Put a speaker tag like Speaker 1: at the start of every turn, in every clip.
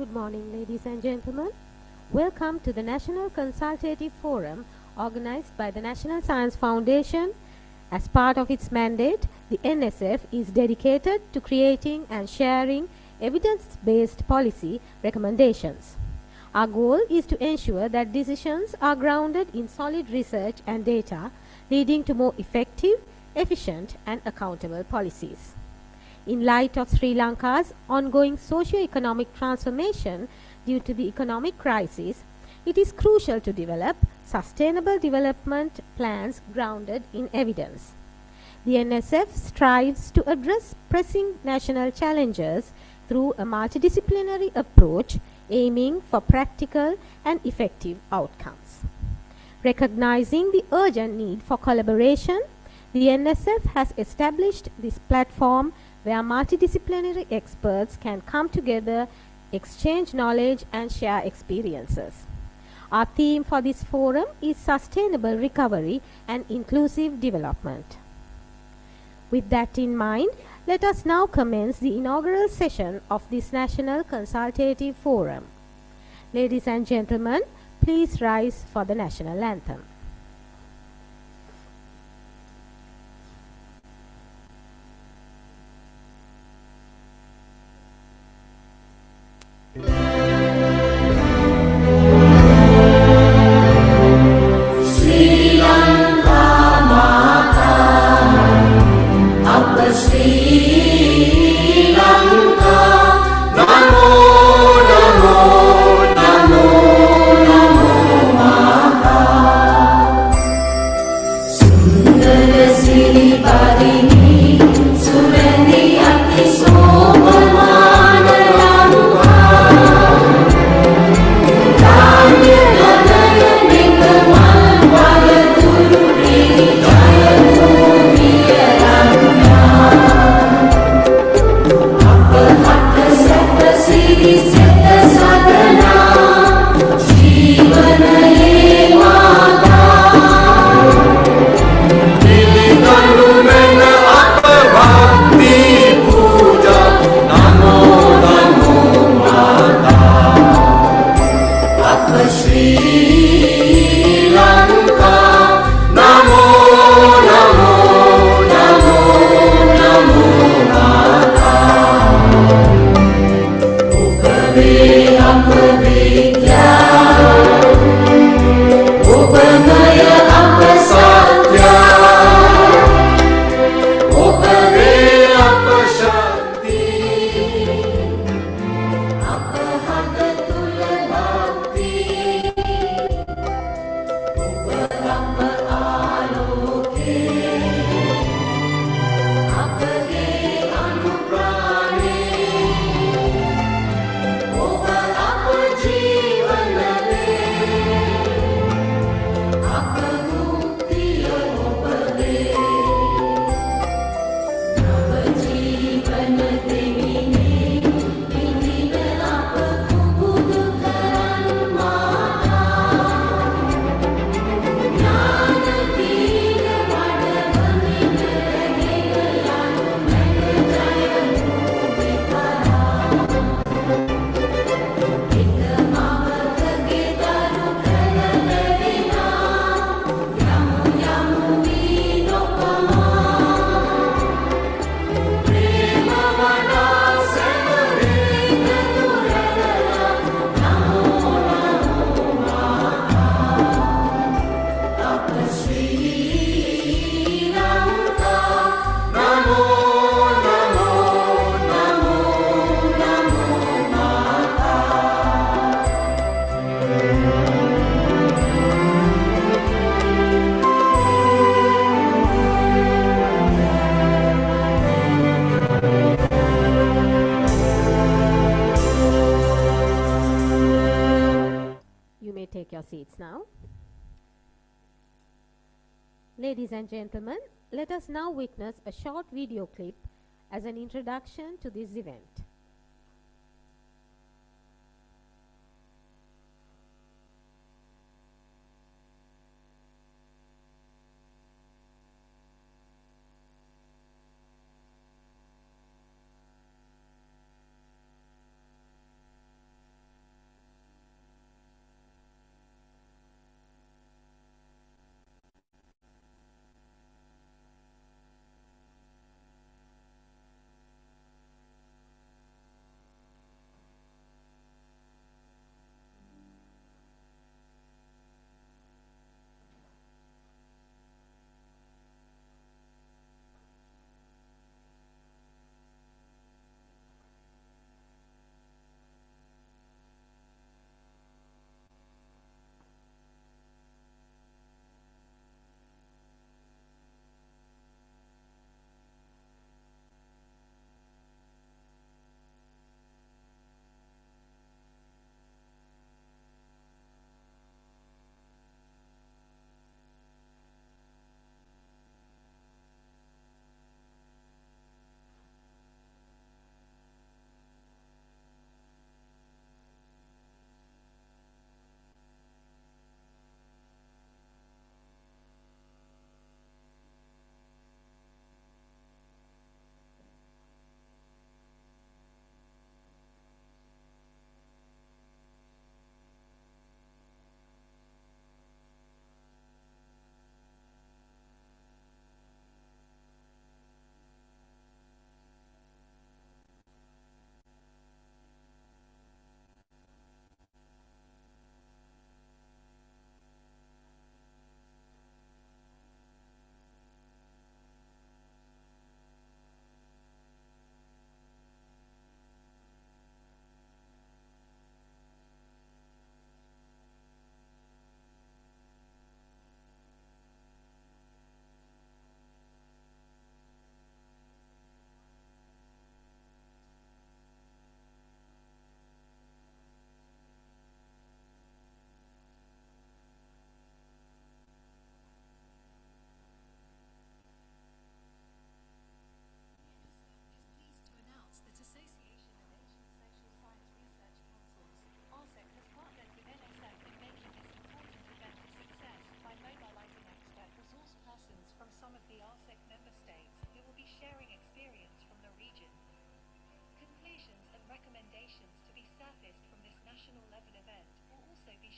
Speaker 1: Good morning, ladies and gentlemen. Welcome to the National Consultative Forum organized by the National Science Foundation. As part of its mandate, the NSF is dedicated to creating and sharing evidence-based policy recommendations. Our goal is to ensure that decisions are grounded in solid research and data, leading to more effective, efficient, and accountable policies. In light of Sri Lanka's ongoing socio-economic transformation due to the economic crisis, it is crucial to develop sustainable development plans grounded in evidence. The NSF strives to address pressing national challenges through a multidisciplinary approach aiming for practical and effective outcomes. Recognizing the urgent need for collaboration, the NSF has established this platform where multidisciplinary experts can come together, exchange knowledge, and share experiences. Our theme for this forum is sustainable recovery and inclusive development. With that in mind, let us now commence the inaugural session of this National Consultative Forum. Ladies and gentlemen, please rise for the national anthem. Take your seats now. Ladies and gentlemen, let us now witness a short video clip as an introduction to this event.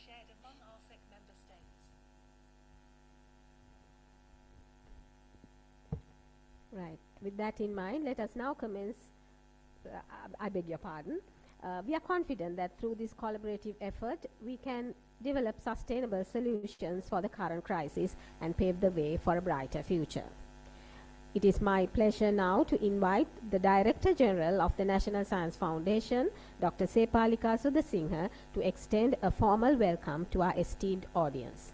Speaker 2: shared among SUSREC member states.
Speaker 1: Right. With that in mind, let us now commence. I beg your pardon. We are confident that through this collaborative effort, we can develop sustainable solutions for the current crisis and pave the way for a brighter future. It is my pleasure now to invite the Director General of the National Science Foundation, Dr. Sepalika Sudasinghe, to extend a formal welcome to our esteemed audience.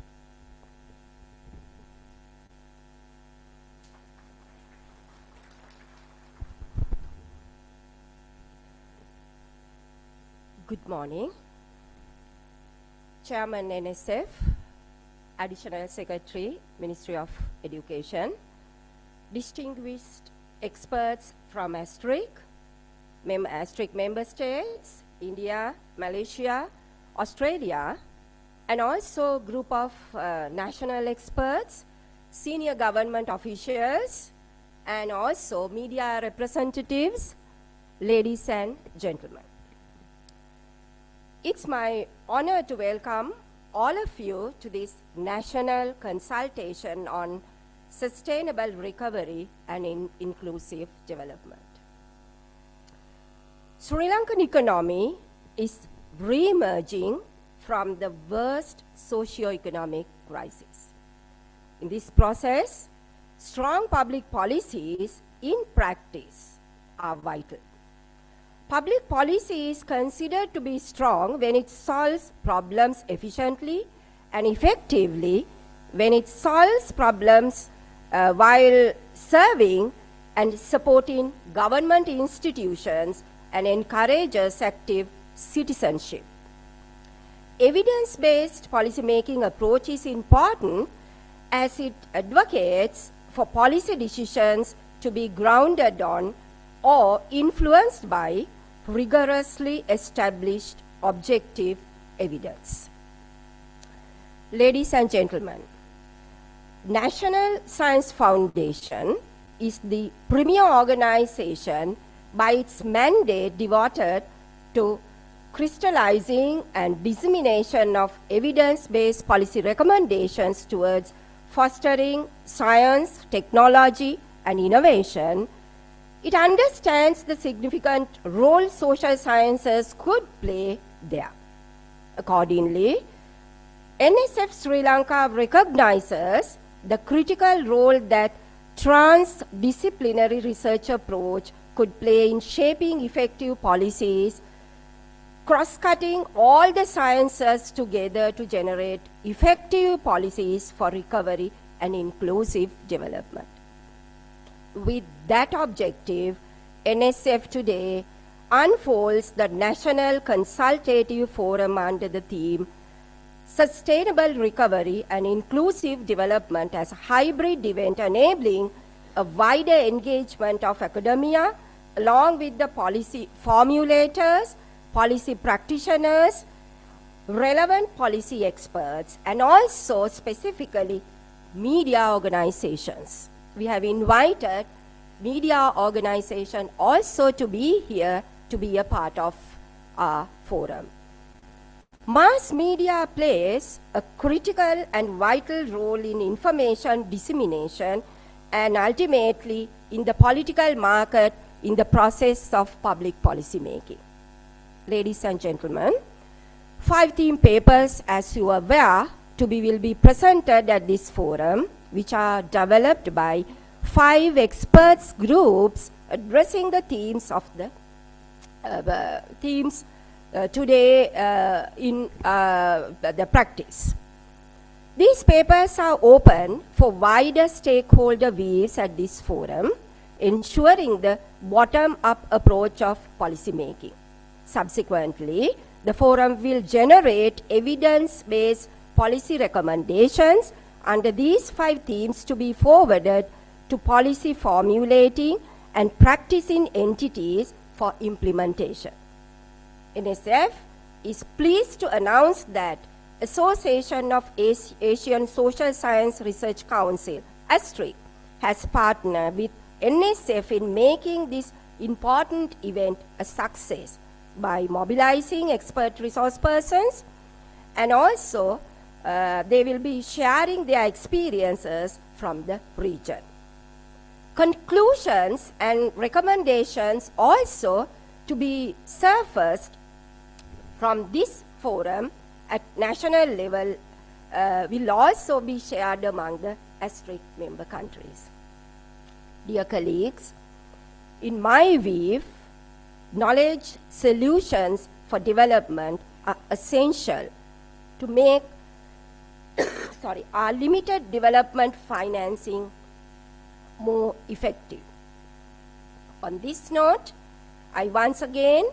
Speaker 3: Good morning. Chairman NSF, Additional Secretary, Ministry of Education, distinguished experts from SUSREC member states, India, Malaysia, Australia, and also a group of national experts, senior government officials, and also media representatives, ladies and gentlemen. It's my honor to welcome all of you to this national consultation on sustainable recovery and inclusive development. Sri Lankan economy is re-emerging from the worst socio-economic crisis. In this process, strong public policies in practice are vital. Public policy is considered to be strong when it solves problems efficiently and effectively, when it solves problems while serving and supporting government institutions and encourages active citizenship. Evidence-based policymaking approach is important as it advocates for policy decisions to be grounded on or influenced by rigorously established objective evidence. Ladies and gentlemen, National Science Foundation is the premier organization by its mandate devoted to crystallizing and dissemination of evidence-based policy recommendations towards fostering science, technology, and innovation. It understands the significant role social sciences could play there. Accordingly, NSF Sri Lanka recognizes the critical role that transdisciplinary research approach could play in shaping effective policies, cross-cutting all the sciences together to generate effective policies for recovery and inclusive development. With that objective, NSF today unfolds the National Consultative Forum under the theme Sustainable Recovery and Inclusive Development as a hybrid event enabling a wider engagement of academia along with the policy formulators, policy practitioners, relevant policy experts, and also specifically media organizations. We have invited media organization also to be here to be a part of our forum. Mass media plays a critical and vital role in information dissemination and ultimately in the political market in the process of public policy making. Ladies and gentlemen, 5 theme papers, as you are aware, will be presented at this forum, which are developed by 5 experts groups addressing the themes of the today in the practice. These papers are open for wider stakeholder views at this forum, ensuring the bottom-up approach of policy making. Subsequently, the forum will generate evidence-based policy recommendations under these 5 themes to be forwarded to policy formulating and practicing entities for implementation. NSF is pleased to announce that Association of Asian Social Science Research Council, SUSREC, has partnered with NSF in making this important event a success by mobilizing expert resource persons and also they will be sharing their experiences from the region. Conclusions and recommendations also to be surfaced from this forum at national level will also be shared among the SUSREC member countries. Dear colleagues, in my view, knowledge solutions for development are essential to make our limited development financing more effective. On this note, I once again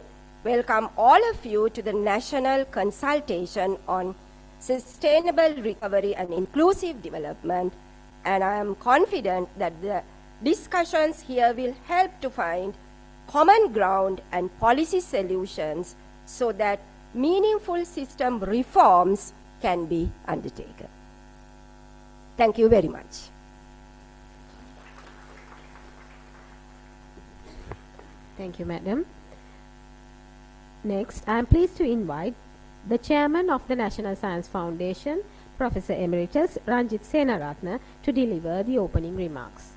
Speaker 3: welcome all of you to the National Consultation on Sustainable Recovery and Inclusive Development, and I am confident that the discussions here will help to find common ground and policy solutions so that meaningful system reforms can be undertaken. Thank you very much.
Speaker 1: Thank you, Madam. Next, I am pleased to invite the Chairman of the National Science Foundation, Professor Emeritus Ranjit Senaratne, to deliver the opening remarks.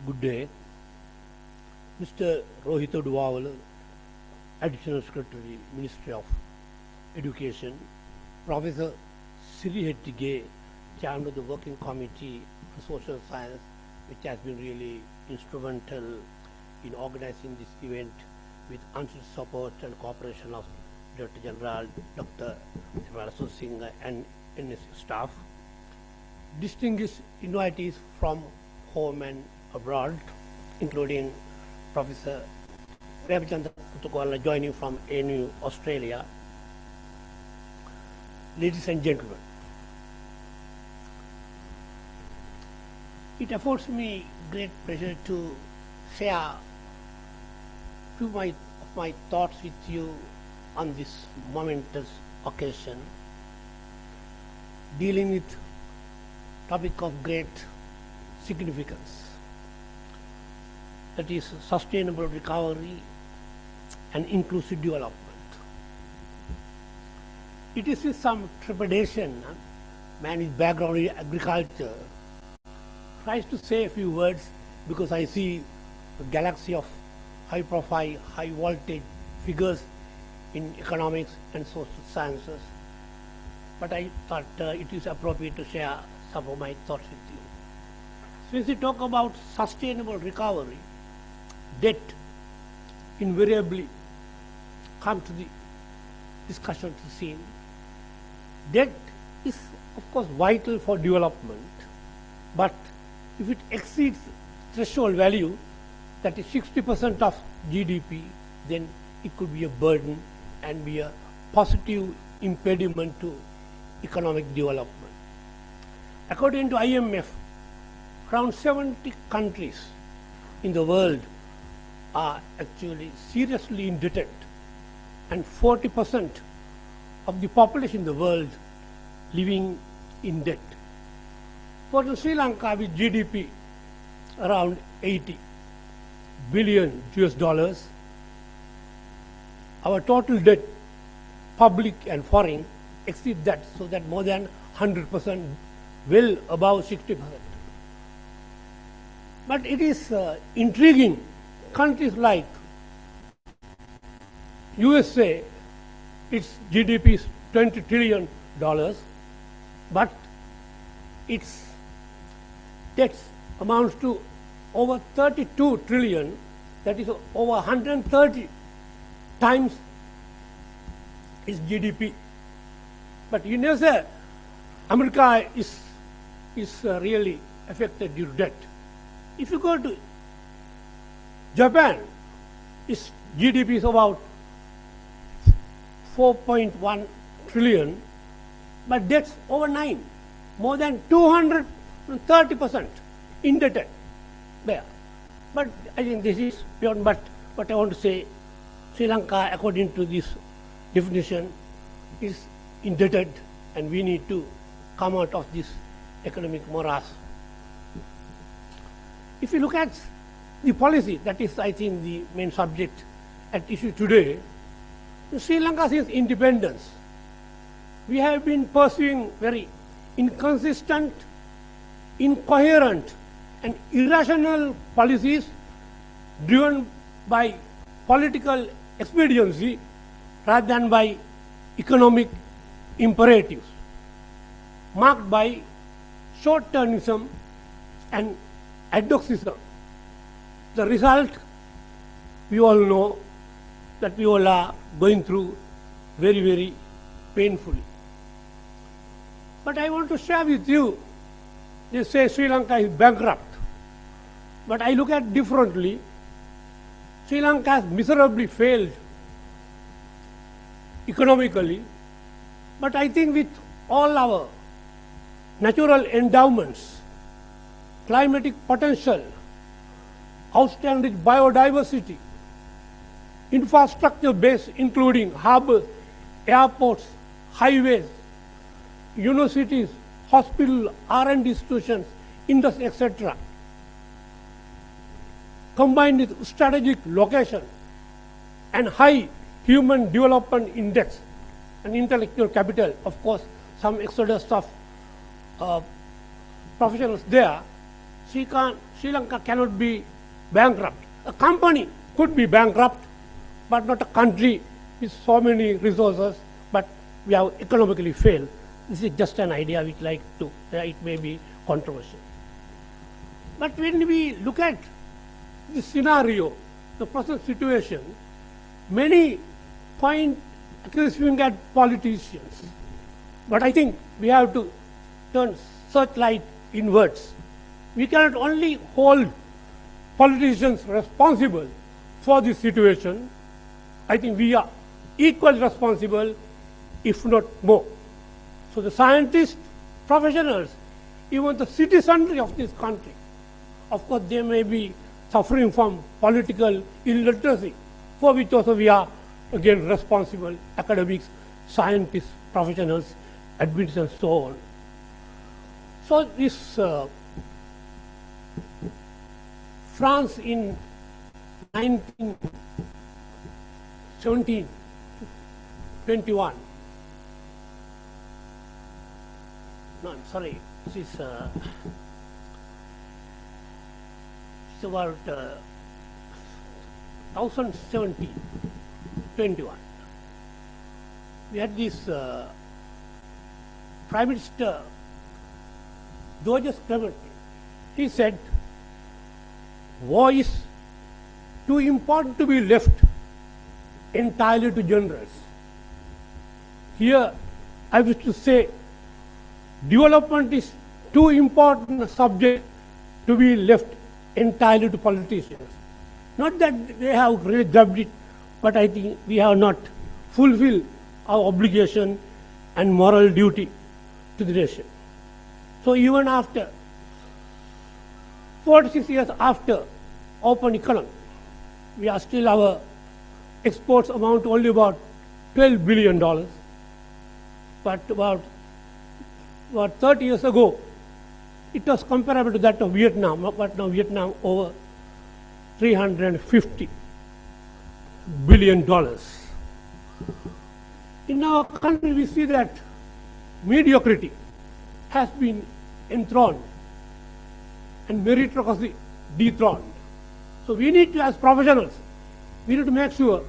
Speaker 4: Good day. Mr. Rohito Duwawala, Additional Secretary, Ministry of Education, Professor Siri Hettige, Chairman of the Working Committee on Social Science, which has been really instrumental in organizing this event with unselfish support and cooperation of Director General Dr. Sivarasu Singh and NS staff, distinguished invitees from home and abroad, including Professor Premchandra Putukwala joining from ANU, Australia. Ladies and gentlemen, it affords me great pleasure to share few of my thoughts with you on this momentous occasion, dealing with topic of great significance, that is sustainable recovery and inclusive development. It is with some trepidation, man with background in agriculture tries to say a few words because I see a galaxy of high profile, high voltage figures in economics and social sciences, but I thought it is appropriate to share some of my thoughts with you. Since we talk about sustainable recovery, debt invariably come to the discussion to scene. Debt is of course vital for development, but if it exceeds threshold value, that is 60% of GDP, then it could be a burden and be a positive impediment to economic development. According to IMF, around 70 countries in the world are actually seriously indebted, and 40% of the population in the world living in debt. For Sri Lanka, with GDP around 80 billion US dollars, our total debt, public and foreign, exceeds that, so that more than 100%, well above 60%. But it is intriguing. Countries like USA, its GDP is $20 trillion, but its debts amounts to over 32 trillion, that is over 130 times its GDP. But USA, America is really affected due to debt. If you go to Japan, its GDP is about 4.1 trillion, but debts over 9, more than 230% indebted there. But I think this is beyond, but what I want to say, Sri Lanka, according to this definition, is indebted and we need to come out of this economic morass. If you look at the policy, that is, I think, the main subject at issue today, Sri Lanka since independence, we have been pursuing very inconsistent, incoherent, and irrational policies driven by political expediency rather than by economic imperatives, marked by short-termism and addoxism. The result, we all know that we all are going through very, very painfully. But I want to share with you, they say Sri Lanka is bankrupt, but I look at differently. Sri Lanka has miserably failed economically, but I think with all our natural endowments, climatic potential, outstanding biodiversity, infrastructure base including harbors, airports, highways, universities, hospitals, R&D institutions, industry, etc., combined with strategic location and high human development index and intellectual capital, of course, some exodus of professionals there, Sri Lanka cannot be bankrupt. A company could be bankrupt, but not a country with so many resources, but we have economically failed. This is just an idea which like to, it may be controversial. But when we look at this scenario, the present situation, many point accusing at politicians. But I think we have to turn searchlight inwards. We cannot only hold politicians responsible for this situation. I think we are equally responsible, if not more. So the scientists, professionals, even the citizenry of this country, of course they may be suffering from political illiteracy, for which also we are again responsible, academics, scientists, professionals, admins and so on. So this France in 1917, 21. No, I'm sorry. This is it's about 1017, 21. We had this Prime Minister Georges Clemente. He said, war is too important to be left entirely to generals. Here, I wish to say, development is too important a subject to be left entirely to politicians. Not that they have really grabbed it, but I think we have not fulfilled our obligation and moral duty to the nation. So even after 46 years after open economy, we are still, our exports amount to only about $12 billion. But about 30 years ago, it was comparable to that of Vietnam, but now Vietnam over $350 billion. In our country, we see that mediocrity has been enthroned and meritocracy dethroned. So we need to, as professionals, we need to make sure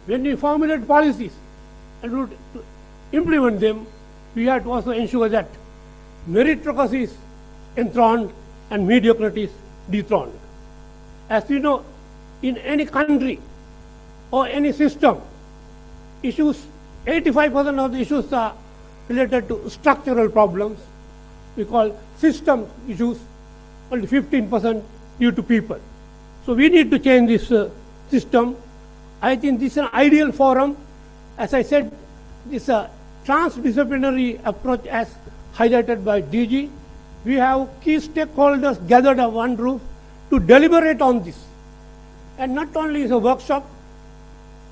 Speaker 4: when we formulate policies and to implement them, we have to also ensure that meritocracy is enthroned and mediocrity is dethroned. As we know, in any country or any system, issues, 85% of the issues are related to structural problems. We call system issues, only 15% due to people. So we need to change this system. I think this is an ideal forum. As I said, this is a transdisciplinary approach as highlighted by DG. We have key stakeholders gathered under one roof to deliberate on this. And not only is a workshop,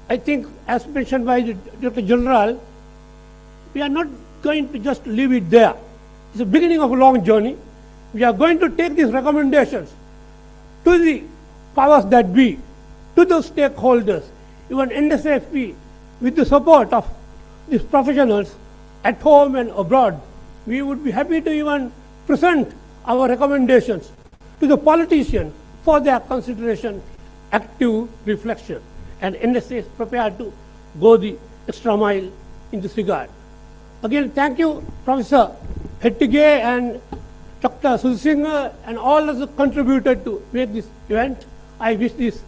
Speaker 4: I think as mentioned by the Director General, we are not going to just leave it there. It's the beginning of a long journey. We are going to take these recommendations to the powers that be, to the stakeholders, even NSFP, with the support of these professionals at home and abroad. We would be happy to even present our recommendations to the politicians for their consideration, active reflection. And NSA is prepared to go the extra mile in this regard. Again, thank you, Professor Hettige and Dr. Sudhir and all those who contributed to make this event. I wish this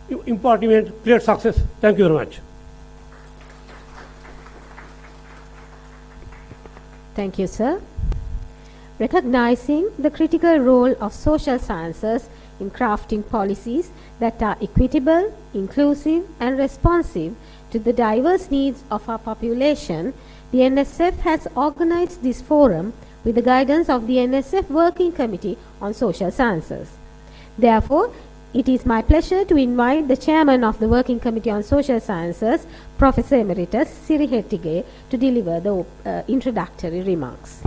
Speaker 4: important event great success. Thank you very much.
Speaker 1: Thank you, sir. Recognizing the critical role of social sciences in crafting policies that are equitable, inclusive, and responsive to the diverse needs of our population, the NSF has organized this forum with the guidance of the NSF Working Committee on Social Sciences. Therefore, it is my pleasure to invite the Chairman of the Working Committee on Social Sciences, Professor Emeritus Siri Hettige, to deliver the introductory remarks.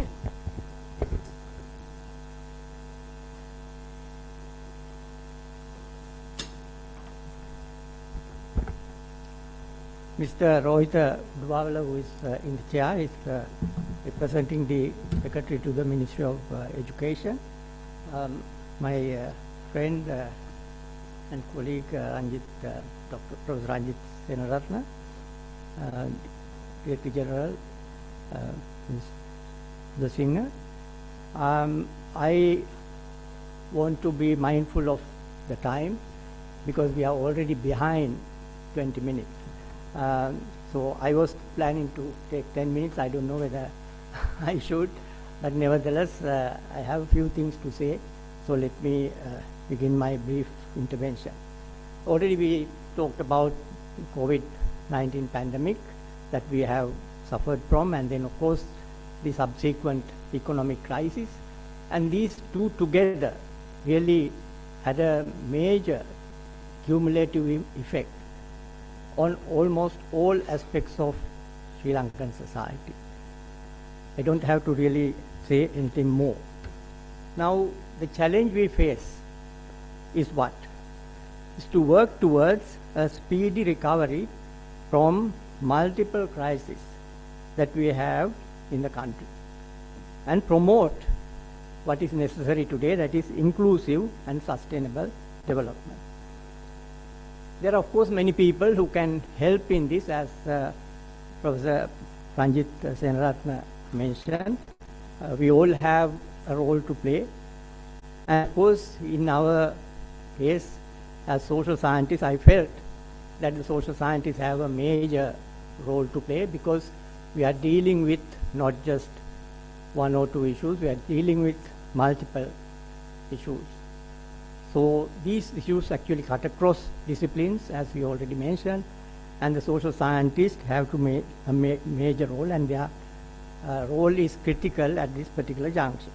Speaker 5: Mr. Rohita Dwawala, who is in the chair, is representing the Secretary to the Ministry of Education. My friend and colleague Dr. Professor Ranjit Senaratna, Director General the Singer. I want to be mindful of the time because we are already behind 20 minutes. So I was planning to take 10 minutes. I don't know whether I should, but nevertheless, I have a few things to say. So let me begin my brief intervention. Already we talked about COVID-19 pandemic that we have suffered from, and then of course the subsequent economic crisis. And these two together really had a major cumulative effect on almost all aspects of Sri Lankan society. I don't have to really say anything more. Now, the challenge we face is what? Is to work towards a speedy recovery from multiple crises that we have in the country and promote what is necessary today, that is inclusive and sustainable development. There are of course many people who can help in this, as Professor Ranjit Senaratna mentioned. We all have a role to play. And of course in our case as social scientists, I felt that the social scientists have a major role to play because we are dealing with not just one or two issues, we are dealing with multiple issues. So these issues actually cut across disciplines, as we already mentioned, and the social scientists have to make a major role, and their role is critical at this particular juncture.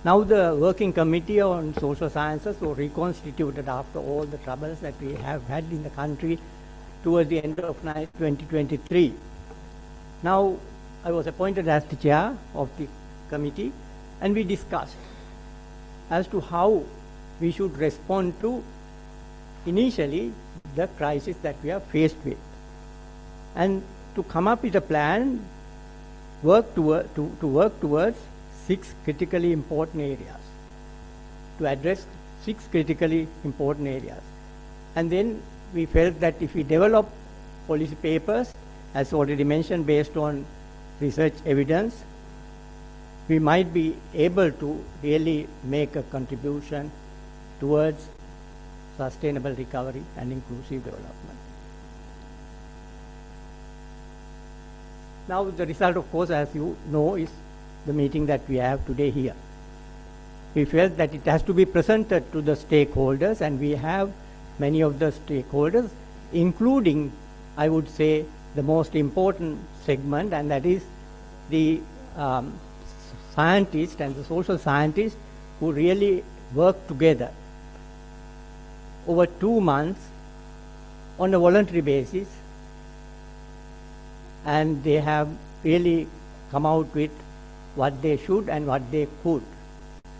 Speaker 5: Now the Working Committee on Social Sciences was reconstituted after all the troubles that we have had in the country towards the end of 2023. Now I was appointed as the chair of the committee, and we discussed as to how we should respond to initially the crisis that we are faced with, and to come up with a plan, work towards 6 critically important areas, to address 6 critically important areas. And then we felt that if we develop policy papers, as already mentioned, based on research evidence, we might be able to really make a contribution towards sustainable recovery and inclusive development. Now the result, of course, as you know, is the meeting that we have today here. We felt that it has to be presented to the stakeholders, and we have many of the stakeholders, including, I would say, the most important segment, and that is the scientists and the social scientists who really work together over 2 months on a voluntary basis, and they have really come out with what they should and what they could.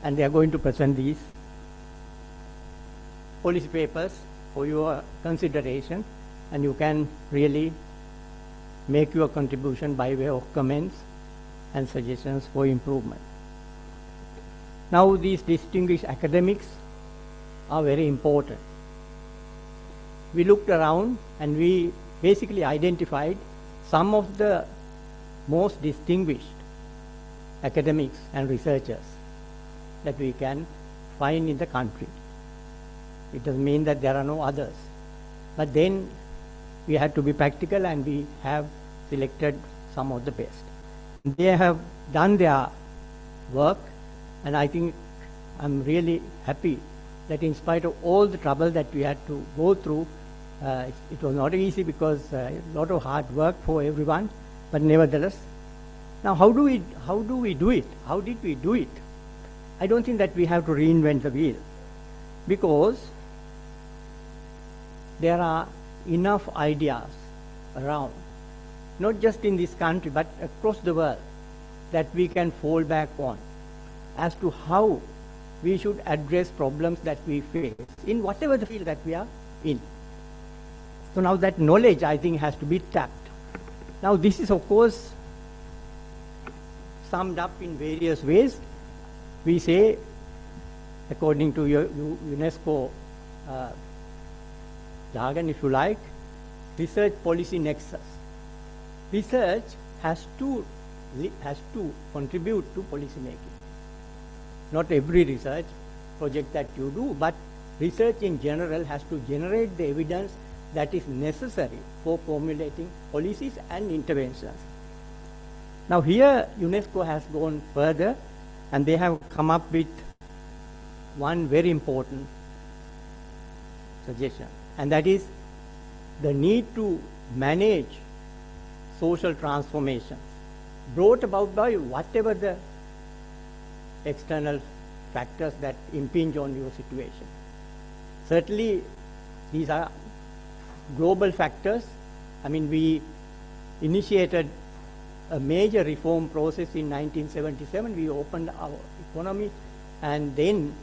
Speaker 5: And they are going to present these policy papers for your consideration, and you can really make your contribution by way of comments and suggestions for improvement. Now, these distinguished academics are very important. We looked around and we basically identified some of the most distinguished academics and researchers that we can find in the country. It doesn't mean that there are no others. But then we had to be practical, and we have selected some of the best. They have done their work, and I think I'm really happy that in spite of all the trouble that we had to go through, it was not easy because a lot of hard work for everyone, but nevertheless. Now, how do we do it? How did we do it? I don't think that we have to reinvent the wheel, because there are enough ideas around, not just in this country, but across the world, that we can fall back on as to how we should address problems that we face in whatever the field that we are in. So now that knowledge, I think, has to be tapped. Now, this is, of course, summed up in various ways. We say, according to UNESCO jargon, if you like, research policy nexus. Research has to contribute to policy making. Not every research project that you do, but research in general has to generate the evidence that is necessary for formulating policies and interventions. Now, here UNESCO has gone further, and they have come up with one very important suggestion, and that is the need to manage social transformations brought about by whatever the external factors that impinge on your situation. Certainly, these are global factors. I mean, we initiated a major reform process in 1977. We opened our economy, and then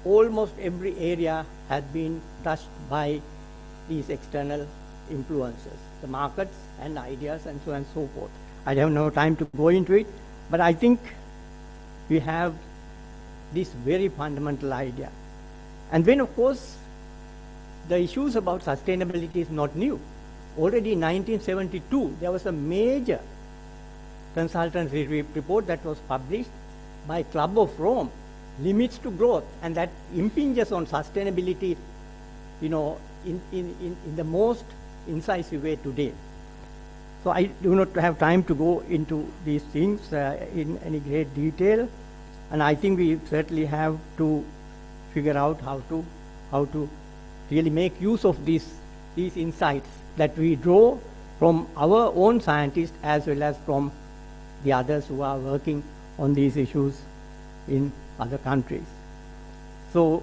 Speaker 5: almost every area had been touched by these external influences, the markets and ideas and so on and so forth. I have no time to go into it, but I think we have this very fundamental idea. And then, of course, the issues about sustainability is not new. Already in 1972, there was a major consultancy report that was published by Club of Rome, Limits to Growth, and that impinges on sustainability, you know, in the most incisive way today. So I do not have time to go into these things in any great detail, and I think we certainly have to figure out how to really make use of these insights that we draw from our own scientists as well as from the others who are working on these issues in other countries. So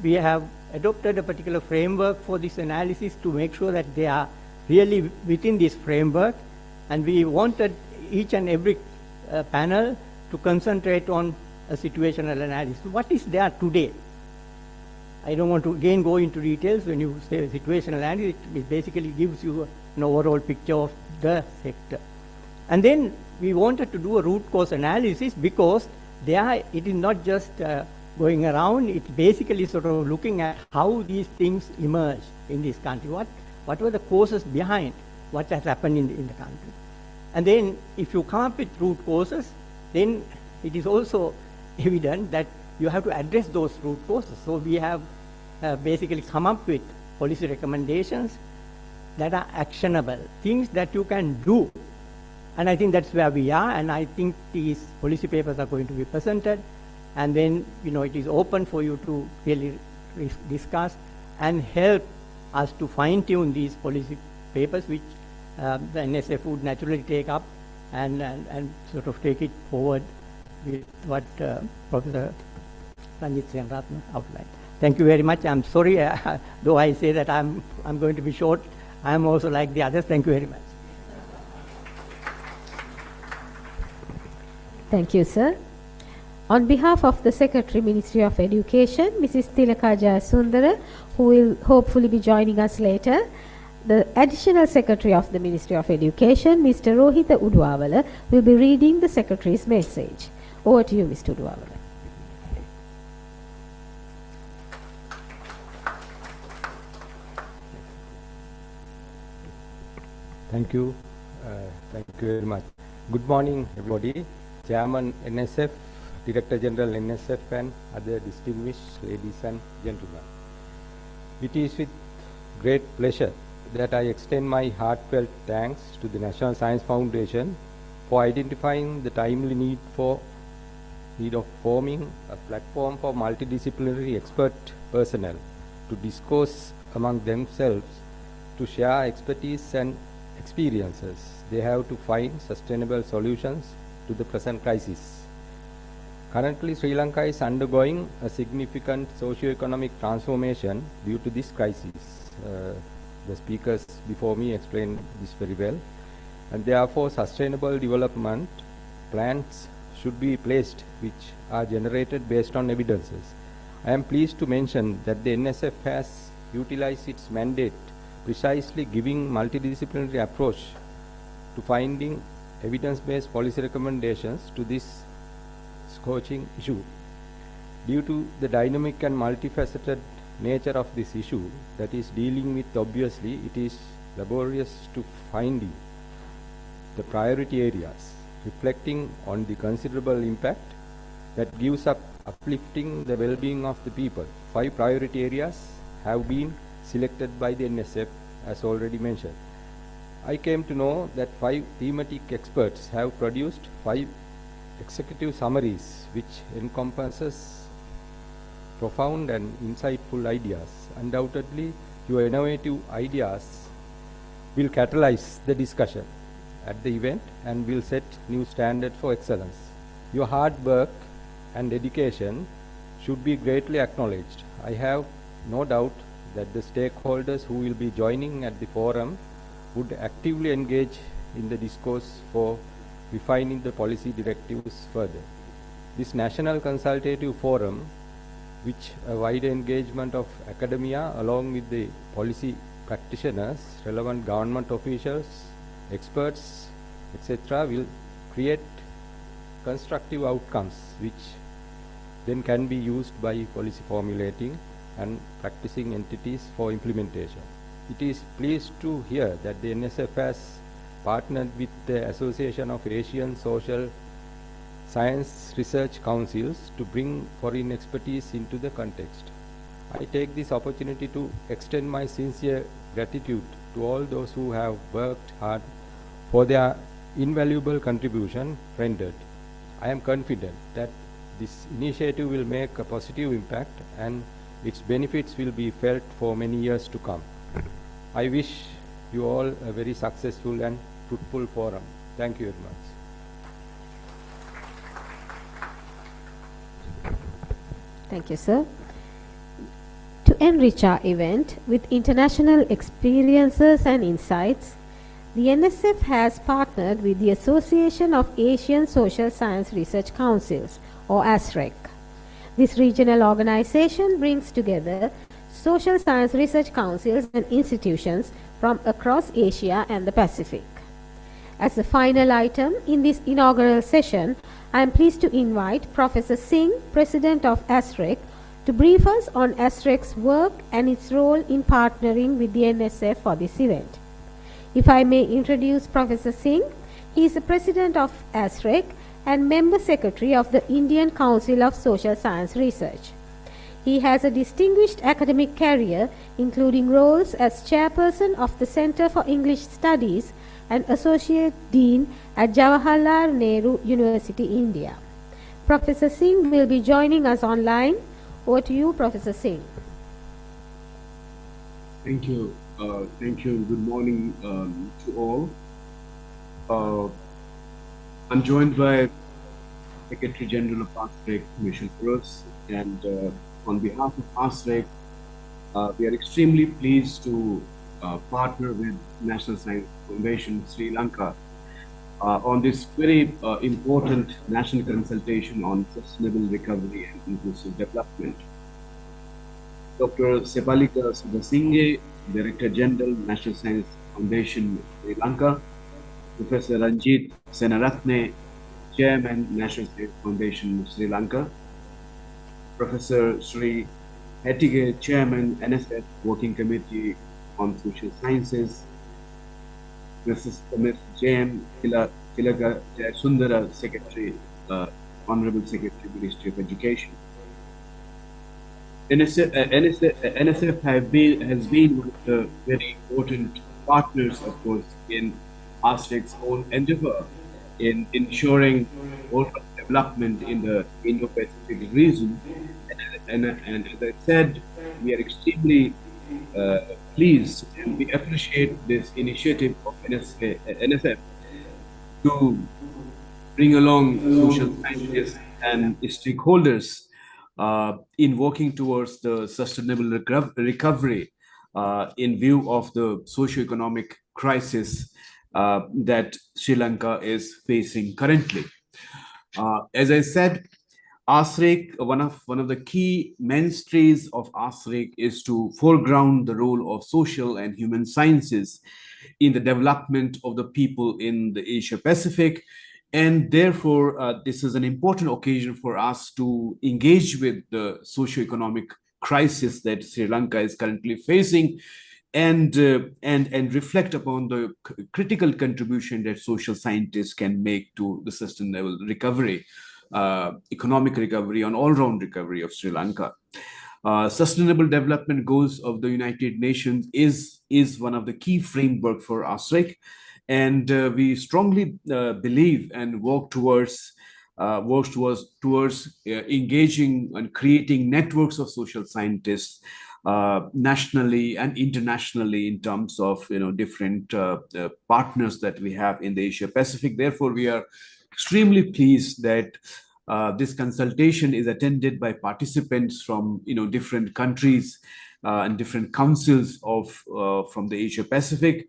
Speaker 5: we have adopted a particular framework for this analysis to make sure that they are really within this framework, and we wanted each and every panel to concentrate on a situational analysis. What is there today? I don't want to again go into details. When you say situational analysis, it basically gives you an overall picture of the sector. And then we wanted to do a root cause analysis, because there it is not just going around, it's basically sort of looking at how these things emerge in this country. What were the causes behind what has happened in the country? And then if you come up with root causes, then it is also evident that you have to address those root causes. So we have basically come up with policy recommendations that are actionable, things that you can do. And I think that's where we are, and I think these policy papers are going to be presented, and then, you know, it is open for you to really discuss and help us to fine-tune these policy papers, which the NSF would naturally take up and sort of take it forward with what Professor Ranjit Senratna outlined. Thank you very much. I'm sorry, though I say that I'm going to be short, I'm also like the others. Thank you very much.
Speaker 1: Thank you, sir. On behalf of the Secretary, Ministry of Education, Mrs. Tilaka Jayasundara, who will hopefully be joining us later, the Additional Secretary of the Ministry of Education, Mr. Rohitha Udwawala, will be reading the Secretary's message. Over to you, Mr. Udwawala.
Speaker 6: Thank you. Thank you very much. Good morning, everybody. Chairman NSF, Director General NSF, and other distinguished ladies and gentlemen. It is with great pleasure that I extend my heartfelt thanks to the National Science Foundation for identifying the timely need of forming a platform for multidisciplinary expert personnel to discourse among themselves, to share expertise and experiences they have to find sustainable solutions to the present crisis. Currently, Sri Lanka is undergoing a significant socio-economic transformation due to this crisis. The speakers before me explained this very well, and therefore sustainable development plans should be placed which are generated based on evidences. I am pleased to mention that the NSF has utilized its mandate precisely giving multidisciplinary approach to finding evidence-based policy recommendations to this scorching issue. Due to the dynamic and multifaceted nature of this issue that is dealing with, obviously it is laborious to finding the priority areas reflecting on the considerable impact that gives up uplifting the well-being of the people. 5 priority areas have been selected by the NSF as already mentioned. I came to know that 5 thematic experts have produced 5 executive summaries which encompasses profound and insightful ideas. Undoubtedly, your innovative ideas will catalyze the discussion at the event and will set new standards for excellence. Your hard work and dedication should be greatly acknowledged. I have no doubt that the stakeholders who will be joining at the forum would actively engage in the discourse for refining the policy directives further. This National Consultative Forum, which a wide engagement of academia along with the policy practitioners, relevant government officials, experts, etc., will create constructive outcomes which then can be used by policy formulating and practicing entities for implementation. It is pleased to hear that the NSF has partnered with the Association of Asian Social Science Research Councils to bring foreign expertise into the context. I take this opportunity to extend my sincere gratitude to all those who have worked hard for their invaluable contribution rendered. I am confident that this initiative will make a positive impact and its benefits will be felt for many years to come. I wish you all a very successful and fruitful forum. Thank you very much.
Speaker 1: Thank you, sir. To enrich our event with international experiences and insights, the NSF has partnered with the Association of Asian Social Science Research Councils, or SUSREC. This regional organization brings together social science research councils and institutions from across Asia and the Pacific. As a final item in this inaugural session, I am pleased to invite Professor Singh, President of SUSREC, to brief us on SUSREC's work and its role in partnering with the NSF for this event. If I may introduce Professor Singh, he is the President of SUSREC and Member Secretary of the Indian Council of Social Science Research. He has a distinguished academic career, including roles as Chairperson of the Center for English Studies and Associate Dean at Jawaharlal Nehru University, India. Professor Singh will be joining us online. Over to you, Professor Singh.
Speaker 7: Thank you. Thank you. Good morning to all. I'm joined by Secretary General of SUSREC, Commission Cruz, and on behalf of SUSREC, we are extremely pleased to partner with National Science Foundation Sri Lanka on this very important national consultation on sustainable recovery and inclusive development. Dr. Sepalika Subhasinghe, Director General, National Science Foundation, Sri Lanka. Professor Ranjit Senaratne, Chairman, National Science Foundation, Sri Lanka. Professor Sri Hetige, Chairman, NSF Working Committee on Social Sciences. Mrs. J.M. Tilaga Sundara, Secretary, Honorable Secretary, Ministry of Education. NSF has been one of the very important partners, of course, in SUSREC's own endeavor in ensuring overall development in the Indo-Pacific region. And as I said, we are extremely pleased and we appreciate this initiative of NSF to bring along social scientists and stakeholders in working towards the sustainable recovery in view of the socio-economic crisis that Sri Lanka is facing currently. As I said, SUSREC, one of the key mainstays of SUSREC is to foreground the role of social and human sciences in the development of the people in the Asia Pacific. And therefore, this is an important occasion for us to engage with the socio-economic crisis that Sri Lanka is currently facing, and reflect upon the critical contribution that social scientists can make to the sustainable recovery, economic recovery, and all-round recovery of Sri Lanka. Sustainable Development Goals of the United Nations is one of the key framework for SUSREC, and we strongly believe and work towards engaging and creating networks of social scientists nationally and internationally in terms of different partners that we have in the Asia Pacific. Therefore, we are extremely pleased that this consultation is attended by participants from different countries and different councils of from the Asia Pacific.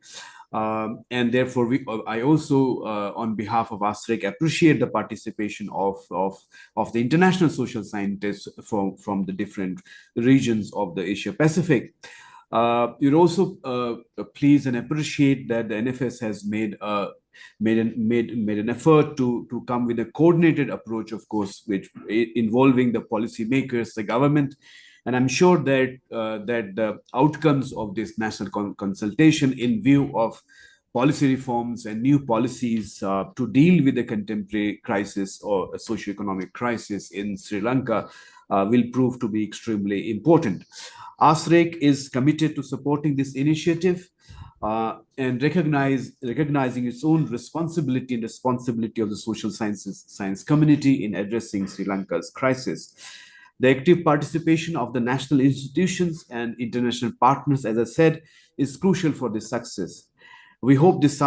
Speaker 7: And therefore, I also, on behalf of SUSREC, appreciate the participation of the international social scientists from the different regions of the Asia Pacific. You're also pleased and appreciate that the NFS has made an effort to come with a coordinated approach, of course, which involving the policymakers, the government. And I'm sure that the outcomes of this national consultation in view of policy reforms and new policies to deal with the contemporary crisis or a socio-economic crisis in Sri Lanka will prove to be extremely important. SUSREC is committed to supporting this initiative and recognizing its own responsibility and responsibility of the social science community in addressing Sri Lanka's crisis. The active participation of the national institutions and international partners, as I said, is crucial for this success. We hope this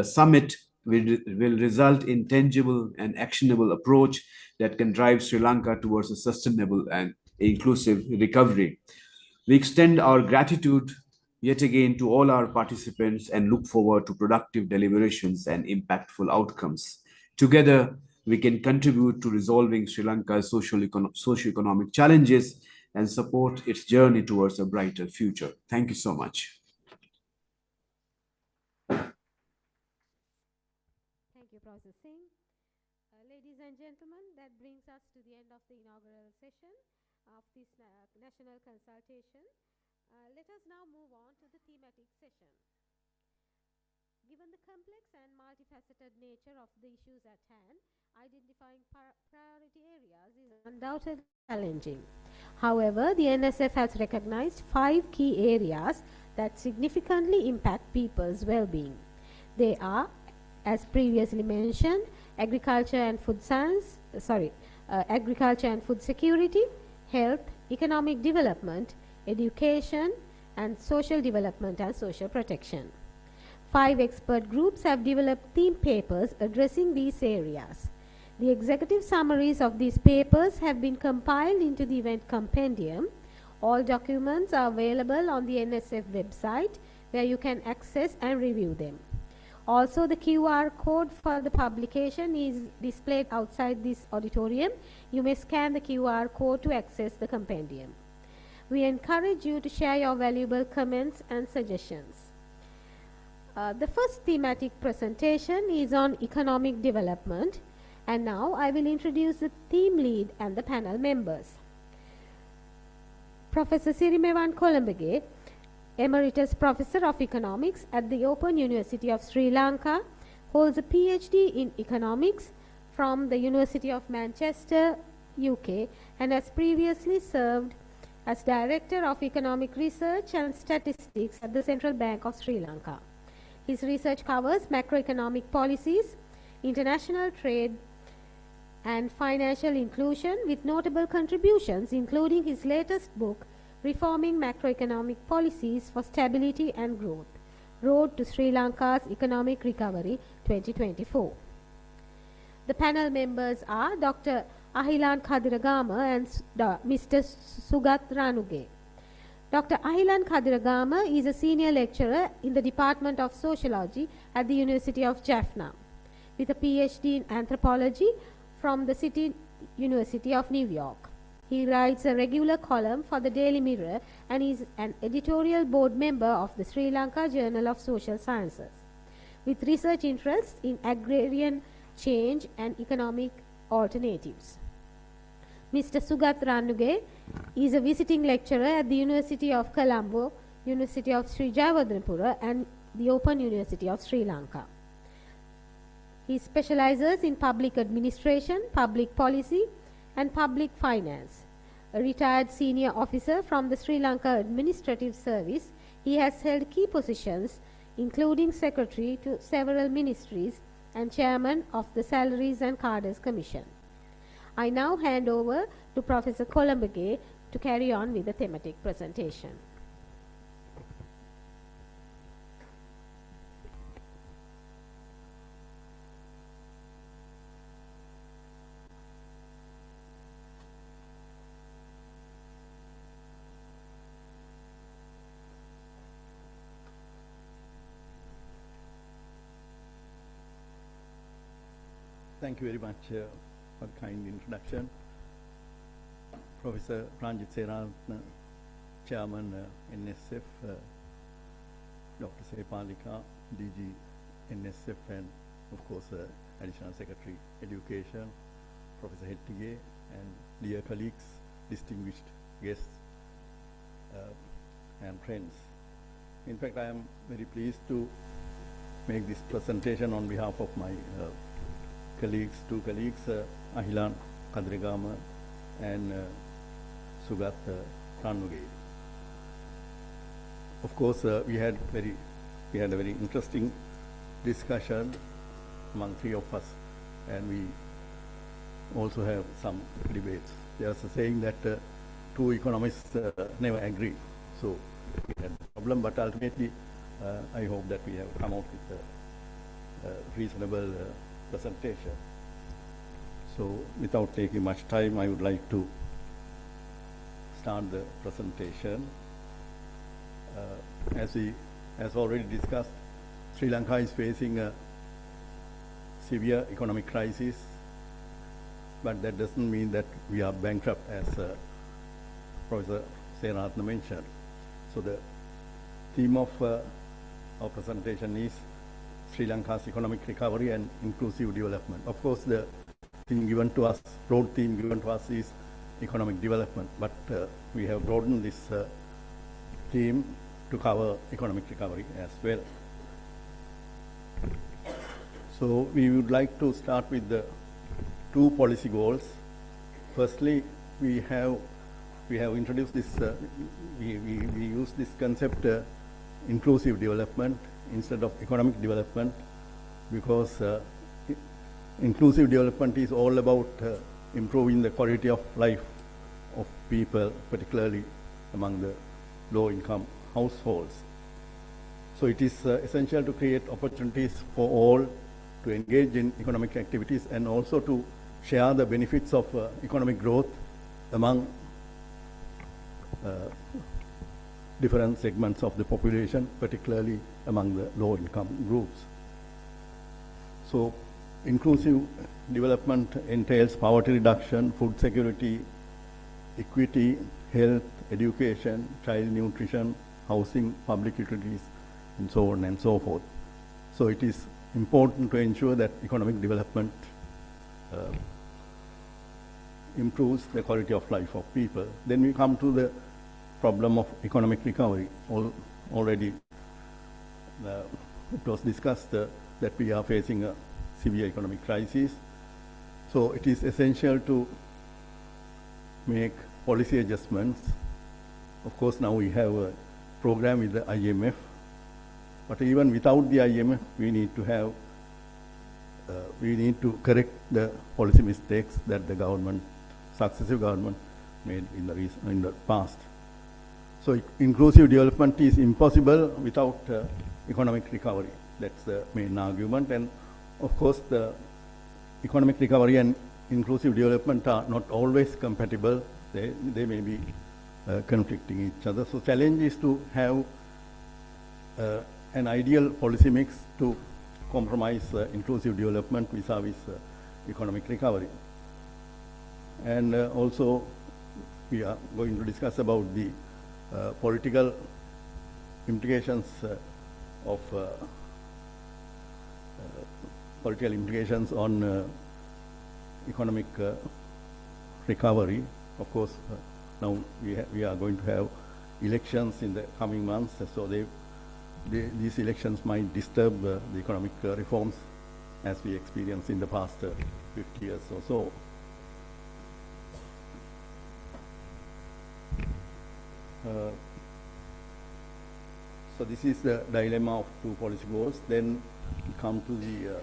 Speaker 7: summit will result in tangible and actionable approach that can drive Sri Lanka towards a sustainable and inclusive recovery. We extend our gratitude yet again to all our participants and look forward to productive deliberations and impactful outcomes. Together, we can contribute to resolving Sri Lanka's socio-economic challenges and support its journey towards a brighter future. Thank you so much.
Speaker 1: Thank you, Professor Singh. Ladies and gentlemen, that brings us to the end of the inaugural session of this national consultation. Let us now move on to the thematic session. Given the complex and multifaceted nature of the issues at hand, identifying priority areas is undoubtedly challenging. However, the NSF has recognized 5 key areas that significantly impact people's well-being. They are, as previously mentioned, agriculture and food security, health, economic development, education, and social development and social protection. 5 expert groups have developed theme papers addressing these areas. The executive summaries of these papers have been compiled into the event compendium. All documents are available on the NSF website, where you can access and review them. Also, the QR code for the publication is displayed outside this auditorium. You may scan the QR code to access the compendium. We encourage you to share your valuable comments and suggestions. The first thematic presentation is on economic development, and now I will introduce the theme lead and the panel members. Professor Sirimewan Kolambage, Emeritus Professor of Economics at the Open University of Sri Lanka, holds a PhD in Economics from the University of Manchester, UK, and has previously served as Director of Economic Research and Statistics at the Central Bank of Sri Lanka. His research covers macroeconomic policies, international trade, and financial inclusion, with notable contributions including his latest book, Reforming Macroeconomic Policies for Stability and Growth, Road to Sri Lanka's Economic Recovery 2024. The panel members are Dr. Ahilan Kadiragama and Mr. Sugat Ranuge. Dr. Ahilan Kadiragama is a senior lecturer in the Department of Sociology at the University of Jaffna, with a PhD in anthropology from the City University of New York. He writes a regular column for the Daily Mirror and is an editorial board member of the Sri Lanka Journal of Social Sciences, with research interests in agrarian change and economic alternatives. Mr. Sugat Ranuge is a visiting lecturer at the University of Colombo, University of Sri Jayawardhanapura, and the Open University of Sri Lanka. He specializes in public administration, public policy, and public finance. A retired senior officer from the Sri Lanka Administrative Service, he has held key positions including secretary to several ministries and chairman of the Salaries and Cadres Commission. I now hand over to Professor Kolambage to carry on with the thematic presentation.
Speaker 8: Thank you very much for the kind introduction. Professor Ranjit Seraratna, Chairman NSF, Dr. Sepalika, DG NSF, and of course Additional Secretary Education, Professor Hettige, and dear colleagues, distinguished guests, and friends. In fact, I am very pleased to make this presentation on behalf of my two colleagues, Ahilan Kadiragama and Sugat Ranuge. Of course, we had a very interesting discussion among three of us, and we also have some debates. There's a saying that two economists never agree, so we had a problem, but ultimately I hope that we have come out with a reasonable presentation. So without taking much time, I would like to start the presentation. As already discussed, Sri Lanka is facing a severe economic crisis, but that doesn't mean that we are bankrupt, as Professor Seraratna mentioned. So the theme of our presentation is Sri Lanka's economic recovery and inclusive development. Of course, the theme given to us, broad theme given to us, is economic development, but we have broadened this theme to cover economic recovery as well. So we would like to start with the two policy goals. Firstly, we have introduced this, we use this concept inclusive development instead of economic development, because inclusive development is all about improving the quality of life of people, particularly among the low-income households. So it is essential to create opportunities for all to engage in economic activities and also to share the benefits of economic growth among different segments of the population, particularly among the low-income groups. So inclusive development entails poverty reduction, food security, equity, health, education, child nutrition, housing, public utilities, and so on and so forth. So it is important to ensure that economic development improves the quality of life of people. Then we come to the problem of economic recovery. Already it was discussed that we are facing a severe economic crisis. So it is essential to make policy adjustments. Of course, now we have a program with the IMF, but even without the IMF, we need to correct the policy mistakes that the government, successive government, made in the past. So inclusive development is impossible without economic recovery. That's the main argument. And of course, the economic recovery and inclusive development are not always compatible. They may be conflicting each other. So challenge is to have an ideal policy mix to compromise inclusive development vis-a-vis economic recovery. And also, we are going to discuss about the political implications of on economic recovery. Of course, now we are going to have elections in the coming months, so these elections might disturb the economic reforms as we experienced in the past 50 years or so. So this is the dilemma of two policy goals. Then we come to the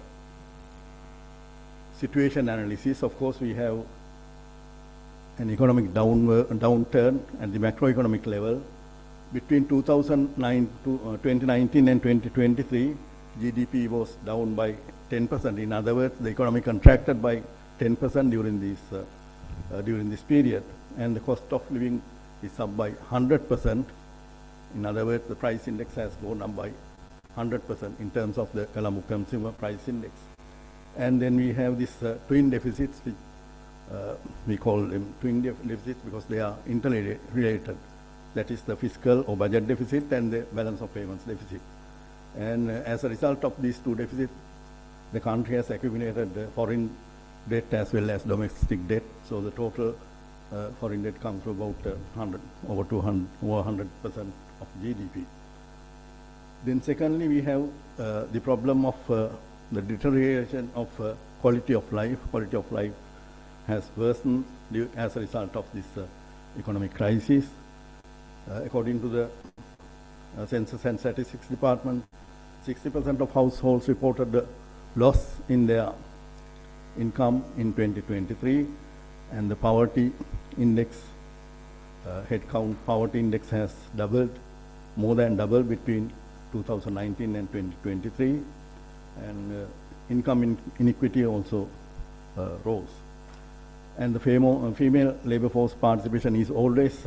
Speaker 8: situation analysis. Of course, we have an economic downturn at the macroeconomic level. Between 2019 and 2023, GDP was down by 10%. In other words, the economy contracted by 10% during this period, and the cost of living is up by 100%. In other words, the price index has gone up by 100% in terms of the Colombo Consumer Price Index. And then we have this twin deficits, which we call them twin deficits because they are interrelated. That is the fiscal or budget deficit and the balance of payments deficit. And as a result of these two deficits, the country has accumulated foreign debt as well as domestic debt. So the total foreign debt comes to about over 100% of GDP. Then secondly, we have the problem of the deterioration of quality of life. Quality of life has worsened as a result of this economic crisis. According to the Census and Statistics Department, 60% of households reported a loss in their income in 2023, and the poverty index, headcount poverty index has doubled, more than doubled between 2019 and 2023, and income inequity also rose. And the female labor force participation is always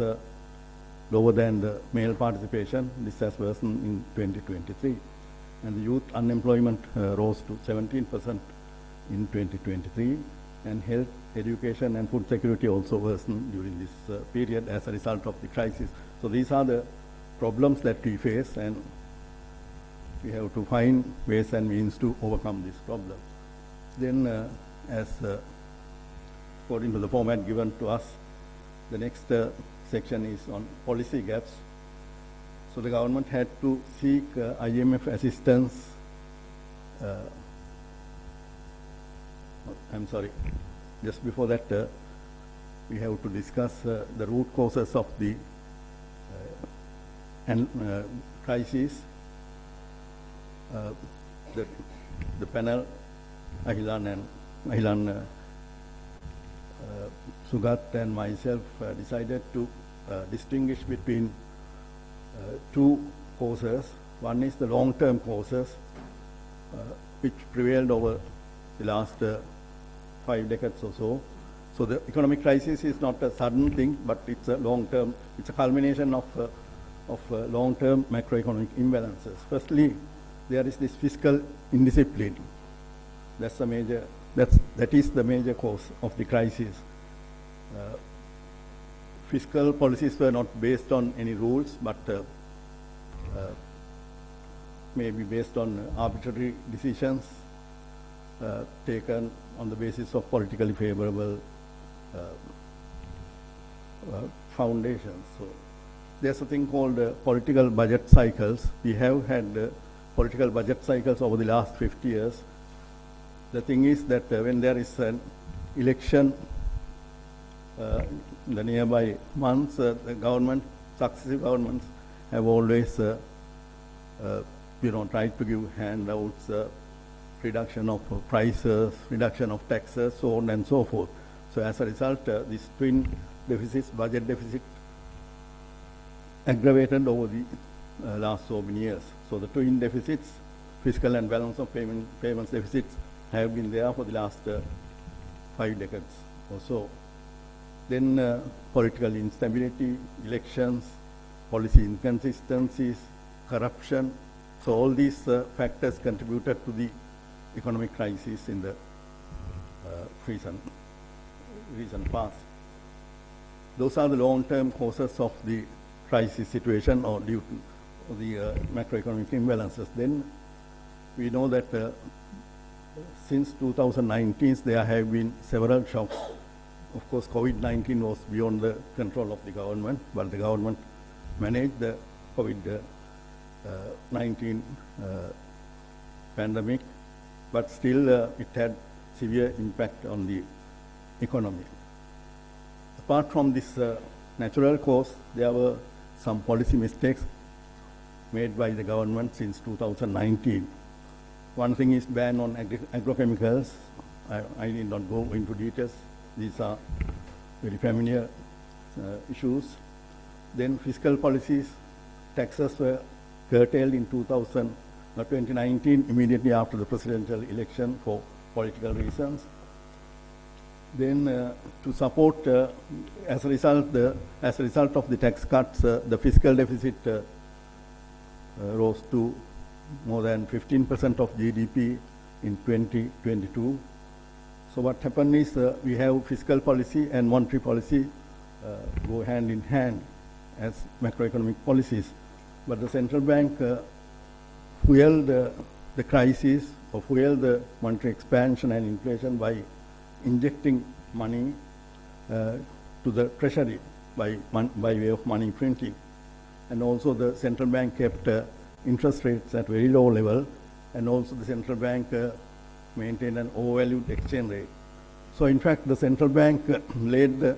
Speaker 8: lower than the male participation. This has worsened in 2023. And the youth unemployment rose to 17% in 2023. And health, education, and food security also worsened during this period as a result of the crisis. So these are the problems that we face, and we have to find ways and means to overcome these problems. Then, according to the format given to us, the next section is on policy gaps. So the government had to seek IMF assistance. I'm sorry, just before that, we have to discuss the root causes of the crisis. The panel, Ahilan, Sugat and myself decided to distinguish between two causes. One is the long-term causes, which prevailed over the last 5 decades or so. So the economic crisis is not a sudden thing, but it's a long-term, it's a culmination of long-term macroeconomic imbalances. Firstly, there is this fiscal indiscipline. that is the major cause of the crisis. Fiscal policies were not based on any rules, but maybe based on arbitrary decisions taken on the basis of politically favorable foundations. So there's a thing called political budget cycles. We have had political budget cycles over the last 50 years. The thing is that when there is an election in the nearby months, successive governments have always tried to give handouts, reduction of prices, reduction of taxes, so on and so forth. So as a result, this twin deficits, budget deficit, aggravated over the last so many years. So the twin deficits, fiscal and balance of payments deficits, have been there for the last 5 decades or so. Then political instability, elections, policy inconsistencies, corruption. So all these factors contributed to the economic crisis in the recent past. Those are the long-term causes of the crisis situation or due to the macroeconomic imbalances. Then we know that since 2019 there have been several shocks. Of course, COVID-19 was beyond the control of the government, but the government managed the COVID-19 pandemic, but still it had severe impact on the economy. Apart from this natural cause, there were some policy mistakes made by the government since 2019. One thing is ban on agrochemicals. I need not go into details. These are very familiar issues. Then fiscal policies, taxes were curtailed in 2019, immediately after the presidential election for political reasons. Then to support, as a result of the tax cuts, the fiscal deficit rose to more than 15% of GDP in 2022. So what happened is we have fiscal policy and monetary policy go hand in hand as macroeconomic policies. But the central bank fueled the crisis or fueled the monetary expansion and inflation by injecting money to the treasury by way of money printing. And also the central bank kept interest rates at very low level, and also the central bank maintained an overvalued exchange rate. So in fact the central bank laid,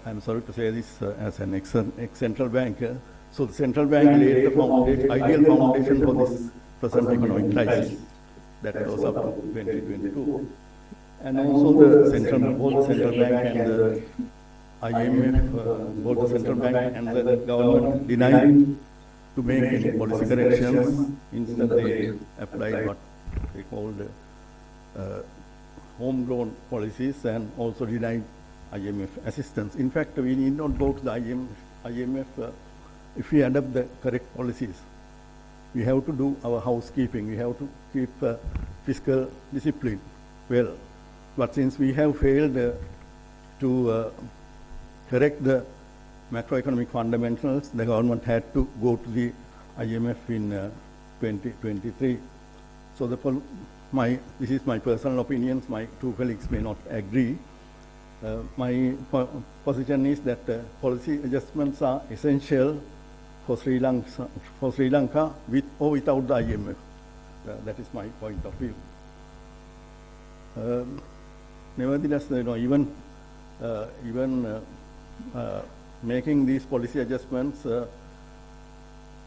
Speaker 8: I'm sorry to say this as an ex-central banker, so the central bank laid the ideal foundation for this present economic crisis that goes up to 2022. And also both the central bank and the IMF, both the central bank and the government denied to make any policy corrections. Instead they applied what they called homegrown policies and also denied IMF assistance. In fact, we need not go to the IMF if we adopt the correct policies. We have to do our housekeeping. We have to keep fiscal discipline well. But since we have failed to correct the macroeconomic fundamentals, the government had to go to the IMF in 2023. So this is my personal opinions. My two colleagues may not agree. My position is that policy adjustments are essential for Sri Lanka with or without the IMF. That is my point of view. Nevertheless, even making these policy adjustments,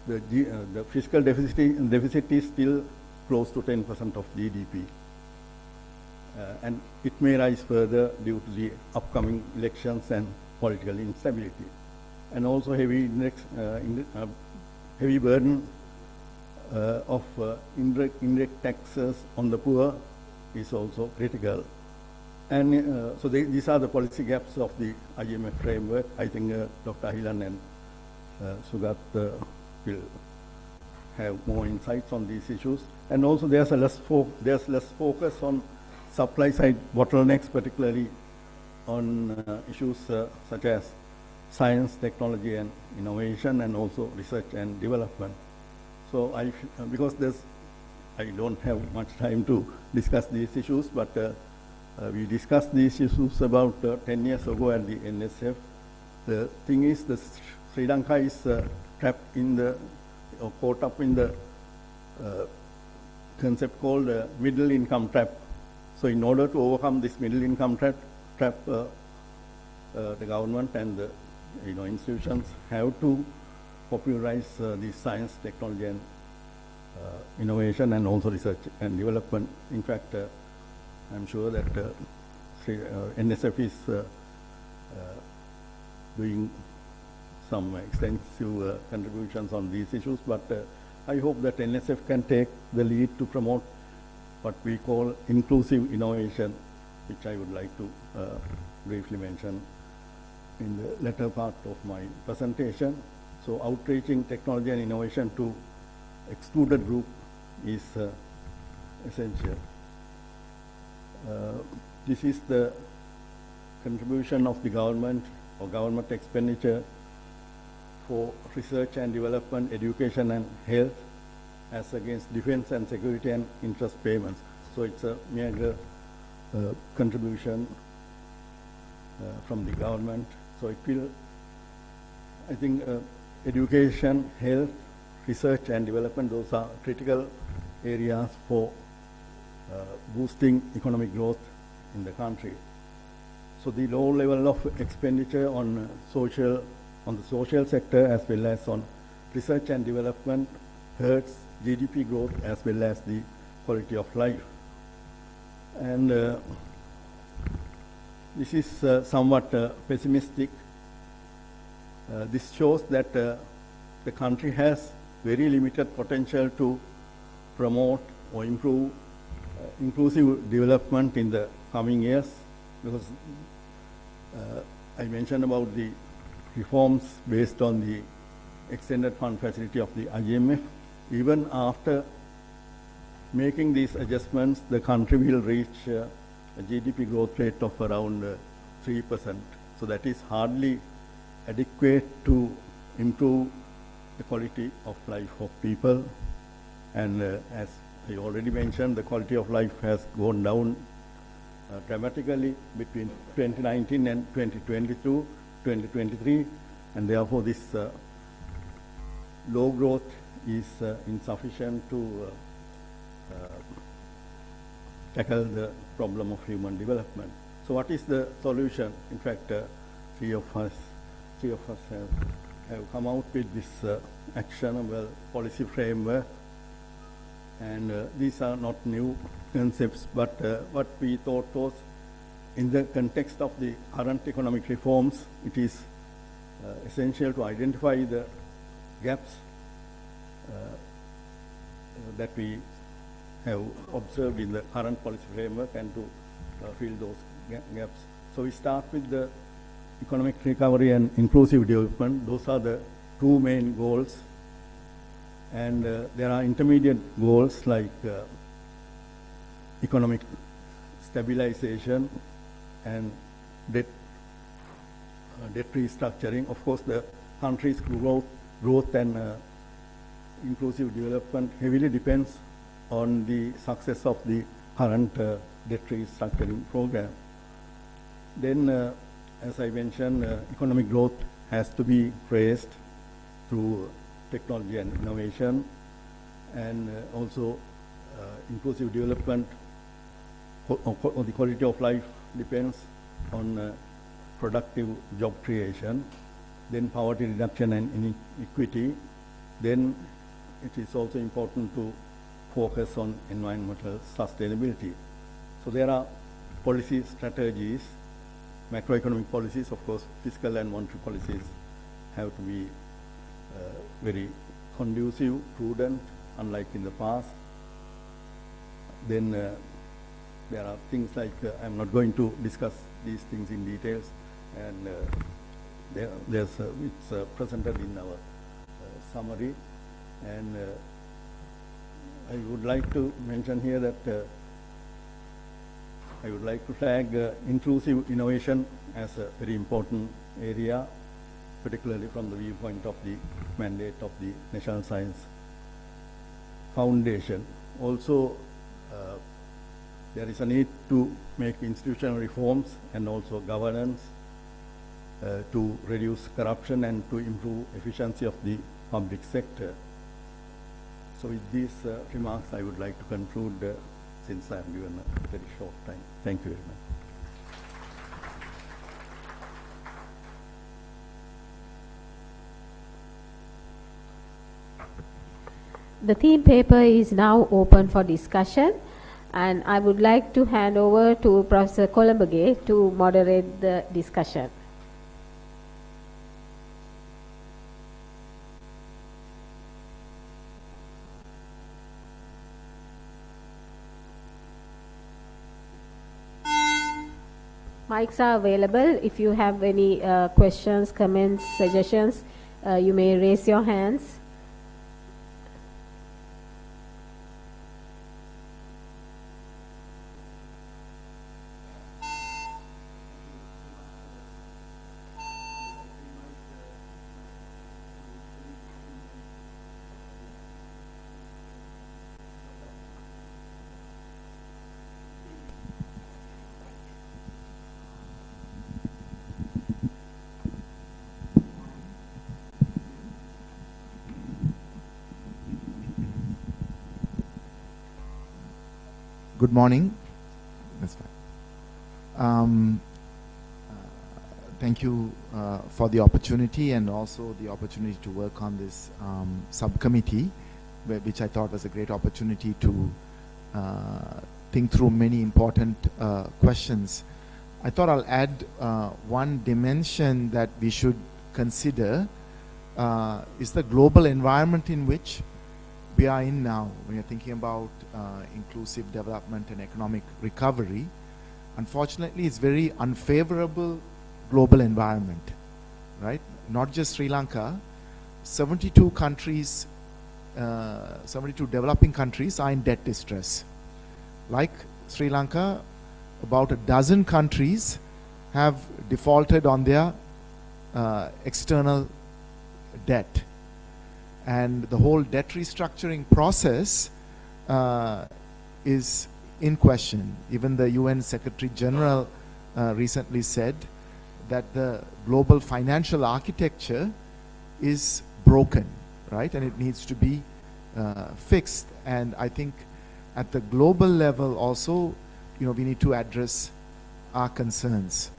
Speaker 8: the fiscal deficit is still close to 10% of GDP. And it may rise further due to the upcoming elections and political instability. And also heavy burden of indirect taxes on the poor is also critical. And so these are the policy gaps of the IMF framework. I think Dr. Ahilan and Sugat will have more insights on these issues. And also there's less focus on supply side bottlenecks, particularly on issues such as science, technology, and innovation, and also research and development. So because I don't have much time to discuss these issues, but we discussed these issues about 10 years ago at the NSF. The thing is, Sri Lanka is trapped in or caught up in the concept called middle income trap. So in order to overcome this middle income trap, the government and the institutions have to popularize the science, technology, and innovation, and also research and development. In fact, I'm sure that NSF is doing some extensive contributions on these issues, but I hope that NSF can take the lead to promote what we call inclusive innovation, which I would like to briefly mention in the latter part of my presentation. So outreaching technology and innovation to excluded group is essential. This is the contribution of the government or government expenditure for research and development, education and health, as against defense and security and interest payments. So it's a meager contribution from the government. So it will, I think, education, health, research and development, those are critical areas for boosting economic growth in the country. So the low level of expenditure on the social sector as well as on research and development hurts GDP growth as well as the quality of life. And this is somewhat pessimistic. This shows that the country has very limited potential to promote or improve inclusive development in the coming years, because I mentioned about the reforms based on the extended fund facility of the IMF. Even after making these adjustments, the country will reach a GDP growth rate of around 3%. So that is hardly adequate to improve the quality of life of people. And as I already mentioned, the quality of life has gone down dramatically between 2019 and 2022, 2023, and therefore this low growth is insufficient to tackle the problem of human development. So what is the solution? In fact, three of us have come out with this actionable policy framework, and these are not new concepts, but what we thought was, in the context of the current economic reforms, it is essential to identify the gaps that we have observed in the current policy framework and to fill those gaps. So we start with the economic recovery and inclusive development. Those are the two main goals. And there are intermediate goals like economic stabilization and debt restructuring. Of course, the country's growth and inclusive development heavily depends on the success of the current debt restructuring program. Then, as I mentioned, economic growth has to be raised through technology and innovation, and also inclusive development or the quality of life depends on productive job creation, then poverty reduction and inequity. Then it is also important to focus on environmental sustainability. So there are policy strategies, macroeconomic policies, of course, fiscal and monetary policies have to be very conducive, prudent, unlike in the past. Then there are things like, I'm not going to discuss these things in details, and it's presented in our summary. And I would like to mention here that I would like to flag inclusive innovation as a very important area, particularly from the viewpoint of the mandate of the National Science Foundation. Also, there is a need to make institutional reforms and also governance to reduce corruption and to improve efficiency of the public sector. So with these remarks, I would like to conclude since I am given a very short time. Thank you very much.
Speaker 1: The theme paper is now open for discussion, and I would like to hand over to Professor Columbage to moderate the discussion. Mics are available. If you have any questions, comments, suggestions, you may raise your hands.
Speaker 9: Good morning. That's fine. Thank you for the opportunity and also the opportunity to work on this subcommittee, which I thought was a great opportunity to think through many important questions. I thought I'll add one dimension that we should consider is the global environment in which we are in now. When you're thinking about inclusive development and economic recovery, unfortunately, it's very unfavorable global environment, right? Not just Sri Lanka, 72 countries, 72 developing countries are in debt distress. Like Sri Lanka, about a dozen countries have defaulted on their external debt. And the whole debt restructuring process is in question. Even the UN Secretary General recently said that the global financial architecture is broken, right? And it needs to be fixed. And I think at the global level also, we need to address our concerns.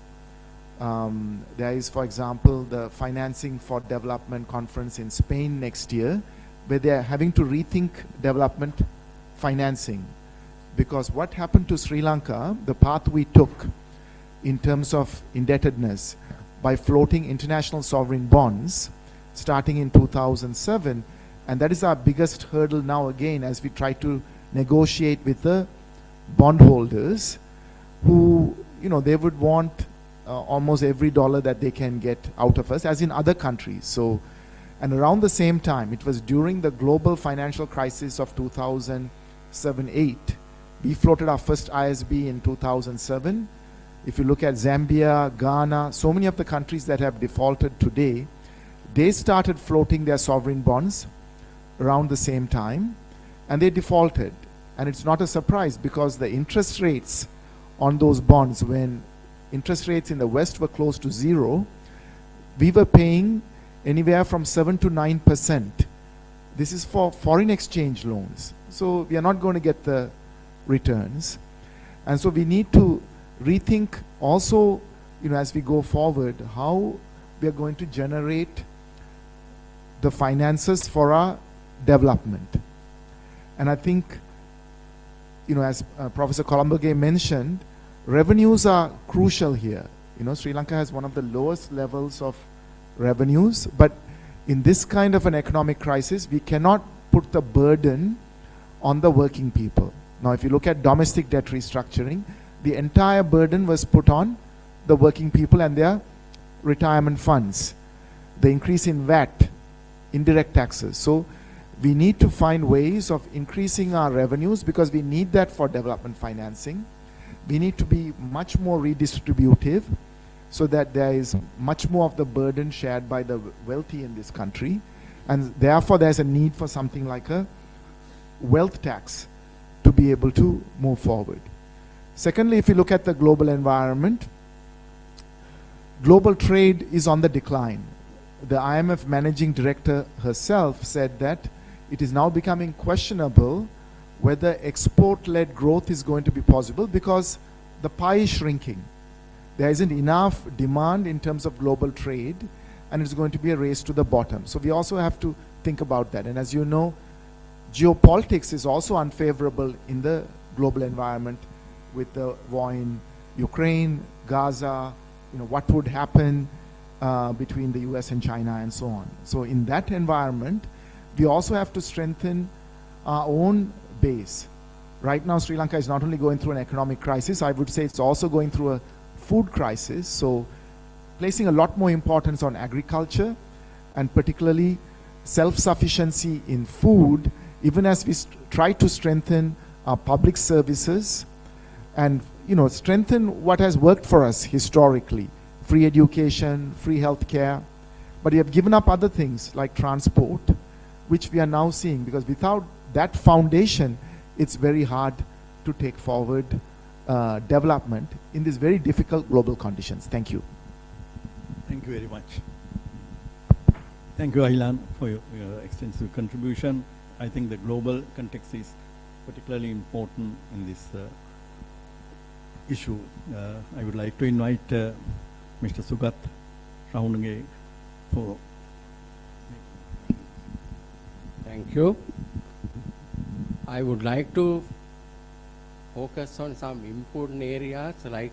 Speaker 9: There is, for example, the Financing for Development Conference in Spain next year, where they are having to rethink development financing. Because what happened to Sri Lanka, the path we took in terms of indebtedness by floating international sovereign bonds starting in 2007, and that is our biggest hurdle now again as we try to negotiate with the bondholders who, they would want almost every dollar that they can get out of us, as in other countries. So, and around the same time, it was during the global financial crisis of 2007-8, we floated our first ISB in 2007. If you look at Zambia, Ghana, so many of the countries that have defaulted today, they started floating their sovereign bonds around the same time, and they defaulted. And it's not a surprise because the interest rates on those bonds, when interest rates in the West were close to zero, we were paying anywhere from 7 to 9%. This is for foreign exchange loans. So we are not going to get the returns. And so we need to rethink also, as we go forward, how we are going to generate the finances for our development. And I think, as Professor Columbage mentioned, revenues are crucial here. Sri Lanka has one of the lowest levels of revenues, but in this kind of an economic crisis, we cannot put the burden on the working people. Now, if you look at domestic debt restructuring, the entire burden was put on the working people and their retirement funds. The increase in VAT, indirect taxes. So We need to find ways of increasing our revenues because we need that for development financing. We need to be much more redistributive so that there is much more of the burden shared by the wealthy in this country. And therefore, there's a need for something like a wealth tax to be able to move forward. Secondly, if you look at the global environment, global trade is on the decline. The IMF managing director herself said that it is now becoming questionable whether export-led growth is going to be possible because the pie is shrinking. There isn't enough demand in terms of global trade, and it's going to be a race to the bottom. So we also have to think about that. And as you know, geopolitics is also unfavorable in the global environment with the war in Ukraine, Gaza, what would happen between the US and China and so on. So in that environment, we also have to strengthen our own base. Right now, Sri Lanka is not only going through an economic crisis, I would say it's also going through a food crisis. So placing a lot more importance on agriculture and particularly self-sufficiency in food, even as we try to strengthen our public services and strengthen what has worked for us historically, free education, free health care. But we have given up other things like transport, which we are now seeing, because without that foundation, it's very hard to take forward development in these very difficult global conditions. Thank you.
Speaker 8: Thank you very much. Thank you, Aylan, for your extensive contribution. I think the global context is particularly important in this issue. I would like to invite Mr. Sugat Rahunge for.
Speaker 10: Thank you. I would like to focus on some important areas like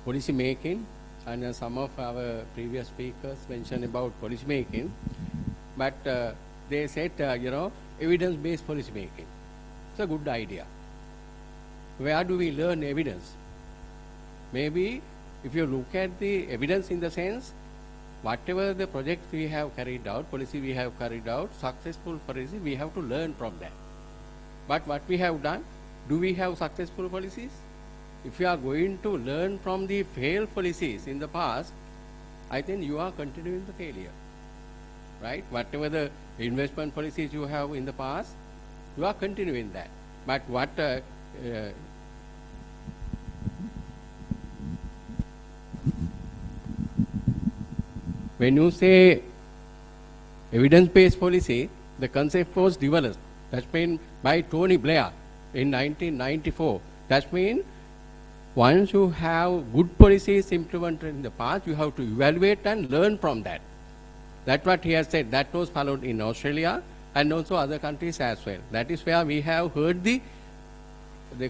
Speaker 10: policy making, and some of our previous speakers mentioned about policy making, but they said, evidence-based policy making. It's a good idea. Where do we learn evidence? Maybe if you look at the evidence in the sense, whatever the project we have carried out, policy we have carried out, successful policy, we have to learn from that. But what we have done, do we have successful policies? If you are going to learn from the failed policies in the past, I think you are continuing the failure, right? Whatever the investment policies you have in the past, you are continuing that. But what when you say evidence-based policy, the concept was developed. That's been by Tony Blair in 1994. That means once you have good policies implemented in the past, you have to evaluate and learn from that. That's what he has said. That was followed in Australia and also other countries as well. That is where we have heard the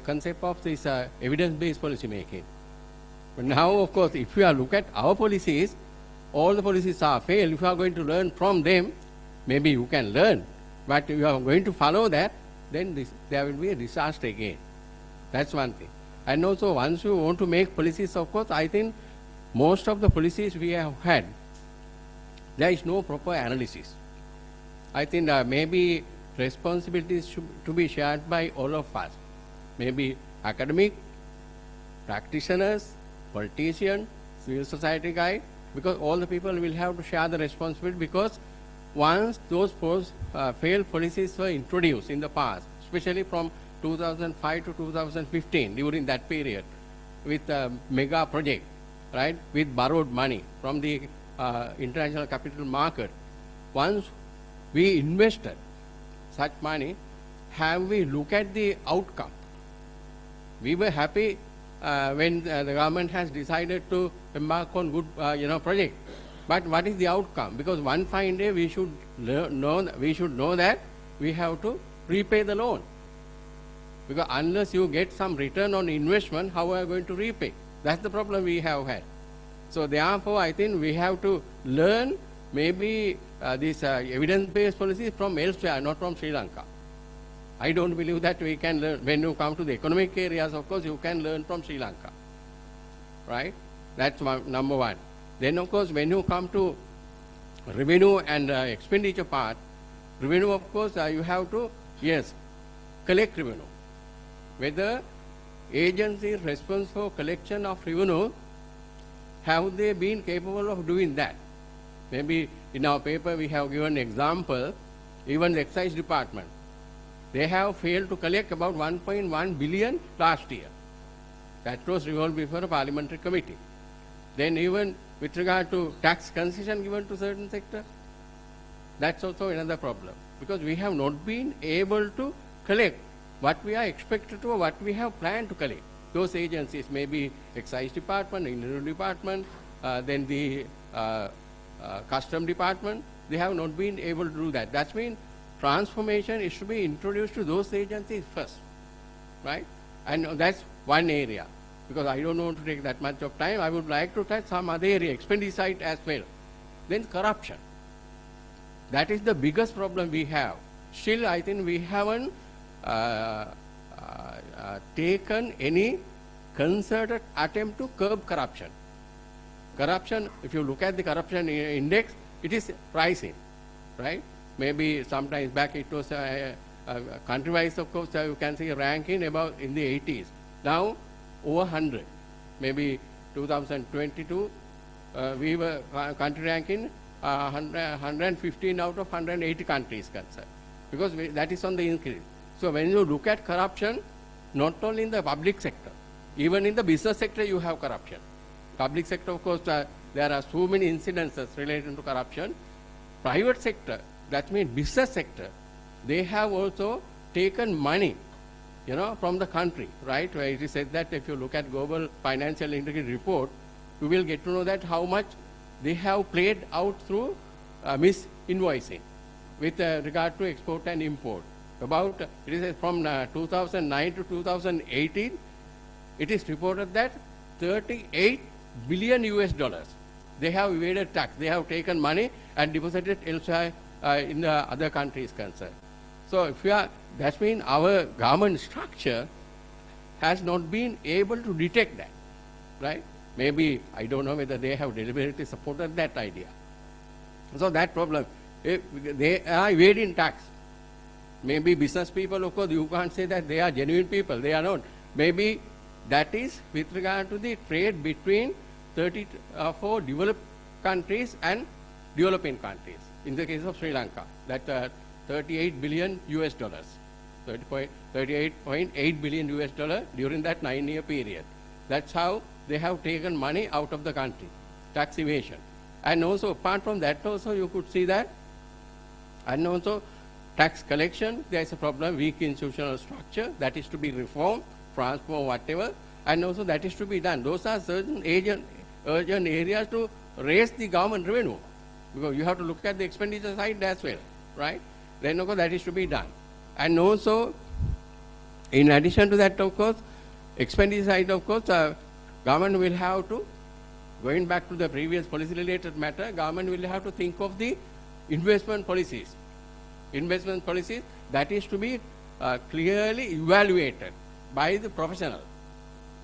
Speaker 10: concept of this evidence-based policy making. But now, of course, if you look at our policies, all the policies are failed. If you are going to learn from them, maybe you can learn. But if you are going to follow that, then there will be a disaster again. That's one thing. And also, once you want to make policies, of course, I think most of the policies we have had, there is no proper analysis. I think maybe responsibilities to be shared by all of us. Maybe academic, practitioners, politicians, civil society guys, because all the people will have to share the responsibility, because once those failed policies were introduced in the past, especially from 2005 to 2015, during that period, with a mega project, right, with borrowed money from the international capital market. Once we invested such money, have we looked at the outcome? We were happy when the government has decided to embark on good, project. But what is the outcome? Because one fine day we should know that we have to repay the loan. Because unless you get some return on investment, how are you going to repay? That's the problem we have had. So therefore, I think we have to learn maybe this evidence-based policy from elsewhere, not from Sri Lanka. I don't believe that we can learn. When you come to the economic areas, of course, you can learn from Sri Lanka, right? That's number one. Then, of course, when you come to revenue and expenditure part, revenue, of course, you have to, yes, collect revenue. Whether agencies responsible for collection of revenue, have they been capable of doing that? Maybe in our paper we have given example, even the excise department. They have failed to collect about 1.1 billion last year. That was resolved before a parliamentary committee. Then even with regard to tax concession given to certain sector, that's also another problem. Because we have not been able to collect what we are expected to or what we have planned to collect. Those agencies, maybe excise department, interior department, then the custom department, they have not been able to do that. That means transformation is to be introduced to those agencies first, right? And that's one area. Because I don't want to take that much of time, I would like to touch some other area, expenditure side as well. Then corruption. That is the biggest problem we have. Still, I think we haven't taken any concerted attempt to curb corruption. Corruption, if you look at the corruption index, it is rising, right? Maybe sometimes back it was country-wise, of course, you can see a ranking about in the 80s. Now, over 100. Maybe 2022, we were country ranking 115 out of 180 countries concerned, because that is on the increase. So when you look at corruption, not only in the public sector, even in the business sector you have corruption. Public sector, of course, there are so many incidences related to corruption. Private sector, that means business sector, they have also taken money, from the country, right? Where it is said that if you look at global financial integrity report, you will get to know that how much they have played out through misinvoicing with regard to export and import. About, it is from 2009 to 2018, it is reported that 38 billion US dollars, they have evaded tax. They have taken money and deposited elsewhere in the other countries concerned. So if we are, that means our government structure has not been able to detect that, right? Maybe, I don't know whether they have deliberately supported that idea. So that problem, if they are evading tax. Maybe business people, of course, you can't say that they are genuine people, they are not. Maybe that is with regard to the trade between 34 developed countries and developing countries. In the case of Sri Lanka, that 38 billion US dollars, 38.8 billion US dollar during that 9-year period. That's how they have taken money out of the country, tax evasion. And also, apart from that also, you could see that, and also tax collection, there is a problem, weak institutional structure, that is to be reformed, transformed, whatever, and also that is to be done. Those are certain urgent areas to raise the government revenue, because you have to look at the expenditure side as well, right? Then, of course, that is to be done. And also, in addition to that, of course, expenditure side, of course, government will have to, going back to the previous policy-related matter, government will have to think of the investment policies. Investment policies, that is to be clearly evaluated by the professional,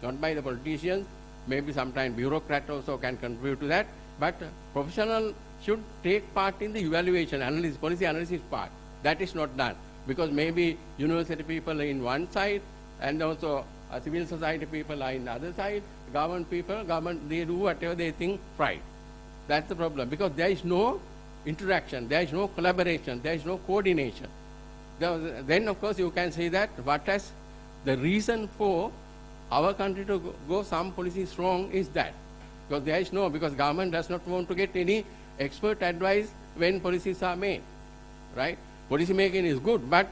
Speaker 10: not by the politicians. Maybe sometimes bureaucrat also can contribute to that, but professional should take part in the evaluation, analysis, policy analysis part. That is not done, because maybe university people are in one side, and also civil society people are in the other side, government people, they do whatever they think right. That's the problem, because there is no interaction, there is no collaboration, there is no coordination. Then, of course, you can say that what has the reason for our country to go some policies wrong is that. Because there is no, because government does not want to get any expert advice when policies are made, right? Policy making is good, but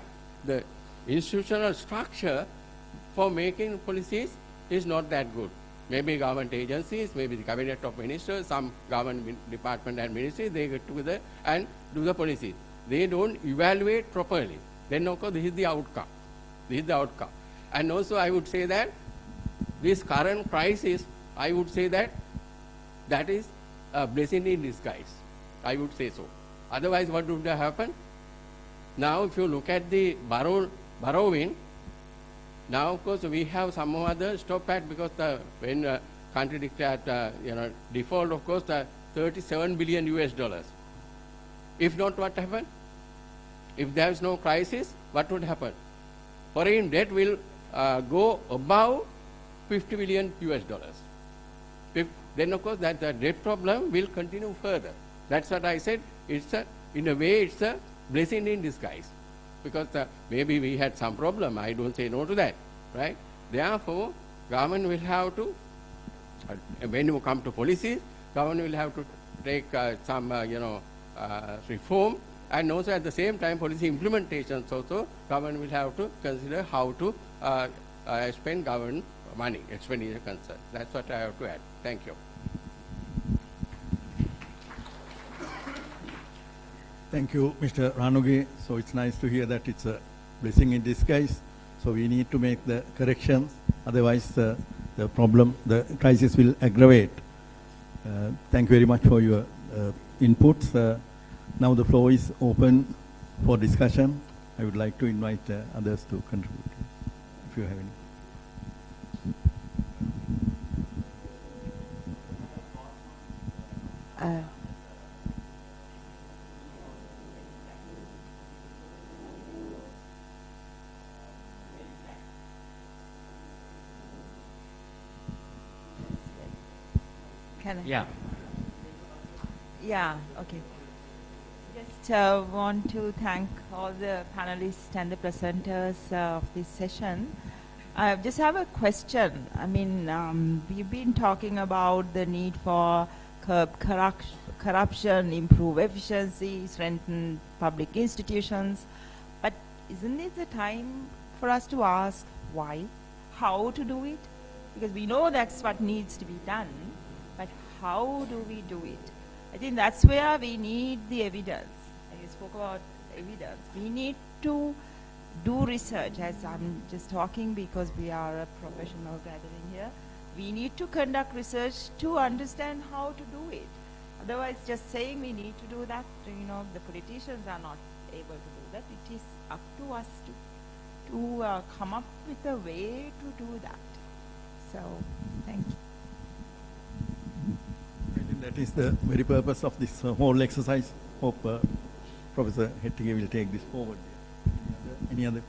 Speaker 10: the institutional structure for making policies is not that good. Maybe government agencies, maybe the cabinet of ministers, some government department and ministries, they get together and do the policies. They don't evaluate properly. Then, of course, this is the outcome. This is the outcome. And also, I would say that this current crisis, I would say that that is a blessing in disguise. I would say so. Otherwise, what would have happened? Now, if you look at the borrowing, now, of course, we have some other stop at, because when country declared default, of course, 37 billion US dollars. If not, what happened? if there is no crisis, what would happen? Foreign debt will go above 50 billion US dollars. Then of course that the debt problem will continue further. That's what I said. In a way, it's a blessing in disguise, because maybe we had some problem. I don't say no to that, right? Therefore, government will have to, when you come to policies, government will have to take some reform, and also at the same time policy implementations also, government will have to consider how to spend government money, expenditure concern. That's what I have to add. Thank you.
Speaker 8: Thank you, Mr. Ranuge. So it's nice to hear that it's a blessing in disguise. So we need to make the corrections. Otherwise, the problem, the crisis will aggravate. Thank you very much for your inputs. Now the floor is open for discussion. I would like to invite others to contribute, if you have any.
Speaker 11: Can I?
Speaker 12: Yeah.
Speaker 11: Yeah, okay. Just want to thank all the panelists and the presenters of this session. I just have a question. I mean, we've been talking about the need for curb corruption, improve efficiency, strengthen public institutions. But isn't it the time for us to ask why, how to do it? Because we know that's what needs to be done, but how do we do it? I think that's where we need the evidence. I spoke about evidence. We need to do research, as I'm just talking because we are a professional gathering here. We need to conduct research to understand how to do it. Otherwise, just saying we need to do that, the politicians are not able to do that. It is up to us to come up with a way to do that. So, thank you.
Speaker 8: I think that is the very purpose of this whole exercise. Hope Professor Hettige will take this forward. Any other?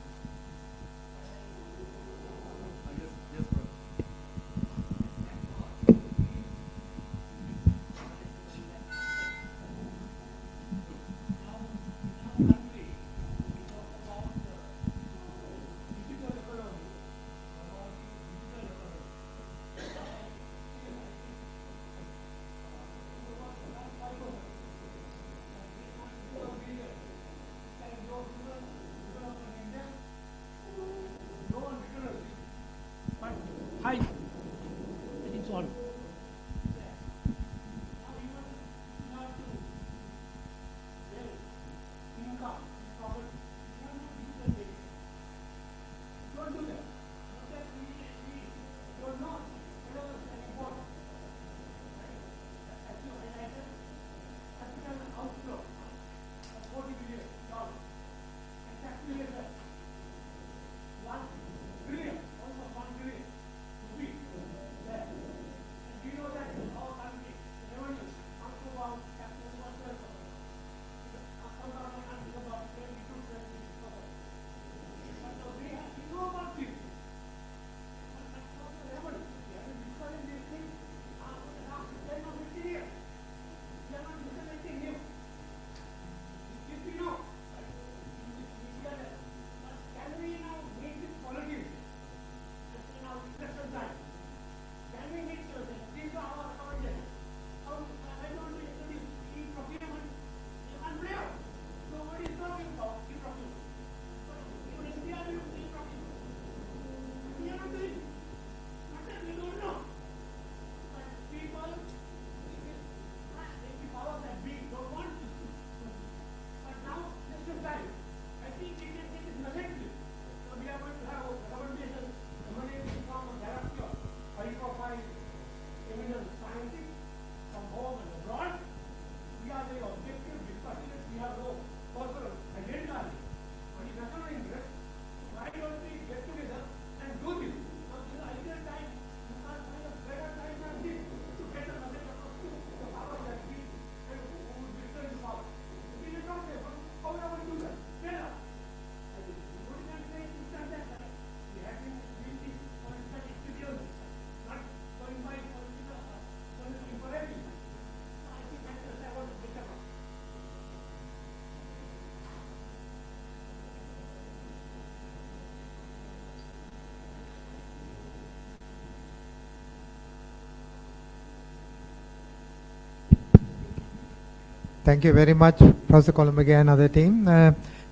Speaker 12: Thank you very much, Professor Columbiga and other team.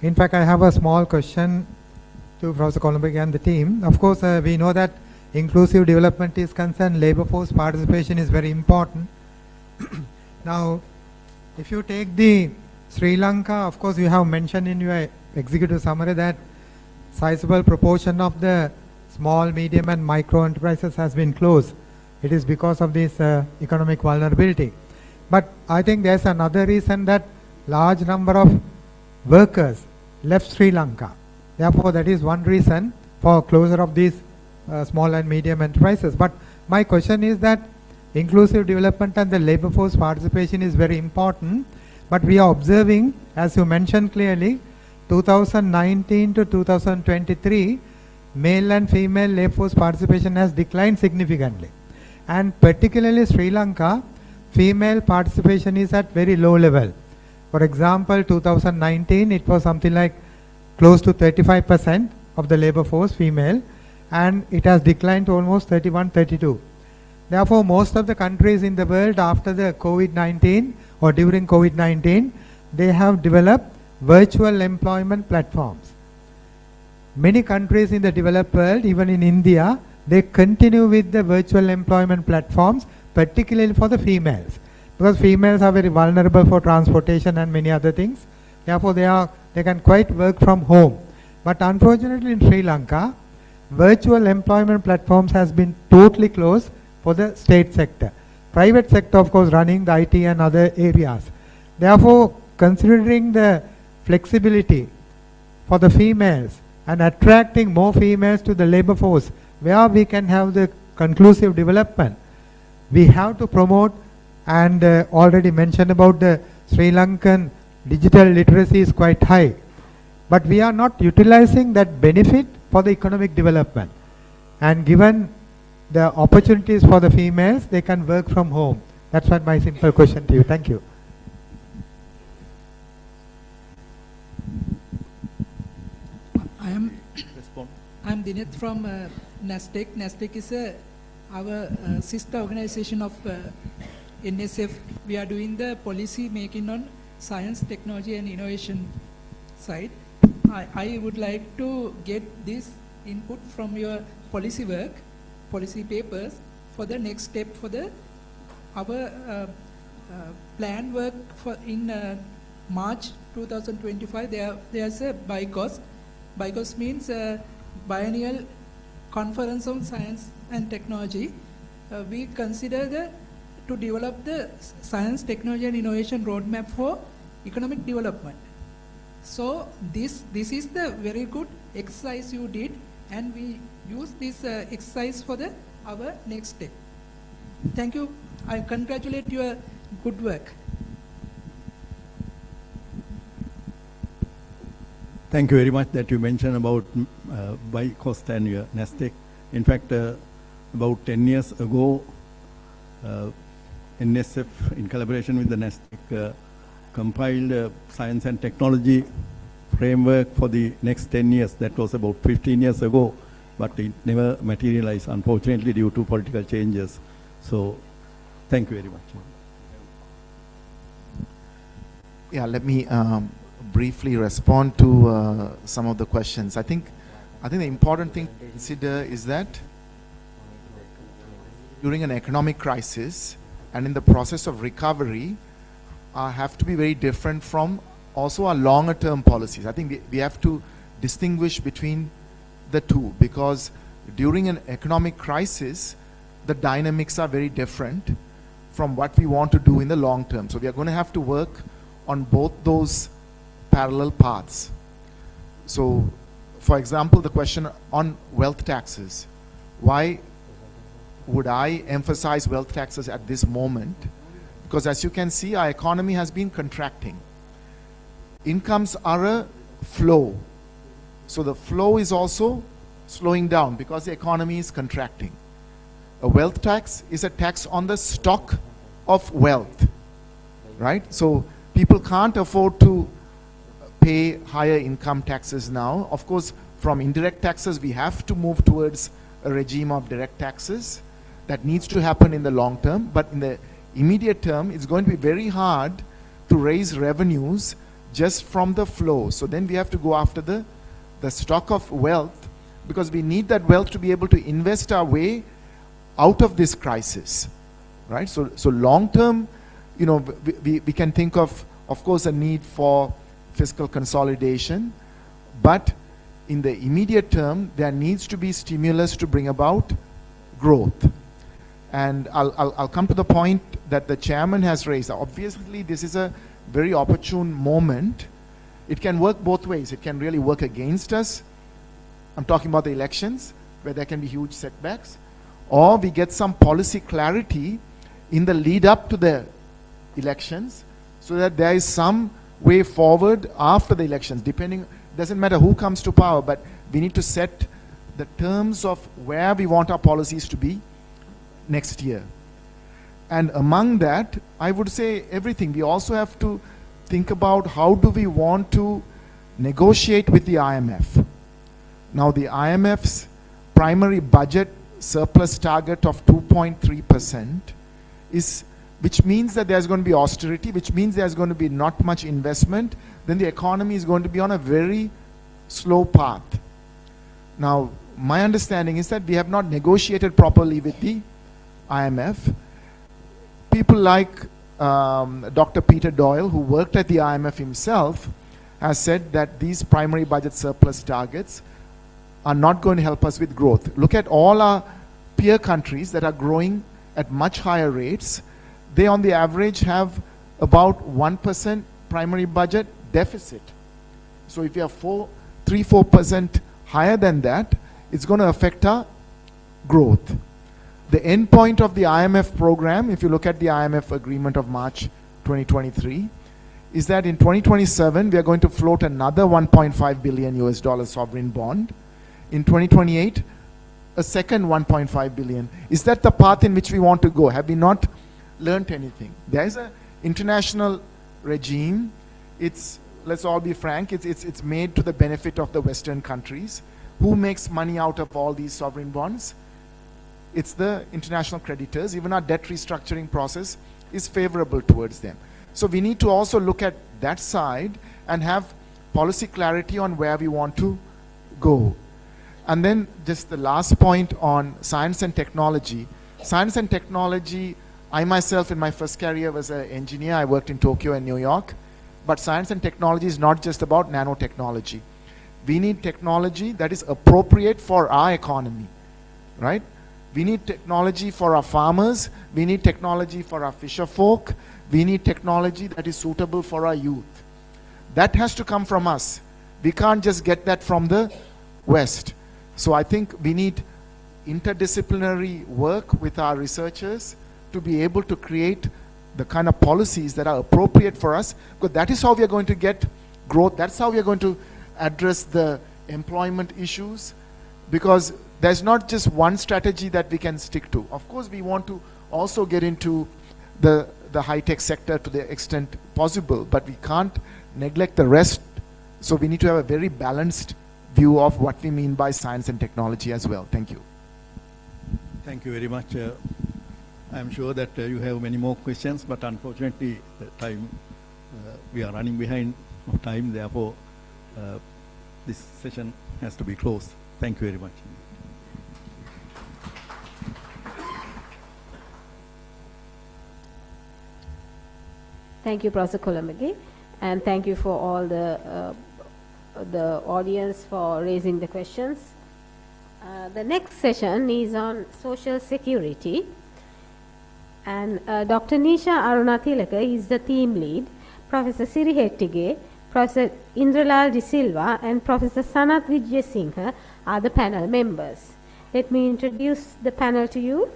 Speaker 12: In fact, I have a small question to Professor Columbiga and the team. Of course, we know that inclusive development is concerned, labor force participation is very important. Now, if you take the Sri Lanka, of course, you have mentioned in your executive summary that sizable proportion of the small, medium and micro enterprises has been closed. It is because of this economic vulnerability. But I think there's another reason that large number of workers left Sri Lanka. Therefore, that is one reason for closure of these small and medium enterprises. But my question is that inclusive development and the labor force participation is very important. But we are observing, as you mentioned clearly, 2019 to 2023, male and female labor force participation has declined significantly. And particularly Sri Lanka, female participation is at very low level. For example, 2019, it was something like close to 35% of the labor force female, and it has declined to almost 31, 32. Therefore, most of the countries in the world after the COVID-19 or during COVID-19, they have developed virtual employment platforms. Many countries in the developed world, even in India, they continue with the virtual employment platforms, particularly for the females, because females are very vulnerable for transportation and many other things. Therefore, they can quite work from home. But unfortunately, in Sri Lanka, virtual employment platforms has been totally closed for the state sector. Private sector, of course, running the IT and other areas. Therefore, considering the flexibility for the females and attracting more females to the labor force, where we can have the conclusive development, we have to promote, and already mentioned about the Sri Lankan digital literacy is quite high. But we are not utilizing that benefit for the economic development. And given the opportunities for the females, they can work from home. That's what my simple question to you. Thank you.
Speaker 13: I'm Dineth from NASDAQ. NASDAQ is our sister organization of NSF. We are doing the policy making on science, technology and innovation side. I would like to get this input from your policy work, policy papers for the next step for our plan work for in March 2025. There's a BICOS. BICOS means Biennial Conference on Science and Technology. We consider to develop the science, technology and innovation roadmap for economic development. So this is the very good exercise you did, and we use this exercise for our next step. Thank you. I congratulate your good work.
Speaker 8: Thank you very much that you mentioned about BICOS and your NASDAQ. In fact, about 10 years ago, NSF, in collaboration with the NASDAQ, compiled a science and technology framework for the next 10 years. That was about 15 years ago, but it never materialized, unfortunately, due to political changes. So, thank you very much.
Speaker 9: Yeah, let me briefly respond to some of the questions. I think the important thing to consider is that during an economic crisis and in the process of recovery have to be very different from also our longer term policies. I think we have to distinguish between the two, because during an economic crisis, the dynamics are very different from what we want to do in the long term. So we are going to have to work on both those parallel paths. So, for example, the question on wealth taxes. Why would I emphasize wealth taxes at this moment? Because as you can see, our economy has been contracting. Incomes are a flow. So the flow is also slowing down because the economy is contracting. A wealth tax is a tax on the stock of wealth, right? So people can't afford to pay higher income taxes now. Of course, from indirect taxes, we have to move towards a regime of direct taxes. That needs to happen in the long term, but in the immediate term, it's going to be very hard to raise revenues just from the flow. So then we have to go after the stock of wealth, because we need that wealth to be able to invest our way out of this crisis, right? So long term, you know, we can think of course, a need for fiscal consolidation, but in the immediate term, there needs to be stimulus to bring about growth. And I'll come to the point that the chairman has raised. Obviously, this is a very opportune moment. It can work both ways. It can really work against us. I'm talking about the elections, where there can be huge setbacks, or we get some policy clarity in the lead up to the elections, so that there is some way forward after the elections, depending, doesn't matter who comes to power, but we need to set the terms of where we want our policies to be next year. And among that, I would say everything. We also have to think about how do we want to negotiate with the IMF. Now, the IMF's primary budget surplus target of 2.3% is, which means that there's going to be austerity, which means there's going to be not much investment, then the economy is going to be on a very slow path. Now, my understanding is that we have not negotiated properly with the IMF. People like Dr. Peter Doyle, who worked at the IMF himself, has said that these primary budget surplus targets are not going to help us with growth. Look at all our peer countries that are growing at much higher rates. They on the average have about 1% primary budget deficit. So if you have 3-4% higher than that, it's going to affect our growth. The end point of the IMF program, if you look at the IMF agreement of March 2023, is that in 2027 we are going to float another $1.5 billion sovereign bond. In 2028, a second 1.5 billion. Is that the path in which we want to go? Have we not learned anything? There is an international regime. It's, let's all be frank, it's made to the benefit of the Western countries. Who makes money out of all these sovereign bonds? It's the international creditors. Even our debt restructuring process is favorable towards them. So we need to also look at that side and have policy clarity on where we want to go. And then just the last point on science and technology. Science and technology, I myself in my first career was an engineer. I worked in Tokyo and New York. But science and technology is not just about nanotechnology. We need technology that is appropriate for our economy, right? We need technology for our farmers. We need technology for our fisher folk. We need technology that is suitable for our youth. That has to come from us. We can't just get that from the West. So I think we need interdisciplinary work with our researchers to be able to create the kind of policies that are appropriate for us, because that is how we are going to get growth. That's how we are going to address the employment issues, because there's not just one strategy that we can stick to. Of course, we want to also get into the high-tech sector to the extent possible, but we can't neglect the rest. So we need to have a very balanced view of what we mean by science and technology as well. Thank you.
Speaker 8: Thank you very much. I'm sure that you have many more questions, but unfortunately, the time we are running behind of time. Therefore, this session has to be closed. Thank you very much.
Speaker 1: Thank you, Professor Kolomage, and thank you for all the audience for raising the questions. The next session is on social security, and Dr. Nisha Arunathilaka is the theme lead. Professor Siri Hettige, Professor Indralal De Silva, and Professor Sanath Vijayasinghe are the panel members. Let me introduce the panel to you.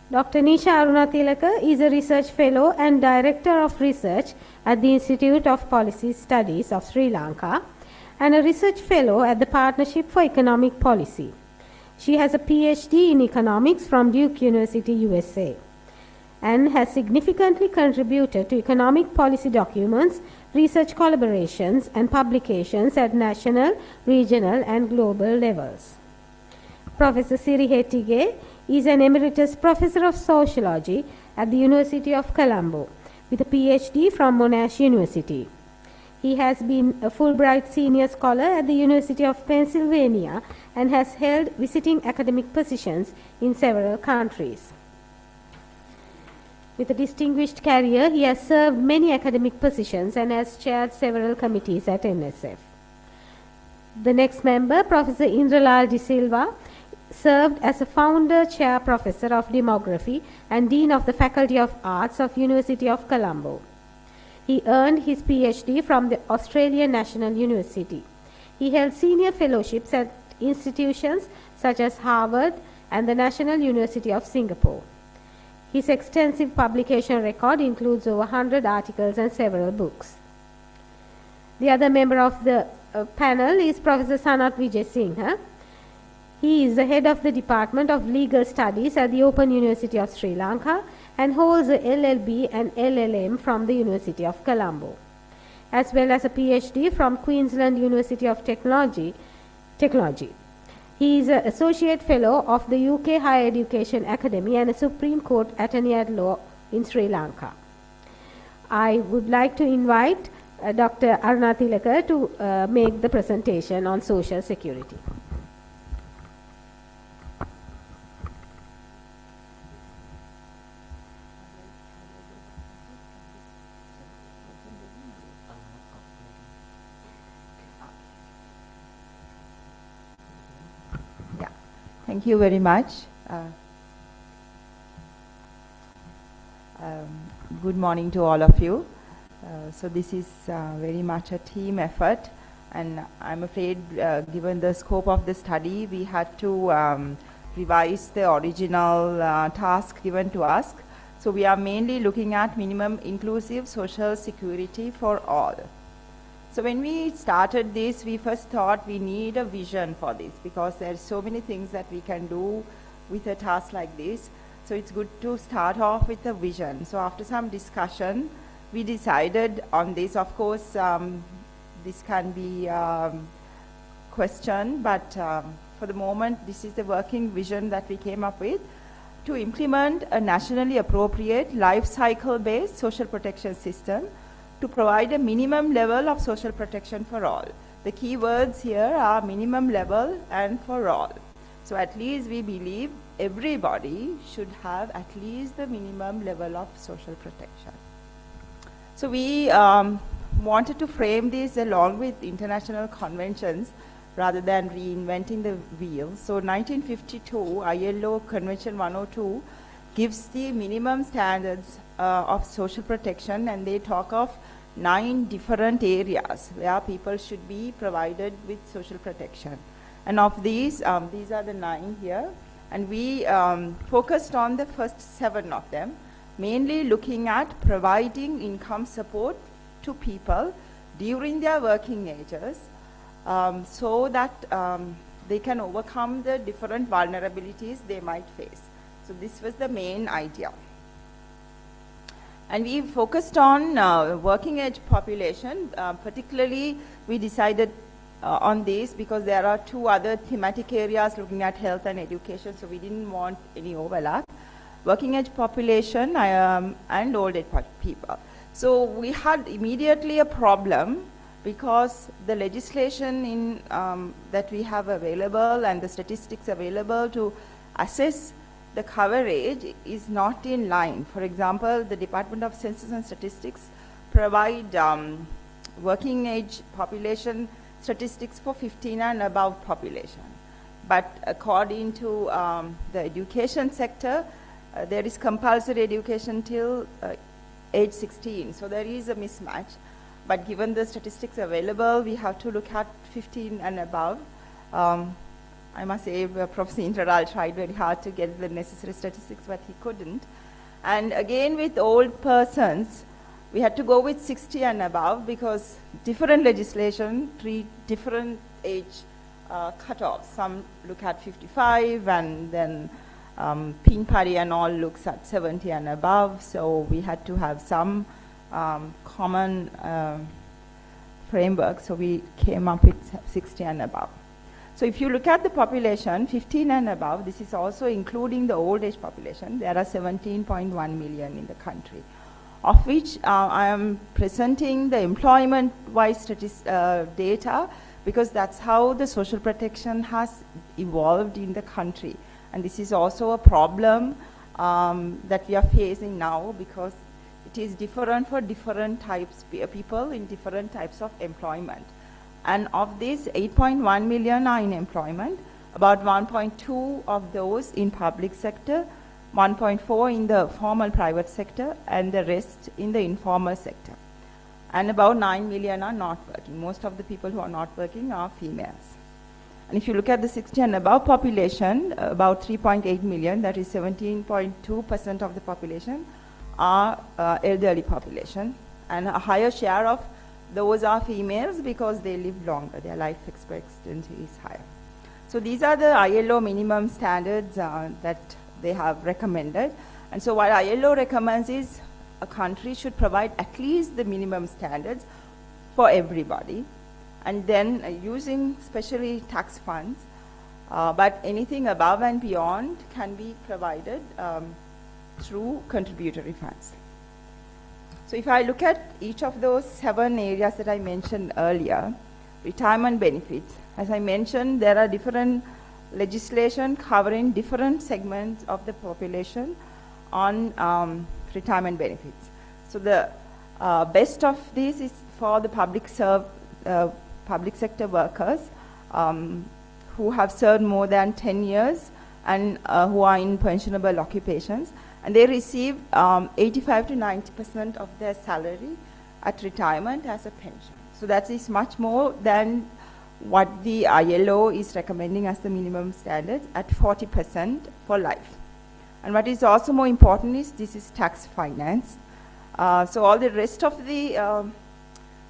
Speaker 1: Dr. Nisha Arunathilaka is a research fellow and director of research at the Institute of Policy Studies of Sri Lanka and a research fellow at the Partnership for Economic Policy. She has a PhD in economics from Duke University, USA, and has significantly contributed to economic policy documents, research collaborations, and publications at national, regional, and global levels. Professor Siri Hettige is an emeritus professor of sociology at the University of Colombo. with a PhD from Monash University. He has been a Fulbright Senior Scholar at the University of Pennsylvania and has held visiting academic positions in several countries. With a distinguished career, he has served many academic positions and has chaired several committees at NSF. The next member, Professor Indralal De Silva, served as a founder chair professor of demography and dean of the Faculty of Arts of University of Colombo. He earned his PhD from the Australian National University. He held senior fellowships at institutions such as Harvard and the National University of Singapore. His extensive publication record includes over 100 articles and several books. The other member of the panel is Professor Sanat Vijay Singh. He is the head of the Department of Legal Studies at the Open University of Sri Lanka and holds a LLB and LLM from the University of Colombo, as well as a PhD from Queensland University of Technology. He is an Associate Fellow of the UK Higher Education Academy and a Supreme Court Attorney at Law in Sri Lanka. I would like to invite Dr. Aruna Tilaka to make the presentation on Social Security.
Speaker 11: Thank you very much. Good morning to all of you. So this is very much a team effort, and I'm afraid given the scope of the study, we had to revise the original task given to us. So we are mainly looking at minimum inclusive social security for all. So when we started this, we first thought we need a vision for this because there are so many things that we can do with a task like this. So it's good to start off with a vision. So after some discussion, we decided on this. Of course, this can be questioned, but for the moment, this is the working vision that we came up with to implement a nationally appropriate life cycle-based social protection system to provide a minimum level of social protection for all. The key words here are minimum level and for all. So at least we believe everybody should have at least the minimum level of social protection. So we wanted to frame this along with international conventions rather than reinventing the wheel. So 1952 ILO Convention 102 gives the minimum standards of social protection, and they talk of 9 different areas where people should be provided with social protection. And of these are the 9 here, and we focused on the first 7 of them, mainly looking at providing income support to people during their working ages so that they can overcome the different vulnerabilities they might face. So this was the main idea. And we focused on working age population. Particularly, we decided on this because there are 2 other thematic areas looking at health and education, so we didn't want any overlap. Working age population and old age people. So we had immediately a problem because the legislation in, that we have available and the statistics available to assess the coverage is not in line. For example, the Department of Census and Statistics provide working age population statistics for 15 and above population. But according to the education sector, there is compulsory education till age 16. So there is a mismatch. But given the statistics available, we have to look at 15 and above. I must say, Professor Indralal tried very hard to get the necessary statistics, but he couldn't. And again, with old persons, we had to go with 60 and above because different legislation treat different age cutoffs. Some look at 55, and then Pin Pari and all looks at 70 and above. So we had to have some common framework. So we came up with 60 and above. So if you look at the population, 15 and above, this is also including the old age population. There are 17.1 million in the country. of which I am presenting the employment-wise data, because that's how the social protection has evolved in the country. And this is also a problem that we are facing now, because it is different for different types people in different types of employment. And of these, 8.1 million are in employment, about 1.2 of those in public sector, 1.4 in the formal private sector, and the rest in the informal sector. And about 9 million are not working. Most of the people who are not working are females. And if you look at the 60 and above population, about 3.8 million, that is 17.2% of the population, are elderly population. And a higher share of those are females because they live longer, their life expectancy is higher. So these are the ILO minimum standards that they have recommended. And so what ILO recommends is a country should provide at least the minimum standards for everybody, and then using especially tax funds, but anything above and beyond can be provided through contributory funds. So if I look at each of those 7 areas that I mentioned earlier, retirement benefits, as I mentioned, there are different legislation covering different segments of the population on retirement benefits. So the best of this is for the public sector workers who have served more than 10 years and who are in pensionable occupations, and they receive 85 to 90% of their salary at retirement as a pension. So that is much more than what the ILO is recommending as the minimum standards at 40% for life. And what is also more important is this is tax financed. So all the rest of the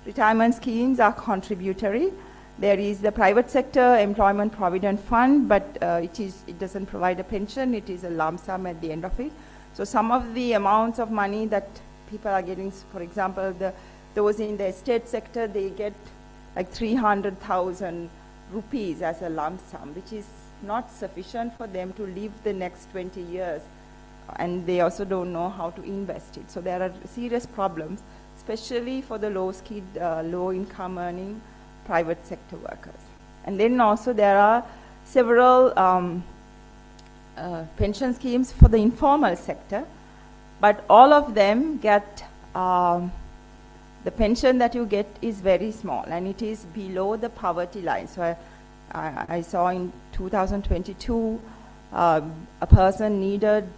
Speaker 11: retirement schemes are contributory. There is the private sector employment provident fund, but it doesn't provide a pension, it is a lump sum at the end of it. So some of the amounts of money that people are getting, for example, those in the estate sector, they get like 300,000 rupees as a lump sum, which is not sufficient for them to live the next 20 years. And they also don't know how to invest it. So there are serious problems, especially for the low-skilled, low-income earning private sector workers. And then also there are several pension schemes for the informal sector, but all of them get, the pension that you get is very small, and it is below the poverty line. So I saw in 2022, a person needed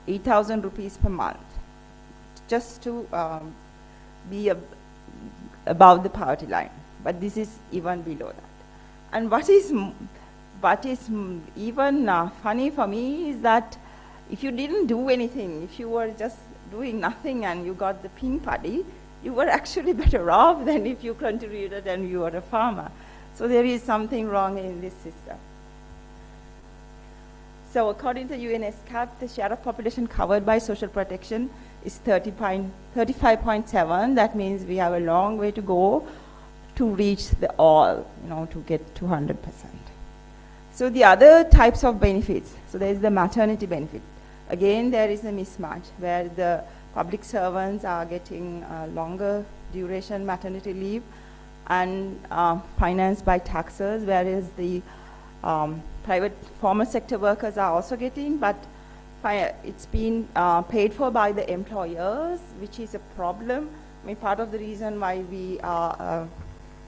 Speaker 11: 8,000 rupees per month just to be above the poverty line. But this is even below that. And what is even funny for me is that if you didn't do anything, if you were just doing nothing and you got the pink putty, you were actually better off than if you contributed and you were a farmer. So there is something wrong in this system. So according to UNESCAP, the share of population covered by social protection is 35.7. That means we have a long way to go to reach the all, to get 200%. So the other types of benefits, so there is the maternity benefit. Again, there is a mismatch where the public servants are getting longer duration maternity leave and financed by taxes, whereas the private formal sector workers are also getting, but it's been paid for by the employers, which is a problem. I mean, part of the reason why we are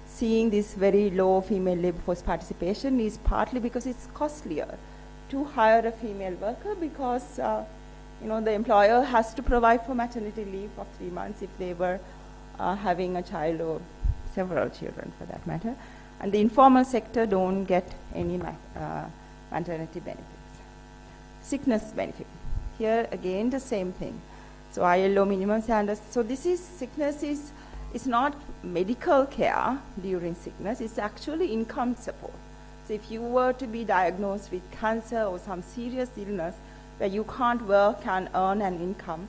Speaker 11: seeing this very low female labor force participation is partly because it's costlier to hire a female worker, because the employer has to provide for maternity leave of 3 months if they were having a child or several children for that matter. And the informal sector don't get any maternity benefits. Sickness benefit. Here again the same thing. So ILO minimum standards. So sickness is not medical care during sickness, it's actually income support. So if you were to be diagnosed with cancer or some serious illness where you can't work and earn an income,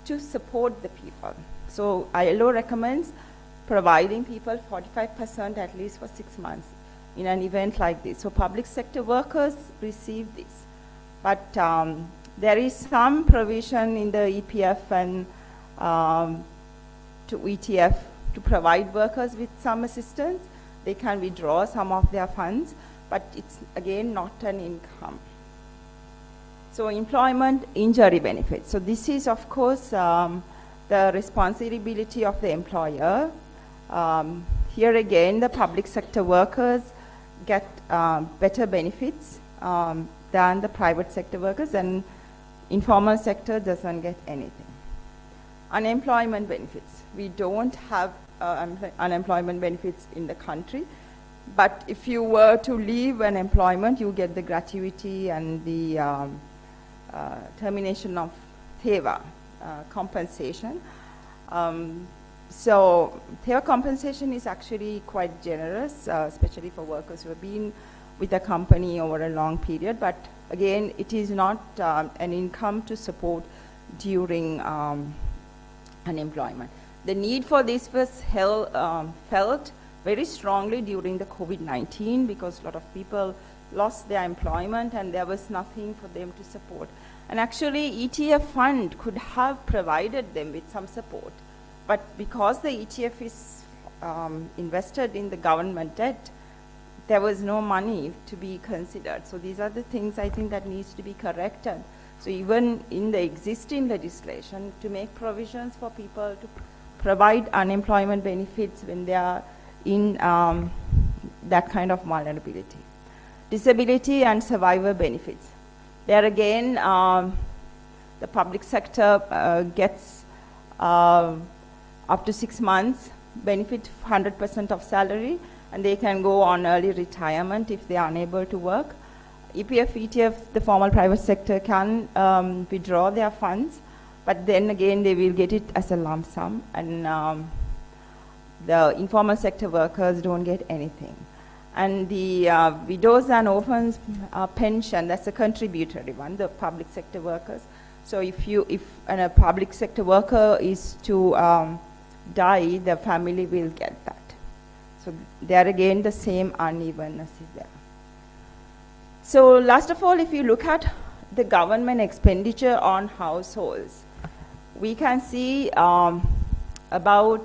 Speaker 11: to support the people. So ILO recommends providing people 45% at least for 6 months in an event like this. So public sector workers receive this. But There is some provision in the EPF and to ETF to provide workers with some assistance. They can withdraw some of their funds, but it's again not an income. So employment injury benefits. So this is of course the responsibility of the employer. Here again, the public sector workers get better benefits than the private sector workers, and informal sector doesn't get anything. Unemployment benefits. We don't have unemployment benefits in the country, but if you were to leave an employment, you get the gratuity and the termination of TEVA compensation. So TEVA compensation is actually quite generous, especially for workers who have been with a company over a long period, but again, it is not an income to support during unemployment. The need for this was felt very strongly during the COVID-19 because a lot of people lost their employment and there was nothing for them to support. And actually, ETF fund could have provided them with some support. But because the ETF is invested in the government debt, there was no money to be considered. So these are the things I think that needs to be corrected. So even in the existing legislation, to make provisions for people to provide unemployment benefits when they are in that kind of vulnerability. Disability and survivor benefits. There again, the public sector gets up to 6 months benefit 100% of salary, and they can go on early retirement if they are unable to work. EPF, ETF, the formal private sector can withdraw their funds, but then again they will get it as a lump sum, and the informal sector workers don't get anything. And the widows and orphans pension, that's a contributory one, the public sector workers. So if a public sector worker is to die, the family will get that. So there again, the same unevenness is there. So last of all, if you look at the government expenditure on households, we can see about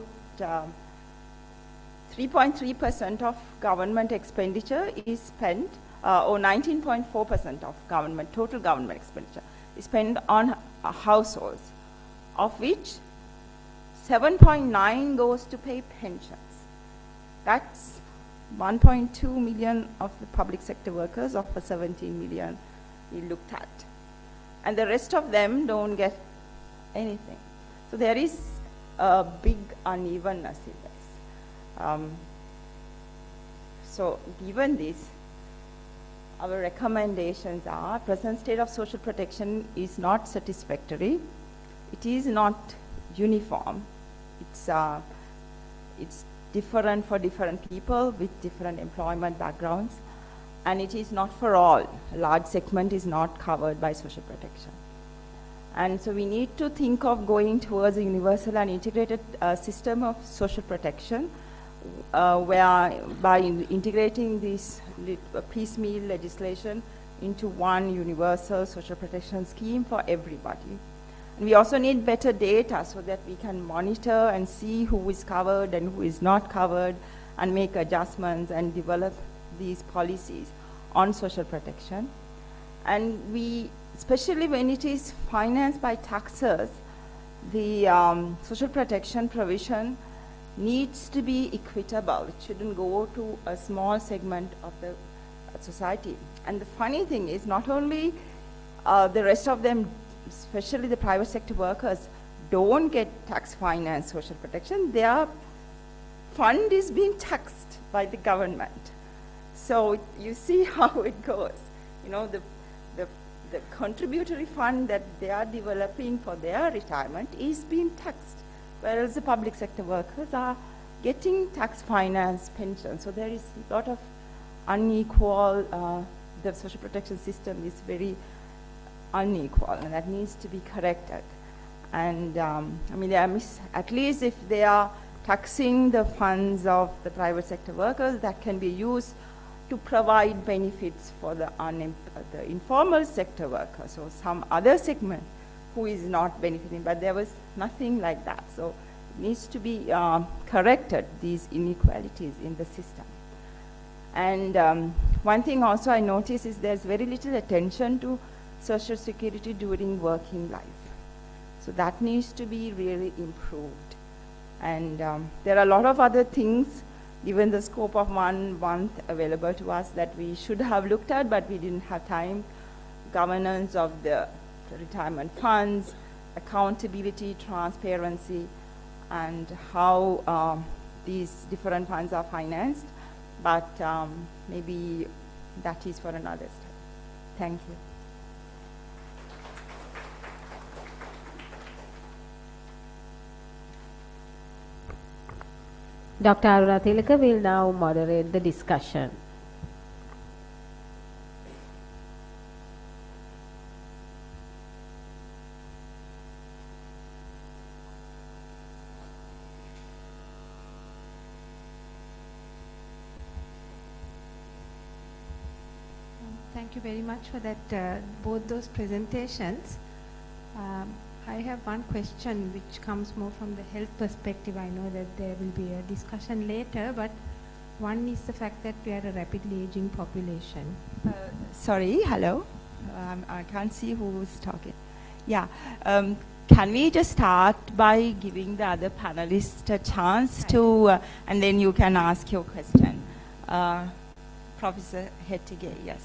Speaker 11: 3.3% of government expenditure is spent, or 19.4% of total government expenditure is spent on households, of which 7.9 goes to pay pensions. That's 1.2 million of the public sector workers of the 17 million we looked at. And the rest of them don't get anything. So there is a big unevenness in this. So given this, our recommendations are present state of social protection is not satisfactory. It is not uniform. It's different for different people with different employment backgrounds, and it is not for all. A large segment is not covered by social protection. And so we need to think of going towards a universal and integrated system of social protection, where by integrating this piecemeal legislation into one universal social protection scheme for everybody. And we also need better data so that we can monitor and see who is covered and who is not covered, and make adjustments and develop these policies on social protection. And we, especially when it is financed by taxes, the social protection provision needs to be equitable. It shouldn't go to a small segment of the society. And the funny thing is, not only the rest of them, especially the private sector workers, don't get tax finance social protection, their fund is being taxed by the government. So you see how it goes. You know, the contributory fund that they are developing for their retirement is being taxed, whereas the public sector workers are getting tax finance pension. So there is a lot of unequal, the social protection system is very unequal, and that needs to be corrected. And I mean, at least if they are taxing the funds of the private sector workers, that can be used to provide benefits for the informal sector workers or some other segment who is not benefiting, but there was nothing like that. So it needs to be corrected, these inequalities in the system. And one thing also I notice is there's very little attention to social security during working life. So that needs to be really improved. And there are a lot of other things, given the scope of 1 month available to us, that we should have looked at, but we didn't have time. Governance of the retirement funds, accountability, transparency, and how these different funds are financed. But maybe that is for another step. Thank you.
Speaker 1: Dr. Aruna Tilaka will now moderate the discussion.
Speaker 14: Thank you very much for that, both those presentations. I have one question which comes more from the health perspective. I know that there will be a discussion later, but one is the fact that we are a rapidly aging population.
Speaker 11: Sorry, hello. I can't see who's talking. Yeah. Can we just start by giving the other panelists a chance to, and then you can ask your question. Professor Hettige, yes.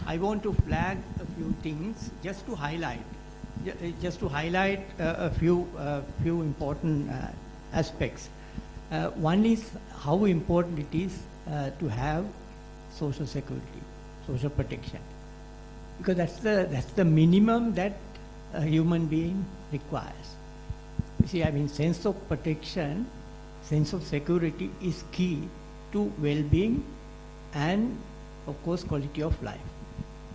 Speaker 5: I want to flag a few things just to highlight, a few important aspects. One is how important it is to have social security, social protection, because that's the minimum that a human being requires. You see, I mean, sense of protection, sense of security is key to well-being and, of course, quality of life.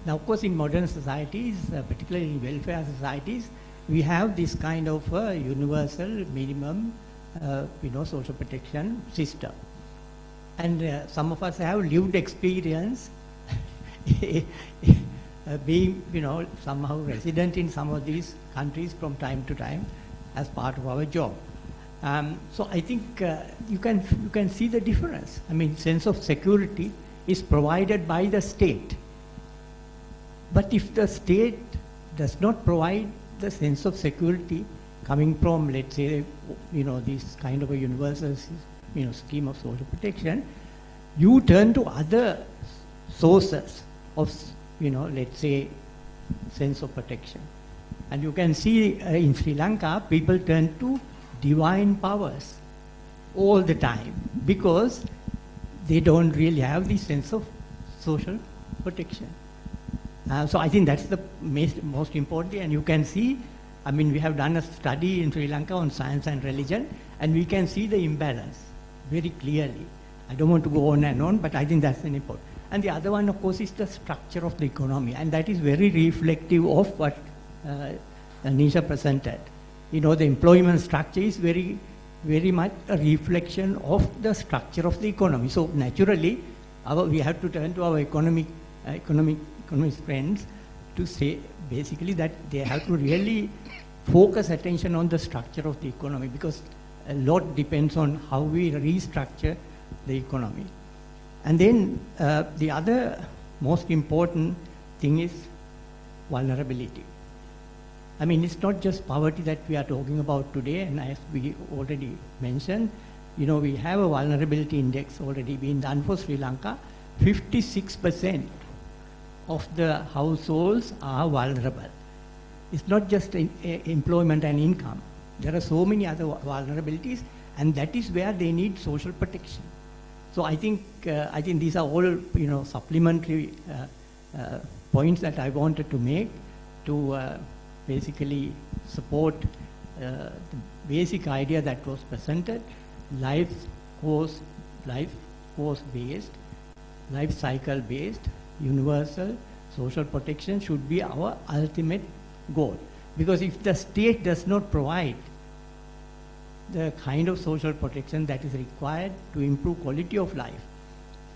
Speaker 5: Now, of course, in modern societies, particularly in welfare societies, we have this kind of universal minimum, social protection system. And some of us have lived experience being, somehow resident in some of these countries from time to time as part of our job. So I think you can see the difference. I mean, sense of security is provided by the state. But if the state does not provide the sense of security coming from, let's say, this kind of a universal, scheme of social protection, you turn to other sources of, let's say, sense of protection. And you can see in Sri Lanka, people turn to divine powers all the time because they don't really have the sense of social protection. So I think that's the most important, and you can see, I mean, we have done a study in Sri Lanka on science and religion, and we can see the imbalance very clearly. I don't want to go on and on, but I think that's an important. And the other one, of course, is the structure of the economy, and that is very reflective of what Nisha presented. The employment structure is very, very much a reflection of the structure of the economy. So naturally, we have to turn to our economist friends to say basically that they have to really focus attention on the structure of the economy, because a lot depends on how we restructure the economy. And then the other most important thing is vulnerability. I mean, it's not just poverty that we are talking about today, and as we already mentioned, we have a vulnerability index already being done for Sri Lanka. 56% of the households are vulnerable. It's not just employment and income. There are so many other vulnerabilities, and that is where they need social protection. So I think these are all supplementary points that I wanted to make to basically support the basic idea that was presented. Life life force based, life cycle based, universal social protection should be our ultimate goal. Because if the state does not provide the kind of social protection that is required to improve quality of life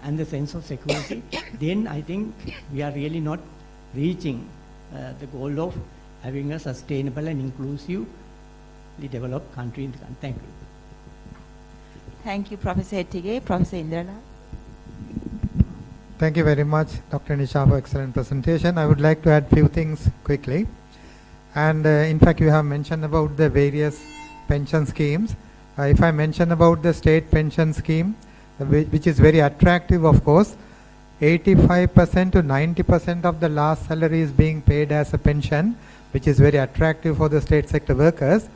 Speaker 5: and the sense of security, then I think we are really not reaching the goal of having a sustainable and inclusively developed country in the country. Thank you.
Speaker 11: Thank you, Professor Hettige. Professor Indrala.
Speaker 12: Thank you very much, Dr. Nisha, for excellent presentation. I would like to add few things quickly. And in fact, you have mentioned about the various pension schemes. If I mention about the state pension scheme, which is very attractive, of course, 85% to 90% of the last salary is being paid as a pension, which is very attractive for the state sector workers.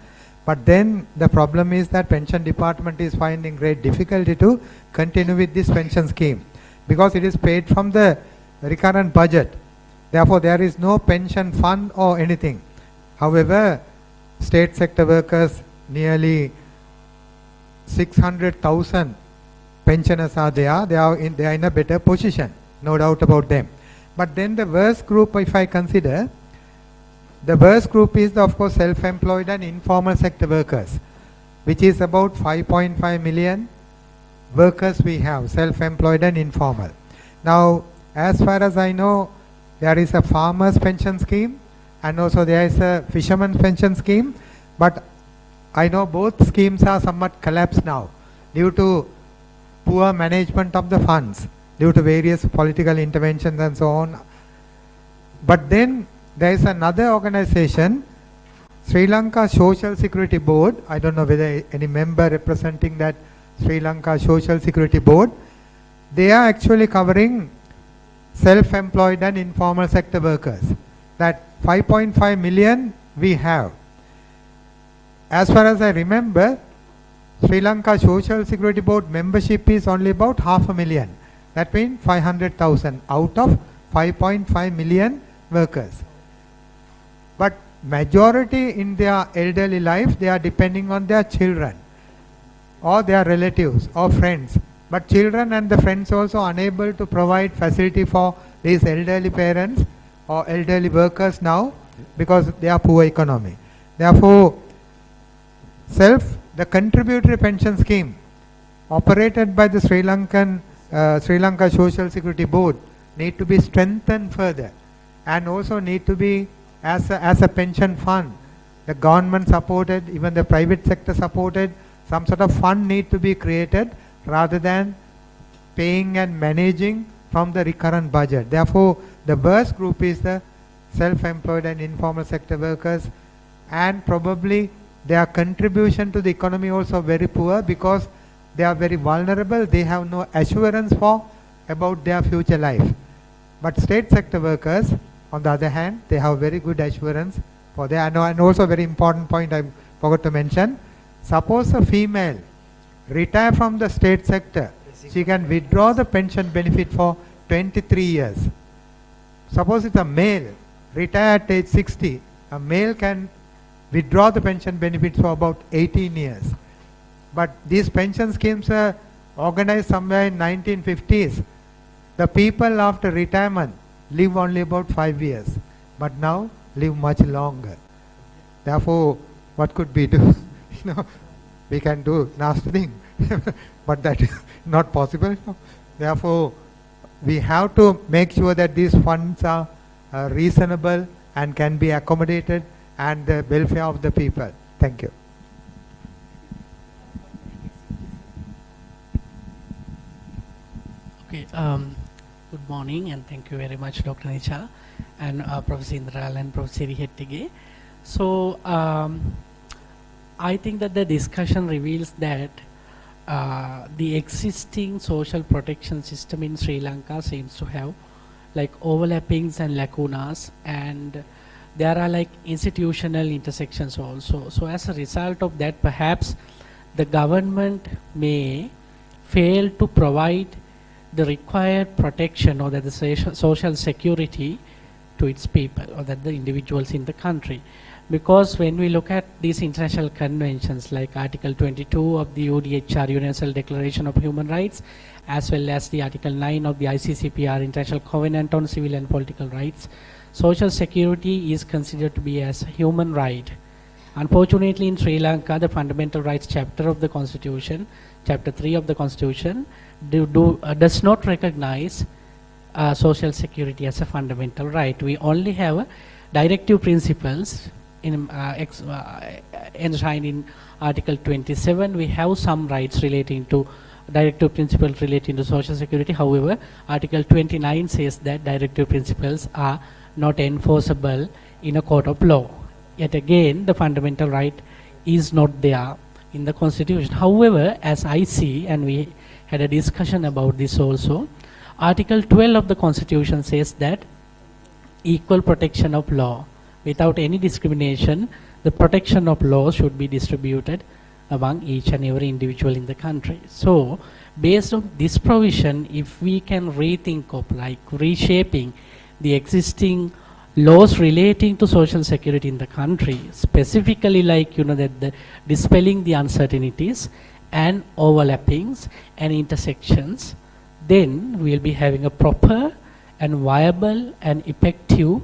Speaker 12: But then the problem is that pension department is finding great difficulty to continue with this pension scheme, because it is paid from the recurrent budget. Therefore, there is no pension fund or anything. However, state sector workers, nearly 600,000 pensioners are there. They are in a better position, no doubt about them. But then the worst group, if I consider, the worst group is, of course, self-employed and informal sector workers, which is about 5.5 million workers we have, self-employed and informal. Now, as far as I know, there is a farmers pension scheme and also there is a fisherman's pension scheme, but I know both schemes are somewhat collapsed now due to poor management of the funds, due to various political interventions and so on. But then there is another organization, Sri Lanka Social Security Board. I don't know whether any member representing that Sri Lanka Social Security Board. They are actually covering self-employed and informal sector workers. That 5.5 million we have. As far as I remember, Sri Lanka Social Security Board membership is only about 500,000. That means 500,000 out of 5.5 million workers. But majority in their elderly life, they are depending on their children or their relatives or friends. But children and the friends also unable to provide facility for these elderly parents or elderly workers now because they are poor economy. Therefore, the contributory pension scheme operated by the Sri Lanka Social Security Board need to be strengthened further, and also need to be as a pension fund. The government supported, even the private sector supported, some sort of fund need to be created rather than paying and managing from the recurrent budget. Therefore, the worst group is the self-employed and informal sector workers, and probably their contribution to the economy also very poor because they are very vulnerable. They have no assurance about their future life. But state sector workers, on the other hand, they have very good assurance for their, and also very important point I forgot to mention, suppose a female retire from the state sector, she can withdraw the pension benefit for 23 years. Suppose it's a male, retire at age 60, a male can withdraw the pension benefits for about 18 years. But these pension schemes are organized somewhere in 1950s. The people after retirement live only about 5 years, but now live much longer. Therefore, what could we do? We can do nothing, but that is not possible. Therefore, we have to make sure that these funds are reasonable and can be accommodated, and the welfare of the people. Thank you.
Speaker 15: Okay. Good morning, and thank you very much, Dr. Nisha and Professor Indral and Professor Hettige. So, I think that the discussion reveals that the existing social protection system in Sri Lanka seems to have like overlappings and lacunas, and there are like institutional intersections also. So as a result of that, perhaps the government may fail to provide the required protection or the social security to its people, or that the individuals in the country. Because when we look at these international conventions like Article 22 of the UDHR Universal Declaration of Human Rights, as well as the Article 9 of the ICCPR International Covenant on Civil and Political Rights, social security is considered to be as a human right. Unfortunately, in Sri Lanka, the Fundamental Rights chapter of the Constitution, Chapter 3 of the Constitution, does not recognize social security as a fundamental right. We only have directive principles enshrined in Article 27. We have some rights relating to directive principles relating to social security. However, Article 29 says that directive principles are not enforceable in a court of law. Yet again, the fundamental right is not there in the Constitution. However, as I see, and we had a discussion about this also, Article 12 of the Constitution says that equal protection of law. Without any discrimination, the protection of law should be distributed among each and every individual in the country. So, based on this provision, if we can rethink of like reshaping the existing laws relating to social security in the country, specifically like that the dispelling the uncertainties and overlappings and intersections, then we'll be having a proper and viable and effective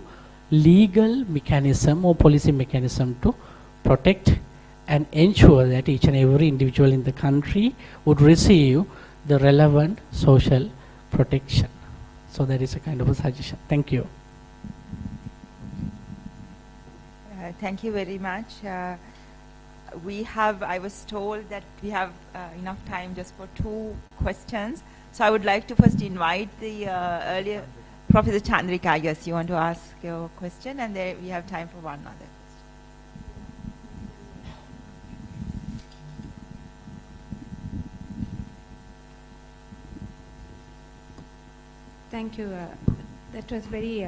Speaker 15: legal mechanism or policy mechanism to protect and ensure that each and every individual in the country would receive the relevant social protection. So that is a kind of a suggestion. Thank you.
Speaker 11: Thank you very much. I was told that we have enough time just for 2 questions. So I would like to first invite the earlier Professor Chandrika. Yes, you want to ask your question, and then we have time for one other.
Speaker 14: Thank you. That was very,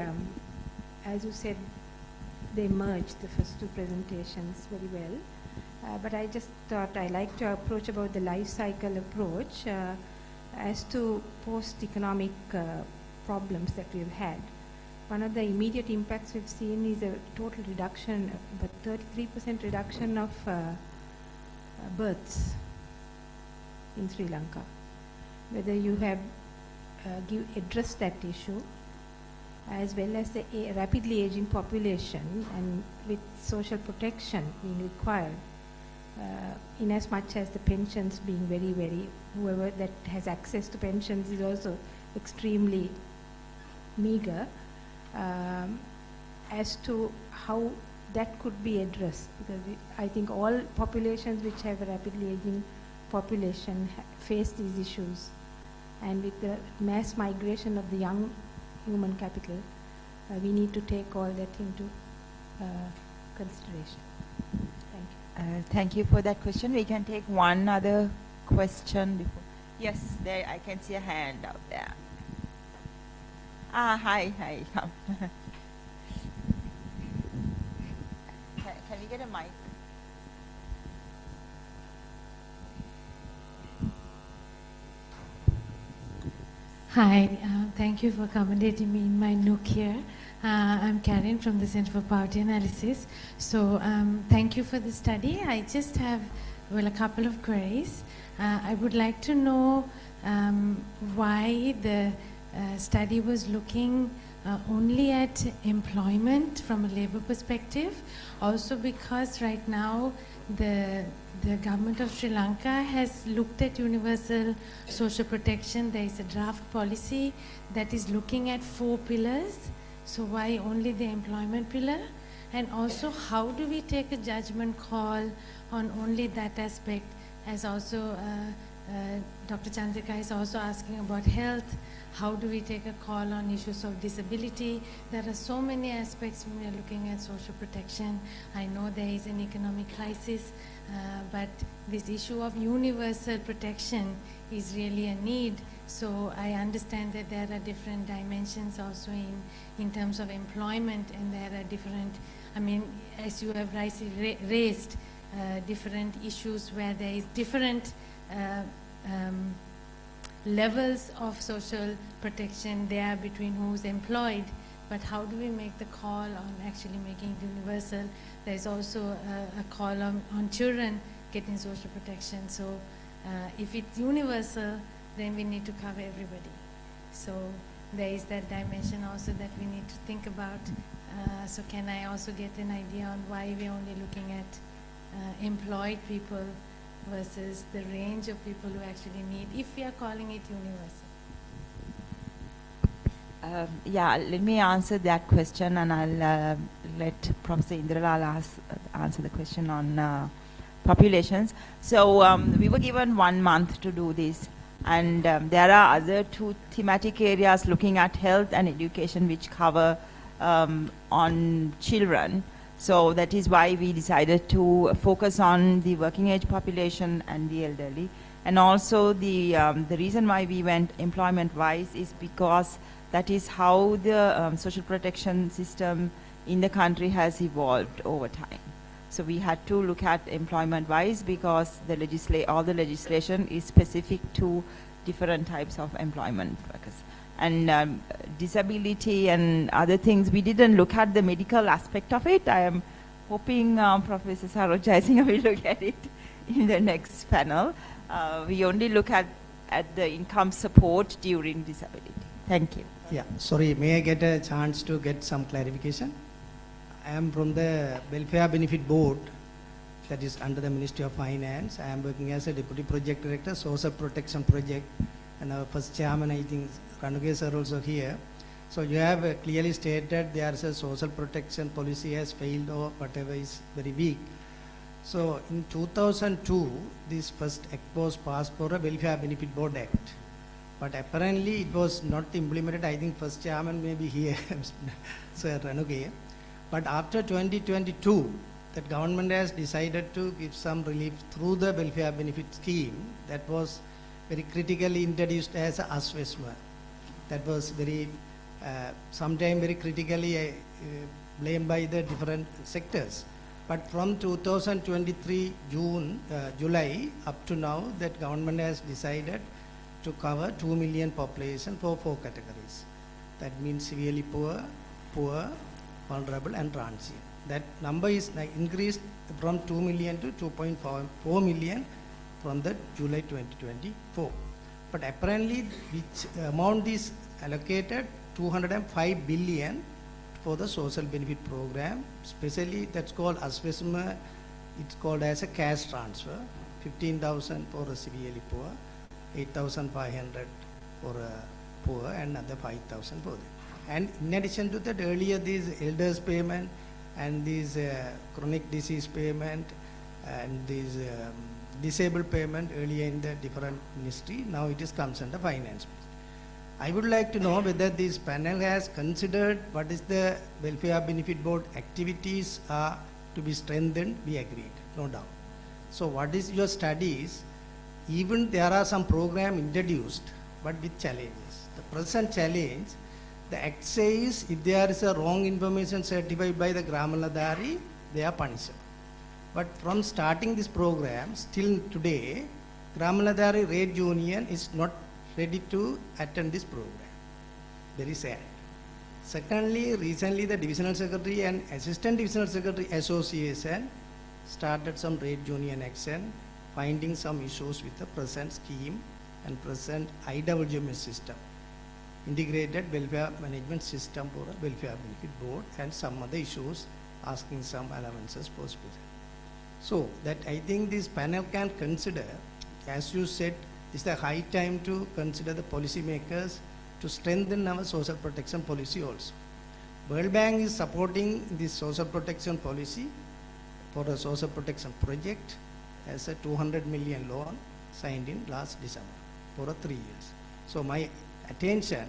Speaker 14: as you said, they merged the first 2 presentations very well. But I just thought I like to approach about the life cycle approach as to post-economic problems that we've had. One of the immediate impacts we've seen is a total reduction, but 33% reduction of births in Sri Lanka. Whether you have addressed that issue, as well as the rapidly aging population and with social protection being required, in as much as the pensions being very, whoever that has access to pensions is also extremely meager, as to how that could be addressed. Because I think all populations which have a rapidly aging population face these issues. And with the mass migration of the young human capital, we need to take all that into consideration. Thank you.
Speaker 11: Thank you for that question. We can take one other question before. Yes, there I can see a hand out there. Hi. Come. Can we get a mic?
Speaker 16: Hi, thank you for accommodating me in my nook here. I'm Karen from the Center for Poverty Analysis. So thank you for the study. I just have, a couple of queries. I would like to know why the study was looking only at employment from a labor perspective. Also because right now the government of Sri Lanka has looked at universal social protection. There is a draft policy that is looking at 4 pillars. So why only the employment pillar? And also, how do we take a judgment call on only that aspect? As also Dr. Chandrika is also asking about health. How do we take a call on issues of disability? There are so many aspects when we are looking at social protection. I know there is an economic crisis, but this issue of universal protection is really a need. So I understand that there are different dimensions also in terms of employment, and there are different, as you have raised, different issues where there is different levels of social protection there between who's employed but how do we make the call on actually making it universal? There's also a call on children getting social protection. So if it's universal, then we need to cover everybody. So there is that dimension also that we need to think about. So can I also get an idea on why we're only looking at employed people versus the range of people who actually need, if we are calling it universal?
Speaker 11: Yeah, let me answer that question, and I'll let Professor Indralal answer the question on populations. So we were given 1 month to do this, and there are other 2 thematic areas looking at health and education which cover on children. So that is why we decided to focus on the working age population and the elderly. And also the reason why we went employment-wise is because that is how the social protection system in the country has evolved over time. So we had to look at employment-wise because all the legislation is specific to different types of employment workers. And disability and other things, we didn't look at the medical aspect of it. I am hoping Professor Saroja will look at it in the next panel. We only look at the income support during disability. Thank you.
Speaker 17: Yeah, sorry, may I get a chance to get some clarification? I am from the Welfare Benefit Board, that is under the Ministry of Finance. I am working as a Deputy Project Director, Social Protection Project, and our first chairman, I think, Ranuge sir also here. So you have clearly stated there is a social protection policy has failed or whatever is very weak. So in 2002, this first act was passed for a Welfare Benefit Board Act. But apparently it was not implemented. I think first chairman may be here, Sir Ranuge. But after 2022, the government has decided to give some relief through the welfare benefit scheme that was very critically introduced as a ASVESMA. That was very, sometime very critically blamed by the different sectors. But from 2023 July up to now, that government has decided to cover 2 million population for 4 categories. That means severely poor, vulnerable and transient. That number is increased from 2 million to 2.4 million from the July 2024. But apparently which amount is allocated 205 billion for the social benefit program, especially that's called ASVESMA, it's called as a cash transfer, 15,000 for a severely poor, 8,500 for a poor and another 5,000 for them. And in addition to that, earlier these elders payment and these chronic disease payment and these disabled payment earlier in the different ministry, now it is comes under finance. I would like to know whether this panel has considered what is the welfare benefit board activities are to be strengthened. We agreed, no doubt. So what is your studies? Even there are some program introduced, but with challenges. The present challenge, the act says if there is a wrong information certified by the Gramaladari, they are punishable. But from starting this program, still today, Gramaladari Rate Union is not ready to attend this program. Very sad. Secondly, recently the Divisional Secretary and Assistant Divisional Secretary Association started some rate union action, finding some issues with the present scheme and present IWMS system, Integrated Welfare Management System for a Welfare Benefit Board, and some other issues, asking some allowances possible. So that I think this panel can consider, as you said, it's the high time to consider the policy makers to strengthen our social protection policy also. World Bank is supporting this social protection policy for a social protection project as a 200 million loan signed in last December for 3 years. So my attention,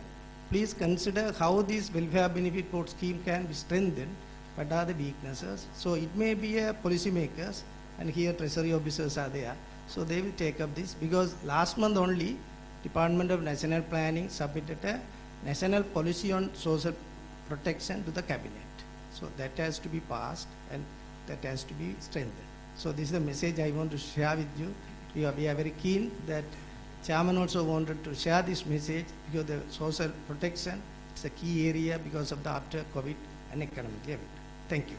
Speaker 17: please consider how this welfare benefit board scheme can be strengthened, what are the weaknesses. So it may be a policy makers, and here treasury officers are there, so they will take up this, because last month only Department of National Planning submitted a national policy on social protection to the cabinet. So that has to be passed and that has to be strengthened. So this is the message I want to share with you. We are very keen that Chairman also wanted to share this message, because the social protection It's a key area because of the after COVID and economic level. Thank you.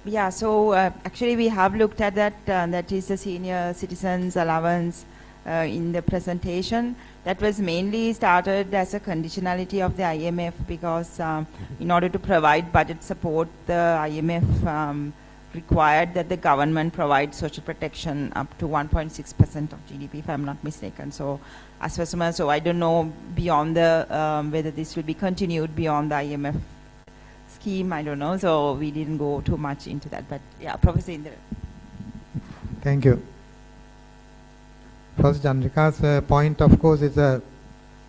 Speaker 11: Yeah, so actually we have looked at that, that is the senior citizens allowance in the presentation. That was mainly started as a conditionality of the IMF because in order to provide budget support, the IMF required that the government provide social protection up to 1.6% of GDP, if I'm not mistaken. So, so I don't know beyond the, whether this will be continued beyond the IMF scheme, I don't know, so we didn't go too much into that, but yeah, Professor Indra.
Speaker 12: Thank you. Professor Chandrika's point, of course, is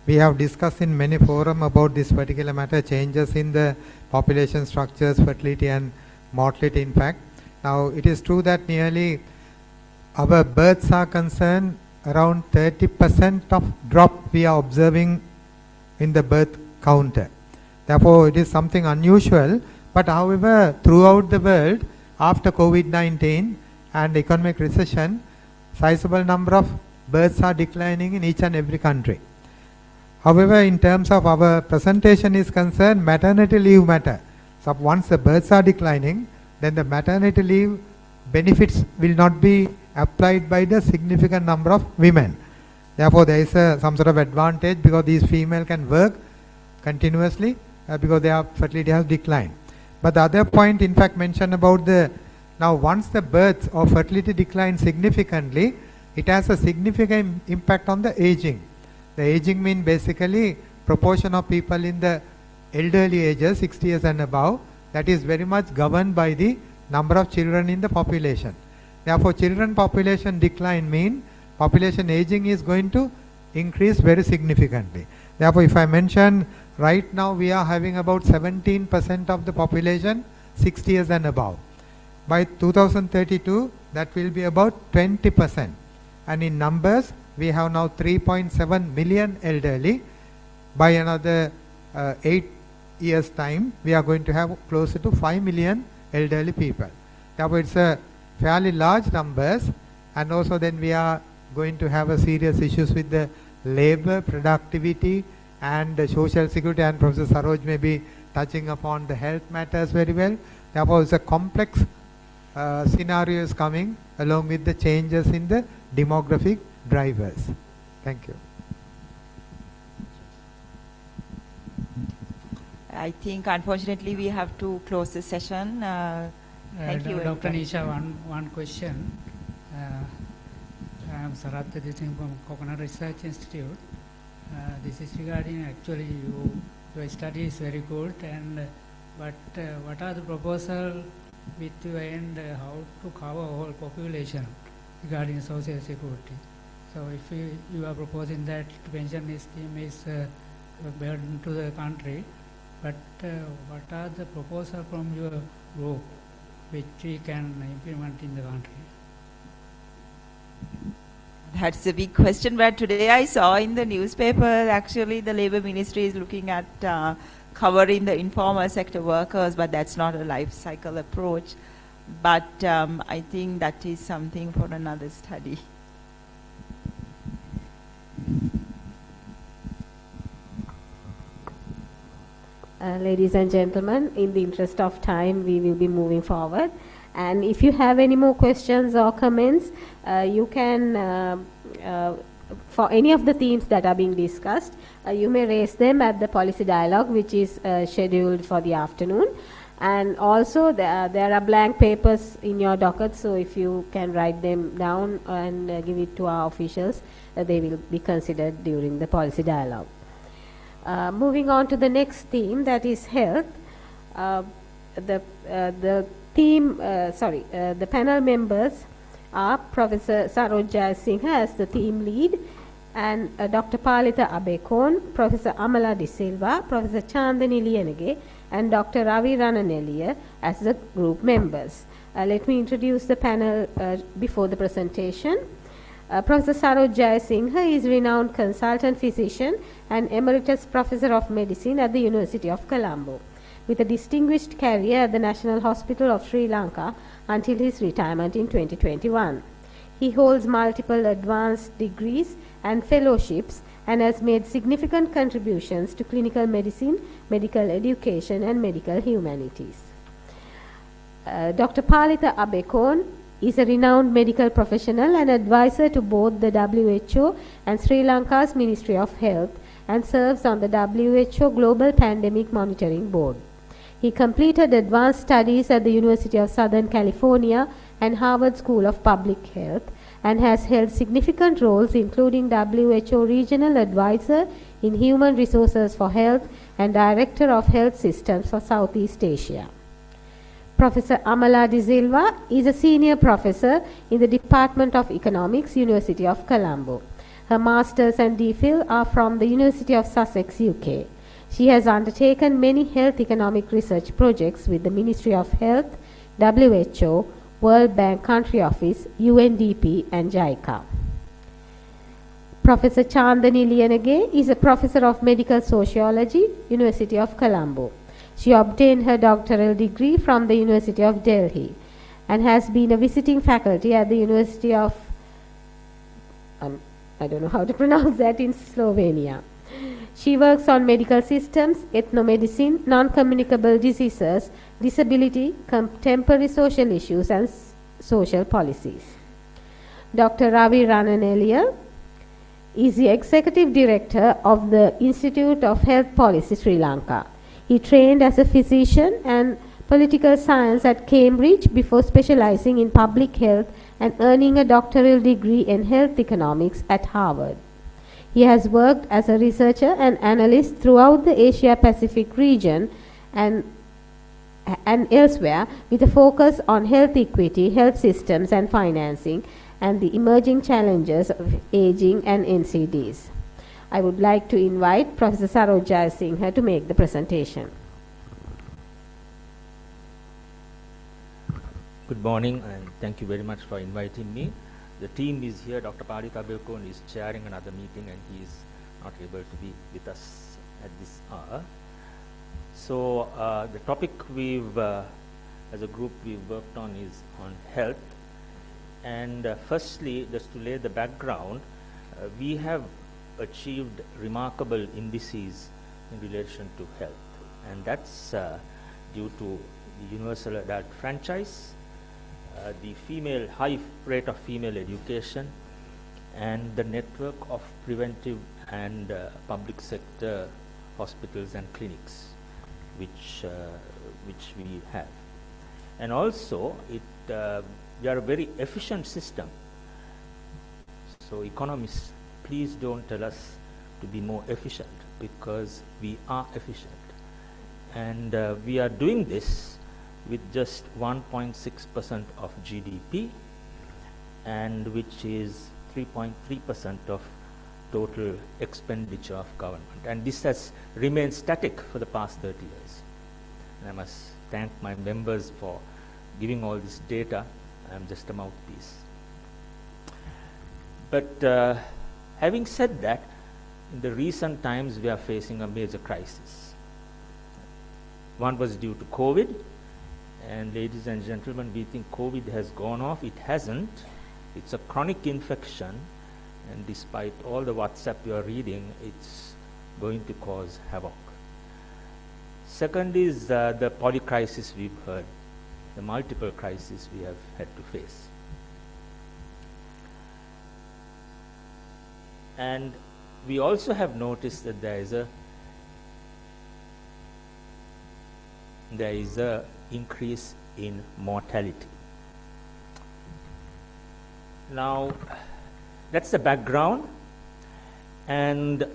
Speaker 12: we have discussed in many forums about this particular matter, changes in the population structures, fertility and mortality in fact. Now, it is true that nearly our births are concerned, around 30% of drop we are observing in the birth counter. Therefore, it is something unusual, but however, throughout the world, after COVID-19 and economic recession, sizable number of births are declining in each and every country. However, in terms of our presentation is concerned, maternity leave matter. So once the births are declining, then the maternity leave benefits will not be applied by the significant number of women. Therefore, there is some sort of advantage because these females can work continuously because their fertility has declined. But the other point, in fact, mentioned about now once the births or fertility declines significantly, it has a significant impact on the aging. The aging means basically proportion of people in the elderly ages, 60 years and above, that is very much governed by the number of children in the population. Therefore, children population decline mean population aging is going to increase very significantly. Therefore, if I mention right now we are having about 17% of the population 60 years and above. By 2032, that will be about 20%. And in numbers, we have now 3.7 million elderly. By another 8 years' time, we are going to have closer to 5 million elderly people. Therefore, it's a fairly large numbers, and also then we are going to have a serious issues with the labor, productivity, and social security, and Professor Saroj may be touching upon the health matters very well. Therefore, it's a complex scenario is coming along with the changes in the demographic drivers. Thank you.
Speaker 11: I think unfortunately we have to close the session. Thank you.
Speaker 18: Dr. Nisha, one question. I am Sarat Singh from Coconut Research Institute. This is regarding actually your study is very good, but what are the proposals with you and how to cover whole population regarding social security? So if you are proposing that pension scheme is a burden to the country, but what are the proposals from your group which we can implement in the country?
Speaker 11: That's a big question, but today I saw in the newspaper actually the Labour Ministry is looking at covering the informal sector workers, but that's not a life cycle approach. But I think that is something for another study.
Speaker 1: Ladies and gentlemen, in the interest of time, we will be moving forward. And if you have any more questions or comments, you can, for any of the themes that are being discussed, you may raise them at the policy dialogue, which is scheduled for the afternoon. And also, there are blank papers in your docket, so if you can write them down and give it to our officials, they will be considered during the policy dialogue. Moving on to the next theme, that is health. The panel members are Professor Saroj Jayasinghe as the theme lead, and Dr. Palitha Abekon, Professor Amala De Silva, Professor Chandani Liyanage, and Dr. Ravi Rananeliya as the group members. Let me introduce the panel before the presentation. Professor Saroj Jayasinghe is renowned consultant physician and emeritus professor of medicine at the University of Colombo, with a distinguished career at the National Hospital of Sri Lanka until his retirement in 2021. He holds multiple advanced degrees and fellowships and has made significant contributions to clinical medicine, medical education, and medical humanities. Dr. Palitha Abekon is a renowned medical professional and advisor to both the WHO and Sri Lanka's Ministry of Health, and serves on the WHO Global Pandemic Monitoring Board. He completed advanced studies at the University of Southern California and Harvard School of Public Health, and has held significant roles including WHO Regional Advisor in Human Resources for Health and Director of Health Systems for Southeast Asia. Professor Amala De Silva is a senior professor in the Department of Economics, University of Colombo. Her Masters and DPhil are from the University of Sussex, UK. She has undertaken many health economic research projects with the Ministry of Health, WHO, World Bank Country Office, UNDP, and JICA. Professor Chandani Liyanage is a professor of medical sociology, University of Colombo. She obtained her doctoral degree from the University of Delhi and has been a visiting faculty at the University of, I don't know how to pronounce that, in Slovenia. She works on medical systems, ethnomedicine, non-communicable diseases, disability, contemporary social issues, and social policies. Dr. Ravi Rananeliya is the Executive Director of the Institute of Health Policy, Sri Lanka. He trained as a physician and political science at Cambridge before specializing in public health and earning a doctoral degree in health economics at Harvard. He has worked as a researcher and analyst throughout the Asia-Pacific region and elsewhere, with a focus on health equity, health systems and financing, and the emerging challenges of aging and NCDs. I would like to invite Professor Saroj Jayasinghe to make the presentation.
Speaker 19: Good morning, and thank you very much for inviting me. The team is here. Dr. Palitha Abekon is chairing another meeting, and he is not able to be with us at this hour. So the topic we've, as a group, we've worked on is on health. And firstly, just to lay the background, we have achieved remarkable indices in relation to health, and that's due to the universal adult franchise, the high rate of female education, and the network of preventive and public sector hospitals and clinics which we have. And also we are a very efficient system. So economists, please don't tell us to be more efficient, because we are efficient. And we are doing this with just 1.6% of GDP, and which is 3.3% of total expenditure of government. And this has remained static for the past 30 years. And I must thank my members for giving all this data. I'm just a mouthpiece. But having said that, in the recent times we are facing a major crisis. One was due to COVID, and ladies and gentlemen, we think COVID has gone off. It hasn't. It's a chronic infection, and despite all the WhatsApp you are reading, it's going to cause havoc. Second is the polycrisis we've heard, the multiple crises we have had to face. And we also have noticed that there is a increase in mortality. Now, that's the background, and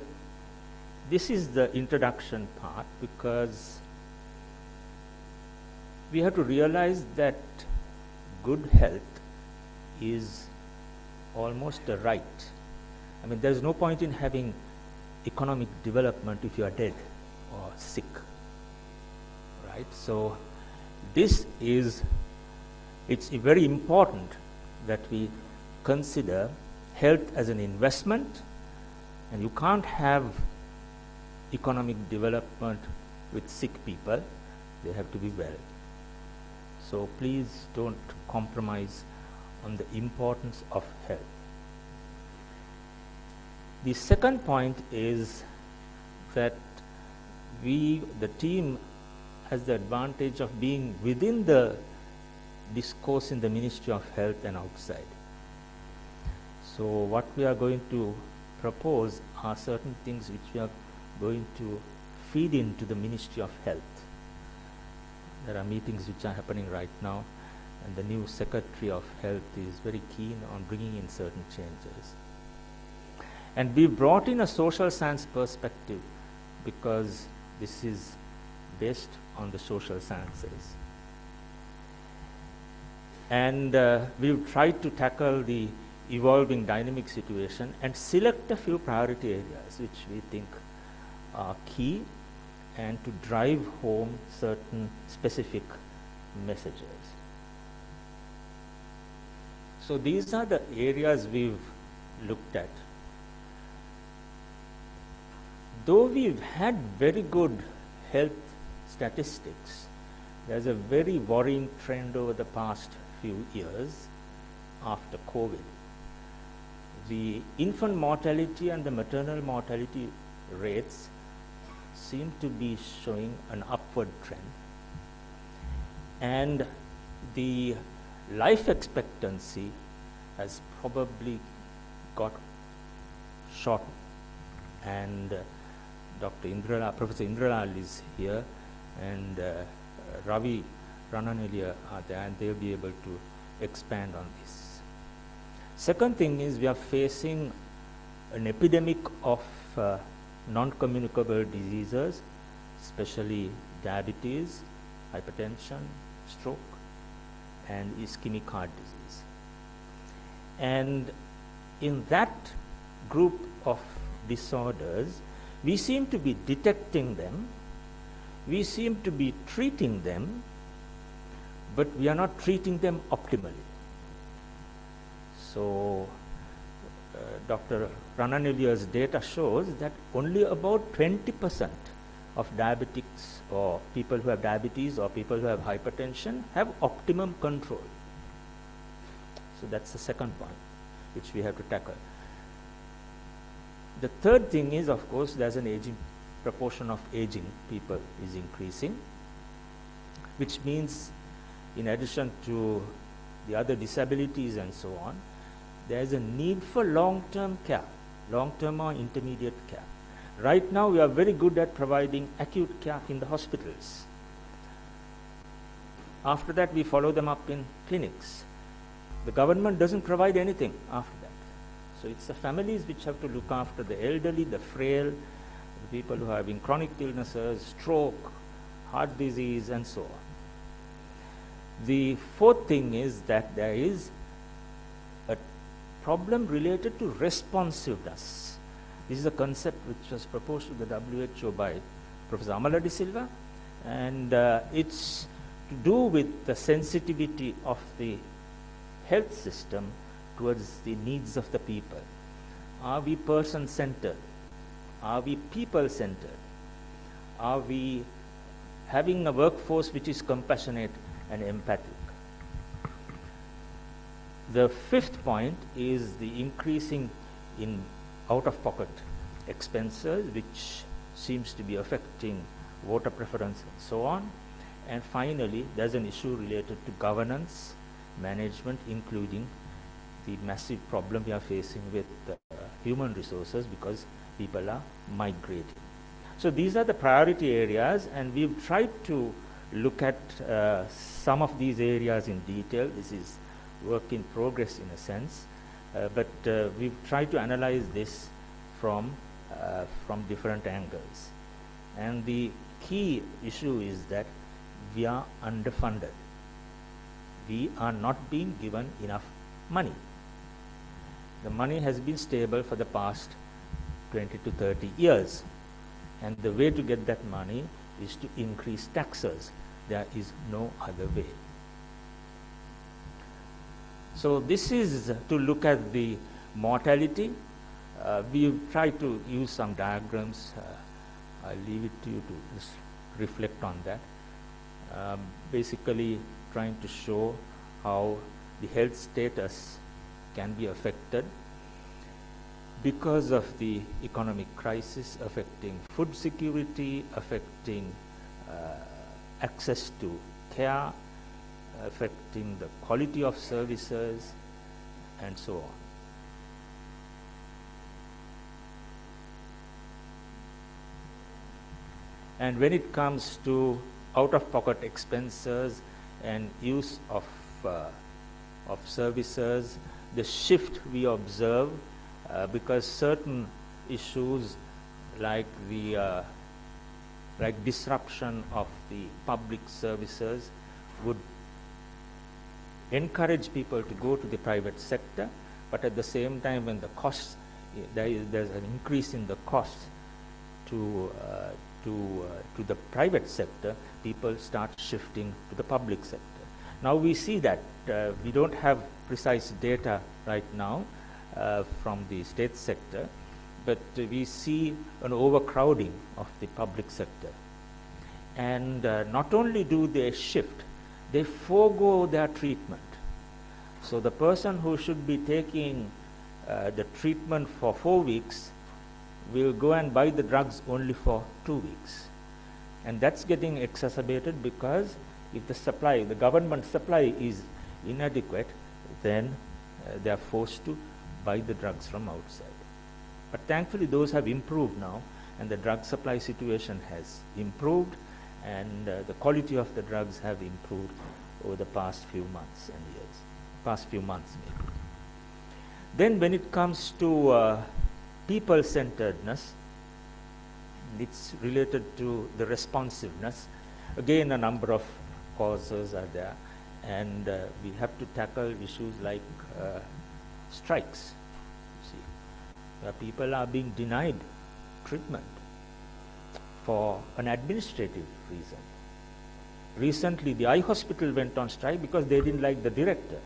Speaker 19: this is the introduction part, because we have to realize that good health is almost a right. I mean, there's no point in having economic development if you are dead or sick, right? So it's very important that we consider health as an investment, and you can't have economic development with sick people. They have to be well. So please don't compromise on the importance of health. The second point is that the team has the advantage of being within the discourse in the Ministry of Health and outside. So what we are going to propose are certain things which we are going to feed into the Ministry of Health. There are meetings which are happening right now, and the new Secretary of Health is very keen on bringing in certain changes. And we brought in a social science perspective because this is based on the social sciences. And we've tried to tackle the evolving dynamic situation and select a few priority areas which we think are key and to drive home certain specific messages. So these are the areas we've looked at. Though we've had very good health statistics, there's a very worrying trend over the past few years after COVID. The infant mortality and the maternal mortality rates seem to be showing an upward trend. And the life expectancy has probably got shortened. And Professor Indralal is here, and Ravi Rananeliya are there, and they'll be able to expand on this. Second thing is we are facing an epidemic of non-communicable diseases, especially diabetes, hypertension, stroke, and ischemic heart disease. And in that group of disorders, we seem to be detecting them, we seem to be treating them, but we are not treating them optimally. So Dr. Rananeliya's data shows that only about 20% of diabetics or people who have diabetes or people who have hypertension have optimum control. So that's the second point which we have to tackle. The third thing is, of course, there's an aging proportion of aging people is increasing, which means in addition to the other disabilities and so on, there is a need for long-term care, long-term or intermediate care. Right now, we are very good at providing acute care in the hospitals. After that, we follow them up in clinics. The government doesn't provide anything after that. So it's the families which have to look after the elderly, the frail, the people who are having chronic illnesses, stroke, heart disease, and so on. The fourth thing is that there is a problem related to responsiveness. This is a concept which was proposed to the WHO by Professor Amala De Silva, and it's to do with the sensitivity of the health system towards the needs of the people. Are we person-centered? Are we people-centered? Are we having a workforce which is compassionate and empathic? The fifth point is the increasing in out-of-pocket expenses, which seems to be affecting voter preference and so on. And finally, there's an issue related to governance, management, including the massive problem we are facing with human resources because people are migrating. So these are the priority areas, and we've tried to look at some of these areas in detail. This is work in progress in a sense, but we've tried to analyze this from different angles. And the key issue is that we are underfunded. We are not being given enough money. The money has been stable for the past 20 to 30 years. And the way to get that money is to increase taxes. There is no other way. So this is to look at the mortality. We've tried to use some diagrams. I'll leave it to you to just reflect on that. Basically trying to show how the health status can be affected because of the economic crisis affecting food security, affecting access to care, affecting the quality of services, and so on. And when it comes to out-of-pocket expenses and use of services, the shift we observe because certain issues like the disruption of the public services would encourage people to go to the private sector, but at the same time when the costs, there's an increase in the costs to the private sector, people start shifting to the public sector. Now we see that we don't have precise data right now from the state sector, but we see an overcrowding of the public sector. And not only do they shift, they forego their treatment. So the person who should be taking the treatment for 4 weeks will go and buy the drugs only for 2 weeks. And that's getting exacerbated because if the supply, the government supply is inadequate, then they are forced to buy the drugs from outside. But thankfully those have improved now, and the drug supply situation has improved, and the quality of the drugs have improved over the past few months and years, past few months maybe. Then when it comes to people-centeredness, it's related to the responsiveness. Again, a number of causes are there, and we have to tackle issues like strikes, see, where people are being denied treatment for an administrative reason. Recently, the eye hospital went on strike because they didn't like the director.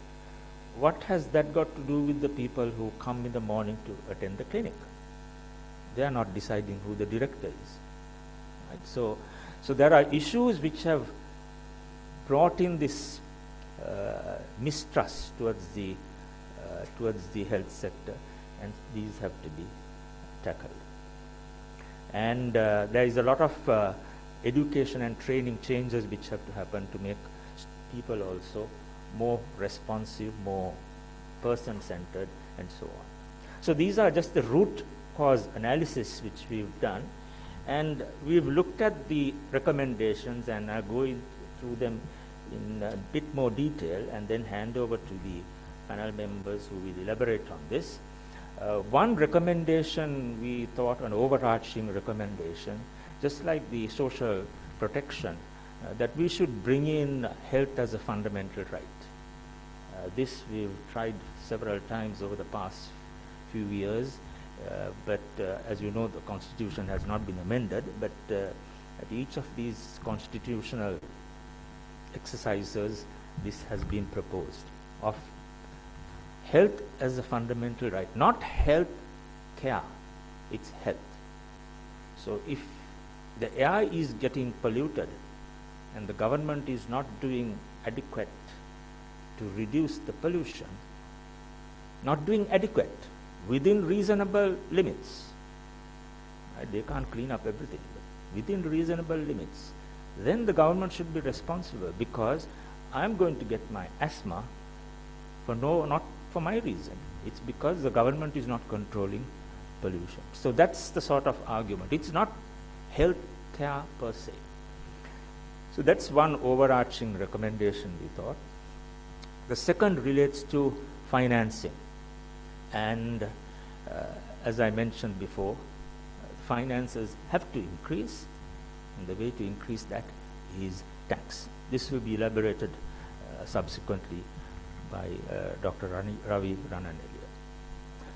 Speaker 19: What has that got to do with the people who come in the morning to attend the clinic? They are not deciding who the director is. Right? So there are issues which have brought in this mistrust towards the health sector, and these have to be tackled. And there is a lot of education and training changes which have to happen to make people also more responsive, more person-centered, and so on. So these are just the root cause analysis which we've done, and we've looked at the recommendations, and I'll go through them in a bit more detail and then hand over to the panel members who will elaborate on this. One recommendation we thought, an overarching recommendation, just like the social protection, that we should bring in health as a fundamental right. This we've tried several times over the past few years, but as you know, the Constitution has not been amended, but at each of these constitutional exercises, this has been proposed, of health as a fundamental right, not health care, it's health. So if the air is getting polluted and the government is not doing adequate to reduce the pollution, not doing adequate within reasonable limits, right? They can't clean up everything, but within reasonable limits, then the government should be responsible, because I'm going to get my asthma for not for my reason. It's because the government is not controlling pollution. So that's the sort of argument. It's not health care per se. So that's one overarching recommendation we thought. The second relates to financing. And as I mentioned before, finances have to increase, and the way to increase that is tax. This will be elaborated subsequently by Dr. Ravi Rananeliya.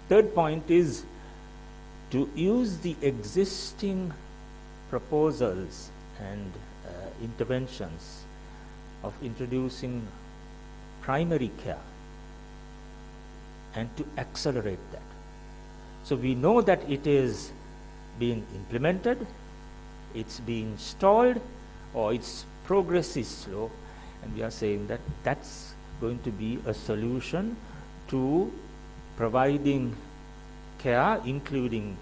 Speaker 19: Third point is to use the existing proposals and interventions of introducing primary care and to accelerate that. So we know that it is being implemented, it's being stalled, or its progress is slow, and we are saying that that's going to be a solution to providing care, including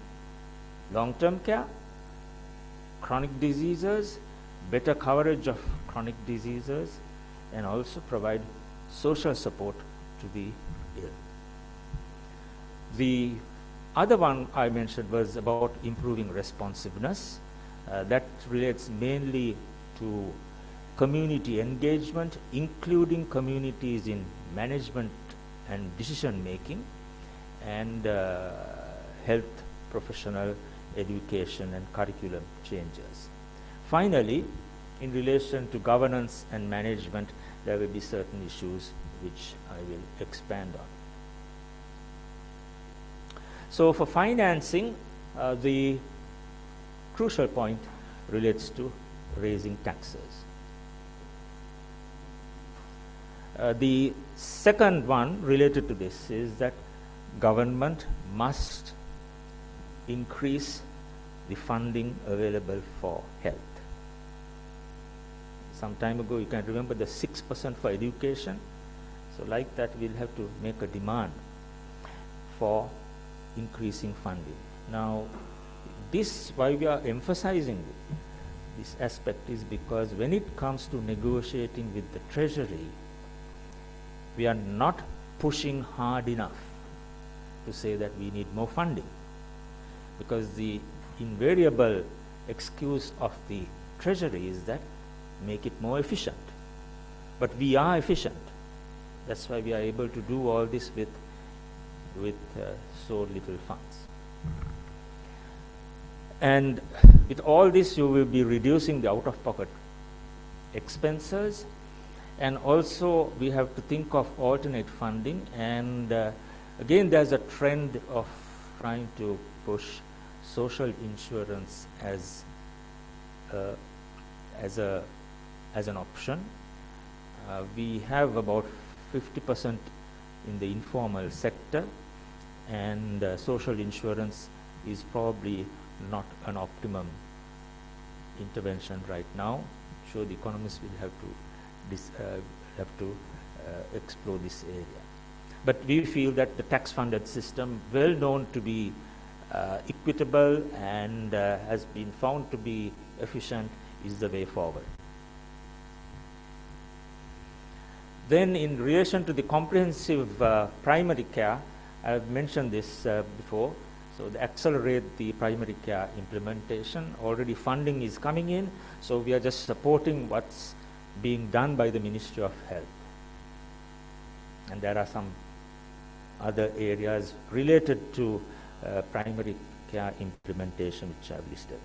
Speaker 19: long-term care, chronic diseases, better coverage of chronic diseases, and also provide social support to the ill. The other one I mentioned was about improving responsiveness. That relates mainly to community engagement, including communities in management and decision making, and health professional education and curriculum changes. Finally, in relation to governance and management, there will be certain issues which I will expand on. So for financing, the crucial point relates to raising taxes. The second one related to this is that government must increase the funding available for health. Some time ago, you can remember the 6% for education. So like that, we'll have to make a demand for increasing funding. Now, this, why we are emphasizing this aspect is because when it comes to negotiating with the Treasury, we are not pushing hard enough to say that we need more funding, because the invariable excuse of the Treasury is that make it more efficient. But we are efficient. That's why we are able to do all this with so little funds. And with all this, you will be reducing the out-of-pocket expenses, and also we have to think of alternate funding. And again, there's a trend of trying to push social insurance as an option. We have about 50% in the informal sector, and social insurance is probably not an optimum intervention right now. So the economists will have to explore this area. But we feel that the tax-funded system, well known to be equitable and has been found to be efficient, is the way forward. Then in relation to the comprehensive primary care, I have mentioned this before, so accelerate the primary care implementation. Already funding is coming in, so we are just supporting what's being done by the Ministry of Health. And there are some other areas related to primary care implementation which I have listed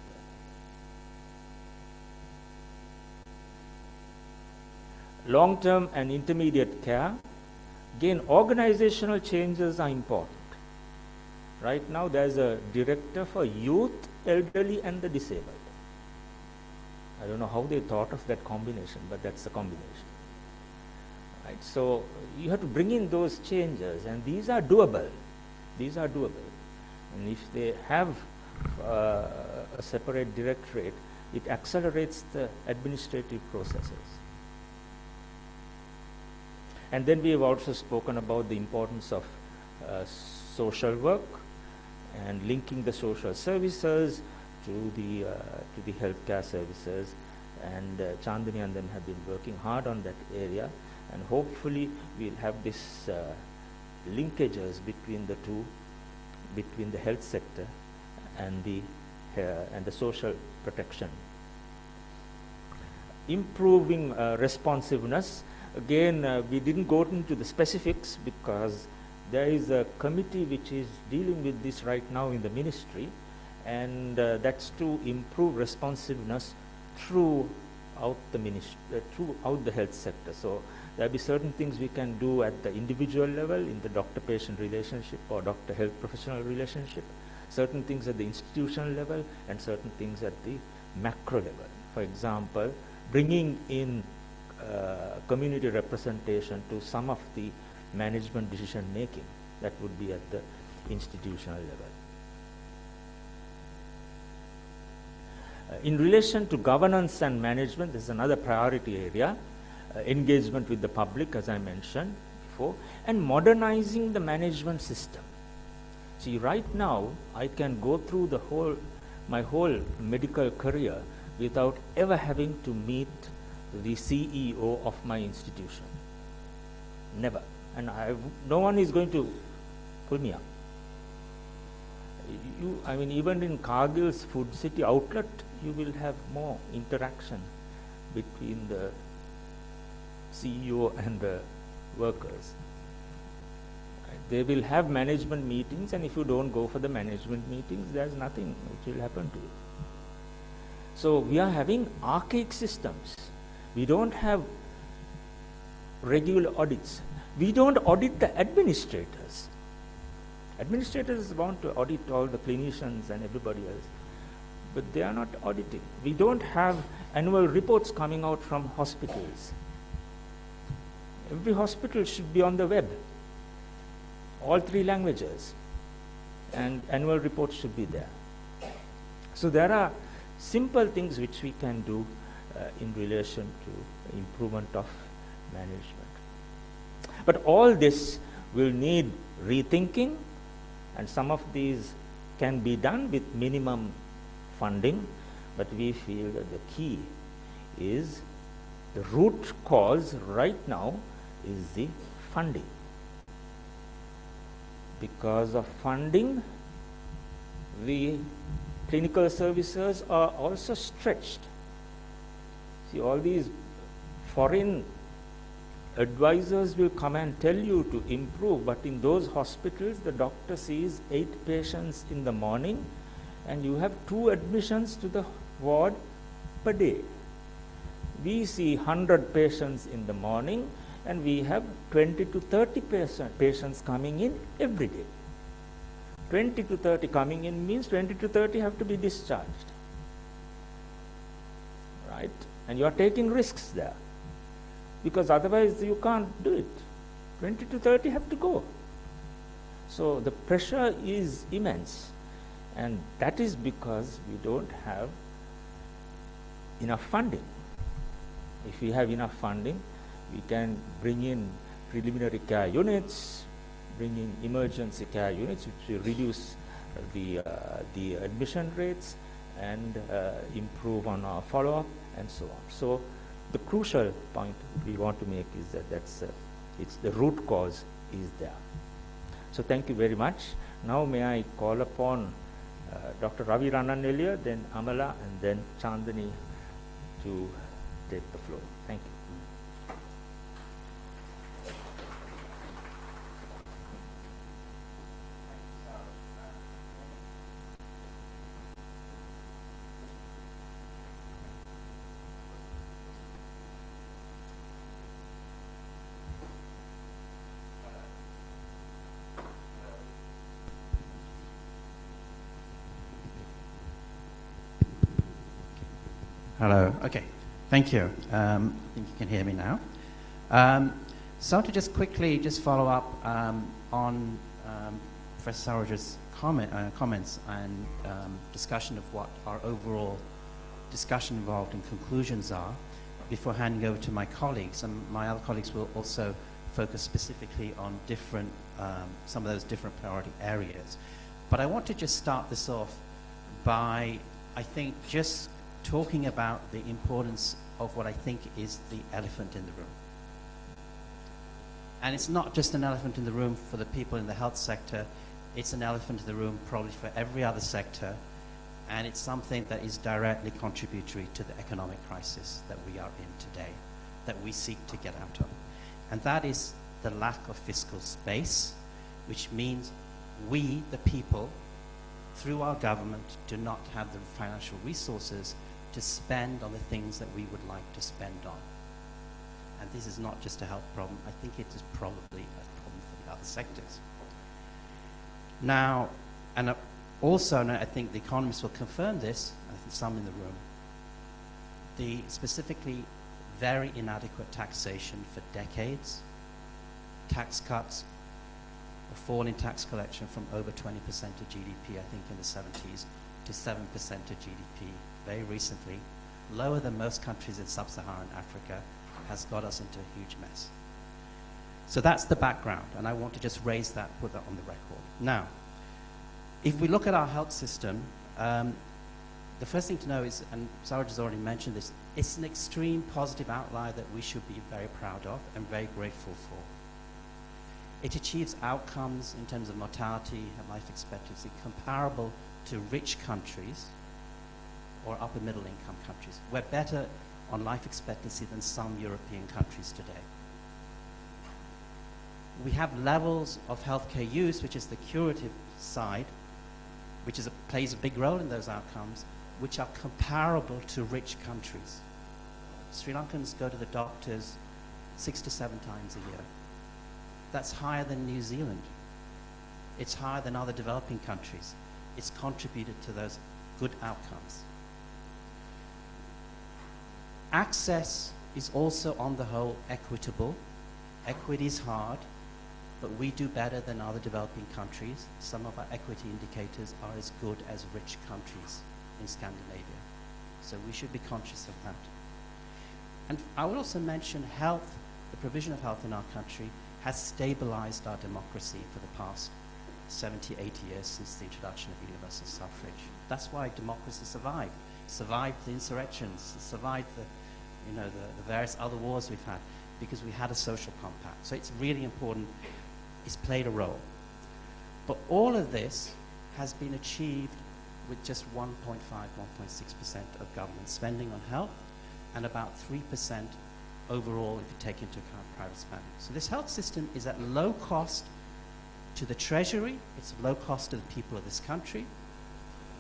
Speaker 19: there. Long-term and intermediate care, again, organizational changes are important. Right now, there's a director for youth, elderly, and the disabled. I don't know how they thought of that combination, but that's the combination. Right? So you have to bring in those changes, and these are doable. These are doable. And if they have a separate directorate, it accelerates the administrative processes. And then we have also spoken about the importance of social work and linking the social services to the healthcare services. And Chandani and them have been working hard on that area. And hopefully we'll have this linkages between the two, between the health sector and the social protection. Improving responsiveness. Again, we didn't go into the specifics because there is a committee which is dealing with this right now in the ministry, and that's to improve responsiveness throughout the ministry, throughout the health sector. So there'll be certain things we can do at the individual level in the doctor-patient relationship or doctor-health professional relationship, certain things at the institutional level, and certain things at the macro level. For example, bringing in community representation to some of the management decision making, that would be at the institutional level. In relation to governance and management, this is another priority area. Engagement with the public, as I mentioned before, and modernizing the management system. See, right now, I can go through my whole medical career without ever having to meet the CEO of my institution. Never. And no one is going to pull me up. I mean, even in Cargill's Food City outlet, you will have more interaction between the CEO and the workers. They will have management meetings, and if you don't go for the management meetings, there's nothing which will happen to you. So we are having archaic systems. We don't have regular audits. We don't audit the administrators. Administrators want to audit all the clinicians and everybody else, but they are not auditing. We don't have annual reports coming out from hospitals. Every hospital should be on the web, all 3 languages, and annual reports should be there. So there are simple things which we can do in relation to improvement of management. But all this will need rethinking, and some of these can be done with minimum funding, but we feel that the key is the root cause right now is the funding. Because of funding, the clinical services are also stretched. See, all these foreign advisors will come and tell you to improve, but in those hospitals, the doctor sees 8 patients in the morning, and you have 2 admissions to the ward per day. We see 100 patients in the morning, and we have 20 to 30 patients coming in every day. 20 to 30 coming in means 20 to 30 have to be discharged. Right? And you are taking risks there, because otherwise you can't do it. 20 to 30 have to go. So the pressure is immense, and that is because we don't have enough funding. If we have enough funding, we can bring in preliminary care units, bring in emergency care units, which will reduce the admission rates and improve on our follow-up and so on. So the crucial point we want to make is that it's the root cause is there. So thank you very much. Now may I call upon Dr. Ravi Rananeliya, then Amala, and then Chandani to take the floor. Thank you.
Speaker 20: Hello. Okay. Thank you. I think you can hear me now. So to just quickly follow up on Professor Saroj's comments and discussion of what our overall discussion involved and conclusions are before handing over to my colleagues. And my other colleagues will also focus specifically on different, some of those different priority areas. But I want to just start this off by, I think, just talking about the importance of what I think is the elephant in the room. And it's not just an elephant in the room for the people in the health sector, it's an elephant in the room probably for every other sector, and it's something that is directly contributory to the economic crisis that we are in today, that we seek to get out of. And that is the lack of fiscal space, which means we, the people, through our government, do not have the financial resources to spend on the things that we would like to spend on. And this is not just a health problem, I think it is probably a problem for the other sectors. Now, and also, and I think the economists will confirm this, I think some in the room, the specifically very inadequate taxation for decades, tax cuts, a fall in tax collection from over 20% of GDP, I think in the 70s, to 7% of GDP very recently, lower than most countries in sub-Saharan Africa, has got us into a huge mess. So that's the background, and I want to just raise that, put that on the record. Now, If we look at our health system, the first thing to know is, and Saraj has already mentioned this, it's an extreme positive outlier that we should be very proud of and very grateful for. It achieves outcomes in terms of mortality and life expectancy comparable to rich countries or upper middle income countries. We're better on life expectancy than some European countries today. We have levels of healthcare use, which is the curative side, which plays a big role in those outcomes, which are comparable to rich countries. Sri Lankans go to the doctors 6 to 7 times a year. That's higher than New Zealand. It's higher than other developing countries. It's contributed to those good outcomes. Access is also, on the whole, equitable. Equity is hard, but we do better than other developing countries. Some of our equity indicators are as good as rich countries in Scandinavia. So we should be conscious of that. And I would also mention health, the provision of health in our country has stabilized our democracy for the past 70, 80 years since the introduction of universal suffrage. That's why democracy survived the insurrections, survived the various other wars we've had, because we had a social compact. So it's really important. It's played a role. But all of this has been achieved with just 1.5, 1.6% of government spending on health, and about 3% overall if you take into account private spending. So this health system is at low cost to the Treasury, it's low cost to the people of this country.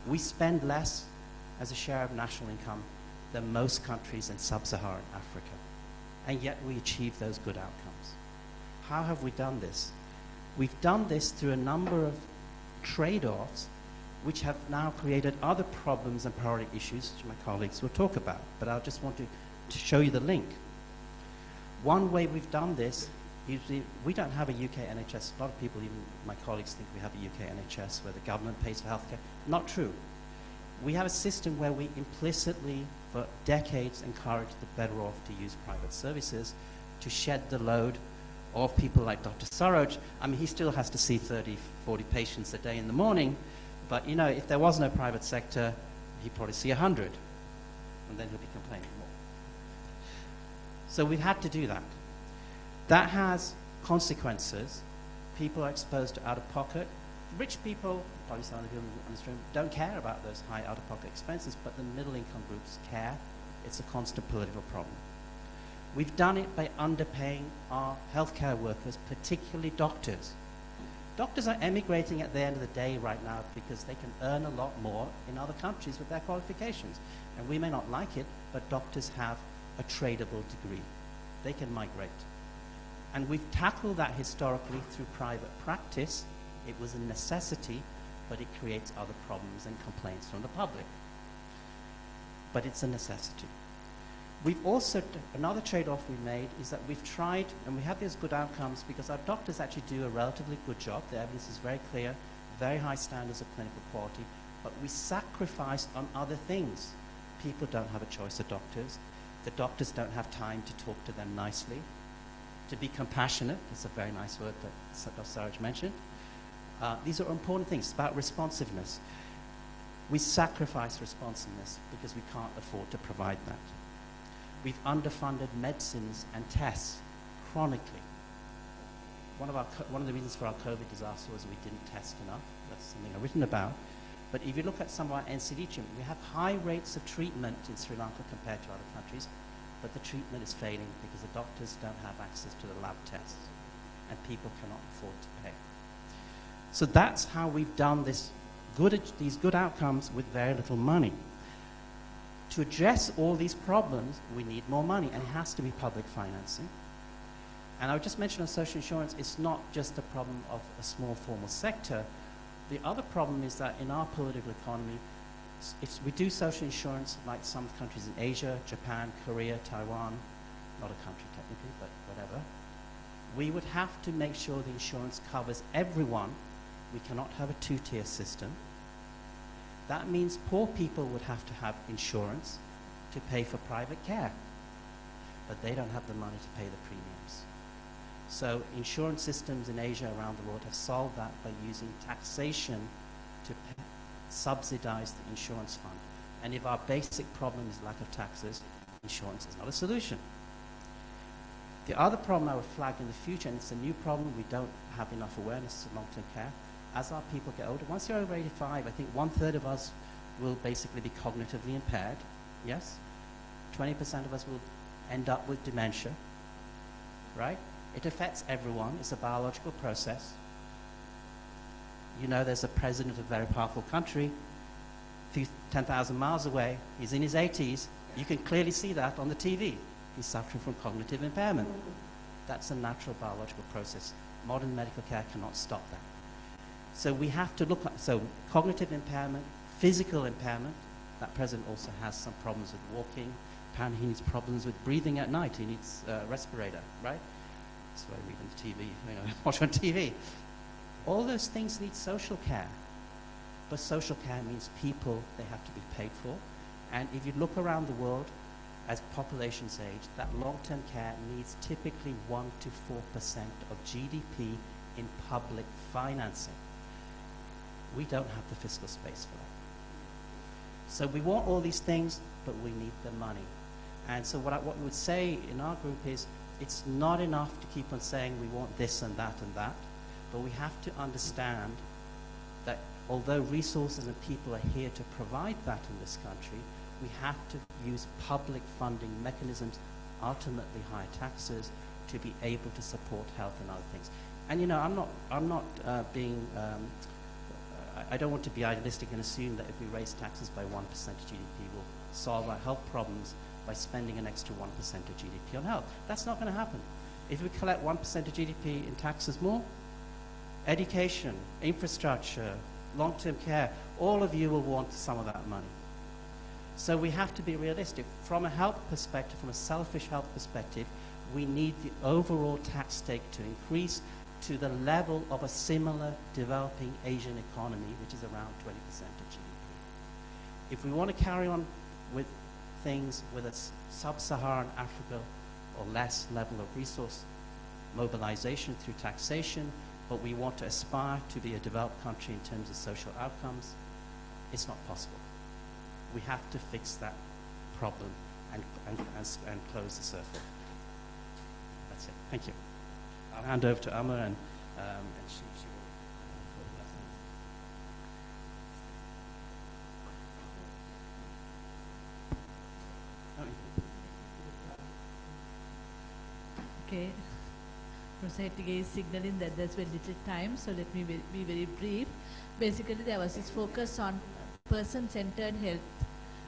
Speaker 20: We spend less as a share of national income than most countries in sub-Saharan Africa, and yet we achieve those good outcomes. How have we done this? We've done this through a number of trade-offs which have now created other problems and priority issues which my colleagues will talk about, but I just want to show you the link. One way we've done this is we don't have a UK NHS. A lot of people, even my colleagues, think we have a UK NHS where the government pays for healthcare. Not true. We have a system where we implicitly, for decades, encourage the better off to use private services to shed the load of people like Dr. Saroj. I mean, he still has to see 30, 40 patients a day in the morning, but you know, if there was no private sector, he'd probably see 100, and then he'll be complaining more. So we've had to do that. That has consequences. People are exposed to out-of-pocket. Rich people, probably some of the people in this room, don't care about those high out-of-pocket expenses, but the middle-income groups care. It's a constant political problem. We've done it by underpaying our healthcare workers, particularly doctors. Doctors are emigrating at the end of the day right now because they can earn a lot more in other countries with their qualifications. And we may not like it, but doctors have a tradable degree. They can migrate. And we've tackled that historically through private practice. It was a necessity, but it creates other problems and complaints from the public. But it's a necessity. We've also, another trade-off we made is that we've tried, and we have these good outcomes because our doctors actually do a relatively good job. The evidence is very clear, very high standards of clinical quality, but we sacrificed on other things. People don't have a choice of doctors. The doctors don't have time to talk to them nicely. To be compassionate, it's a very nice word that Dr. Saraj mentioned. These are important things. It's about responsiveness. We sacrifice responsiveness because we can't afford to provide that. We've underfunded medicines and tests chronically. One of the reasons for our COVID disaster was we didn't test enough. That's something I've written about. But if you look at some of our NCD treatment, we have high rates of treatment in Sri Lanka compared to other countries, but the treatment is failing because the doctors don't have access to the lab tests, and people cannot afford to pay. So that's how we've done these good outcomes with very little money. To address all these problems, we need more money, and it has to be public financing. And I would just mention on social insurance, it's not just a problem of a small formal sector. The other problem is that in our political economy, if we do social insurance like some countries in Asia, Japan, Korea, Taiwan, not a country technically, but whatever, we would have to make sure the insurance covers everyone. We cannot have a two-tier system. That means poor people would have to have insurance to pay for private care, but they don't have the money to pay the premiums. So insurance systems in Asia around the world have solved that by using taxation
Speaker 17: to subsidize the insurance fund. And if our basic problem is lack of taxes, insurance is not a solution. The other problem I would flag in the future, and it's a new problem, we don't have enough awareness of long-term care. As our people get older, once you're over 85, I think 1/3 of us will basically be cognitively impaired, yes? 20% of us will end up with dementia, right? It affects everyone. It's a biological process. You know, there's a president of a very powerful country, 10,000 miles away. He's in his 80s. You can clearly see that on the TV. He's suffering from cognitive impairment. That's a natural biological process. Modern medical care cannot stop that. So we have to look at, so cognitive impairment, physical impairment. That president also has some problems with walking. Apparently he needs problems with breathing at night. He needs a respirator, right? That's what I read on the TV, watch on TV. All those things need social care. But social care means people, they have to be paid for. And if you look around the world, as populations age, that long-term care needs typically 1 to 4% of GDP in public financing. We don't have the fiscal space for that. So we want all these things, but we need the money. And so what we would say in our group is, it's not enough to keep on saying we want this and that, but we have to understand that although resources and people are here to provide that in this country, we have to use public funding mechanisms, ultimately higher taxes, to be able to support health and other things. And I'm not being, I don't want to be idealistic and assume that if we raise taxes by 1% of GDP, we'll solve our health problems by spending an extra 1% of GDP on health. That's not going to happen. If we collect 1% of GDP in taxes more, education, infrastructure, long-term care, all of you will want some of that money. So we have to be realistic. From a health perspective, from a selfish health perspective, we need the overall tax stake to increase to the level of a similar developing Asian economy, which is around 20% of GDP. If we want to carry on with things with a sub-Saharan Africa or less level of resource mobilization through taxation, but we want to aspire to be a developed country in terms of social outcomes, it's not possible. We have to fix that problem and close the circle. That's it. Thank you. I'll hand over to Amma and she will.
Speaker 2: Okay. Professor Hettige is signaling that there's very little time, so let me be very brief. Basically, there was this focus on person-centered health,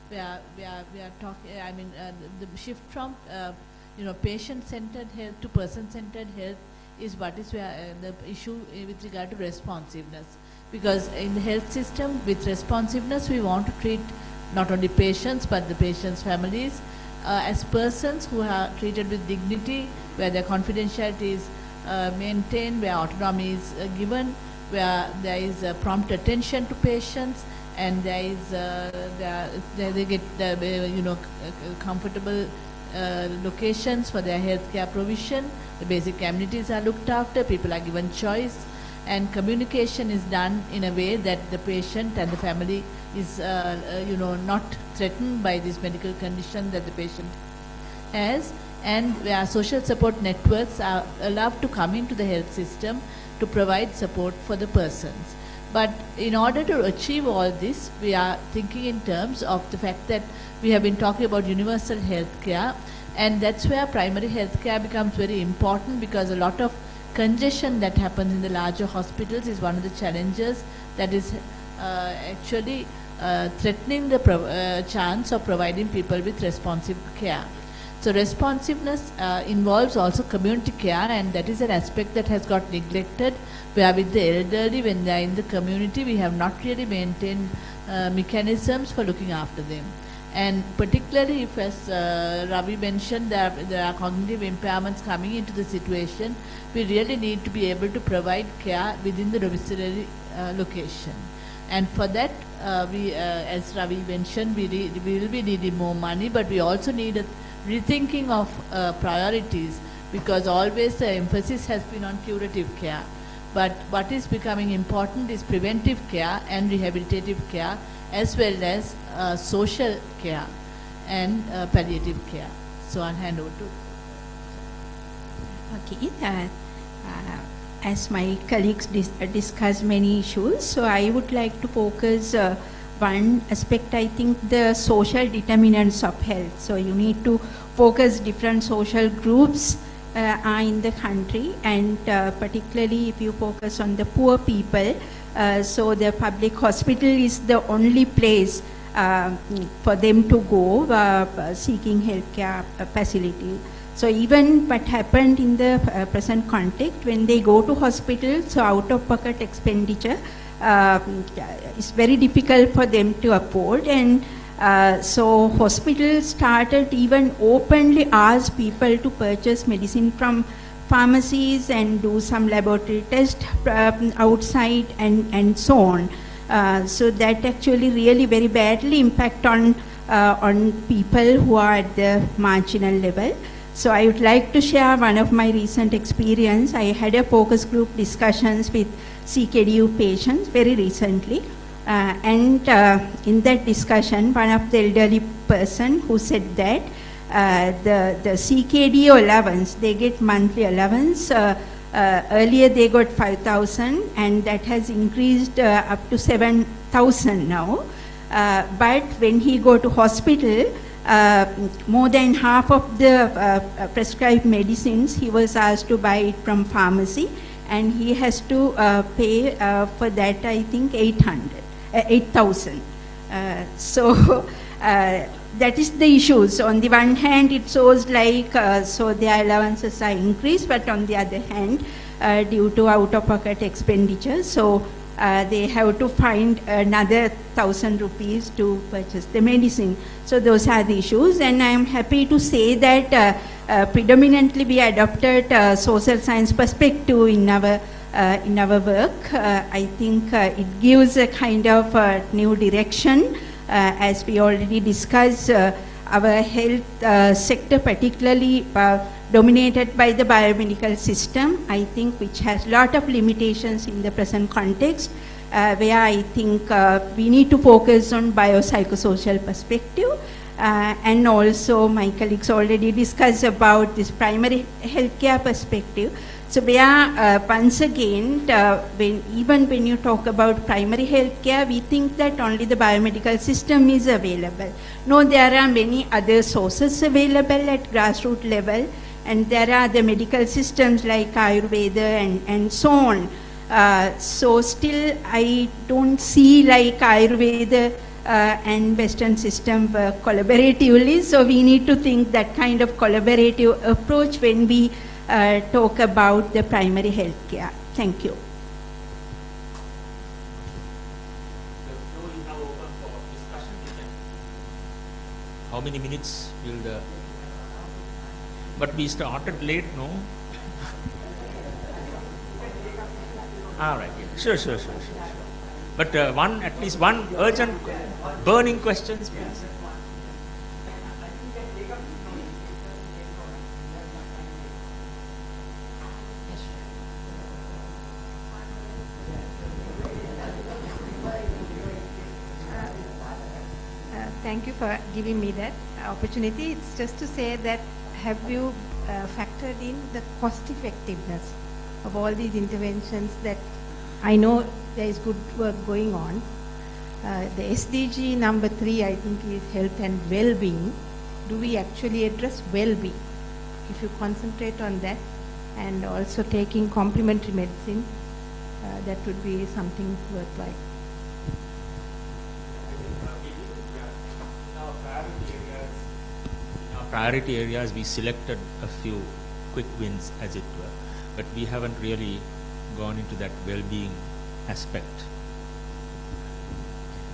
Speaker 2: where we are talking. I mean, the shift from patient-centered health to person-centered health is what is where the issue with regard to responsiveness. Because in the health system, with responsiveness, we want to treat not only patients but the patients' families as persons who are treated with dignity, where their confidentiality is maintained, where autonomy is given, where there is prompt attention to patients, and there is they get comfortable locations for their healthcare provision. The basic amenities are looked after. People are given choice, and communication is done in a way that the patient and the family is not threatened by this medical condition that the patient has, and where social support networks are allowed to come into the health system to provide support for the persons. But in order to achieve all this, we are thinking in terms of the fact that we have been talking about universal health care, and that's where primary health care becomes very important, because a lot of congestion that happens in the larger hospitals is one of the challenges that is actually threatening the chance of providing people with responsive care. So responsiveness involves also community care, and that is an aspect that has got neglected, where with the elderly, when they are in the community, we have not really maintained mechanisms for looking after them. And particularly if, as Ravi mentioned, there are cognitive impairments coming into the situation, we really need to be able to provide care within the domiciliary location. And for that, as Ravi mentioned, we will be needing more money, but we also need a rethinking of priorities, because always the emphasis has been on curative care. But what is becoming important is preventive care and rehabilitative care, as well as social care and palliative care. So I'll hand over to.
Speaker 21: Okay. As my colleagues discussed many issues, so I would like to focus one aspect. I think the social determinants of health. So you need to focus different social groups are in the country, and particularly if you focus on the poor people, so the public hospital is the only place for them to go seeking healthcare facility. So even what happened in the present context, when they go to hospital, so out-of-pocket expenditure is very difficult for them to afford, and so hospitals started even openly ask people to purchase medicine from pharmacies and do some laboratory tests outside and so on. So that actually really very badly impact on people who are at the marginal level. So I would like to share one of my recent experience. I had a focus group discussions with CKDU patients very recently. And in that discussion, one of the elderly person who said that the CKDU allowance, they get monthly allowance. Earlier they got 5,000 and that has increased up to 7,000 now. But when he go to hospital, more than half of the prescribed medicines he was asked to buy it from pharmacy, and he has to pay for that, I think 8,000. So that is the issue. So on the one hand it shows like so their allowances are increased, but on the other hand due to out-of-pocket expenditure, so they have to find another 1,000 rupees to purchase the medicine. So those are the issues, and I am happy to say that predominantly we adopted social science perspective in our work. I think it gives a kind of new direction. As we already discussed, our health sector particularly dominated by the biomedical system, I think, which has a lot of limitations in the present context, where I think we need to focus on biopsychosocial perspective. And also my colleagues already discussed about this primary healthcare perspective. So where once again, even when you talk about primary healthcare, we think that only the biomedical system is available. No, there are many other sources available at grassroots level, and there are the medical systems like Ayurveda and so on. So still I don't see like Ayurveda and Western system work collaboratively, so we need to think that kind of collaborative approach when we talk about the primary health care. Thank you.
Speaker 19: How many minutes will the... But we started late, no? All right, yeah. Sure. But at least one urgent, burning questions, please.
Speaker 14: Thank you for giving me that opportunity. It's just to say that have you factored in the cost effectiveness of all these interventions that I know there is good work going on. The SDG number 3, I think, is health and well-being. Do we actually address well-being? If you concentrate on that and also taking complementary medicine, that would be something worthwhile.
Speaker 19: In our priority areas, we selected a few quick wins, as it were, but we haven't really gone into that well-being aspect.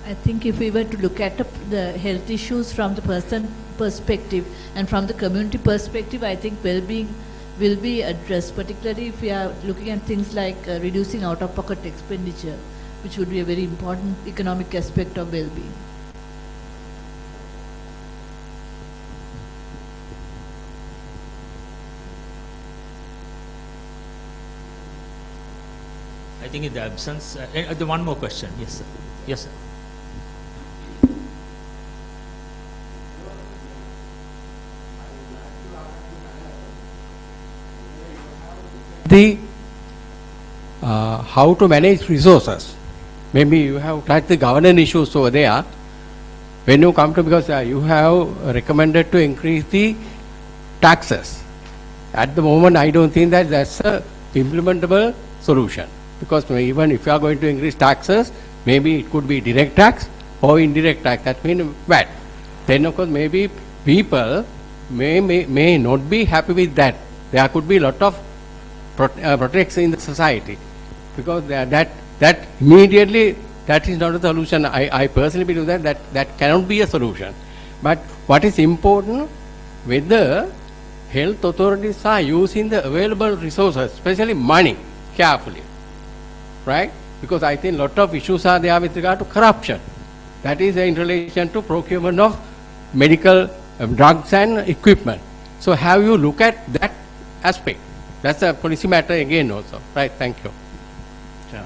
Speaker 2: I think if we were to look at the health issues from the person perspective and from the community perspective, I think well-being will be addressed, particularly if we are looking at things like reducing out-of-pocket expenditure, which would be a very important economic aspect of well-being.
Speaker 19: I think in the absence, the one more question. Yes, sir. Yes, sir.
Speaker 10: The how to manage resources. Maybe you have touched the governance issues over there. When you come to, because you have recommended to increase the taxes. At the moment, I don't think that that's a implementable solution. Because even if you are going to increase taxes, maybe it could be direct tax or indirect tax. That means VAT. Then of course maybe people may not be happy with that. There could be a lot of protection in the society. Because that immediately, that is not a solution. I personally believe that cannot be a solution. But what is important, whether health authorities are using the available resources, especially money, carefully, right? Because I think a lot of issues are there with regard to corruption. That is in relation to procurement of medical drugs and equipment. So have you look at that aspect? That's a policy matter again also, right? Thank you.
Speaker 20: Sure.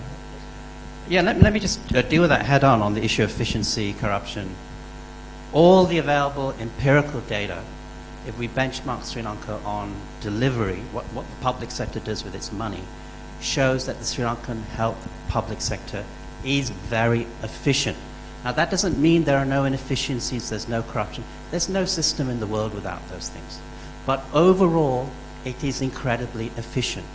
Speaker 20: Yeah, let me just deal with that head on the issue of efficiency, corruption. All the available empirical data, if we benchmark Sri Lanka on delivery, what the public sector does with its money, shows that the Sri Lankan health public sector is very efficient. Now that doesn't mean there are no inefficiencies, there's no corruption. There's no system in the world without those things. But overall, it is incredibly efficient.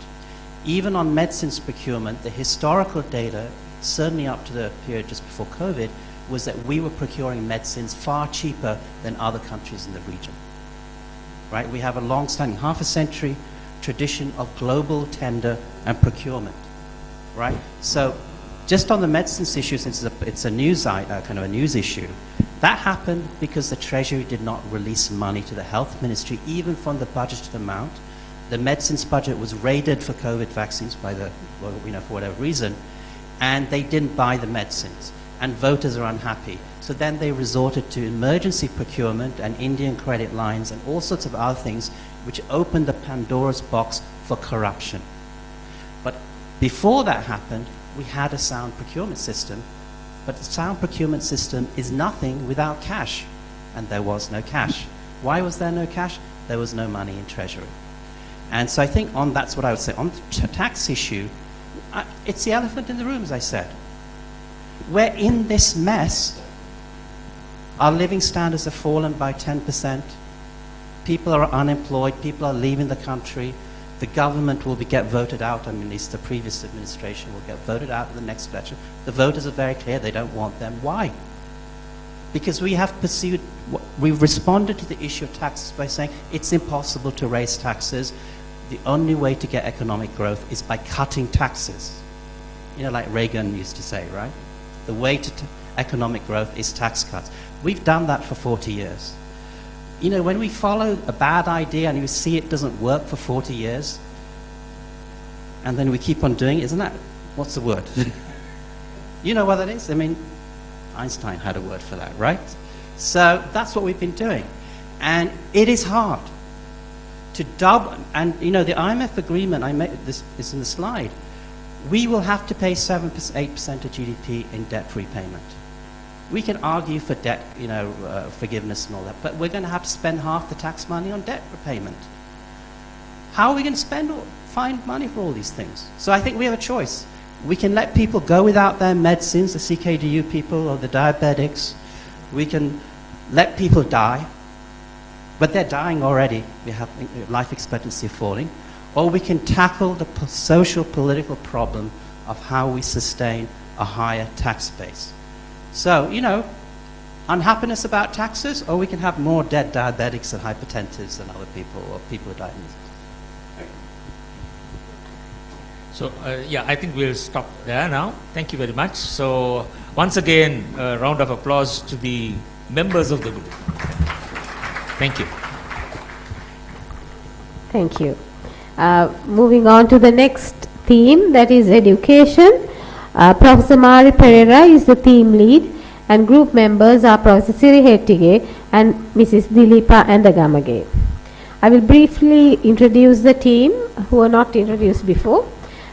Speaker 20: Even on medicines procurement, the historical data, certainly up to the period just before COVID, was that we were procuring medicines far cheaper than other countries in the region. Right? We have a long-standing, half a century tradition of global tender and procurement. Right? So just on the medicines issue, since it's a news kind of a news issue, that happened because the Treasury did not release money to the Health Ministry, even from the budgeted amount. The medicines budget was raided for COVID vaccines by the, well, for whatever reason, and they didn't buy the medicines, and voters are unhappy. So then they resorted to emergency procurement and Indian credit lines and all sorts of other things, which opened the Pandora's box for corruption. But before that happened, we had a sound procurement system, but the sound procurement system is nothing without cash, and there was no cash. Why was there no cash? There was no money in Treasury. And so I think that's what I would say. On the tax issue, it's the elephant in the room, as I said. We're in this mess. Our living standards have fallen by 10%. People are unemployed. People are leaving the country. The government will get voted out. I mean, at least the previous administration will get voted out in the next election. The voters are very clear. They don't want them. Why? Because we have pursued, we've responded to the issue of taxes by saying it's impossible to raise taxes. The only way to get economic growth is by cutting taxes. You know, like Reagan used to say, right? The way to economic growth is tax cuts. We've done that for 40 years. You know, when we follow a bad idea and you see it doesn't work for 40 years, and then we keep on doing it, isn't that, what's the word? You know what that is? I mean, Einstein had a word for that, right? So that's what we've been doing. And it is hard to double, and you know, the IMF agreement, I made this is in the slide, we will have to pay 8% of GDP in debt repayment. We can argue for debt, you know, forgiveness and all that, but we're going to have to spend half the tax money on debt repayment. How are we going to find money for all these things? So I think we have a choice. We can let people go without their medicines, the CKDU people or the diabetics. We can let people die, but they're dying already. We have life expectancy falling. Or we can tackle the social political problem of how we sustain a higher tax base. So, you know, unhappiness about taxes, or we can have more dead diabetics and hypertensives than other people, or people with diabetes.
Speaker 19: So, yeah, I think we'll stop there now. Thank you very much. So, once again, a round of applause to the members of the group. Thank you.
Speaker 1: Thank you. Moving on to the next theme, that is education. Professor Mari Pereira is the theme lead, and group members are Professor Siri Hettige and Mrs. Dilipa Andagamage. I will briefly introduce the team who are not introduced before.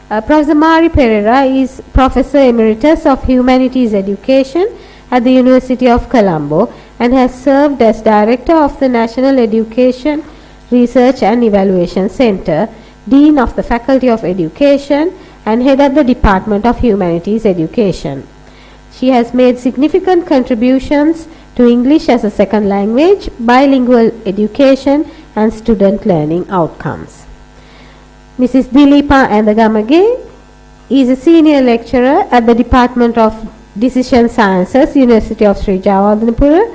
Speaker 1: Professor Mari Pereira is Professor Emeritus of Humanities Education at the University of Colombo and has served as Director of the National Education Research and Evaluation Center, Dean of the Faculty of Education, and Head of the Department of Humanities Education. She has made significant contributions to English as a second language, bilingual education, and student learning outcomes. Mrs. Dilipa Andagamage is a senior lecturer at the Department of Decision Sciences, University of Sri Jawadanapura,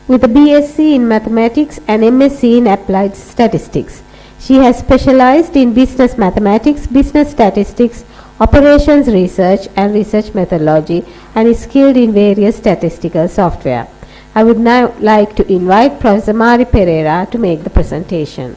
Speaker 1: with a BSc in Mathematics and MSc in Applied Statistics. She has specialized in business mathematics, business statistics, operations research, and research methodology, and is skilled in various statistical software. I would now like to invite Professor Mari Pereira to make the presentation.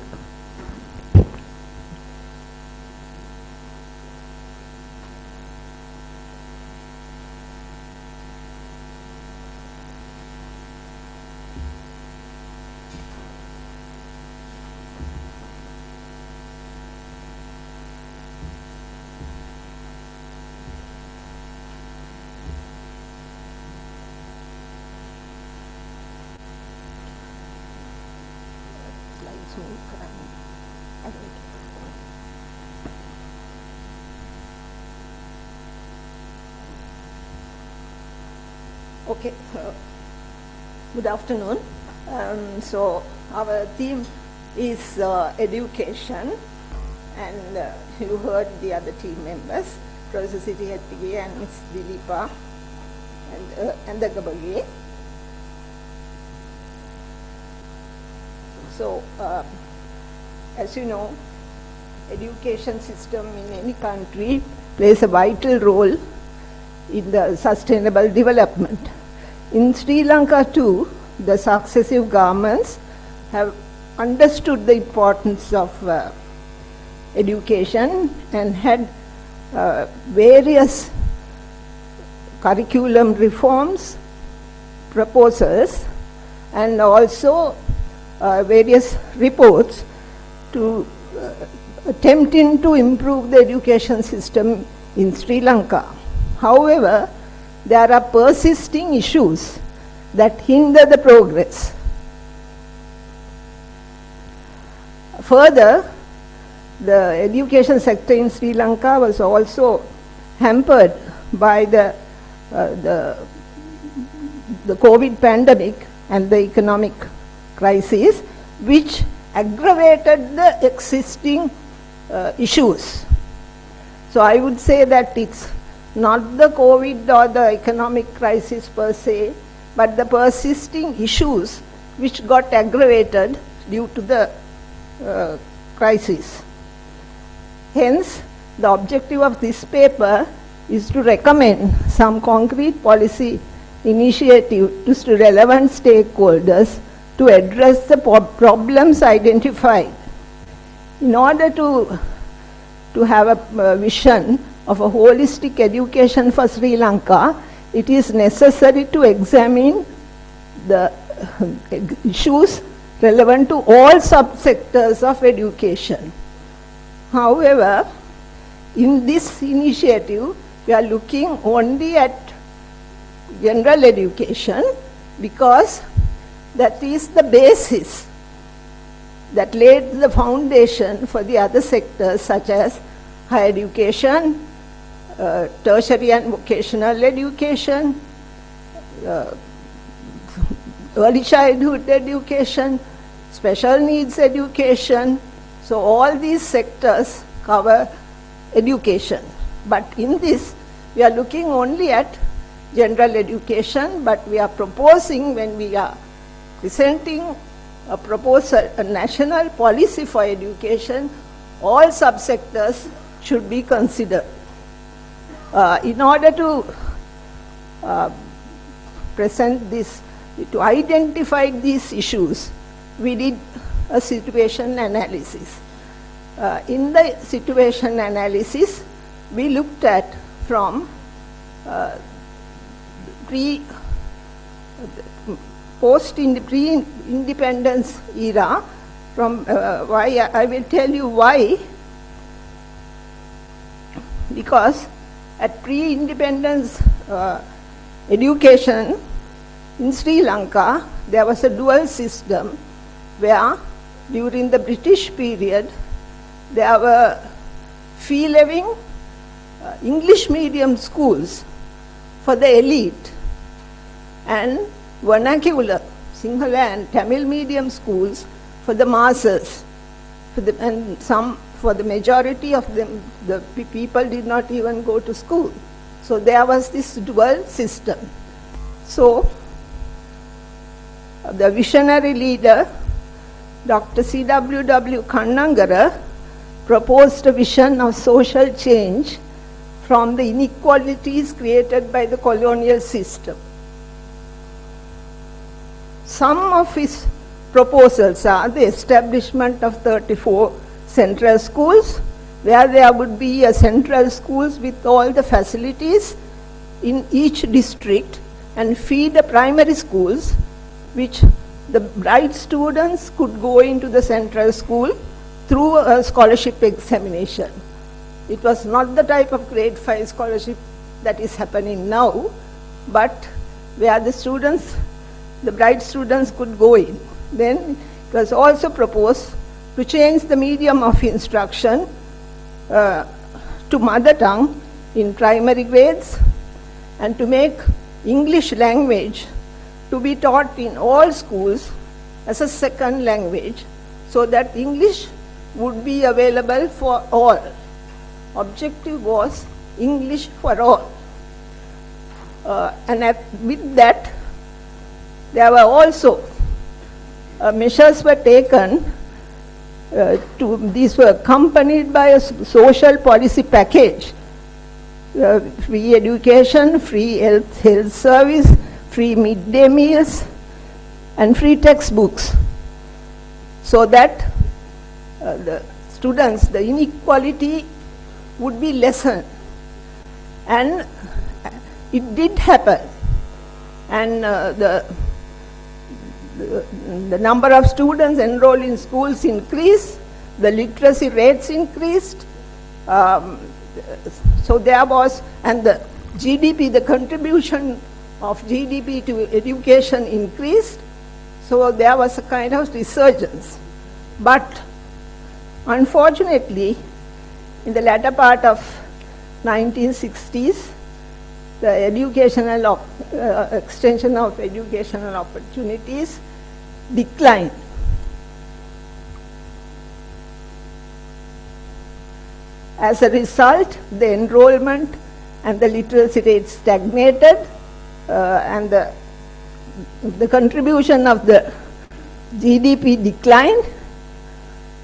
Speaker 3: Okay, good afternoon. So our theme is education, and you heard the other team members, Professor Siri Hettige and Ms. Dilipa and the Gabage. So as you know, education system in any country plays a vital role in the sustainable development. In Sri Lanka too, the successive governments have understood the importance of education and had various curriculum reforms, proposals, and also various reports to attempting to improve the education system in Sri Lanka. However, there are persisting issues that hinder the progress. Further, the education sector in Sri Lanka was also hampered by the COVID pandemic and the economic crisis, which aggravated the existing issues. So I would say that it's not the COVID or the economic crisis per se, but the persisting issues which got aggravated due to the crisis. Hence, the objective of this paper is to recommend some concrete policy initiatives to relevant stakeholders to address the problems identified. In order to have a vision of a holistic education for Sri Lanka, it is necessary to examine the issues relevant to all subsectors of education. However, in this initiative, we are looking only at general education because that is the basis that laid the foundation for the other sectors such as higher education, tertiary and vocational education, early childhood education, special needs education. So all these sectors cover education. But in this, we are looking only at general education, but we are proposing, when we are presenting a proposal, a national policy for education, all subsectors should be considered. In order to present this, to identify these issues, we did a situation analysis. In the situation analysis, we looked at from pre-independence era, from why I will tell you why because at pre-independence education in Sri Lanka, there was a dual system where during the British period, there were fee-living English medium schools for the elite and vernacular Sinhala and Tamil medium schools for the masses. And some, for the majority of them, the people did not even go to school. So there was this dual system. So the visionary leader, Dr. C.W.W. Kannangara, proposed a vision of social change from the inequalities created by the colonial system. Some of his proposals are the establishment of 34 central schools, where there would be a central schools with all the facilities in each district, and feed the primary schools, which the bright students could go into the central school through a scholarship examination. It was not the type of grade 5 scholarship that is happening now, but where the students, the bright students could go in. Then it was also proposed to change the medium of instruction to mother tongue in primary grades, and to make English language to be taught in all schools as a second language, so that English would be available for all. Objective was English for all. With that, there were also measures were taken these were accompanied by a social policy package. Free education, free health service, free midday meals, and free textbooks, so that the students, the inequality would be lessened. And it did happen. And the number of students enrolled in schools increased, the literacy rates increased, so there was, and the GDP, the contribution of GDP to education increased, so there was a kind of resurgence. But unfortunately, in the latter part of 1960s, the educational extension of educational opportunities declined. As a result, the enrollment and the literacy rate stagnated, and the contribution of the GDP declined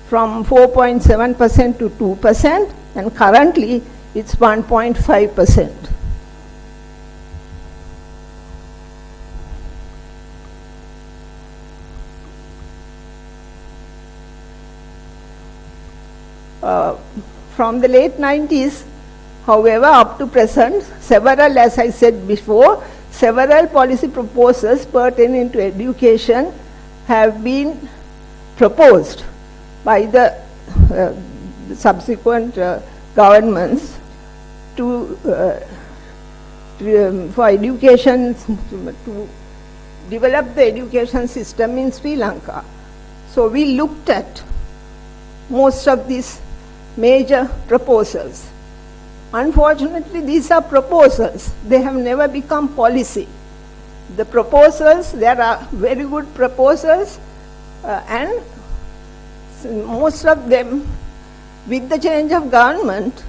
Speaker 3: from 4.7% to 2%, and currently it's 1.5%. From the late 90s, however, up to present, several, as I said before, several policy proposals pertaining to education have been proposed by the subsequent governments for education, to develop the education system in Sri Lanka. So we looked at most of these major proposals. Unfortunately, these are proposals. They have never become policy. The proposals, there are very good proposals, and most of them, with the change of government,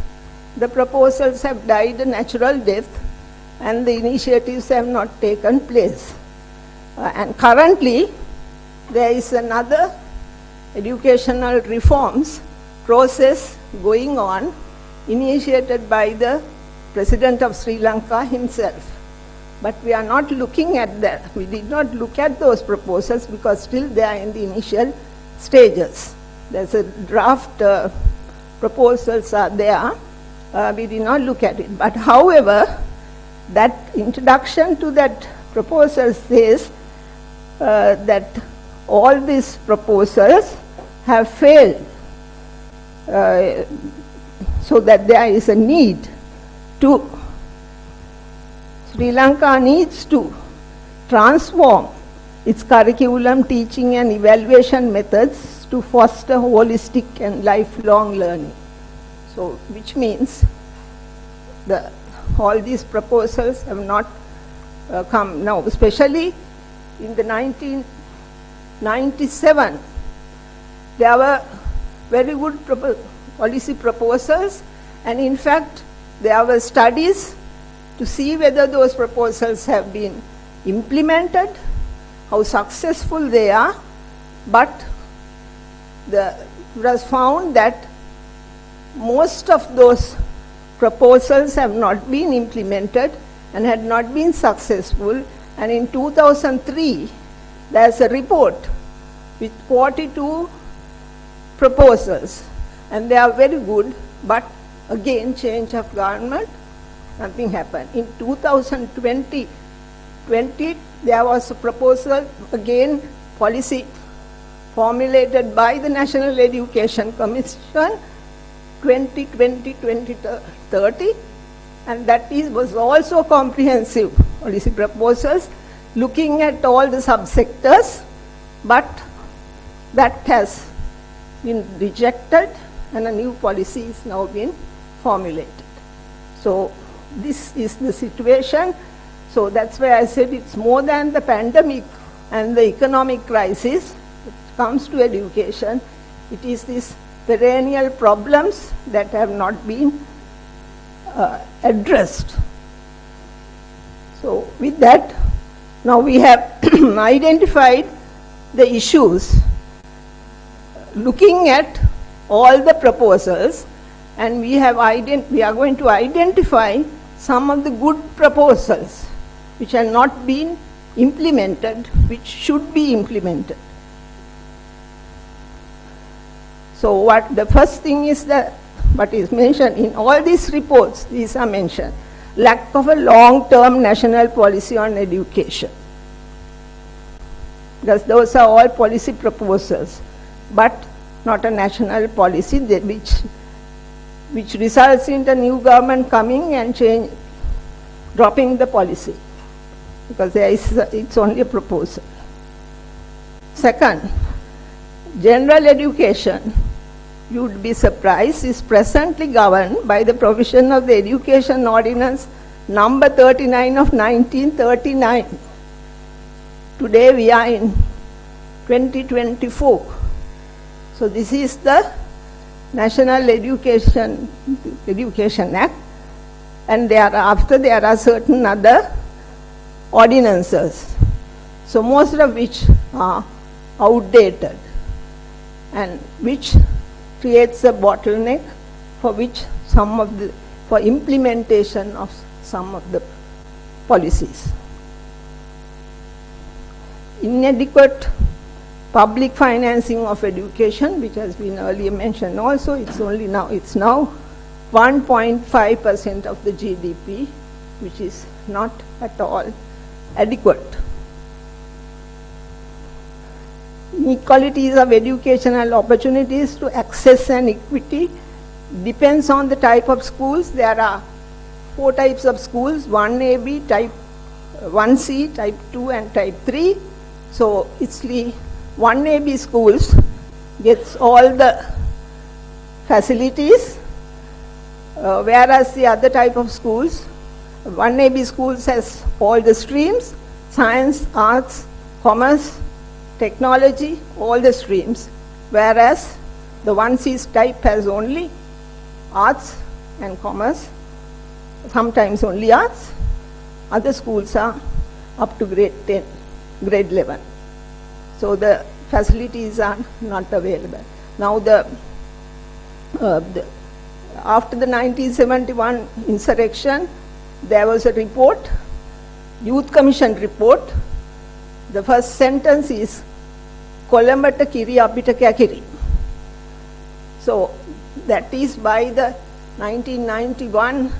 Speaker 3: the proposals have died a natural death, and the initiatives have not taken place. And currently, there is another educational reforms process going on, initiated by the President of Sri Lanka himself. But we are not looking at that. We did not look at those proposals because still they are in the initial stages. There's a draft proposals are there. We did not look at it. But however, that introduction to that proposal says that all these proposals have failed, so that there is a need to, Sri Lanka needs to transform its curriculum, teaching and evaluation methods to foster holistic and lifelong learning. So, which means all these proposals have not come now, especially in the 1997, there were very good policy proposals, and in fact, there were studies to see whether those proposals have been implemented, how successful they are, but it was found that most of those proposals have not been implemented and had not been successful. And in 2003, there's a report with 42 proposals, and they are very good, but again, change of government, nothing happened. In 2020, there was a proposal, again, policy formulated by the National Education Commission, 2020-2030, and that was also comprehensive policy proposals looking at all the subsectors, but that has been rejected and a new policy is now being formulated. So this is the situation. So that's why I said it's more than the pandemic and the economic crisis. It comes to education. It is these perennial problems that have not been addressed. So with that, now we have identified the issues, looking at all the proposals, and we are going to identify some of the good proposals which have not been implemented, which should be implemented. So what the first thing is that what is mentioned in all these reports, these are mentioned. Lack of a long-term national policy on education. Because those are all policy proposals, but not a national policy which results in the new government coming and dropping the policy. Because it's only a proposal. Second, general education, you would be surprised, is presently governed by the provision of the Education Ordinance number 39 of 1939. Today we are in 2024. So this is the National Education Act, and thereafter there are certain other ordinances, so most of which are outdated and which creates a bottleneck for implementation of some of the policies. Inadequate public financing of education, which has been earlier mentioned also, it's now 1.5% of the GDP, which is not at all adequate. Inequalities of educational opportunities to access and equity depends on the type of schools. There are 4 types of schools, 1AB, type 1C, type 2 and type 3. So it's 1AB schools gets all the facilities, whereas the other type of schools, 1AB schools has all the streams, science, arts, commerce, technology, all the streams, whereas the 1C type has only arts and commerce, sometimes only arts. Other schools are up to grade 10, grade 11. So the facilities are not available. Now after the 1971 insurrection, there was a report, Youth Commission report. The first sentence is, Kolambata Kiri Apita Kiri. So that is by the 1991,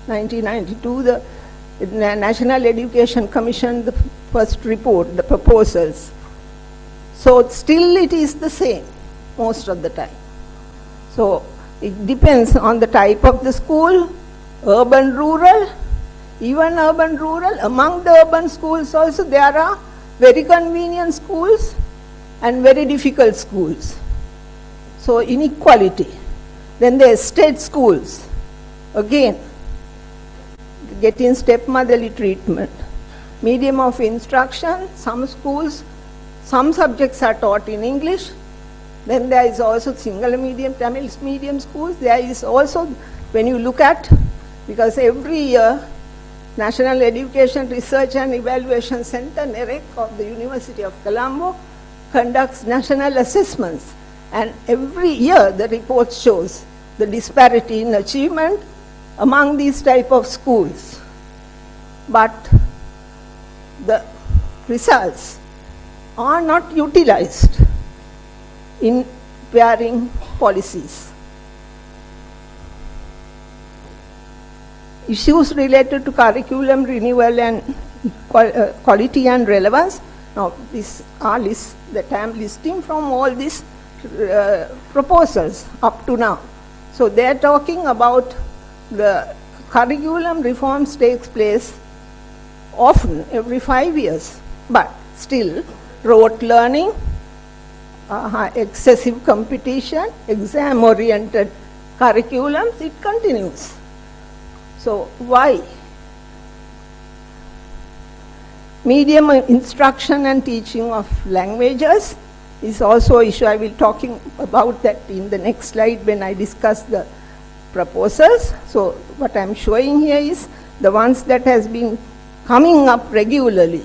Speaker 3: 1992, the National Education Commission, the first report, the proposals. So still it is the same most of the time. So it depends on the type of the school, urban, rural, even urban, rural. Among the urban schools also there are very convenient schools and very difficult schools. So inequality. Then the state schools, again, getting stepmotherly treatment. Medium of instruction, some schools, some subjects are taught in English. Then there is also single medium, Tamil medium schools. There is also, when you look at, because every year, National Education Research and Evaluation Center, NEREC of the University of Colombo, conducts national assessments. And every year the report shows the disparity in achievement among these type of schools. But the results are not utilized in preparing policies. Issues related to curriculum renewal and quality and relevance. Now, these are lists that I am listing from all these proposals up to now. So they are talking about the curriculum reforms takes place often every 5 years, but still rote learning, excessive competition, exam-oriented curriculums, it continues. So why? Medium instruction and teaching of languages is also an issue. I will talking about that in the next slide when I discuss the proposals. So what I am showing here is the ones that has been coming up regularly.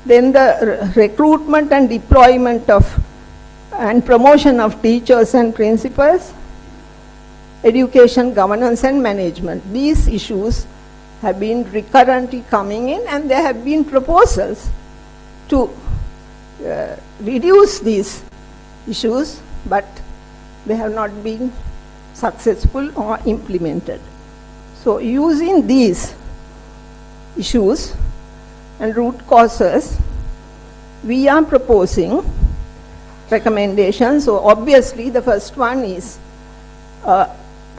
Speaker 3: Then the recruitment and deployment of and promotion of teachers and principals, education, governance and management. These issues have been recurrently coming in, and there have been proposals to reduce these issues, but they have not been successful or implemented. So using these issues and root causes, we are proposing recommendations. So obviously the first one is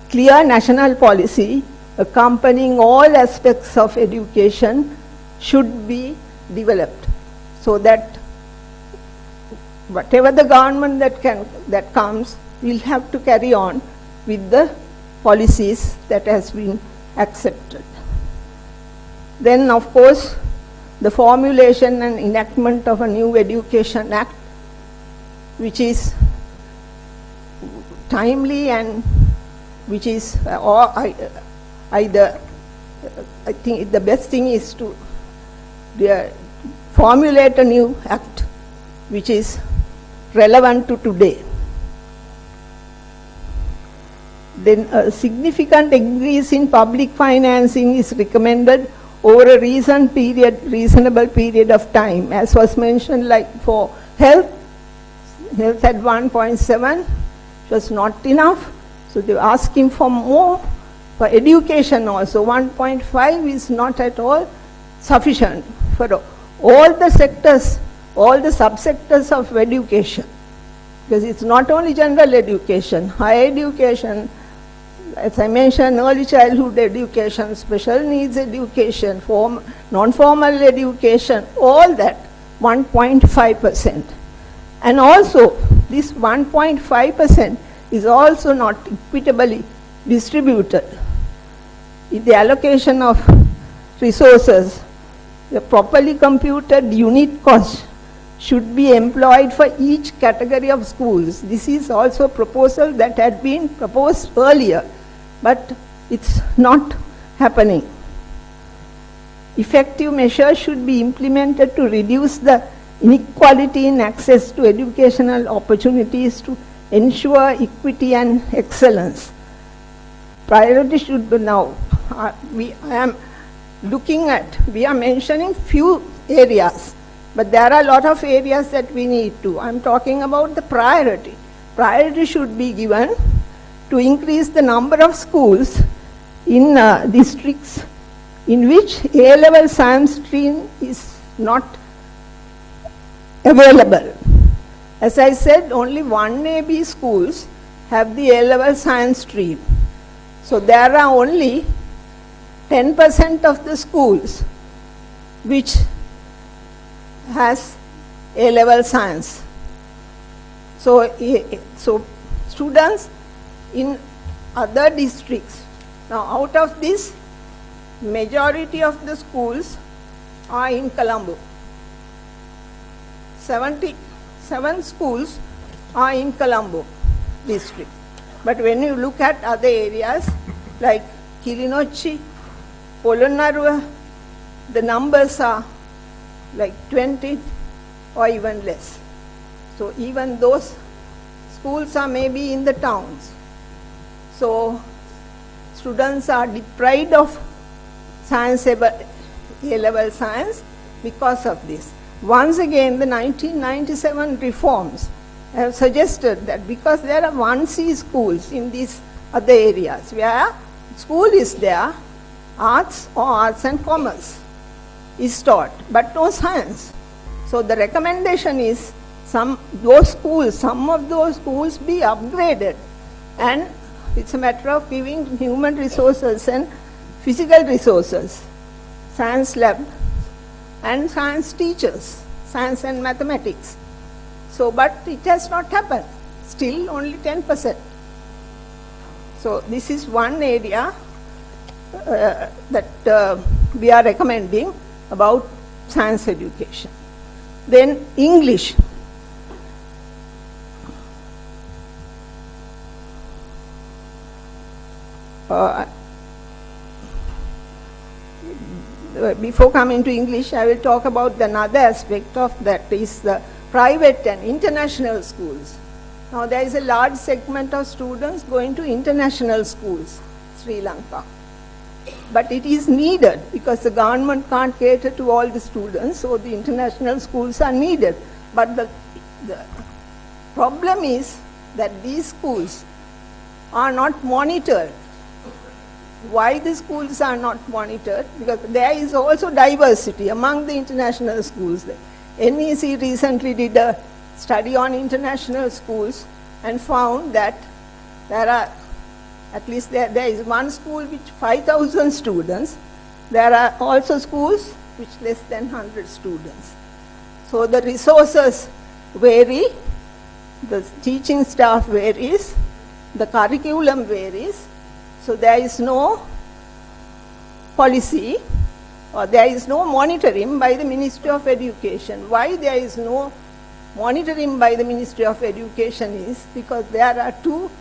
Speaker 3: clear national policy accompanying all aspects of education should be developed, so that whatever the government that comes will have to carry on with the policies that has been accepted. Then of course the formulation and enactment of a new Education Act, which is timely and which is either I think the best thing is to formulate a new act which is relevant to today. Then a significant increase in public financing is recommended over a reasonable period of time, as was mentioned, like for health at 1.7 was not enough, so they were asking for more. For education also, 1.5 is not at all sufficient for all the sectors, all the subsectors of education, because it's not only general education, higher education, as I mentioned, early childhood education, special needs education, non-formal education, all that 1.5%. And also this 1.5% is also not equitably distributed. In the allocation of resources, the properly computed unit cost should be employed for each category of schools. This is also a proposal that had been proposed earlier, but it's not happening. Effective measures should be implemented to reduce the inequality in access to educational opportunities to ensure equity and excellence. Priority should be now. We are mentioning few areas, but there are a lot of areas that we need to. I'm talking about the priority. Priority should be given to increase the number of schools in districts in which A-level science stream is not available. As I said, only 1 AB schools have the A-level science stream. So there are only 10% of the schools which has A-level science. So students in other districts, now out of this, majority of the schools are in Colombo. 77 schools are in Colombo district. But when you look at other areas like Kilinochchi, Polonnaruwa, the numbers are like 20 or even less. So even those schools are maybe in the towns. So students are deprived of science, A-level science because of this. Once again, the 1997 reforms have suggested that because there are 1C schools in these other areas where school is there, arts or arts and commerce is taught, but no science. So the recommendation is some of those schools be upgraded, and it's a matter of giving human resources and physical resources, science lab and science teachers, science and mathematics. So, but it has not happened, still only 10%. So this is one area that we are recommending about science education. Then English. Before coming to English, I will talk about another aspect of that is the private and international schools. Now there is a large segment of students going to international schools, Sri Lanka. But it is needed because the government can't cater to all the students, so the international schools are needed. But the problem is that these schools are not monitored. Why the schools are not monitored? Because there is also diversity among the international schools. The NEC recently did a study on international schools and found that there are, at least there is one school which 5,000 students. There are also schools which less than 100 students. So the resources vary, the teaching staff varies, the curriculum varies. So there is no policy or there is no monitoring by the Ministry of Education. Why there is no monitoring by the Ministry of Education is because there are two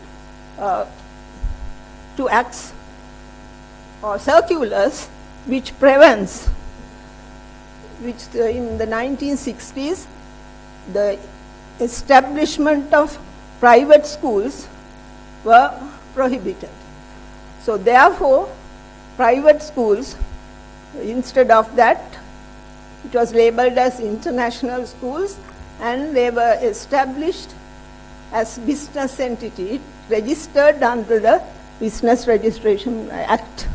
Speaker 3: acts or circulars which prevents, which in the 1960s, the establishment of private schools were prohibited. So therefore, private schools, instead of that, it was labeled as international schools, and they were established as business entity, registered under the Business Registration Act.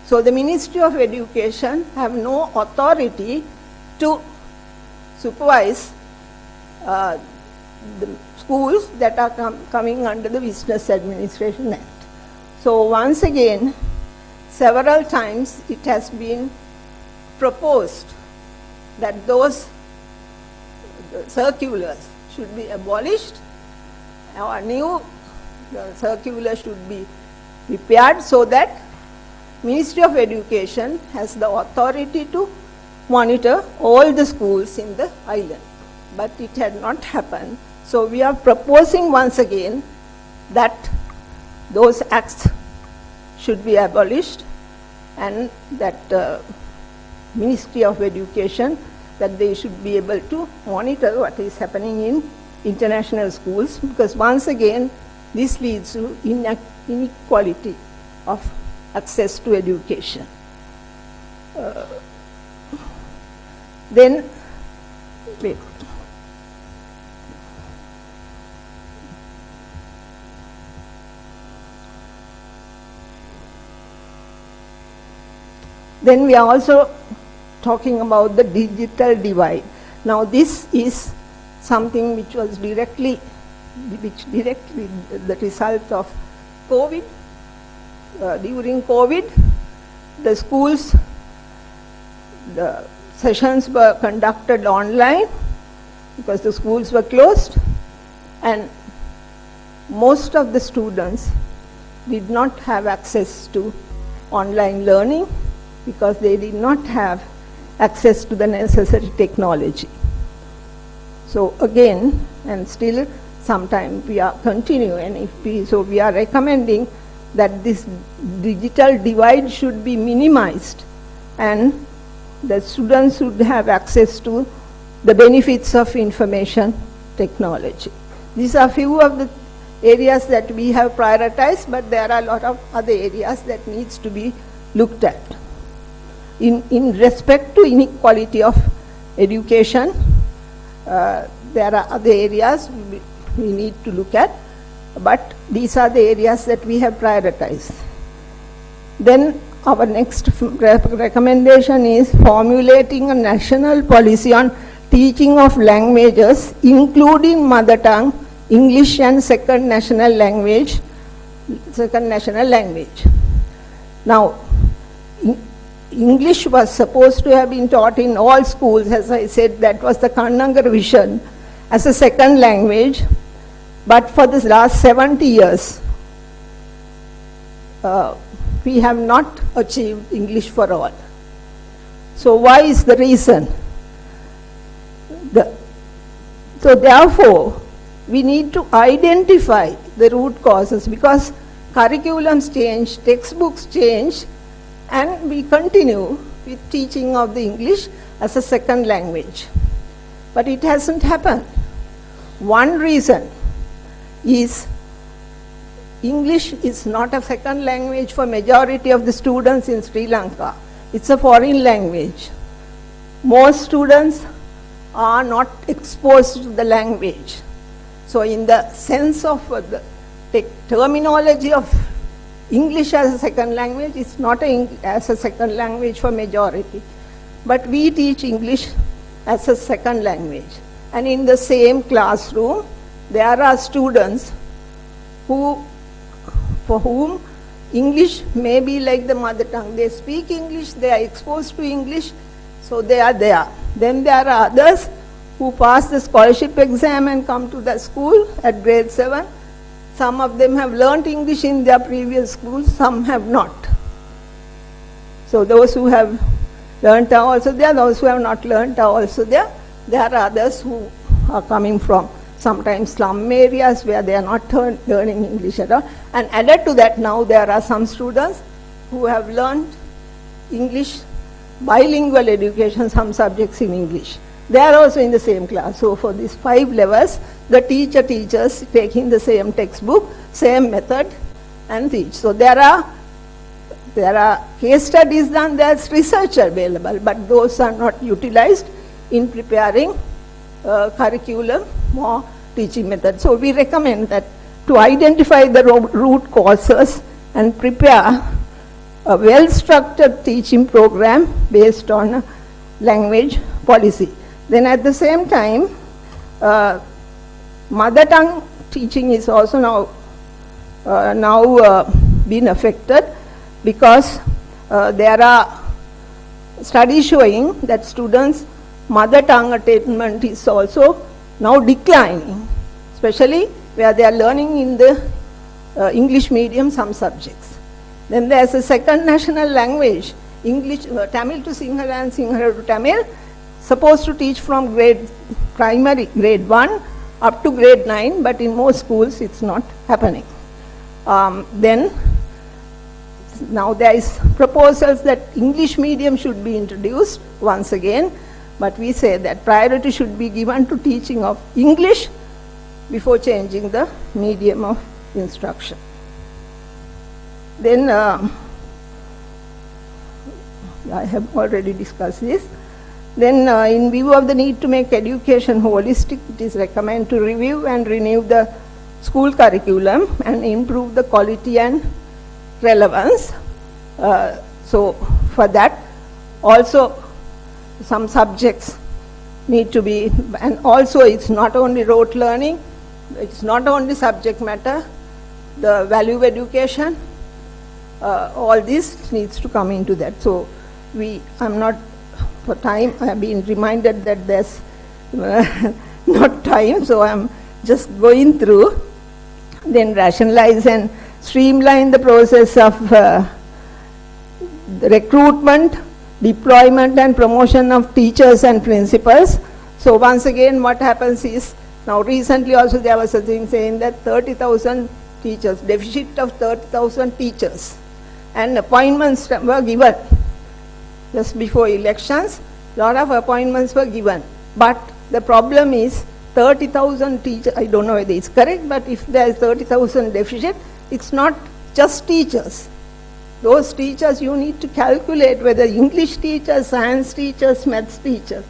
Speaker 3: So the Ministry of Education have no authority to supervise the schools that are coming under the Business Administration Act. So once again, several times it has been proposed that those circulars should be abolished, or new circular should be prepared so that Ministry of Education has the authority to monitor all the schools in the island. But it had not happened. So we are proposing once again that those acts should be abolished, and that Ministry of Education, that they should be able to monitor what is happening in international schools, because once again this leads to inequality of access to education. Then we are also talking about the digital divide. Now this is something which was directly the result of COVID, during COVID, the schools, the sessions were conducted online because the schools were closed, and most of the students did not have access to online learning because they did not have access to the necessary technology. So again, and still sometime we are continuing, so we are recommending that this digital divide should be minimized and the students should have access to the benefits of information technology. These are few of the areas that we have prioritized, but there are a lot of other areas that needs to be looked at. In respect to inequality of education, there are other areas we need to look at, but these are the areas that we have prioritized. Then our next recommendation is formulating a national policy on teaching of languages, including mother tongue, English and second national language. Now, English was supposed to have been taught in all schools. As I said, that was the Kannangar vision as a second language. But for the last 70 years, we have not achieved English for all. So why is the reason? So therefore, we need to identify the root causes, because curriculums change, textbooks change, and we continue with teaching of the English as a second language. But it hasn't happened. One reason is English is not a second language for majority of the students in Sri Lanka. It's a foreign language. Most students are not exposed to the language. So in the sense of the terminology of English as a second language, it's not as a second language for majority. But we teach English as a second language. And in the same classroom, there are students for whom English may be like the mother tongue. They speak English, they are exposed to English, so they are there. Then there are others who pass the scholarship exam and come to the school at grade 7. Some of them have learnt English in their previous schools, some have not. So those who have learnt are also there, those who have not learnt are also there. There are others who are coming from sometimes slum areas where they are not learning English at all. And added to that, now there are some students who have learnt English, bilingual education, some subjects in English. They are also in the same class. So for these 5 levels, the teacher teaches taking the same textbook, same method, and teach. So there are case studies done, there's research available, but those are not utilized in preparing curriculum or teaching methods. So we recommend that to identify the root causes and prepare a well-structured teaching program based on language policy. Then at the same time, mother tongue teaching is also now been affected, because there are studies showing that students' mother tongue attainment is also now declining, especially where they are learning in the English medium some subjects. Then there's a second national language, English, Tamil to Sinhala and Sinhala to Tamil, supposed to teach from primary grade 1 up to grade 9, but in most schools it's not happening. Then now there is proposals that English medium should be introduced once again, but we say that priority should be given to teaching of English before changing the medium of instruction. Then I have already discussed this. Then in view of the need to make education holistic, it is recommended to review and renew the school curriculum and improve the quality and relevance. So for that, also some subjects need to be, and also it's not only rote learning, it's not only subject matter, the value education, all this needs to come into that. So I'm not, for time, I have been reminded that there's not time, so I'm just going through. Then rationalize and streamline the process of the recruitment, deployment and promotion of teachers and principals. So once again what happens is, now recently also there was a thing saying that 30,000 teachers, deficit of 30,000 teachers, and appointments were given. Just before elections, a lot of appointments were given. But the problem is 30,000 teachers, I don't know whether it's correct, but if there is 30,000 deficit, it's not just teachers. Those teachers you need to calculate whether English teachers, science teachers, maths teachers.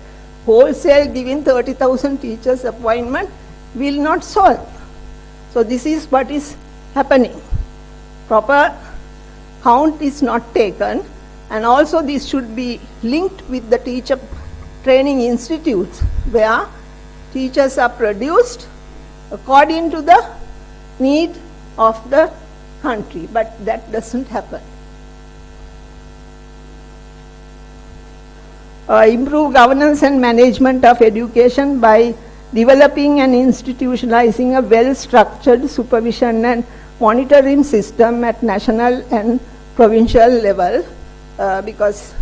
Speaker 3: Wholesale giving 30,000 teachers appointment will not solve. So this is what is happening. Proper count is not taken, and also this should be linked with the teacher training institutes where teachers are produced according to the need of the country, but that doesn't happen. Improve governance and management of education by developing and institutionalizing a well-structured supervision and monitoring system at national and provincial level, because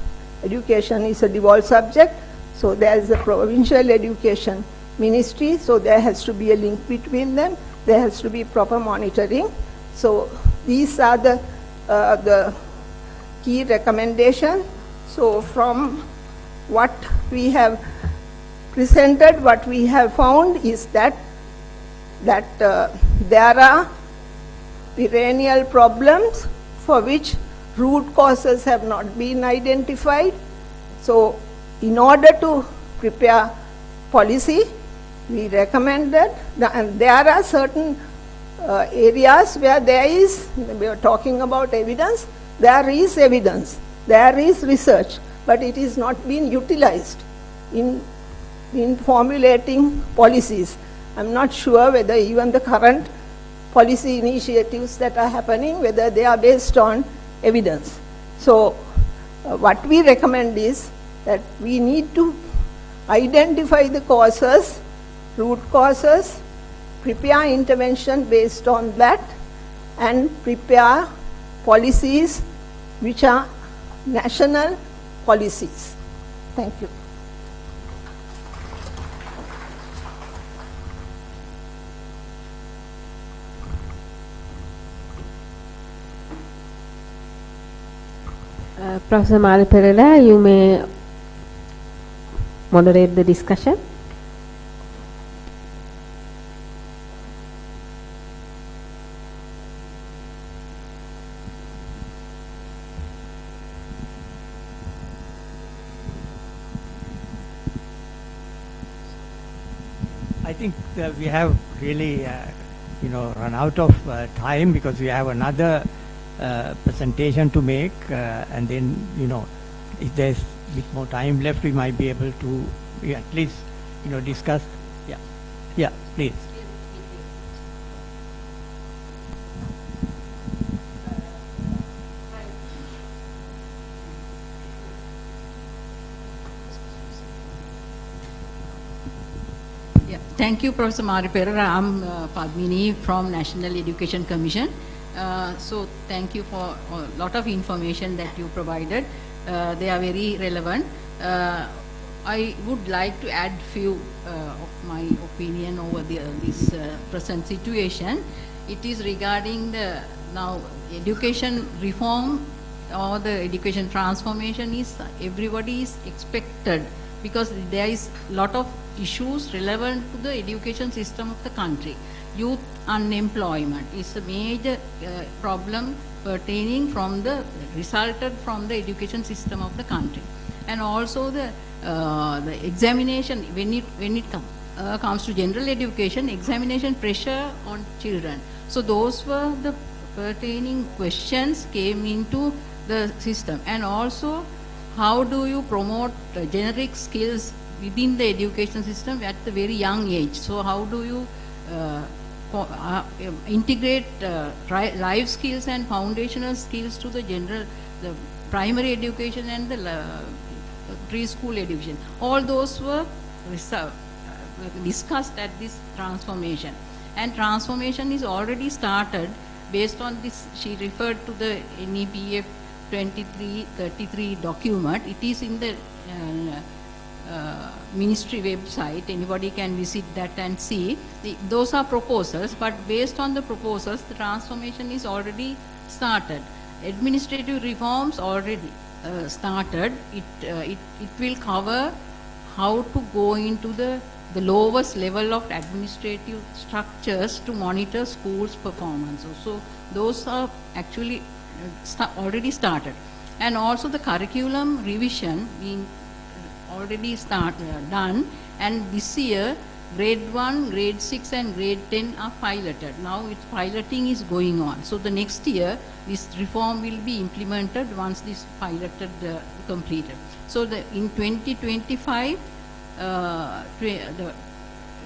Speaker 3: education is a devolved subject, so there is a provincial education ministry, so there has to be a link between them, there has to be proper monitoring. So these are the key recommendations. So from what we have presented, what we have found is that there are perennial problems for which root causes have not been identified. So in order to prepare policy, we recommend that, and there are certain areas where we are talking about evidence, there is evidence, there is research, but it is not being utilized in formulating policies. I'm not sure whether even the current policy initiatives that are happening, whether they are based on evidence. So what we recommend is that we need to identify the causes, root causes, prepare intervention based on that, and prepare policies which are national policies. Thank you.
Speaker 1: Professor Mari Perera, you may moderate the discussion.
Speaker 5: I think we have really, run out of time because we have another presentation to make, and then, if there's a bit more time left, we might be able to at least, discuss. Yeah, please.
Speaker 4: Thank you, Professor Mari Perera. I'm Padmini from National Education Commission. So thank you for a lot of information that you provided. They are very relevant. I would like to add few of my opinion over this present situation. It is regarding the now education reform or the education transformation is everybody is expected, because there is a lot of issues relevant to the education system of the country. Youth unemployment is a major problem pertaining from resulted from the education system of the country, and also the examination when it comes to general education, examination pressure on children. So those were the pertaining questions came into the system, and also how do you promote generic skills within the education system at the very young age? So how do you integrate life skills and foundational skills to the primary education and the preschool education. All those were discussed at this transformation. And transformation is already started based on this. She referred to the NEPF 2333 document. It is in the ministry website. Anybody can visit that and see. Those are proposals, but based on the proposals, the transformation is already started. Administrative reforms already started. It will cover how to go into the lowest level of administrative structures to monitor schools' performance. So those are actually already started. And also the curriculum revision being already done, and this year grade 1, grade 6 and grade 10 are piloted. Now piloting is going on. So the next year this reform will be implemented once this piloted completed. So in 2025 the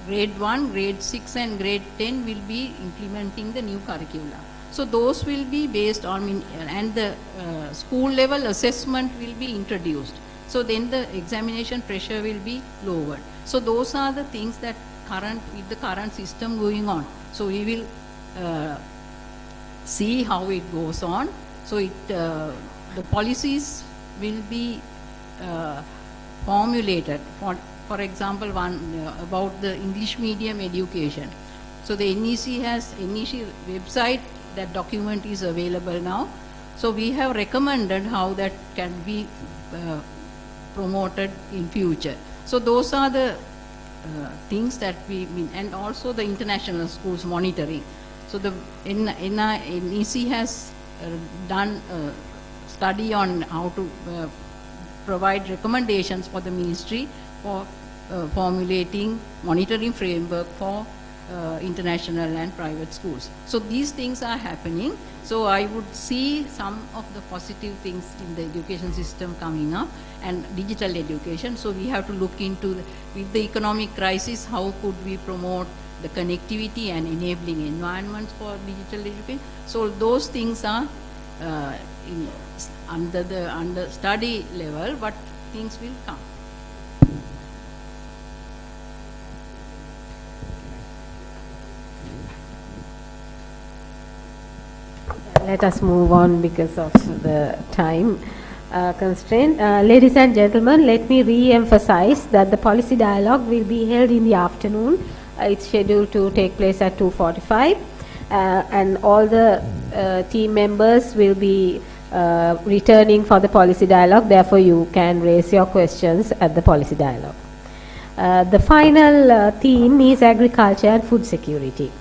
Speaker 4: grade 1, grade 6 and grade 10 will be implementing the new curricula. So those will be based on, and the school level assessment will be introduced. So then the examination pressure will be lowered. So those are the things that with the current system going on. So we will see how it goes on. So the policies will be formulated. For example, one about the English medium education. So the NEC has NEC website. That document is available now. So we have recommended how that can be promoted in future. So those are the things that we mean, and also the international schools monitoring. So the NEC has done a study on how to provide recommendations for the ministry for formulating monitoring framework for international and private schools. So these things are happening. So I would see some of the positive things in the education system coming up, and digital education. So we have to look into, with the economic crisis, how could we promote the connectivity and enabling environments for digital education. So those things are under study level, but things will come.
Speaker 1: Let us move on because of the time constraint. Ladies and gentlemen, let me re-emphasize that the policy dialogue will be held in the afternoon. It's scheduled to take place at 2:45, and all the team members will be returning for the policy dialogue. Therefore, you can raise your questions at the policy dialogue. The final theme is agriculture and food security.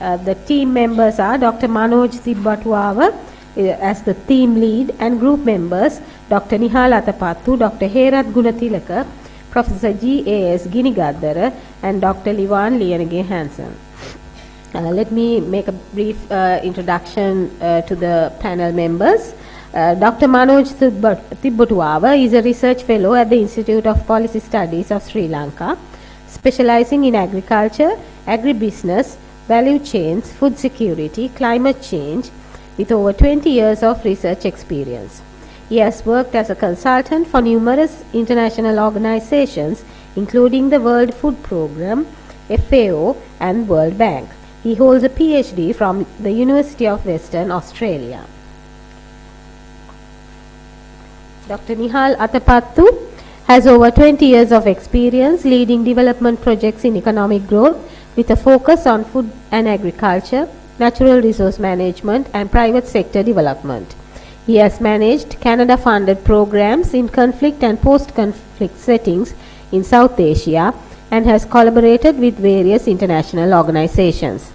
Speaker 1: The team members are Dr. Manoj Tibbatuava as the theme lead, and group members Dr. Nihal Athapattu, Dr. Herath Gunathilaka, Professor G.A.S. Ginigaddara and Dr. Livan Liyanage Hansen. Let me make a brief introduction to the panel members. Dr. Manoj Tibbatuava is a research fellow at the Institute of Policy Studies of Sri Lanka, specializing in agriculture, agribusiness, value chains, food security, climate change, with over 20 years of research experience. He has worked as a consultant for numerous international organizations, including the World Food Programme, FAO, and World Bank. He holds a PhD from the University of Western Australia. Dr. Nihal Athapattu has over 20 years of experience leading development projects in economic growth, with a focus on food and agriculture, natural resource management, and private sector development. He has managed Canada-funded programs in conflict and post-conflict settings in South Asia and has collaborated with various international organizations.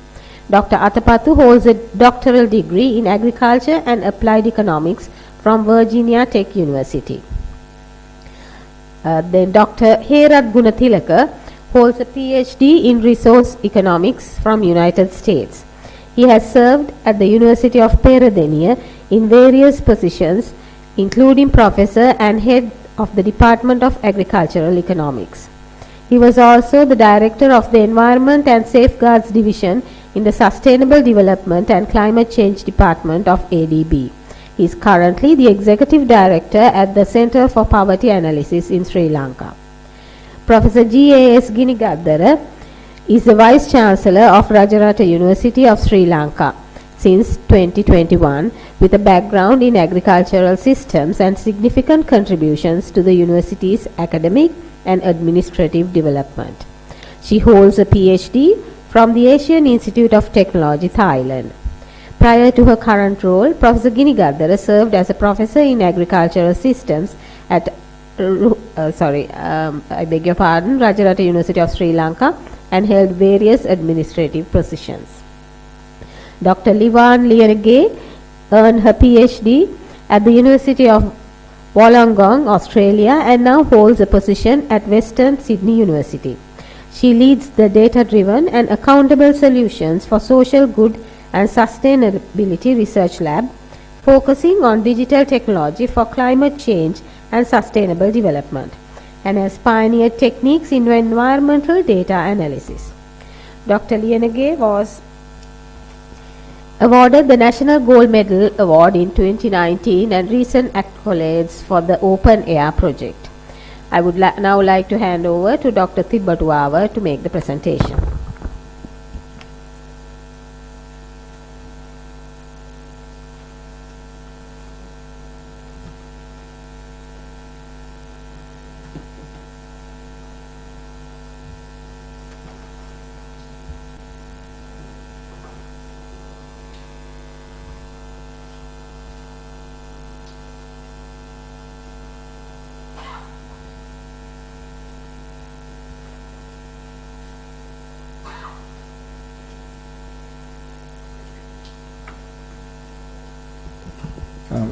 Speaker 1: Dr. Athapattu holds a doctoral degree in agriculture and applied economics from Virginia Tech University. Then Dr. Herath Gunathilaka holds a PhD in resource economics from United States. He has served at the University of Peradeniya in various positions, including professor and head of the Department of Agricultural Economics. He was also the director of the Environment and Safeguards Division in the Sustainable Development and Climate Change Department of ADB. He is currently the Executive Director at the Center for Poverty Analysis in Sri Lanka. Professor G.A.S. Ginigaddara is the Vice Chancellor of Rajarata University of Sri Lanka since 2021, with a background in agricultural systems and significant contributions to the university's academic and administrative development. She holds a PhD from the Asian Institute of Technology, Thailand. Prior to her current role, Professor Ginigaddara served as a professor in agricultural systems at Rajarata University of Sri Lanka and held various administrative positions. Dr. Livan Lianage earned her PhD at the University of Wollongong, Australia, and now holds a position at Western Sydney University. She leads the Data-Driven and Accountable Solutions for Social Good and Sustainability Research Lab, focusing on digital technology for climate change and sustainable development, and has pioneered techniques in environmental data analysis. Dr. Lianage was awarded the National Gold Medal Award in 2019 and recent accolades for the Open Air project. I would now like to hand over to Dr. Tibbatuava to make the presentation.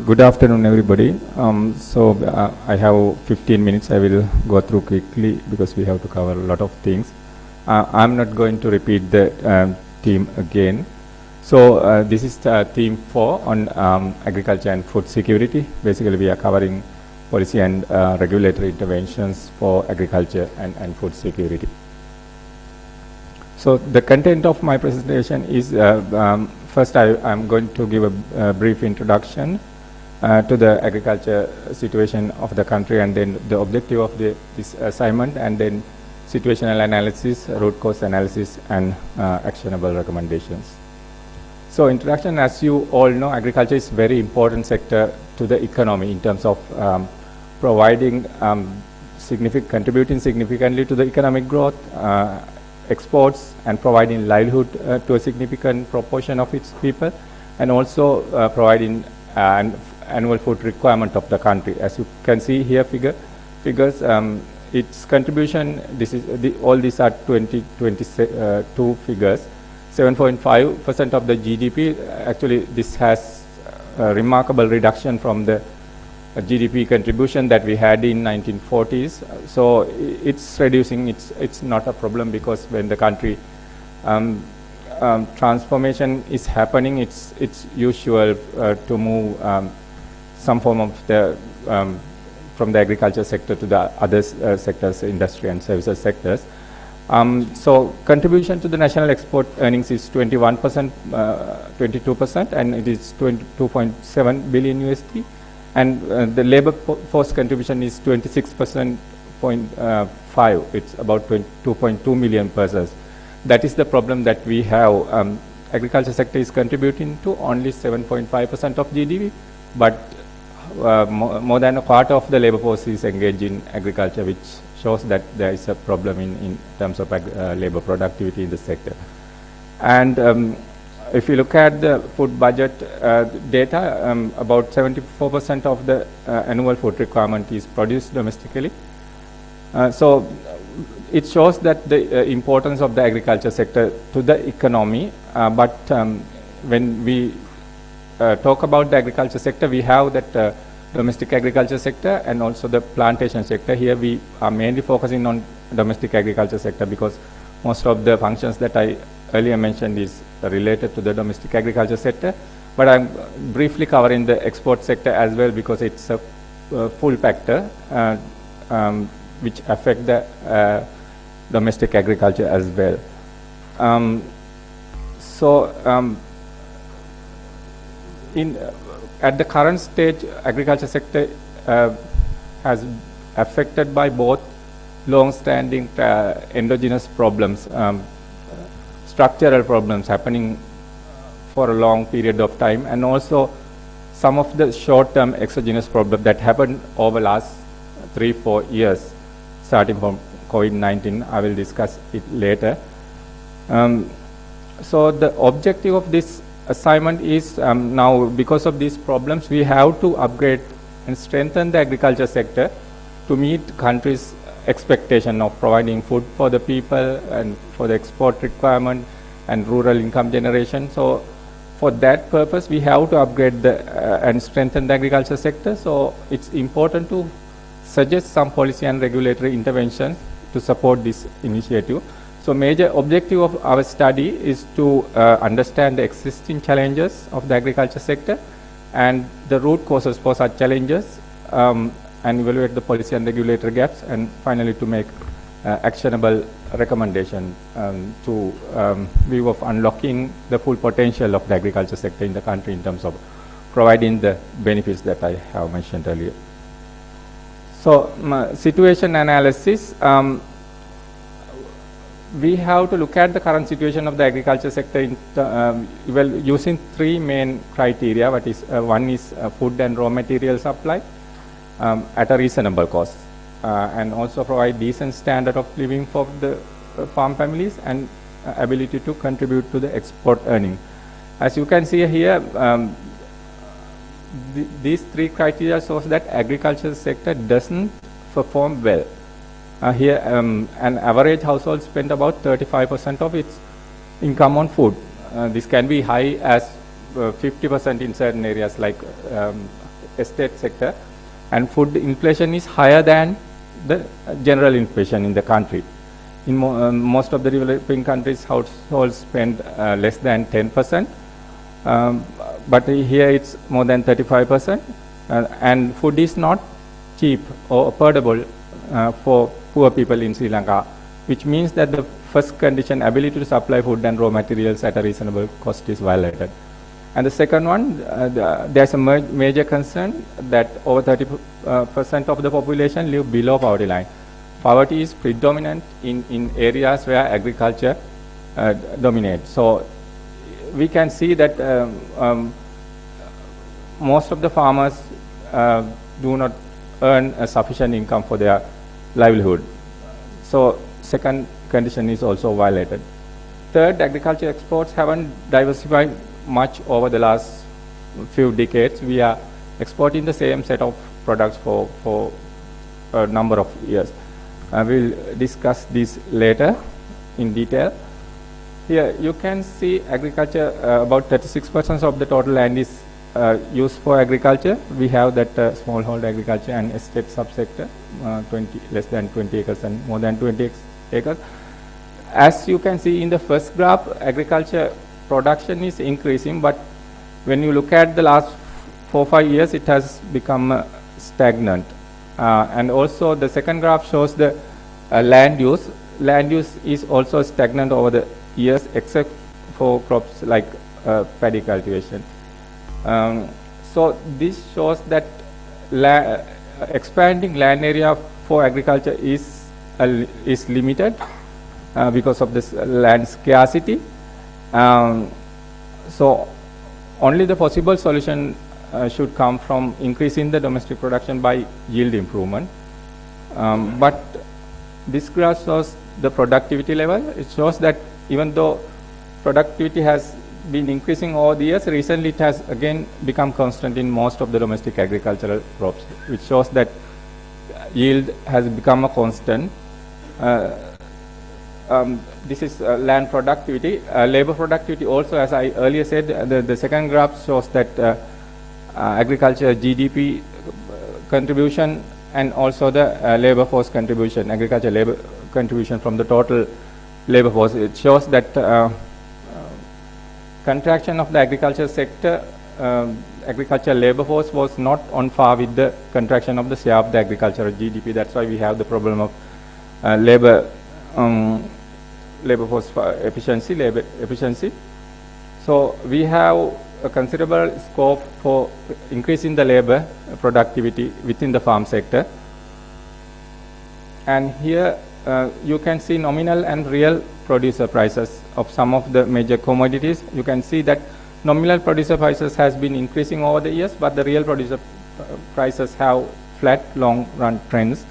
Speaker 6: Good afternoon, everybody. I have 15 minutes. I will go through quickly because we have to cover a lot of things. I'm not going to repeat the theme again. So this is theme 4 on agriculture and food security. Basically, we are covering policy and regulatory interventions for agriculture and food security. So the content of my presentation is, first I'm going to give a brief introduction to the agriculture situation of the country, and then the objective of this assignment, and then situational analysis, root cause analysis, and actionable recommendations. So introduction, as you all know, agriculture is very important sector to the economy in terms of providing contributing significantly to the economic growth, exports, and providing livelihood to a significant proportion of its people, and also providing an annual food requirement of the country. As you can see here, figures, its contribution, all these are 2022 figures. 7.5% of the GDP. Actually, this has a remarkable reduction from the GDP contribution that we had in 1940s. So it's reducing. It's not a problem, because when the country transformation is happening, it's usual to move some form of the from the agriculture sector to the other sectors, industry and services sectors. So contribution to the national export earnings is 21%, 22%, and it is 22.7 billion USD. And the labor force contribution is 26.5. It's about 2.2 million persons. That is the problem that we have. Agriculture sector is contributing to only 7.5% of GDP, but more than a quarter of the labor force is engaged in agriculture, which shows that there is a problem in terms of labor productivity in the sector. And if you look at the food budget data, about 74% of the annual food requirement is produced domestically. So it shows that the importance of the agriculture sector to the economy. But when we talk about the agriculture sector, we have that domestic agriculture sector and also the plantation sector. Here we are mainly focusing on domestic agriculture sector because most of the functions that I earlier mentioned is related to the domestic agriculture sector. But I'm briefly covering the export sector as well, because it's a full factor which affect the domestic agriculture as well. At the current stage, agriculture sector has affected by both long-standing endogenous problems, structural problems happening for a long period of time, and also some of the short-term exogenous problems that happened over the last 3-4 years, starting from COVID-19. I will discuss it later. So the objective of this assignment is now, because of these problems, we have to upgrade and strengthen the agriculture sector to meet countries' expectation of providing food for the people and for the export requirement and rural income generation. So for that purpose, we have to upgrade and strengthen the agriculture sector. So it's important to suggest some policy and regulatory intervention to support this initiative. So major objective of our study is to understand the existing challenges of the agriculture sector and the root causes for such challenges, and evaluate the policy and regulatory gaps, and finally to make actionable recommendation to view of unlocking the full potential of the agriculture sector in the country in terms of providing the benefits that I have mentioned earlier. So situation analysis. We have to look at the current situation of the agriculture sector using 3 main criteria. One is food and raw material supply at a reasonable cost, and also provide decent standard of living for the farm families, and ability to contribute to the export earning. As you can see here, these 3 criteria shows that agriculture sector doesn't perform well. Here, an average household spend about 35% of its income on food. This can be high as 50% in certain areas like estate sector, and food inflation is higher than the general inflation in the country. In most of the developing countries, households spend less than 10%, but here it's more than 35%, and food is not cheap or affordable for poor people in Sri Lanka, which means that the first condition, ability to supply food and raw materials at a reasonable cost, is violated. And the second one, there's a major concern that over 30% of the population live below poverty line. Poverty is predominant in areas where agriculture dominates. So we can see that most of the farmers do not earn a sufficient income for their livelihood. So second condition is also violated. Third, agriculture exports haven't diversified much over the last few decades. We are exporting the same set of products for a number of years. We'll discuss this later in detail. Here you can see agriculture, about 36% of the total land is used for agriculture. We have that smallholder agriculture and estate subsector, less than 20 acres and more than 20 acres. As you can see in the first graph, agriculture production is increasing, but when you look at the last 4-5 years, it has become stagnant. And also the second graph shows the land use. Land use is also stagnant over the years, except for crops like paddy cultivation. So this shows that expanding land area for agriculture is limited because of this land scarcity. So only the possible solution should come from increasing the domestic production by yield improvement. But this graph shows the productivity level. It shows that even though productivity has been increasing over the years, recently it has again become constant in most of the domestic agricultural crops, which shows that yield has become a constant. This is land productivity. Labor productivity also, as I earlier said, the second graph shows that agriculture GDP contribution and also the labor force contribution, agriculture labor contribution from the total labor force. It shows that contraction of the agriculture sector, agriculture labor force was not on par with the contraction of the share of the agricultural GDP. That's why we have the problem of labor force efficiency. So we have a considerable scope for increasing the labor productivity within the farm sector. And here you can see nominal and real producer prices of some of the major commodities. You can see that nominal producer prices has been increasing over the years, but the real producer prices have flat long run trends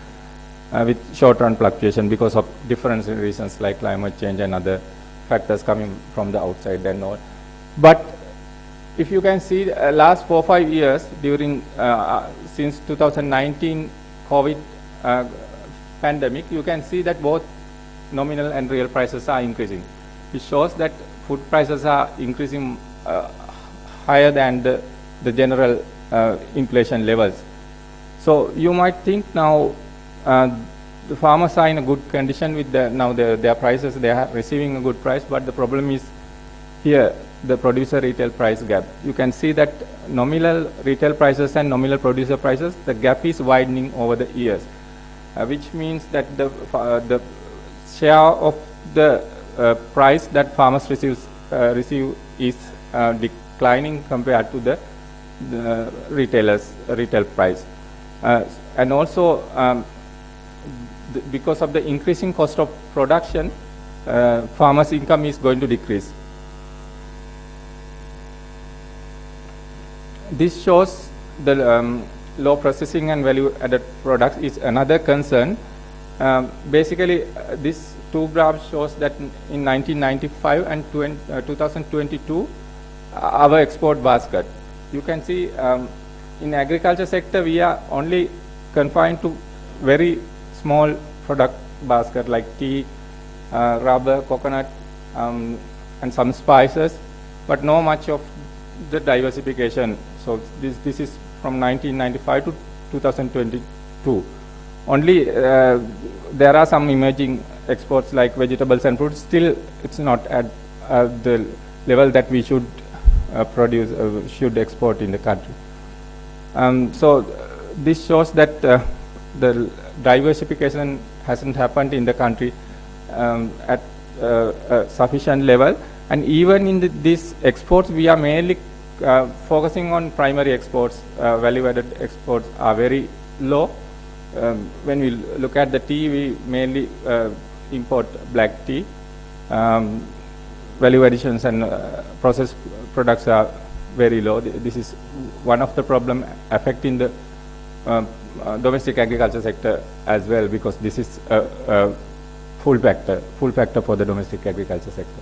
Speaker 6: with short run fluctuation because of different reasons like climate change and other factors coming from the outside and all. But if you can see last 4 or 5 years during since 2019 COVID pandemic, you can see that both nominal and real prices are increasing. It shows that food prices are increasing higher than the general inflation levels. So you might think now the farmers are in a good condition with their prices, they are receiving a good price, but the problem is here the producer retail price gap. You can see that nominal retail prices and nominal producer prices, the gap is widening over the years, which means that the share of the price that farmers receive is declining compared to the retail price. And also because of the increasing cost of production, farmers' income is going to decrease. This shows the low processing and value-added products is another concern. Basically, this two graphs shows that in 1995 and 2022, our export basket. You can see in agriculture sector, we are only confined to very small product basket like tea, rubber, coconut, and some spices, but no much of the diversification. So this is from 1995 to 2022. Only there are some emerging exports like vegetables and fruits. Still, it's not at the level that we should should export in the country. So this shows that the diversification hasn't happened in the country at a sufficient level. And even in these exports, we are mainly focusing on primary exports. Value-added exports are very low. When we look at the tea, we mainly import black tea. Value additions and processed products are very low. This is one of the problems affecting the domestic agriculture sector as well, because this is a full factor for the domestic agriculture sector.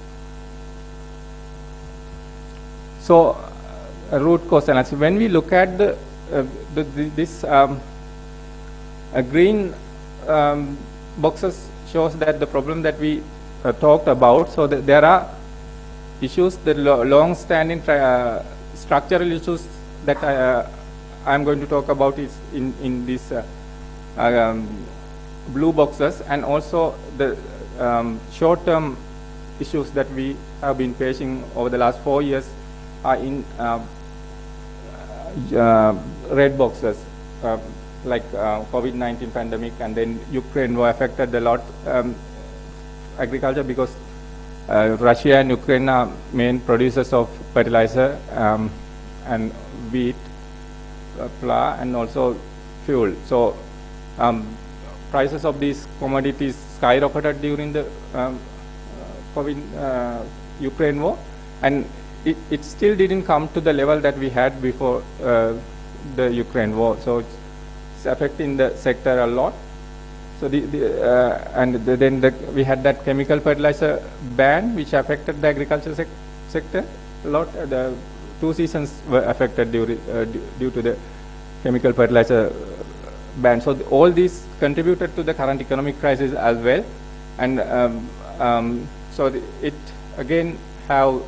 Speaker 6: So, root cause analysis. When we look at this green boxes shows that the problem that we talked about. So there are issues, the long-standing structural issues that I am going to talk about is in these blue boxes, and also the short-term issues that we have been facing over the last 4 years are in red boxes, like COVID-19 pandemic, and then Ukraine war affected a lot agriculture, because Russia and Ukraine are main producers of fertilizer and wheat, flour, and also fuel. So prices of these commodities skyrocketed during the Ukraine war, and it still didn't come to the level that we had before the Ukraine war. So it's affecting the sector a lot. So then we had that chemical fertilizer ban, which affected the agriculture sector a lot. The 2 seasons were affected due to the chemical fertilizer ban. So all these contributed to the current economic crisis as well, and so it again have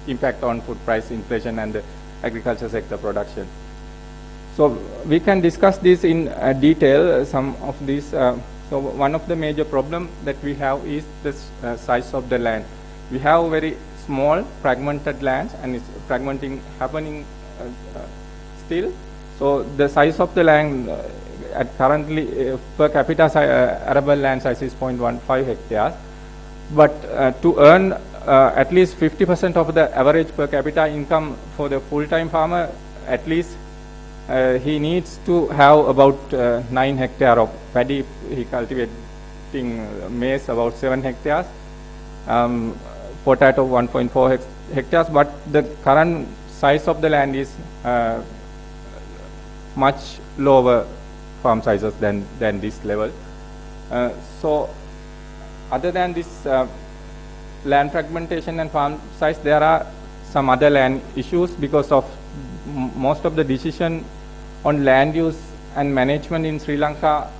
Speaker 6: impact on food price inflation and the agriculture sector production. So we can discuss this in detail, some of these. So one of the major problems that we have is the size of the land. We have very small fragmented lands, and it's fragmenting happening still. So the size of the land at currently per capita arable land size is 0.15 hectares. But to earn at least 50% of the average per capita income for the full-time farmer, at least he needs to have about 9 hectares of paddy. He cultivating maize about 7 hectares, potato 1.4 hectares, but the current size of the land is much lower farm sizes than this level. So other than this land fragmentation and farm size, there are some other land issues because of most of the decision on land use and management in Sri Lanka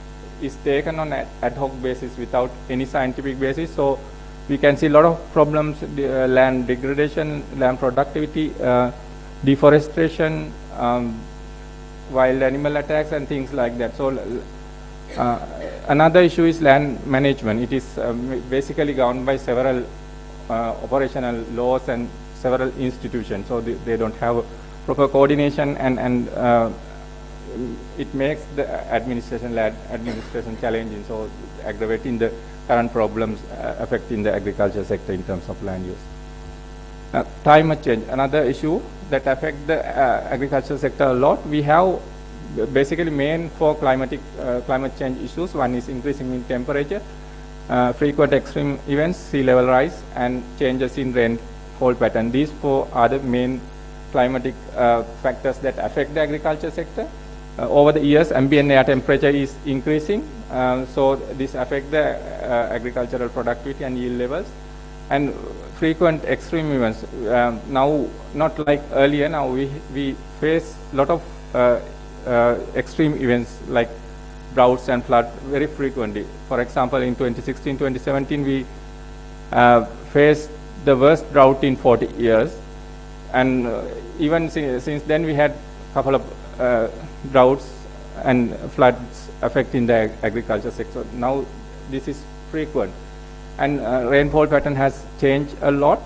Speaker 6: is taken on ad hoc basis without any scientific basis. So we can see a lot of problems, land degradation, land productivity, deforestation, wild animal attacks and things like that. So another issue is land management. It is basically governed by several operational laws and several institutions. So they don't have proper coordination, and it makes the administration challenging. So aggravating the current problems affecting the agriculture sector in terms of land use. Climate change, another issue that affect the agriculture sector a lot. We have basically main four climate change issues. One is increasing in temperature, frequent extreme events, sea level rise, and changes in rainfall pattern. These four are the main climatic factors that affect the agriculture sector. Over the years, ambient air temperature is increasing, so this affects the agricultural productivity and yield levels. And frequent extreme events, now not like earlier, now we face a lot of extreme events like droughts and flood very frequently. For example, in 2016-2017, we faced the worst drought in 40 years. And even since then, we had a couple of droughts and floods affecting the agriculture sector. Now this is frequent. And rainfall pattern has changed a lot.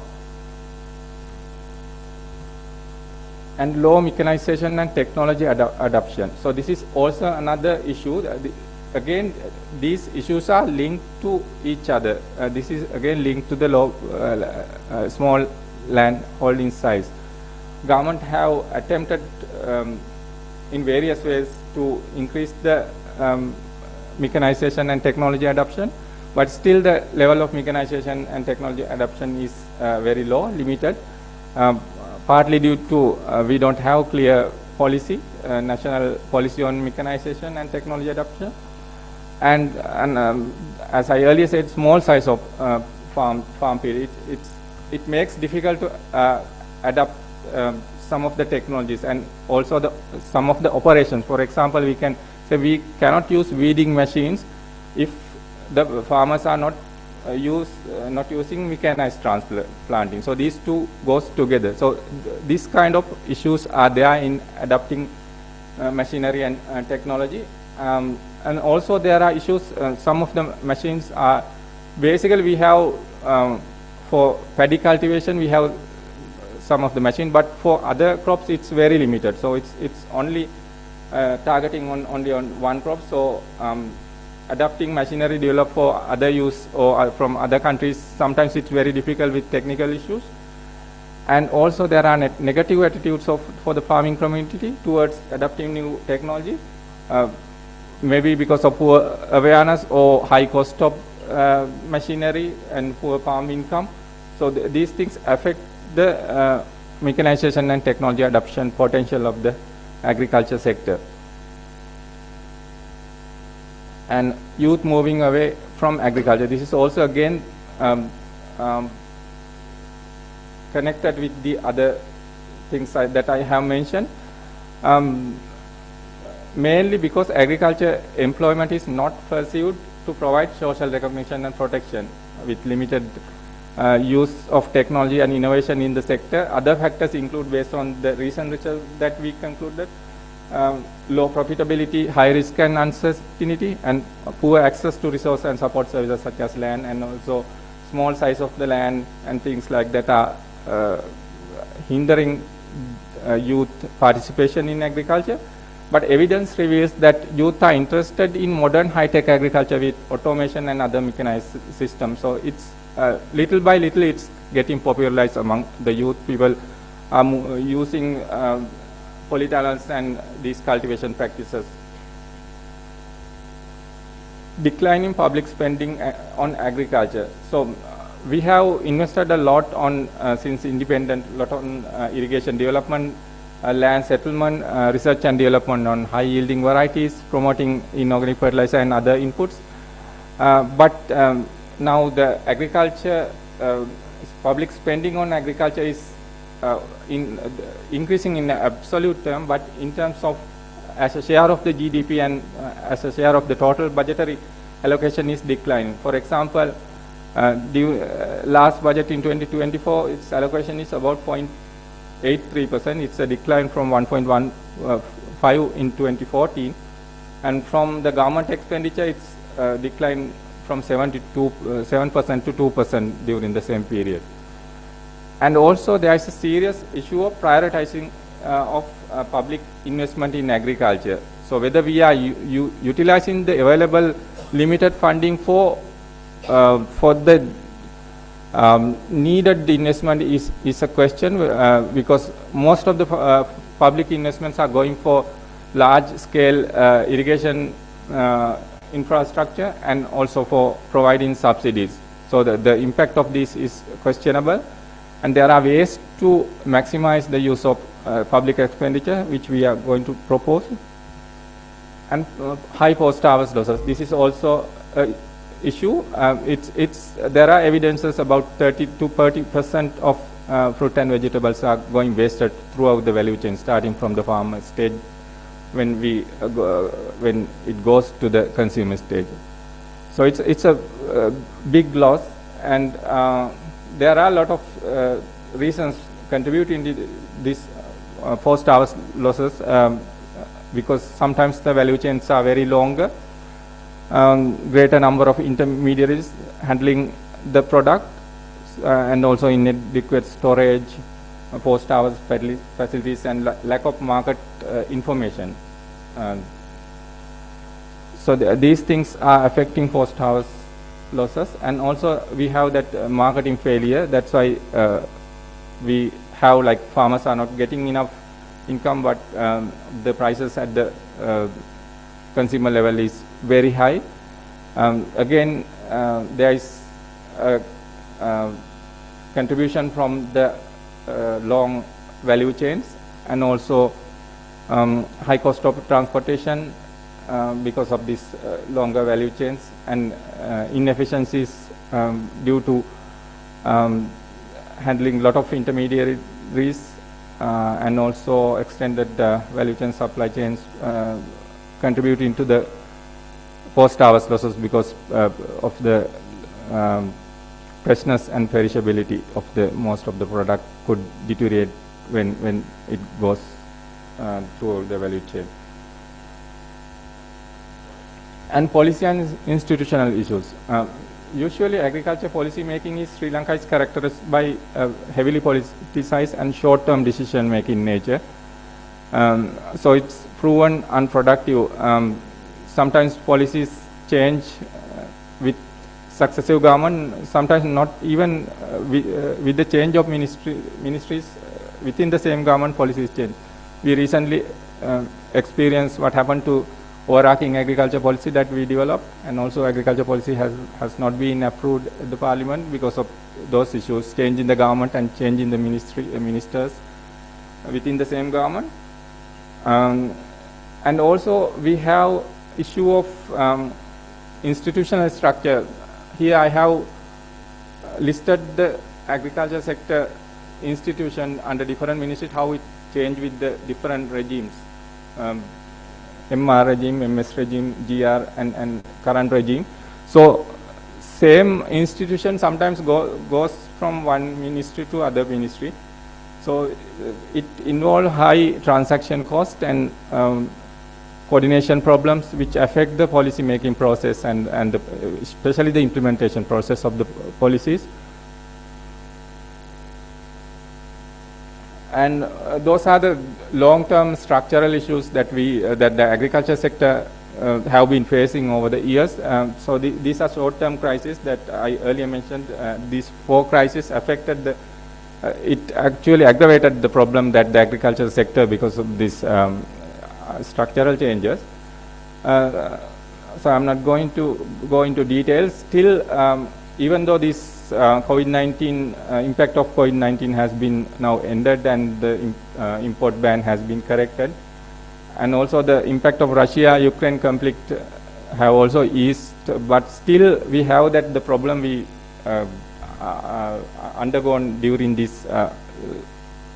Speaker 6: And low mechanization and technology adoption. So this is also another issue. Again, these issues are linked to each other. This is again linked to the low, small land holding size. Government have attempted in various ways to increase the mechanization and technology adoption, but still the level of mechanization and technology adoption is very low, limited, partly due to we don't have clear policy, national policy on mechanization and technology adoption. And as I earlier said, small size of farm period, it makes difficult to adopt some of the technologies and also some of the operations. For example, we can say we cannot use weeding machines if the farmers are not using mechanized transplanting. So these two goes together. So this kind of issues are there in adopting machinery and technology. And also there are issues, some of the machines are, basically we have, for paddy cultivation we have some of the machine, but for other crops it's very limited. So it's only targeting only on one crop. So adapting machinery developed for other use or from other countries, sometimes it's very difficult with technical issues. And also there are negative attitudes for the farming community towards adopting new technology, maybe because of poor awareness or high cost of machinery and poor farm income. So these things affect the mechanization and technology adoption potential of the agriculture sector. And youth moving away from agriculture. This is also again connected with the other things that I have mentioned. Mainly because agriculture employment is not pursued to provide social recognition and protection, with limited use of technology and innovation in the sector. Other factors include, based on the recent research that we concluded, low profitability, high risk and uncertainty, and poor access to resource and support services such as land, and also small size of the land and things like that are hindering youth participation in agriculture. But evidence reveals that youth are interested in modern high-tech agriculture with automation and other mechanized systems. So it's little by little it's getting popularized among the youth. People are using polytollerance and these cultivation practices. Declining public spending on agriculture. So we have invested a lot on, since independent, lot on irrigation development, land settlement, research and development on high yielding varieties, promoting inorganic fertilizer and other inputs. But now the agriculture, public spending on agriculture is increasing in absolute term, but in terms of as a share of the GDP and as a share of the total budgetary allocation is declining. For example, last budget in 2024, its allocation is about 0.83%. It's a decline from 1.15 in 2014. And from the government expenditure, it's declined from 7% to 2% during the same period. And also there is a serious issue of prioritizing of public investment in agriculture. So whether we are utilizing the available limited funding for the needed investment is a question, because most of the public investments are going for large scale irrigation infrastructure and also for providing subsidies. So the impact of this is questionable, and there are ways to maximize the use of public expenditure, which we are going to propose. And high post-harvest losses. This is also an issue. There are evidences about 30 to 30% of fruit and vegetables are going wasted throughout the value chain, starting from the farmer stage when it goes to the consumer stage. So it's a big loss, and there are a lot of reasons contributing to this post-harvest losses, because sometimes the value chains are very longer, greater number of intermediaries handling the product, and also inadequate storage, post-harvest facilities, and lack of market information. So these things are affecting post-harvest losses, and also we have that marketing failure. That's why we have, like, farmers are not getting enough income, but the prices at the consumer level is very high. Again, there is a contribution from the long value chains, and also high cost of transportation because of these longer value chains, and inefficiencies due to handling a lot of intermediaries, and also extended value chain supply chains contributing to the post-harvest losses because of the freshness and perishability of the most of the product could deteriorate when it goes through the value chain. And policy and institutional issues. Usually agriculture policy making in Sri Lanka is characterized by heavily politicized and short-term decision making nature. So it's proven unproductive. Sometimes policies change with successive government, sometimes not even with the change of ministries within the same government, policies change. We recently experienced what happened to overarching agriculture policy that we developed, and also agriculture policy has not been approved at the parliament because of those issues, change in the government and change in the ministers within the same government. And also we have issue of institutional structure. Here I have listed the agriculture sector institution under different ministries, how it changed with the different regimes. MR regime, MS regime, GR, and current regime. So same institution sometimes goes from one ministry to other ministry. So it involves high transaction cost and coordination problems which affect the policy making process and especially the implementation process of the policies. And those are the long-term structural issues that the agriculture sector have been facing over the years. So these are short-term crises that I earlier mentioned. These 4 crises affected the, it actually aggravated the problem that the agricultural sector because of these structural changes. So I'm not going to go into details. Still, even though this COVID-19 impact of COVID-19 has been now ended and the import ban has been corrected, and also the impact of Russia-Ukraine conflict have also eased, but still we have that the problem we undergone during this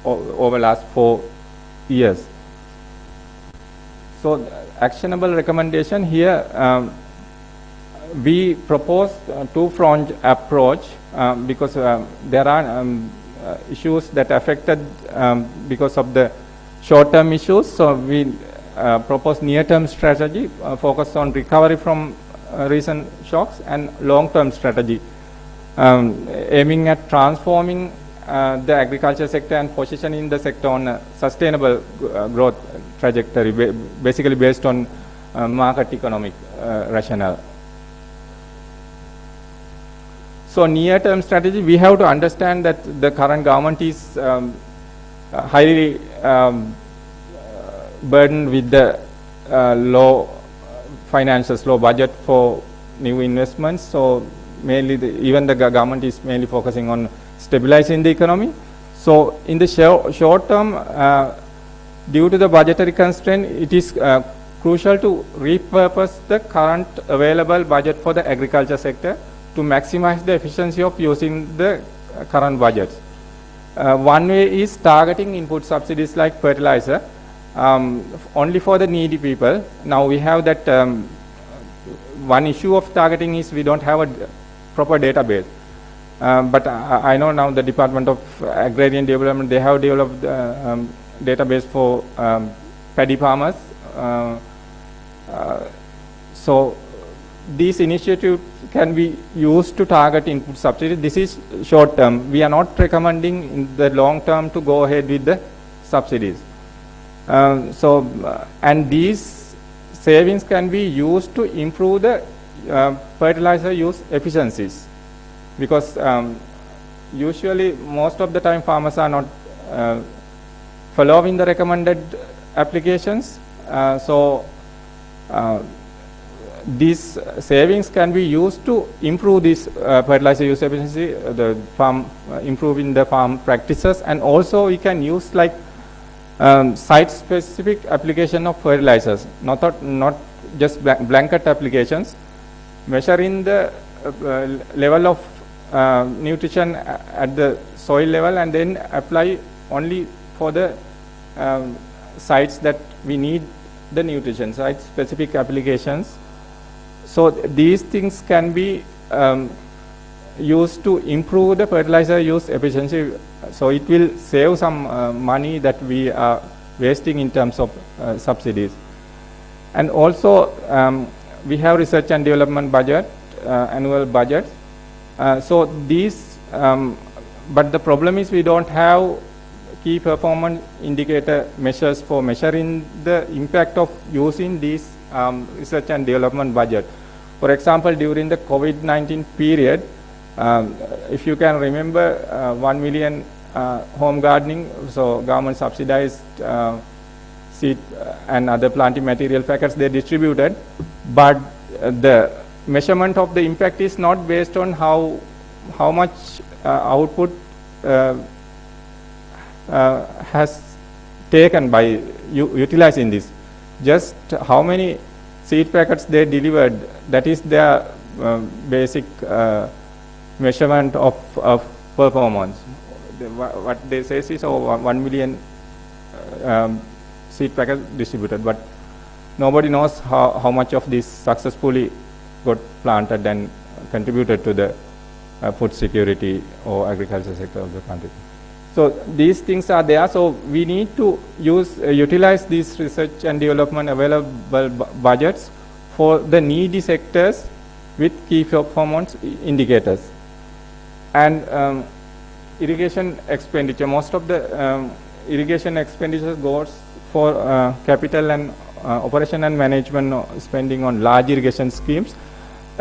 Speaker 6: over last 4 years. So actionable recommendation here, we propose two-pronged approach because there are issues that affected because of the short-term issues. So we propose near-term strategy focused on recovery from recent shocks, and long-term strategy aiming at transforming the agriculture sector and positioning the sector on a sustainable growth trajectory, basically based on market economic rationale. So near-term strategy, we have to understand that the current government is highly burdened with the low budget for new investments. So mainly even the government is mainly focusing on stabilizing the economy. So in the short term, due to the budgetary constraint, it is crucial to repurpose the current available budget for the agriculture sector to maximize the efficiency of using the current budgets. One way is targeting input subsidies like fertilizer only for the needy people. Now we have that one issue of targeting is we don't have a proper database. But I know now the Department of Agrarian Development, they have developed database for paddy farmers. So these initiatives can be used to target input subsidies. This is short term. We are not recommending in the long term to go ahead with the subsidies. And these savings can be used to improve the fertilizer use efficiencies, because usually most of the time farmers are not following the recommended applications. These savings can be used to improve this fertilizer use efficiency, improving the farm practices, and also we can use like site-specific application of fertilizers, not just blanket applications, measuring the level of nutrition at the soil level, and then apply only for the sites that we need the nutrition, site-specific applications. So these things can be used to improve the fertilizer use efficiency. So it will save some money that we are wasting in terms of subsidies. And also we have research and development budget, annual budgets. So these, but the problem is we don't have key performance indicator measures for measuring the impact of using these research and development budget. For example, during the COVID-19 period, if you can remember 1 million home gardening, so government subsidized seed and other planting material packets they distributed, but the measurement of the impact is not based on how much output has taken by utilizing this, just how many seed packets they delivered. That is their basic measurement of performance. What they say is 1 million seed packets distributed, but nobody knows how much of this successfully got planted and contributed to the food security or agriculture sector of the country. So these things are there. So we need to utilize these research and development available budgets for the needy sectors with key performance indicators. And irrigation expenditure, most of the irrigation expenditure goes for capital and operation and management spending on large irrigation schemes.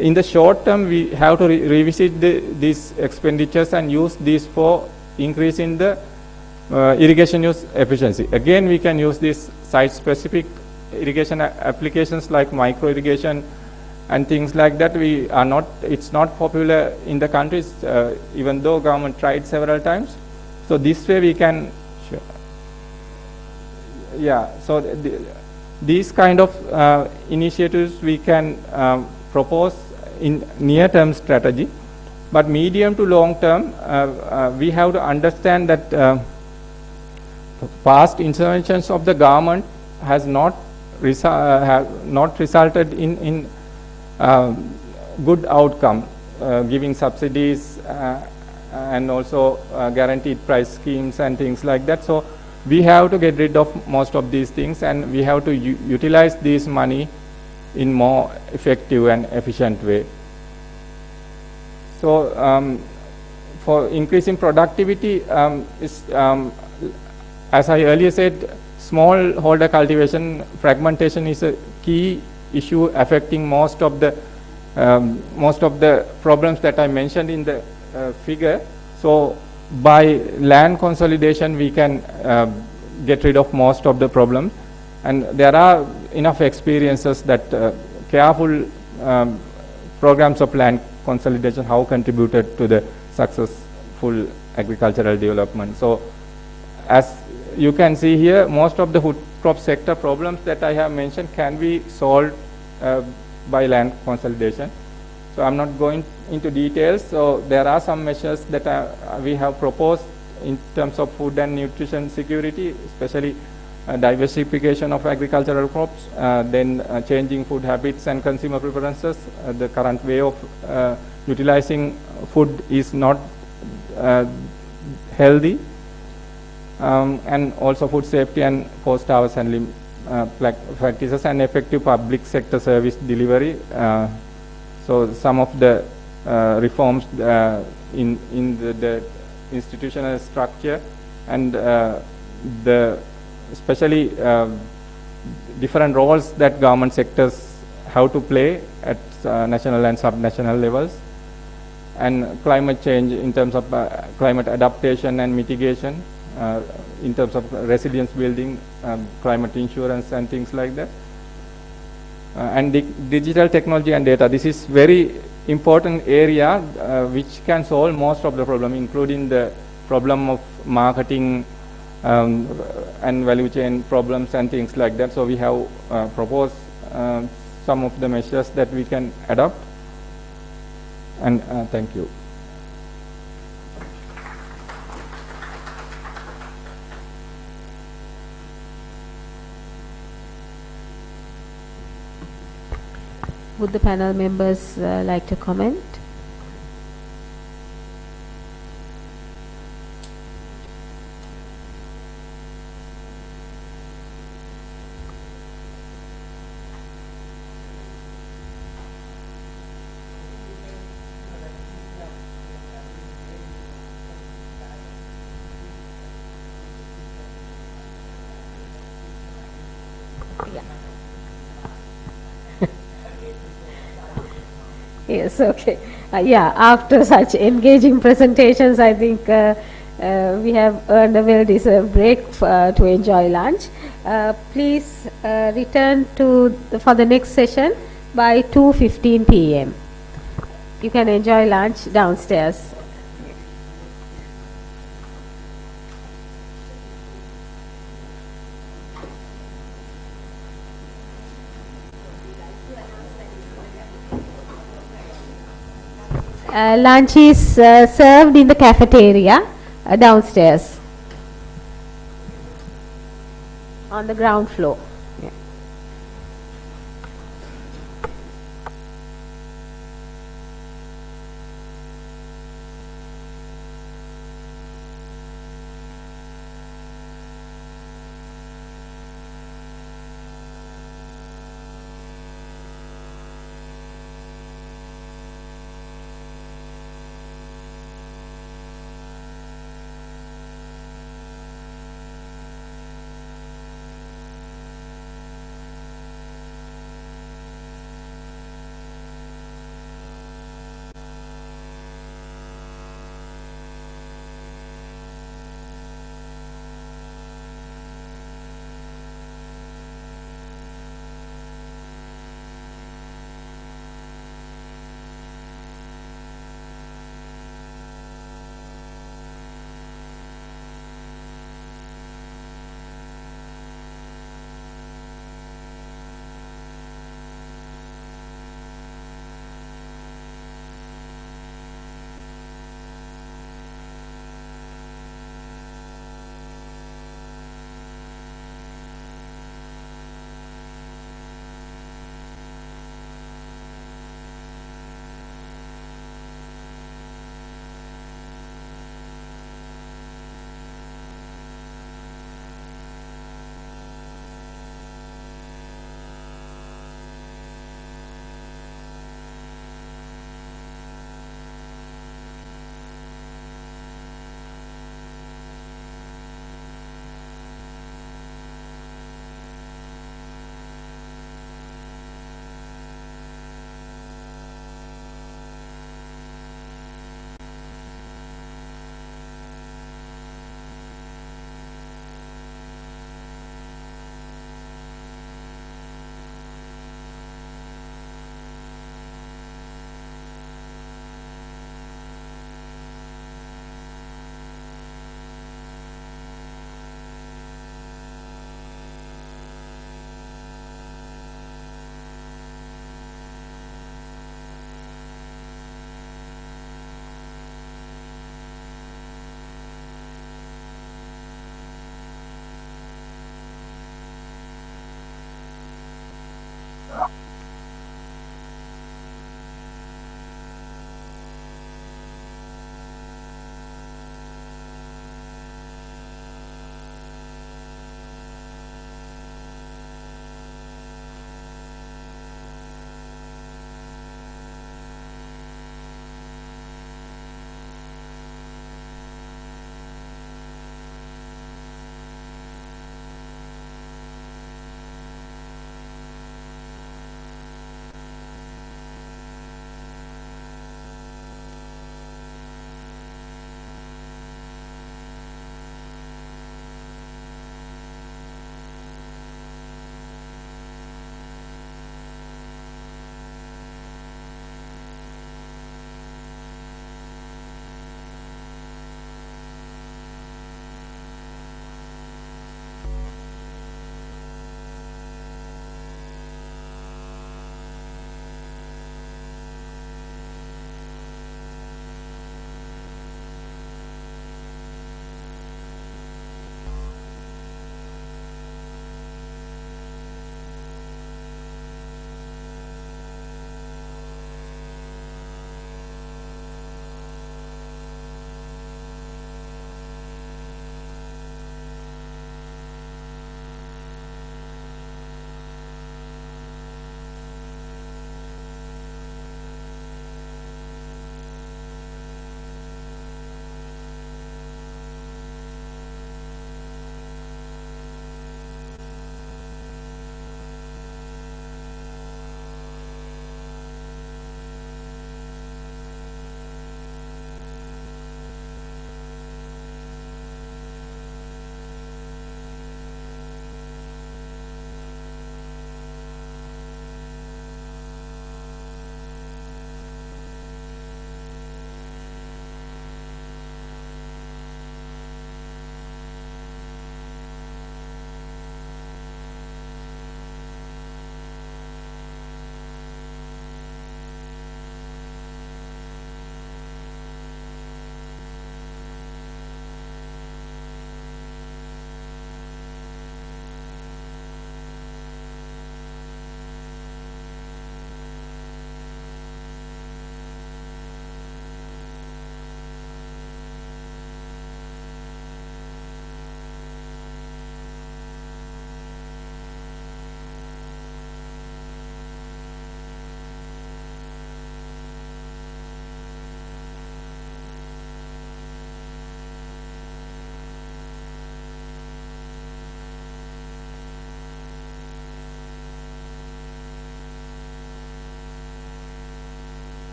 Speaker 6: In the short term, we have to revisit these expenditures and use these for increasing the irrigation use efficiency. Again, we can use these site-specific irrigation applications like micro irrigation and things like that. It's not popular in the countries, even though government tried several times. So this way we can, so these kind of initiatives we can propose in near-term strategy, but medium to long term, we have to understand that past interventions of the government has not resulted in good outcome, giving subsidies and also guaranteed price schemes and things like that. So we have to get rid of most of these things, and we have to utilize this money in more effective and efficient way. So for increasing productivity, as I earlier said, smallholder cultivation fragmentation is a key issue affecting most of the problems that I mentioned in the figure. So by land consolidation, we can get rid of most of the problems, and there are enough experiences that careful programs of land consolidation have contributed to the successful agricultural development. So as you can see here, most of the food crop sector problems that I have mentioned can be solved by land consolidation. So I'm not going into details. So there are some measures that we have proposed in terms of food and nutrition security, especially diversification of agricultural crops, then changing food habits and consumer preferences. The current way of utilizing food is not healthy, and also food safety and post-harvest handling practices and effective public sector service delivery. So some of the reforms in the institutional structure and especially different roles that government sectors have to play at national and subnational levels, and climate change in terms of climate adaptation and mitigation, in terms of resilience building, climate insurance and things like that. And digital technology and data. This is very important area which can solve most of the problem, including the problem of marketing and value chain problems and things like that. So we have proposed some of the measures that we can adopt. And thank you.
Speaker 1: Would the panel members like to comment? Yes, okay. Yeah, after such engaging presentations, I think we have earned a well-deserved break to enjoy lunch. Please return for the next session by 2:15 p.m. You can enjoy lunch downstairs. Lunch is served in the cafeteria downstairs on the ground floor. Yeah.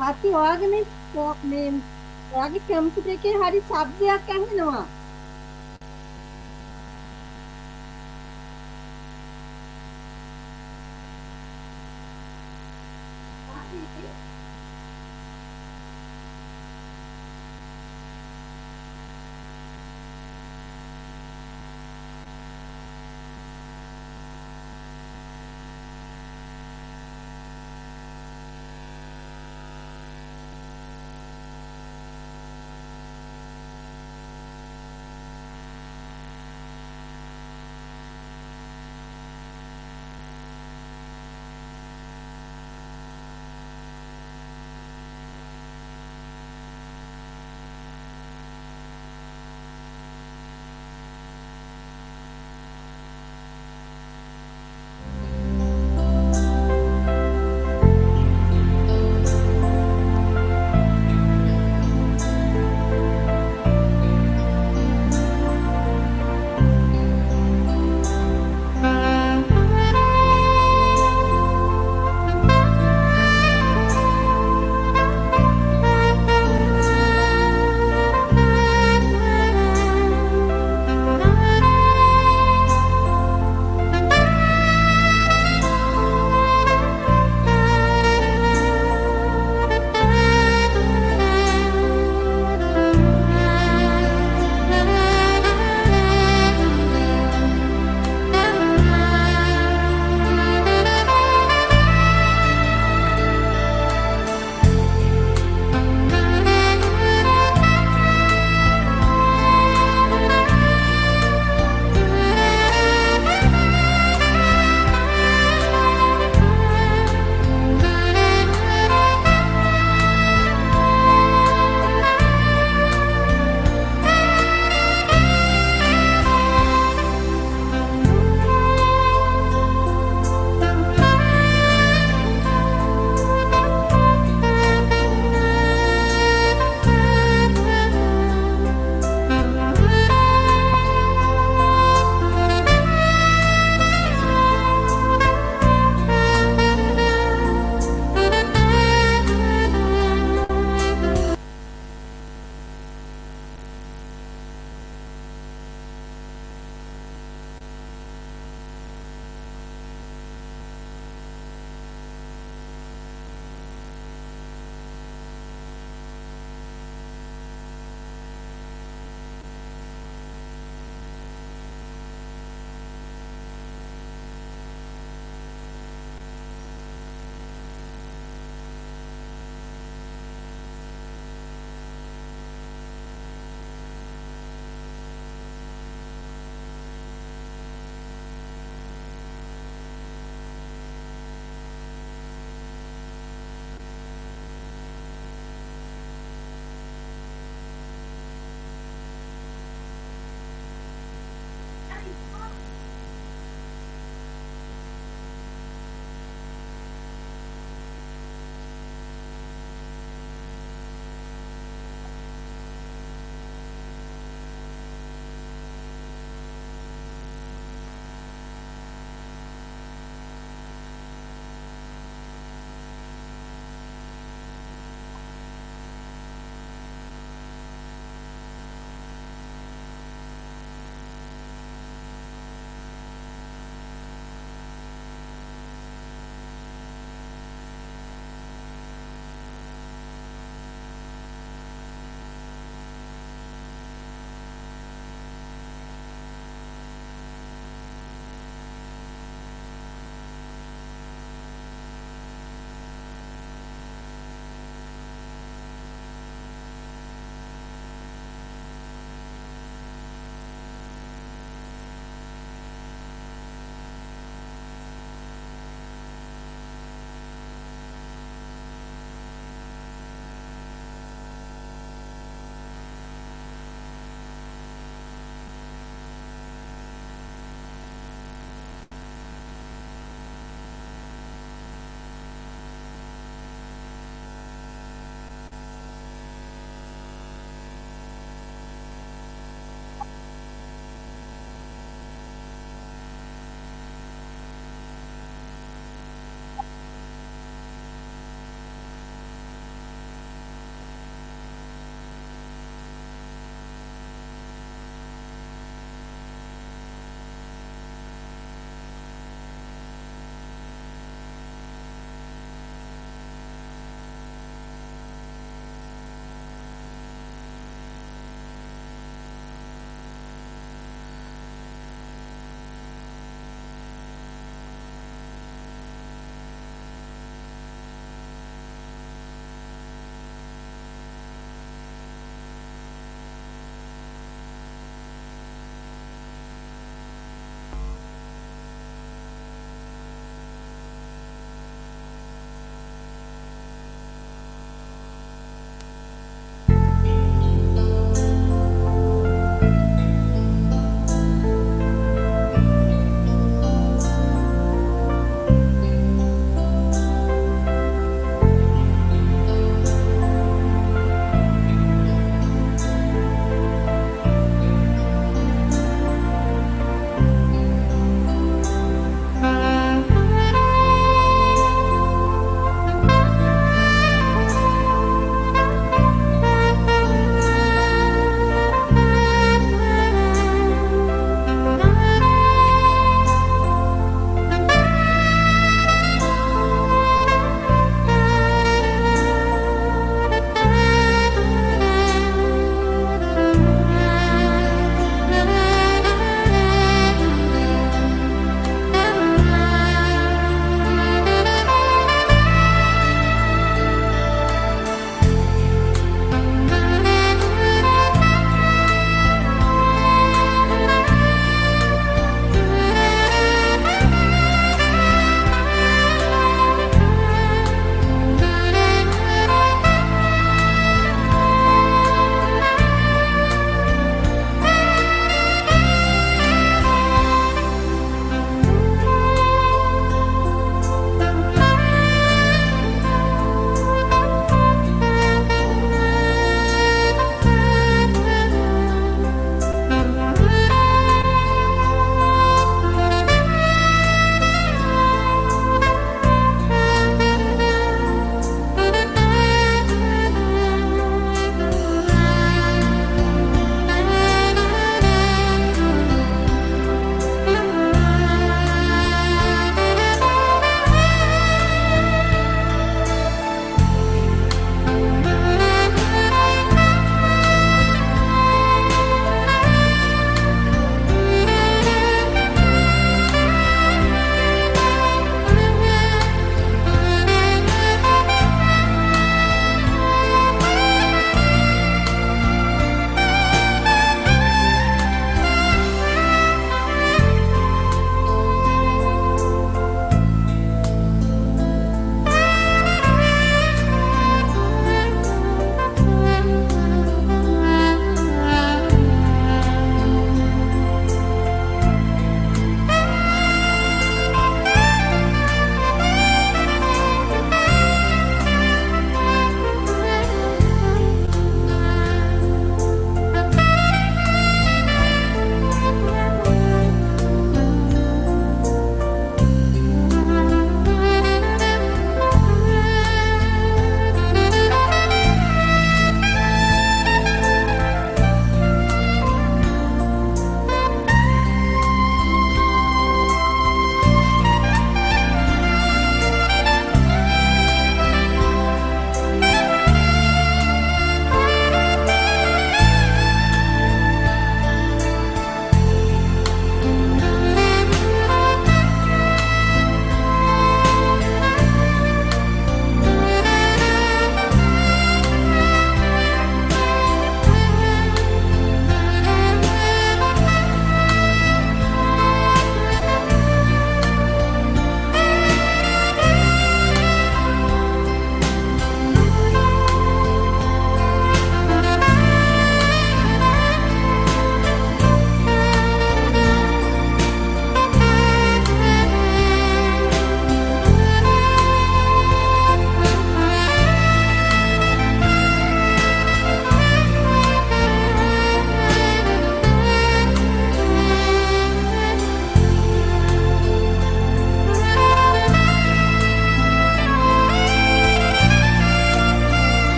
Speaker 7: පස්සේ ඔයාගේ මේ ඔයාගේ computer එකේ හරි ශබ්දයක් ඇහෙනවා.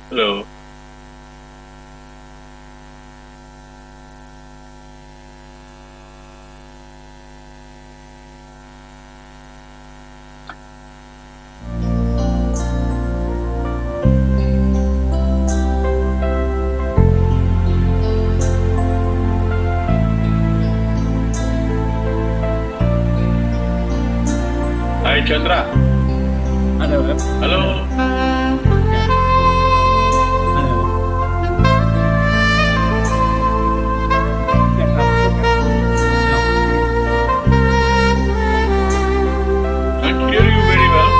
Speaker 13: Hello. Hi, Chandra. Hello. Hello. Can't hear you very well.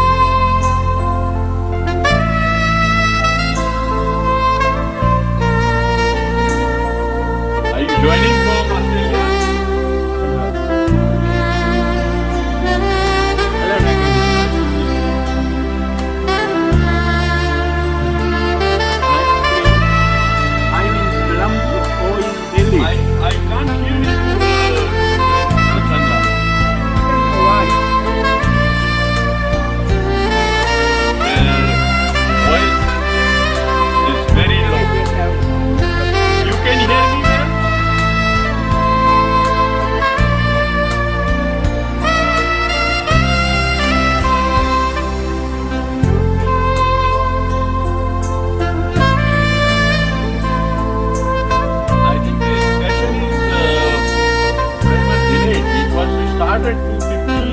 Speaker 13: Are you joining from Australia? I'm in Colombo or in Delhi. I can't hear you, Chandra. Why? Voice is very low. You can hear me, madam? I think the session is very much delayed. It was to start at 2:15.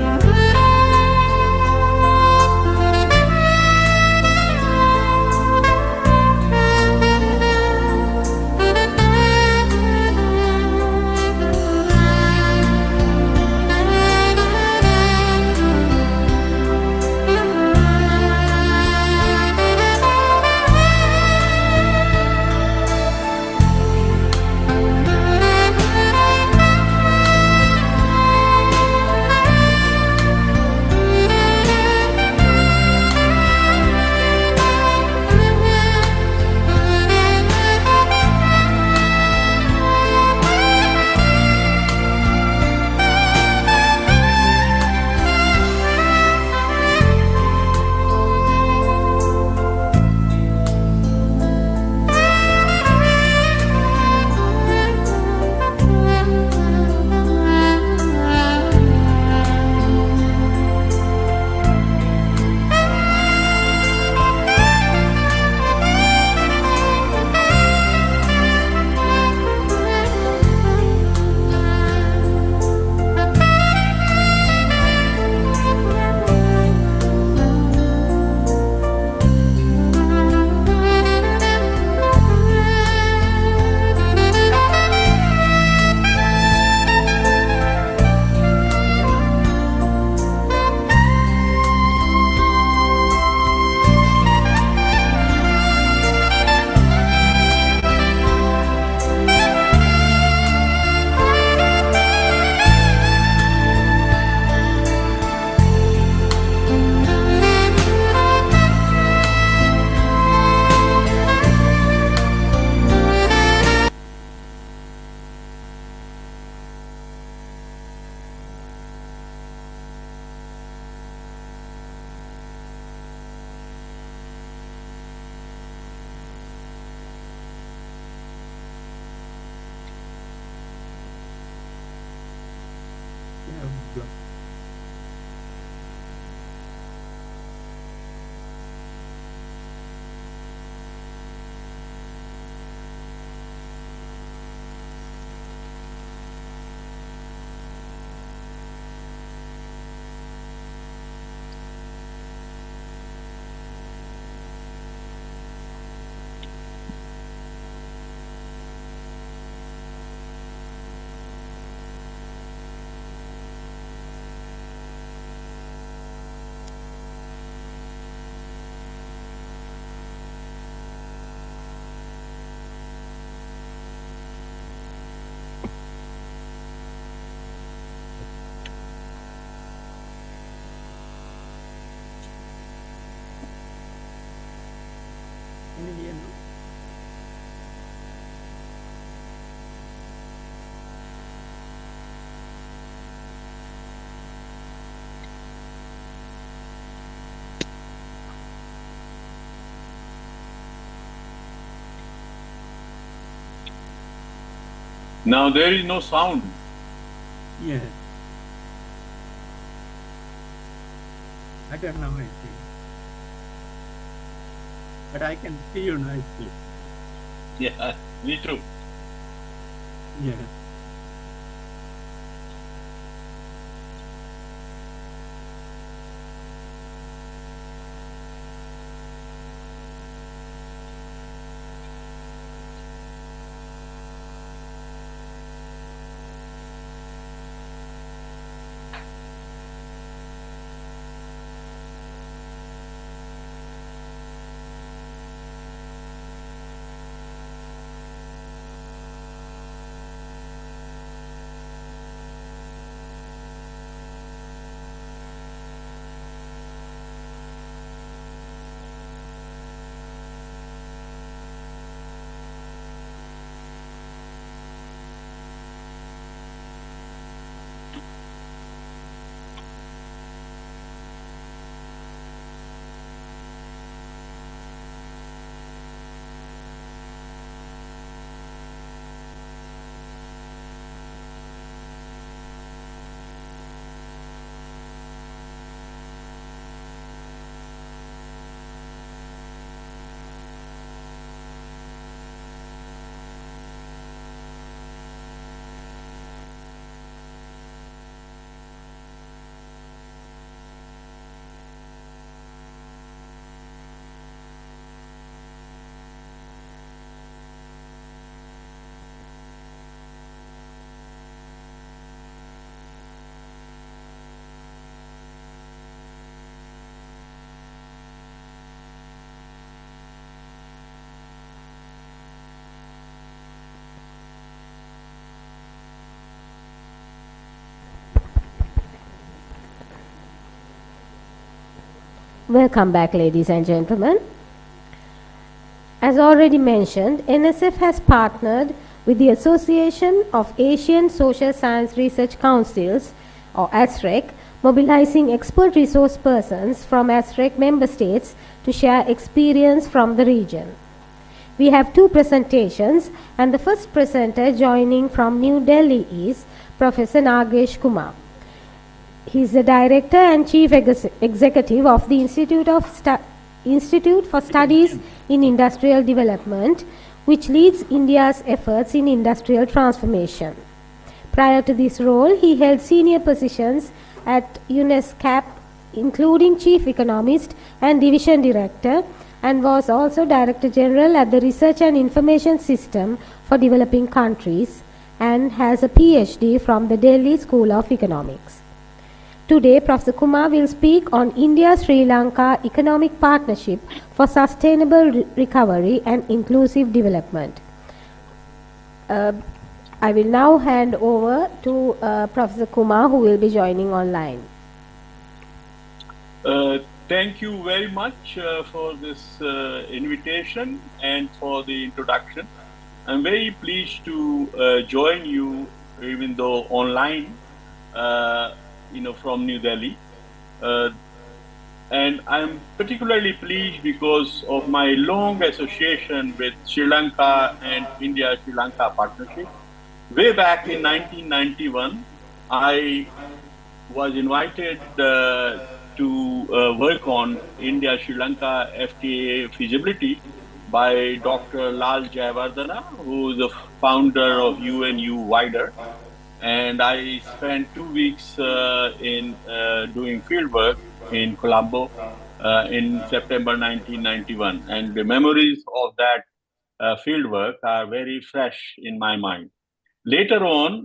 Speaker 13: Now there is no sound.
Speaker 18: Yes. I don't know anything. But I can see you nicely.
Speaker 13: Yeah, me too.
Speaker 18: Yes.
Speaker 1: Welcome back, ladies and gentlemen. As already mentioned, NSF has partnered with the Association of Asian Social Science Research Councils, or SUSREC, mobilizing expert resource persons from SUSREC member states to share experience from the region. We have two presentations, and the first presenter joining from New Delhi is Professor Nagesh Kumar. He is the Director and Chief Executive of the Institute for Studies in Industrial Development, which leads India's efforts in industrial transformation. Prior to this role, he held senior positions at UNESCAP, including Chief Economist and Division Director, and was also Director General at the Research and Information System for Developing Countries, and has a PhD from the Delhi School of Economics. Today, Professor Kumar will speak on India-Sri Lanka Economic Partnership for Sustainable Recovery and Inclusive Development. I will now hand over to Professor Kumar, who will be joining online.
Speaker 13: Thank you very much for this invitation and for the introduction. I'm very pleased to join you, even though online, from New Delhi. And I'm particularly pleased because of my long association with Sri Lanka and India-Sri Lanka partnership. Way back in 1991, I was invited to work on India-Sri Lanka FTA feasibility by Dr. Lal Jayawardena, who is the founder of UNU Wider. And I spent 2 weeks in doing field work in Colombo in September 1991. And the memories of that field work are very fresh in my mind. Later on,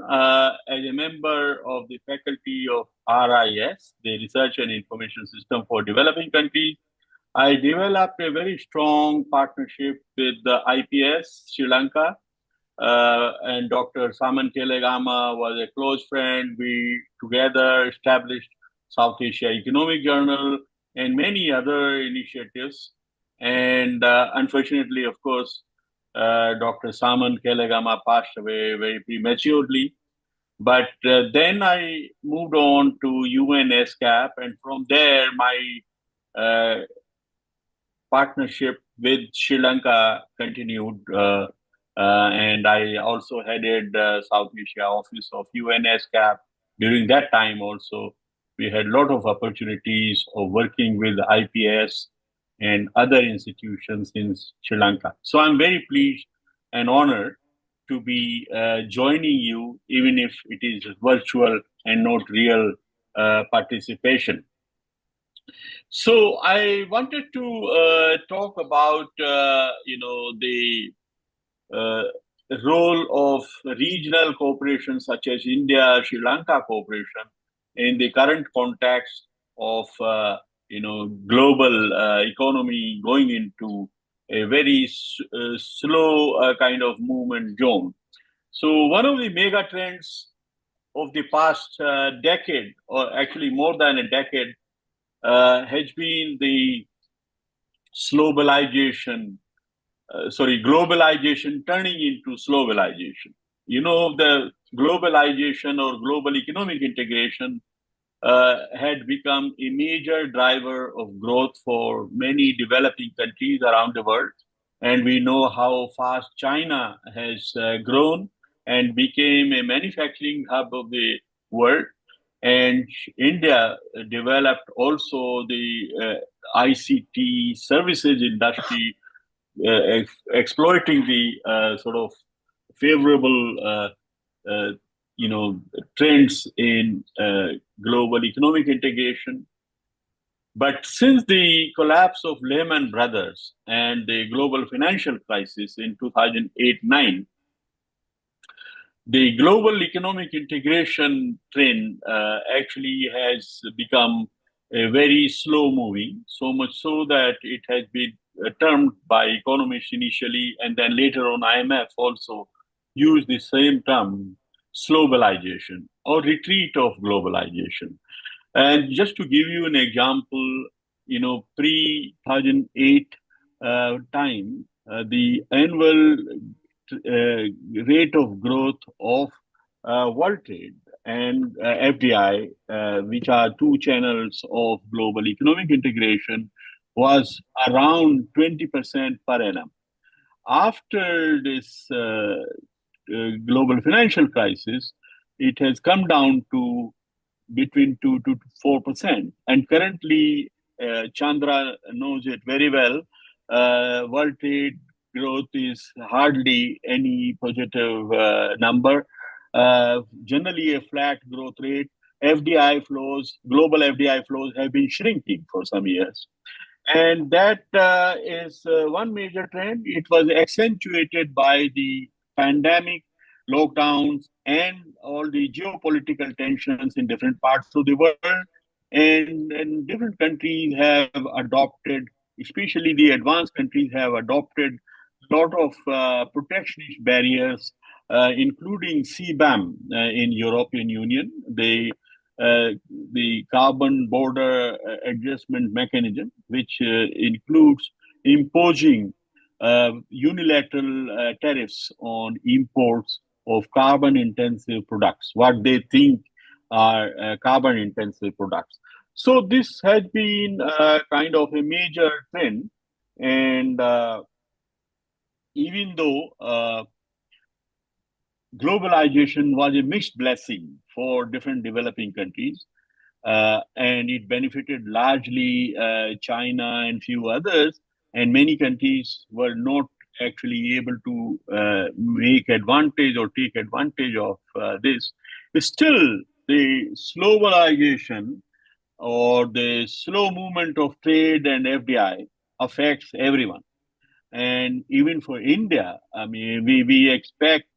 Speaker 13: as a member of the faculty of RIS, the Research and Information System for Developing Countries, I developed a very strong partnership with the IPS Sri Lanka, and Dr. Saman Kelegama was a close friend. We together established South Asia Economic Journal and many other initiatives. And unfortunately, of course, Dr. Saman Kelegama passed away very prematurely. But then I moved on to UNESCAP, and from there, my partnership with Sri Lanka continued and I also headed South Asia office of UNSCAP. During that time also, we had a lot of opportunities of working with IPS and other institutions in Sri Lanka. So I'm very pleased and honored to be joining you, even if it is virtual and not real participation. So I wanted to talk about, the role of regional cooperation such as India-Sri Lanka cooperation in the current context of global economy going into a very slow kind of movement zone. So one of the mega trends of the past decade, or actually more than a decade, has been the globalization turning into slowalization. The globalization or global economic integration had become a major driver of growth for many developing countries around the world. And we know how fast China has grown and became a manufacturing hub of the world. And India developed also the ICT services industry, exploiting the sort of favorable trends in global economic integration. But since the collapse of Lehman Brothers and the global financial crisis in 2008-9, the global economic integration trend actually has become a very slow moving, so much so that it has been termed by economists initially, and then later on IMF also used the same term, globalization or retreat of globalization. And just to give you an example, pre-2008 time, the annual rate of growth of world trade and FDI, which are two channels of global economic integration, was around 20% per annum. After this global financial crisis, it has come down to between 2 to 4%. And currently, Chandra knows it very well, world trade growth is hardly any positive number. Generally a flat growth rate. FDI flows, global FDI flows have been shrinking for some years. And that is one major trend. It was accentuated by the pandemic, lockdowns, and all the geopolitical tensions in different parts of the world. And different countries have adopted, especially the advanced countries have adopted a lot of protectionist barriers, including CBAM in European Union. The carbon border adjustment mechanism, which includes imposing unilateral tariffs on imports of carbon intensive products, what they think are carbon intensive products. So this has been kind of a major trend. And even though globalization was a mixed blessing for different developing countries, and it benefited largely China and few others, and many countries were not actually able to make advantage or take advantage of this. Still, the globalization or the slow movement of trade and FDI affects everyone. And even for India, I mean, we expect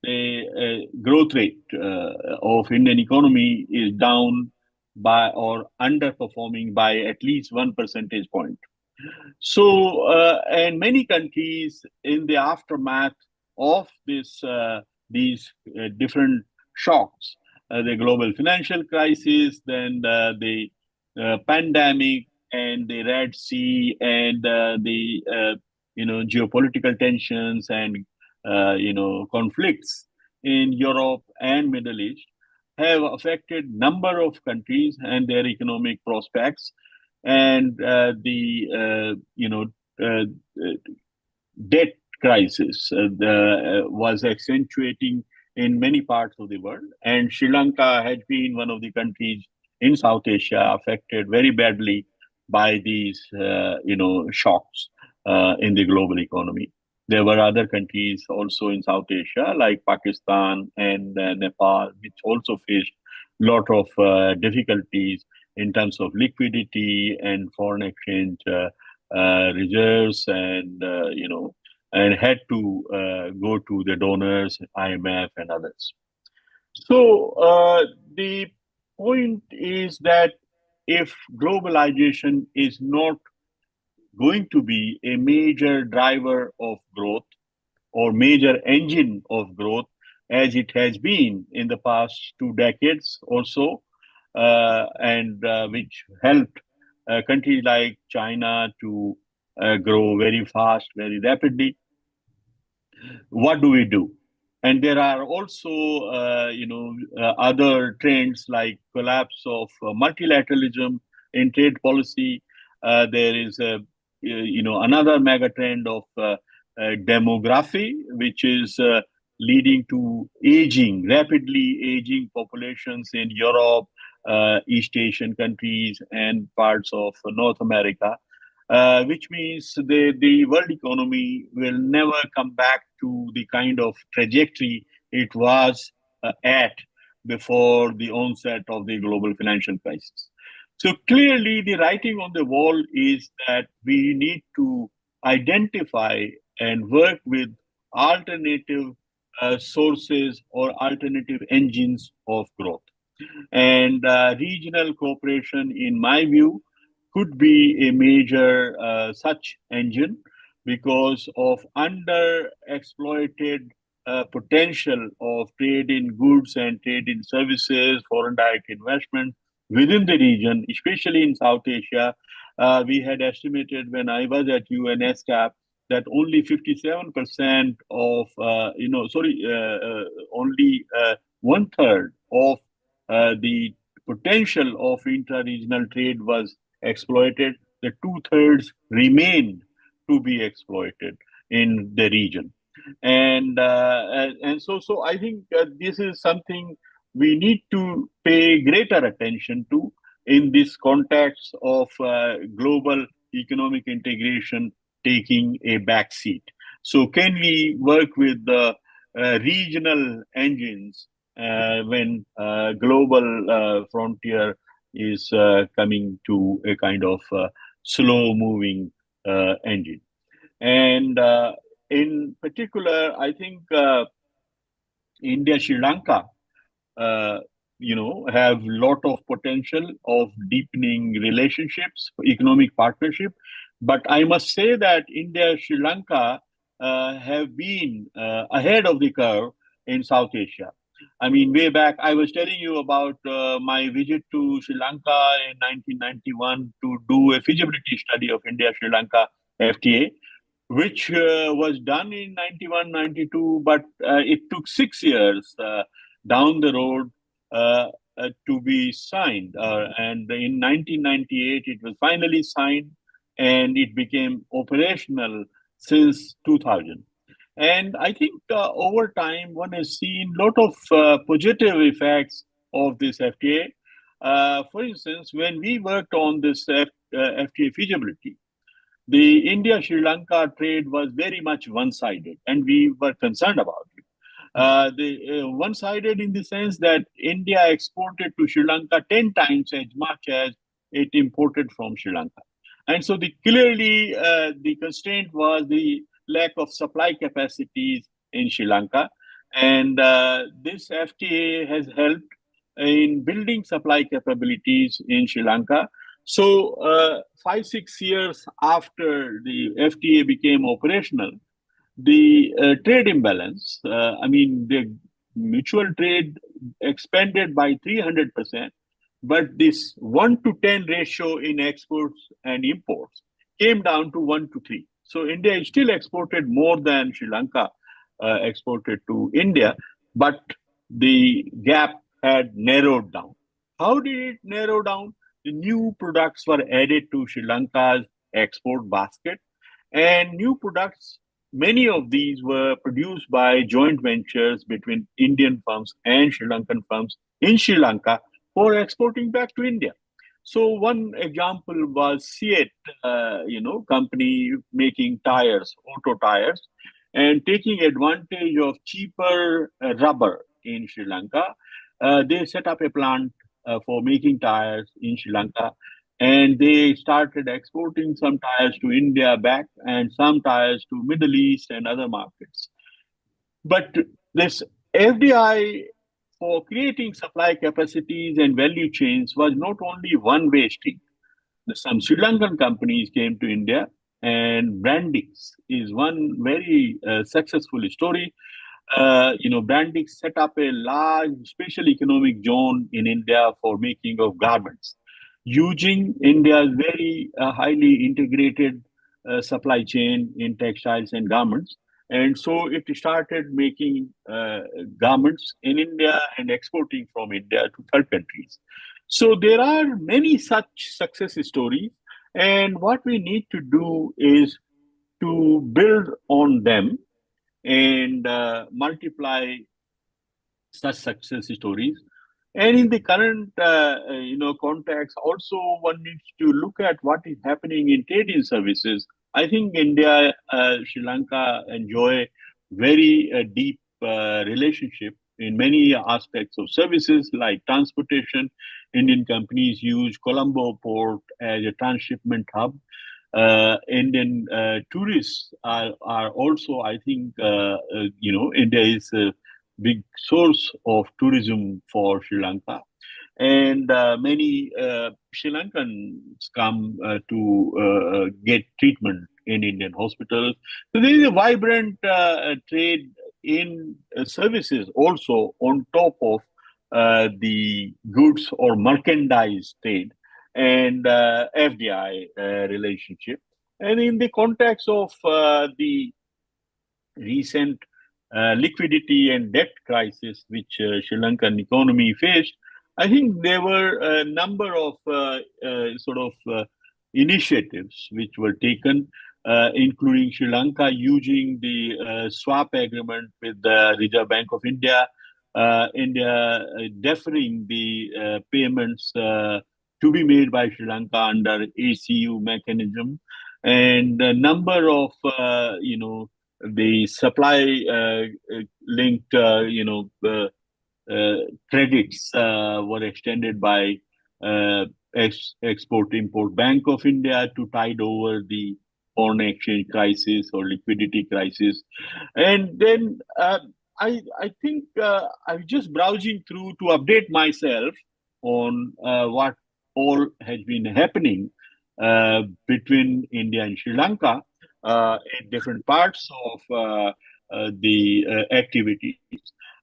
Speaker 13: the growth rate of Indian economy is down by or underperforming by at least 1 percentage point. So, and many countries in the aftermath of these different shocks, the global financial crisis, then the pandemic, and the Red Sea, and the geopolitical tensions and conflicts in Europe and Middle East have affected number of countries and their economic prospects, and the debt crisis was accentuating in many parts of the world, and Sri Lanka had been one of the countries in South Asia affected very badly by these, shocks in the global economy. There were other countries also in South Asia, like Pakistan and Nepal, which also faced a lot of difficulties in terms of liquidity and foreign exchange reserves, and had to go to the donors, IMF and others. So the point is that if globalization is not going to be a major driver of growth or major engine of growth, as it has been in the past 2 decades or so, and which helped countries like China to grow very fast, very rapidly. What do we do? And there are also, other trends like collapse of multilateralism in trade policy. There is another mega trend of demography, which is leading to rapidly aging populations in Europe, East Asian countries, and parts of North America. Which means the world economy will never come back to the kind of trajectory it was at before the onset of the global financial crisis. So clearly, the writing on the wall is that we need to identify and work with alternative sources or alternative engines of growth. And regional cooperation, in my view, could be a major such engine because of underexploited potential of trade in goods and trade in services, foreign direct investment within the region, especially in South Asia. We had estimated when I was at UNSCAP that only 57% of, only 1/3 of the potential of intra-regional trade was exploited. The 2/3 remain to be exploited in the region, and so I think this is something we need to pay greater attention to in this context of global economic integration taking a back seat. So, can we work with the regional engines when global frontier is coming to a kind of slow moving engine? And in particular, I think India, Sri Lanka, have a lot of potential of deepening relationships, economic partnership. But I must say that India, Sri Lanka have been ahead of the curve in South Asia. I mean, way back, I was telling you about my visit to Sri Lanka in 1991 to do a feasibility study of India-Sri Lanka FTA, which was done in 91, 92, but it took 6 years down the road to be signed. And in 1998, it was finally signed, and it became operational since 2000. And I think over time, one has seen a lot of positive effects of this FTA. For instance, when we worked on this FTA feasibility, the India-Sri Lanka trade was very much one-sided, and we were concerned about it. One-sided in the sense that India exported to Sri Lanka 10 times as much as it imported from Sri Lanka. And so clearly the constraint was the lack of supply capacities in Sri Lanka. And this FTA has helped in building supply capabilities in Sri Lanka. So 5-6 years after the FTA became operational, the trade imbalance, the mutual trade expanded by 300%, but this 1-to-10 ratio in exports and imports came down to 1-to-3. So India still exported more than Sri Lanka exported to India, but the gap had narrowed down. How did it narrow down? The new products were added to Sri Lanka's export basket, and new products many of these were produced by joint ventures between Indian firms and Sri Lankan firms in Sri Lanka for exporting back to India. So one example was Seat, company making tires, auto tires, and taking advantage of cheaper rubber in Sri Lanka. They set up a plant for making tires in Sri Lanka, and they started exporting some tires to India back and some tires to Middle East and other markets. But this FDI for creating supply capacities and value chains was not only one-way street. Some Sri Lankan companies came to India, and Brandix is one very successful story. Brandix set up a large special economic zone in India for making of garments, using India's very highly integrated supply chain in textiles and garments. And so it started making garments in India and exporting from India to third countries. So there are many such success stories, and what we need to do is to build on them and multiply such success stories. And in the current, context, also one needs to look at what is happening in trade-in services. I think India, Sri Lanka enjoy very deep relationship in many aspects of services like transportation. Indian companies use Colombo port as a transshipment hub. Indian tourists are also, I think, India is a big source of tourism for Sri Lanka. And many Sri Lankans come to get treatment in Indian hospitals. So there is a vibrant trade in services also on top of the goods or merchandise trade and FDI relationship. And in the context of the recent liquidity and debt crisis which Sri Lankan economy faced, I think there were a number of initiatives which were taken, including Sri Lanka using the swap agreement with the Reserve Bank of India, India deferring the payments to be made by Sri Lanka under ACU mechanism, and a number of the supply linked credits were extended by Export-Import Bank of India to tide over the foreign exchange crisis or liquidity crisis. And then I think I was just browsing through to update myself on what all has been happening between India and Sri Lanka in different parts of the activities.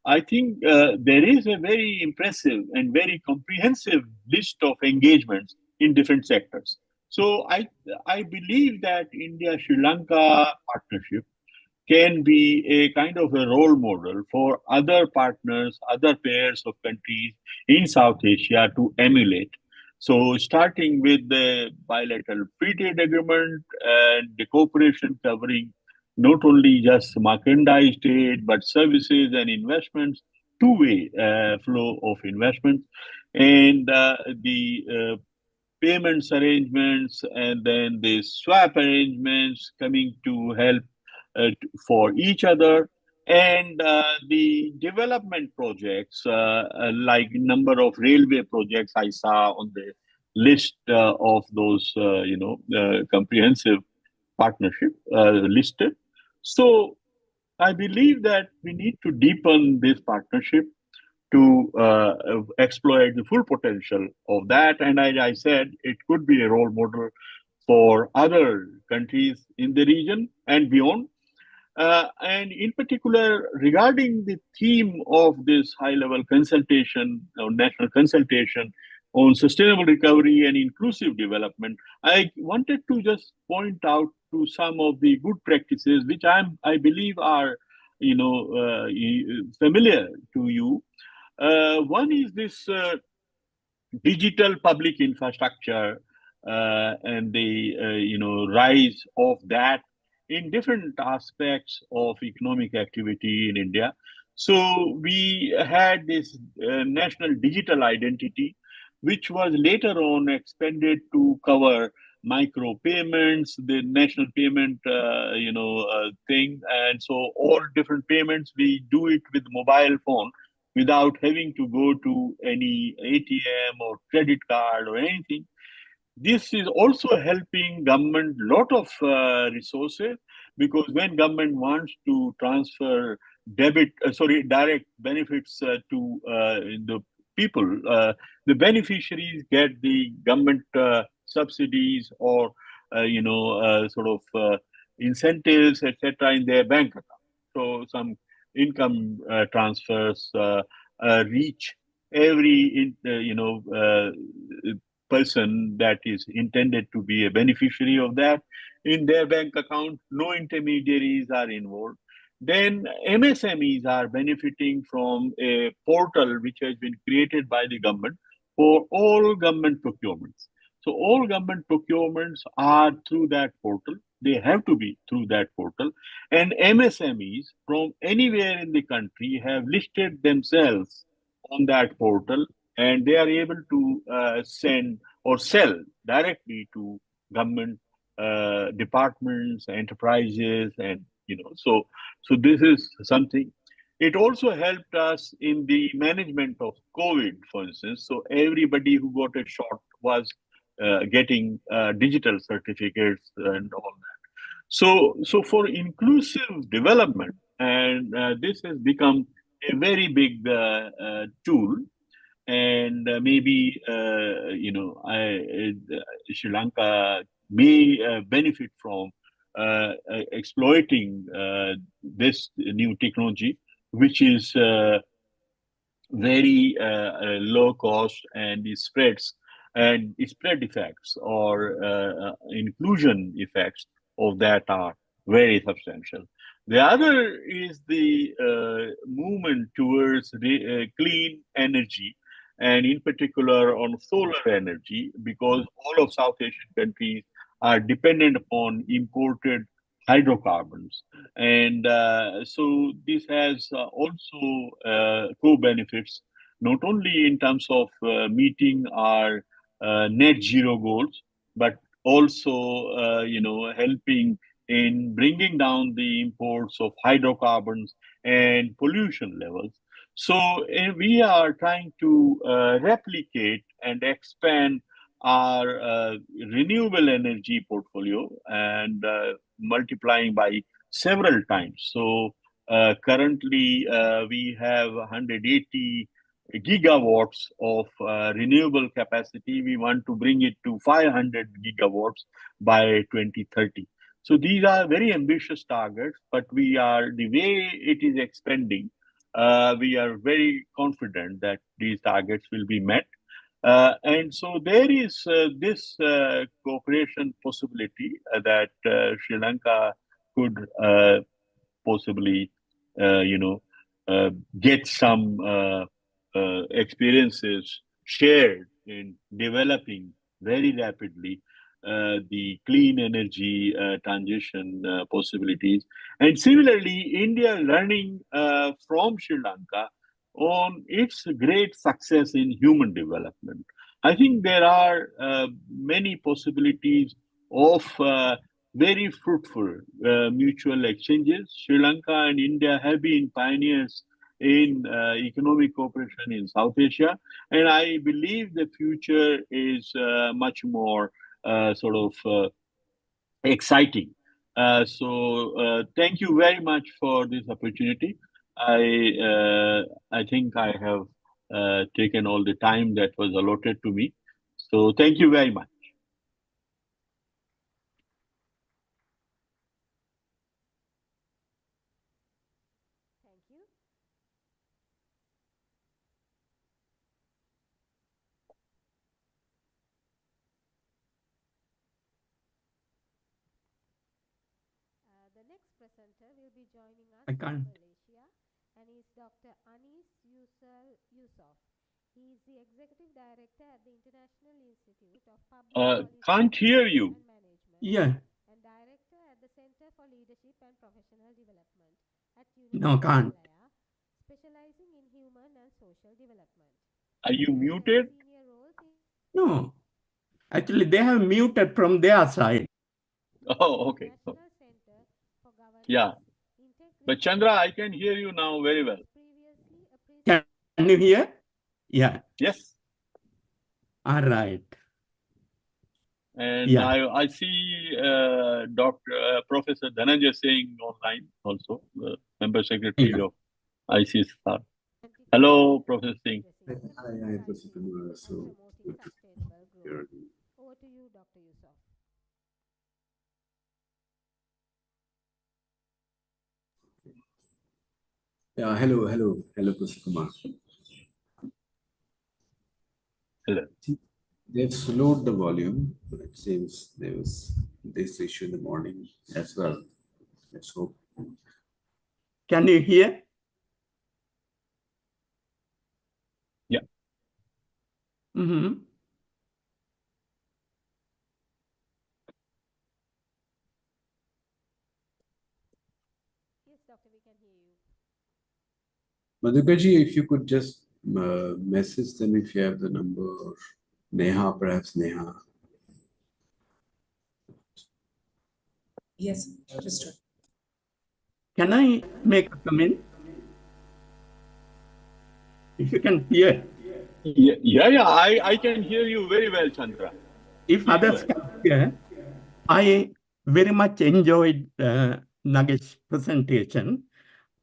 Speaker 13: I think there is a very impressive and very comprehensive list of engagements in different sectors. So I believe that India-Sri Lanka partnership can be a kind of a role model for other partners, other pairs of countries in South Asia to emulate. So starting with the bilateral free trade agreement and the cooperation covering not only just merchandise trade, but services and investments, two-way flow of investments, and the payments arrangements, and then the swap arrangements coming to help for each other, and the development projects like number of railway projects I saw on the list of those comprehensive partnership listed. So I believe that we need to deepen this partnership to exploit the full potential of that. And as I said, it could be a role model for other countries in the region and beyond. And in particular, regarding the theme of this high-level consultation, or national consultation on sustainable recovery and inclusive development, I wanted to just point out to some of the good practices which I believe are familiar to you. One is this digital public infrastructure and the rise of that in different aspects of economic activity in India. So we had this national digital identity, which was later on expanded to cover micro payments, the national payment, thing, and so all different payments we do it with mobile phone without having to go to any ATM or credit card or anything. This is also helping government lot of resources, because when government wants to transfer direct benefits to the people, the beneficiaries get the government subsidies or incentives, etc., in their bank account. So some income transfers reach every person that is intended to be a beneficiary of that in their bank account. No intermediaries are involved. Then MSMEs are benefiting from a portal which has been created by the government for all government procurements. So all government procurements are through that portal. They have to be through that portal. And MSMEs from anywhere in the country have listed themselves on that portal, and they are able to send or sell directly to government departments, enterprises, and so this is something. It also helped us in the management of COVID, for instance. So everybody who got a shot was getting digital certificates and all that. So for inclusive development, and this has become a very big tool, and maybe Sri Lanka may benefit from exploiting this new technology, which is very low cost, and it spreads, and spread effects or inclusion effects of that are very substantial. The other is the movement towards clean energy, and in particular on solar energy, because all of South Asian countries are dependent upon imported hydrocarbons. And so this has also co-benefits, not only in terms of meeting our net zero goals, but also, helping in bringing down the imports of hydrocarbons and pollution levels. So we are trying to replicate and expand our renewable energy portfolio, and multiplying by several times. So currently we have 180 gigawatts of renewable capacity. We want to bring it to 500 gigawatts by 2030. So these are very ambitious targets, but the way it is expanding, we are very confident that these targets will be met. And so there is this cooperation possibility that Sri Lanka could possibly, get some experiences shared in developing very rapidly the clean energy transition possibilities. And similarly, India learning from Sri Lanka on its great success in human development. I think there are many possibilities of very fruitful mutual exchanges. Sri Lanka and India have been pioneers in economic cooperation in South Asia, and I believe the future is much more exciting. Thank you very much for this opportunity. I think I have taken all the time that was allotted to me. So thank you very much.
Speaker 1: Thank you. The next presenter will be joining us
Speaker 9: I
Speaker 1: from
Speaker 9: can't.
Speaker 1: Malaysia, and is Dr. Anis Yusof. He is the Executive Director at the International Institute of Public Policy
Speaker 13: Can't hear you.
Speaker 1: and Management,
Speaker 9: Yeah.
Speaker 1: and Director at the Center for Leadership
Speaker 9: No, can't.
Speaker 1: specializing in human and social development.
Speaker 13: Are you muted?
Speaker 9: No. Actually, they have muted from their side.
Speaker 13: Oh, okay. Yeah. But Chandra, I can hear you now very well.
Speaker 9: Can you hear? Yeah.
Speaker 13: Yes.
Speaker 9: All right.
Speaker 13: And
Speaker 9: Yeah.
Speaker 13: I see Professor Dhananjay saying online also, the member secretary of ICSR. Hello, Professor Singh.
Speaker 22: Hi, Professor Kumar. So good to hear you.
Speaker 1: Over to you, Dr. Yusuf.
Speaker 22: Yeah, hello, Professor Kumar.
Speaker 13: Hello.
Speaker 22: They've slowed the volume. It seems there was this issue in the morning as well. Let's hope.
Speaker 9: Can you hear?
Speaker 13: Yeah.
Speaker 9: Mm-hmm.
Speaker 1: Yes, doctor, we can hear you.
Speaker 22: Madhukaji, if you could just message them if you have the number, or Neha, perhaps Neha.
Speaker 23: Yes, just
Speaker 9: Can I make a comment? If you can hear.
Speaker 13: Yeah. I can hear you very well, Chandra.
Speaker 9: If others can hear, I very much enjoyed Nagesh's presentation.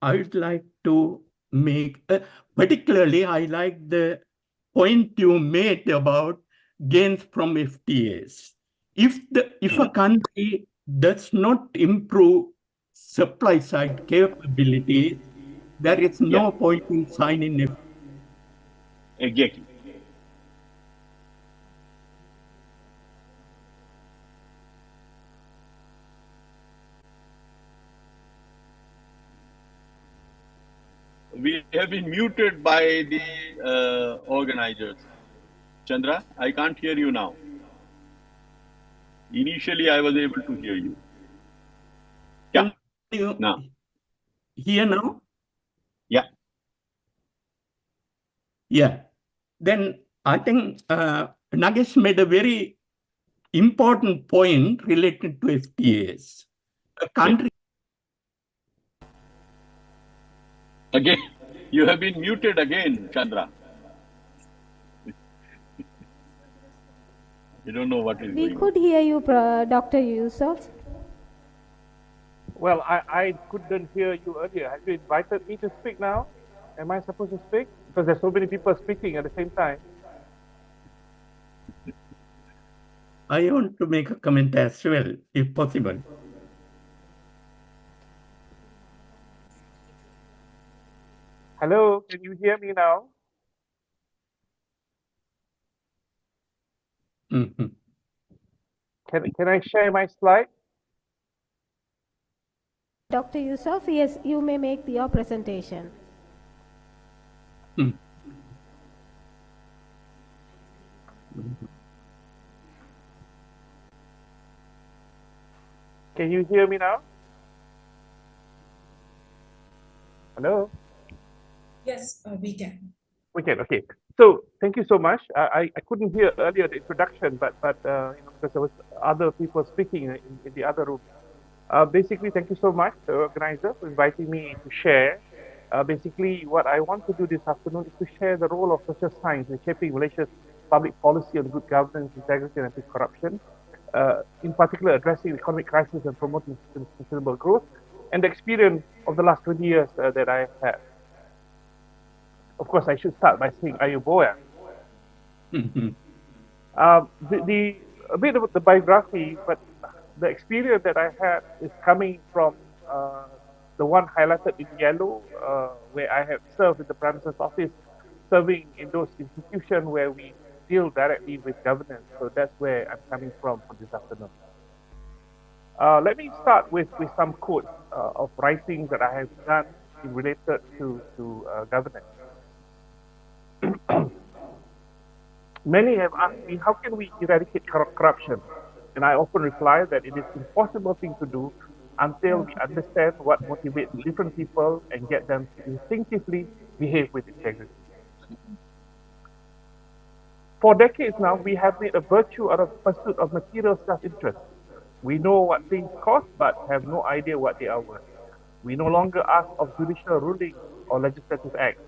Speaker 9: I would like to make, particularly I like the point you made about gains from FTAs. If a country does not improve supply side capability, there is no point in signing FTA.
Speaker 13: Exactly. We have been muted by the organizers. Chandra, I can't hear you now. Initially, I was able to hear you. Yeah. Now.
Speaker 9: Hear now?
Speaker 13: Yeah.
Speaker 9: Yeah. Then I think Nagesh made a very important point related to FTAs. A country.
Speaker 13: Again, you have been muted again, Chandra. I don't know what is
Speaker 1: We
Speaker 13: going on.
Speaker 1: could hear you, Dr. Yusuf.
Speaker 24: Well, I couldn't hear you earlier. Have you invited me to speak now? Am I supposed to speak? Because there's so many people speaking at the same time.
Speaker 9: I want to make a comment as well, if possible.
Speaker 24: Hello, can you hear me now?
Speaker 9: Mm-hmm.
Speaker 24: Can I share my slide?
Speaker 1: Dr. Yusuf, yes, you may make your presentation.
Speaker 24: Can you hear me now? Hello?
Speaker 23: Yes, we can.
Speaker 24: We can, okay. So thank you so much. I couldn't hear earlier the introduction, but because there was other people speaking in the other room. Basically, thank you so much, the organizer, for inviting me to share. Basically, what I want to do this afternoon is to share the role of social science in shaping Malaysia's public policy on good governance, integrity, and anti-corruption. In particular, addressing the economic crisis and promoting sustainable growth, and the experience of the last 20 years that I have had. Of course, I should start by saying Ayuboya. A bit about the biography, but the experience that I had is coming from the one highlighted in yellow, where I have served in the Prime Minister's office, serving in those institutions where we deal directly with governance. So that's where I'm coming from for this afternoon. Let me start with some quotes of writings that I have done related to governance. Many have asked me, how can we eradicate corruption? And I often reply that it is an impossible thing to do until we understand what motivates different people and get them to instinctively behave with integrity. For decades now, we have made a virtue out of the pursuit of material self-interest. We know what things cost, but have no idea what they are worth. We no longer ask of judicial rulings or legislative acts,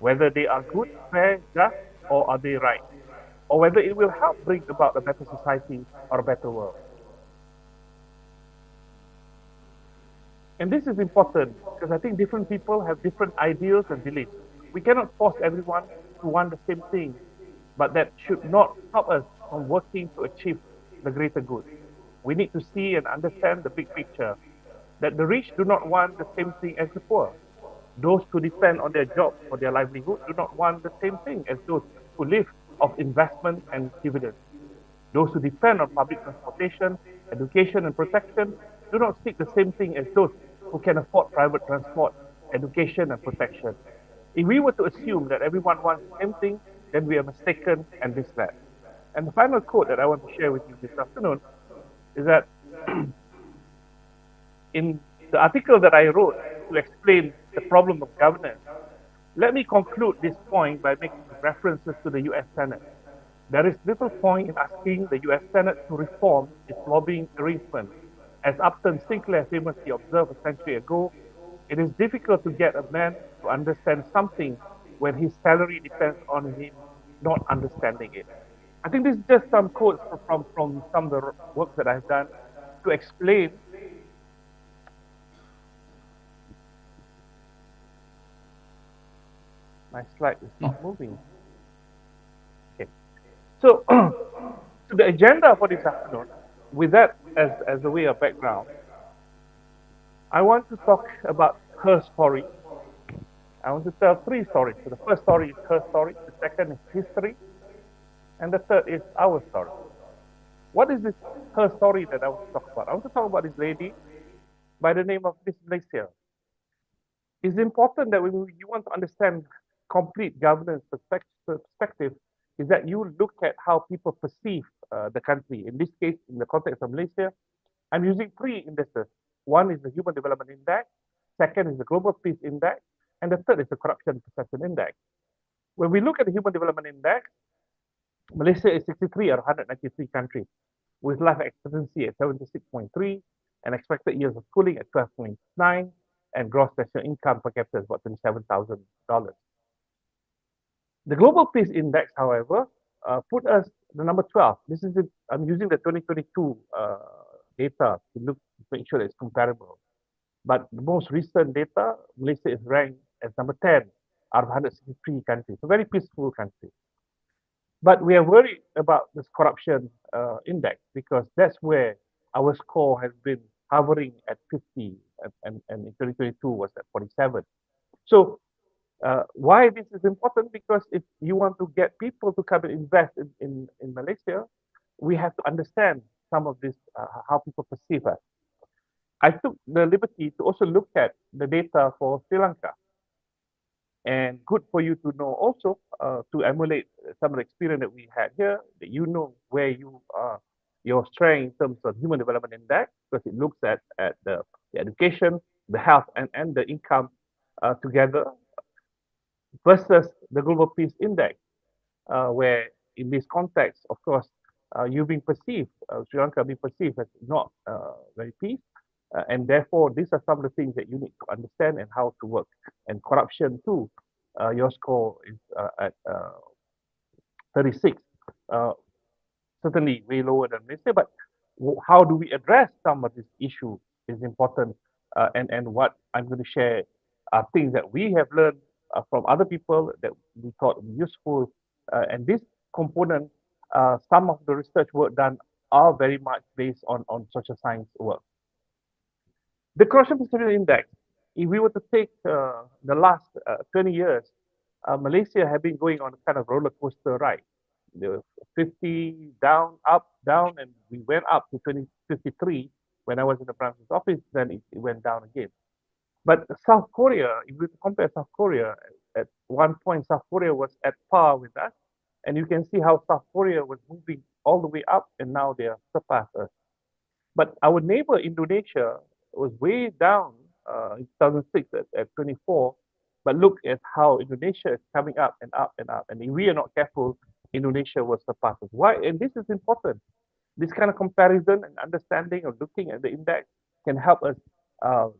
Speaker 24: whether they are good, fair, just, or are they right, or whether it will help bring about a better society or a better world. And this is important because I think different people have different ideals and beliefs. We cannot force everyone to want the same thing, but that should not stop us from working to achieve the greater good. We need to see and understand the big picture, that the rich do not want the same thing as the poor. Those who depend on their jobs for their livelihood do not want the same thing as those who live of investment and dividends. Those who depend on public transportation, education, and protection do not seek the same thing as those who can afford private transport, education, and protection. If we were to assume that everyone wants the same thing, then we are mistaken and misled. And the final quote that I want to share with you this afternoon is that in the article that I wrote to explain the problem of governance, let me conclude this point by making references to the US Senate. There is little point in asking the US Senate to reform its lobbying arrangement. As Upton Sinclair famously observed a century ago, it is difficult to get a man to understand something when his salary depends on him not understanding it. I think this is just some quotes from some of the work that I've done to explain my slide is not moving. Okay. So, to the agenda for this afternoon, with that as a way of background, I want to talk about her story. I want to tell three stories. So the first story is her story, the second is history, and the third is our story. What is this her story that I want to talk about? I want to talk about this lady by the name of Miss Malaysia. It's important that when you want to understand complete governance perspective, is that you look at how people perceive the country. In this case, in the context of Malaysia, I'm using three indexes. One is the Human Development Index, second is the Global Peace Index, and the third is the Corruption Perception Index. When we look at the Human Development Index, Malaysia is 63 out of 193 countries, with life expectancy at 76.3, and expected years of schooling at 12.9, and gross national income per capita is about $27,000. The Global Peace Index, however, put us the number 12. This is I'm using the 2022 data to make sure that it's comparable. But the most recent data, Malaysia is ranked as number 10 out of 163 countries. A very peaceful country. But we are worried about this corruption index because that's where our score has been hovering at 50, and in 2022 was at 47. So why this is important? Because if you want to get people to come and invest in Malaysia, we have to understand some of this, how people perceive us. I took the liberty to also look at the data for Sri Lanka. And good for you to know also to emulate some of the experience that we had here, that you know where you are, your strength in terms of Human Development Index, because it looks at the education, the health, and the income together, versus the Global Peace Index, where in this context, of course, you've been perceived, Sri Lanka being perceived as not very peace, and therefore these are some of the things that you need to understand and how to work. And corruption too, your score is at 36, certainly way lower than Malaysia, but how do we address some of this issue is important, and what I'm going to share are things that we have learned from other people that we thought useful, and this component, some of the research work done are very much based on social science work. The Corruption Perception Index, if we were to take the last 20 years, Malaysia had been going on a kind of roller coaster ride. There was 50 down, up, down, and we went up to 2053 when I was in the Prime Minister's office, then it went down again. But South Korea, if we compare South Korea, at one point South Korea was at par with us, and you can see how South Korea was moving all the way up, and now they are surpassed us. But our neighbor Indonesia was way down in 2006 at 24, but look at how Indonesia is coming up and up and up. And if we are not careful, Indonesia will surpass us. Why? And this is important. This kind of comparison and understanding of looking at the index can help us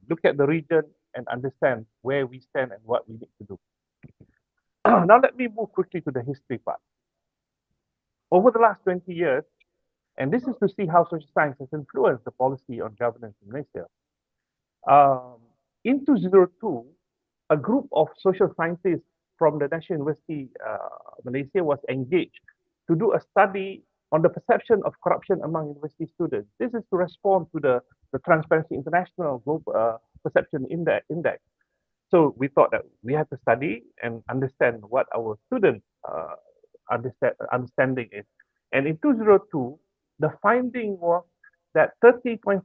Speaker 24: look at the region and understand where we stand and what we need to do. Now let me move quickly to the history part. Over the last 20 years, and this is to see how social science has influenced the policy on governance in Malaysia. In 2002, a group of social scientists from the National University Malaysia was engaged to do a study on the perception of corruption among university students. This is to respond to the Transparency International Global Perception Index. So we thought that we had to study and understand what our students' understanding is. And in 2002, the finding was that 30.5%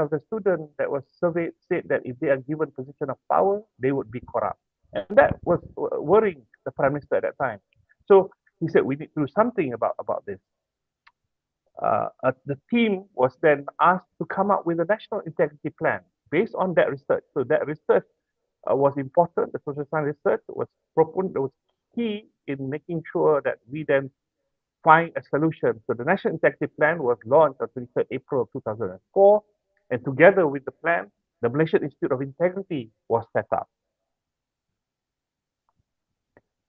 Speaker 24: of the students that was surveyed said that if they are given position of power, they would be corrupt. And that was worrying the Prime Minister at that time. So he said, we need to do something about this. The team was then asked to come up with a national integrity plan based on that research. So that research was important. The social science research was key in making sure that we then find a solution. So the National Integrity Plan was launched on 23rd April 2004, and together with the plan, the Malaysian Institute of Integrity was set up.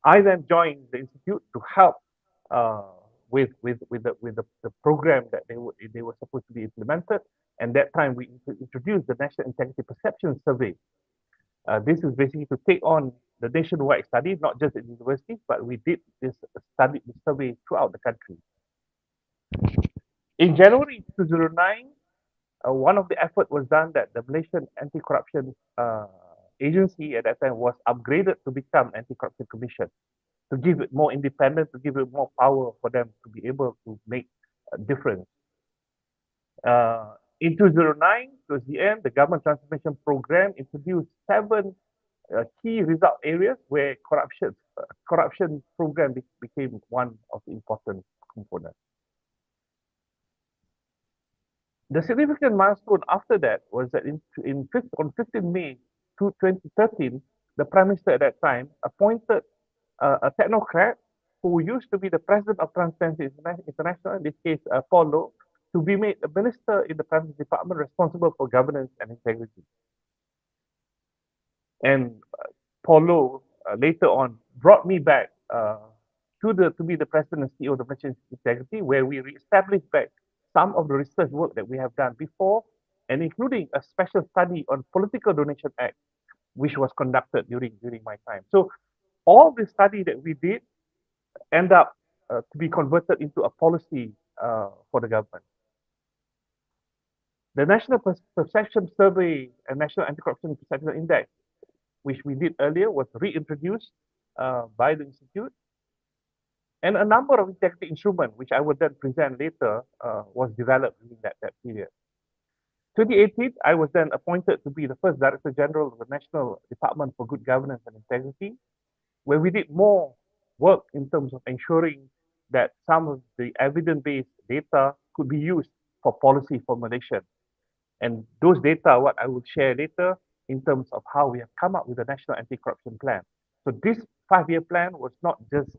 Speaker 24: I then joined the institute to help with the program that they were supposed to be implemented. And that time we introduced the National Integrity Perception Survey. This is basically to take on the nationwide study, not just in universities, but we did this survey throughout the country. In January 2009, one of the effort was done that the Malaysian Anti-Corruption Agency at that time was upgraded to become Anti-Corruption Commission, to give it more independence, to give it more power for them to be able to make a difference. In 2009, towards the end, the Government Transformation Programme introduced 7 key result areas where corruption program became one of the important components. The significant milestone after that was that on 15 May 2013, the Prime Minister at that time appointed a technocrat who used to be the President of Transparency International, in this case, Paul Loh, to be made a minister in the Prime Minister's Department responsible for governance and integrity. And Paul Loh later on brought me back to be the President and CEO of the Malaysian Integrity, where we re-established back some of the research work that we have done before, and including a special study on Political Donation Act, which was conducted during my time. So all the study that we did end up to be converted into a policy for the government. The National Perception Survey and National Anti-Corruption Perception Index, which we did earlier, was reintroduced by the Institute. And a number of integrity instruments, which I will then present later, was developed during that period. 2018, I was then appointed to be the first Director General of the National Department for Good Governance and Integrity, where we did more work in terms of ensuring that some of the evidence-based data could be used for policy formulation. And those data, what I will share later in terms of how we have come up with a National Anti-Corruption Plan. So this 5-year plan was not just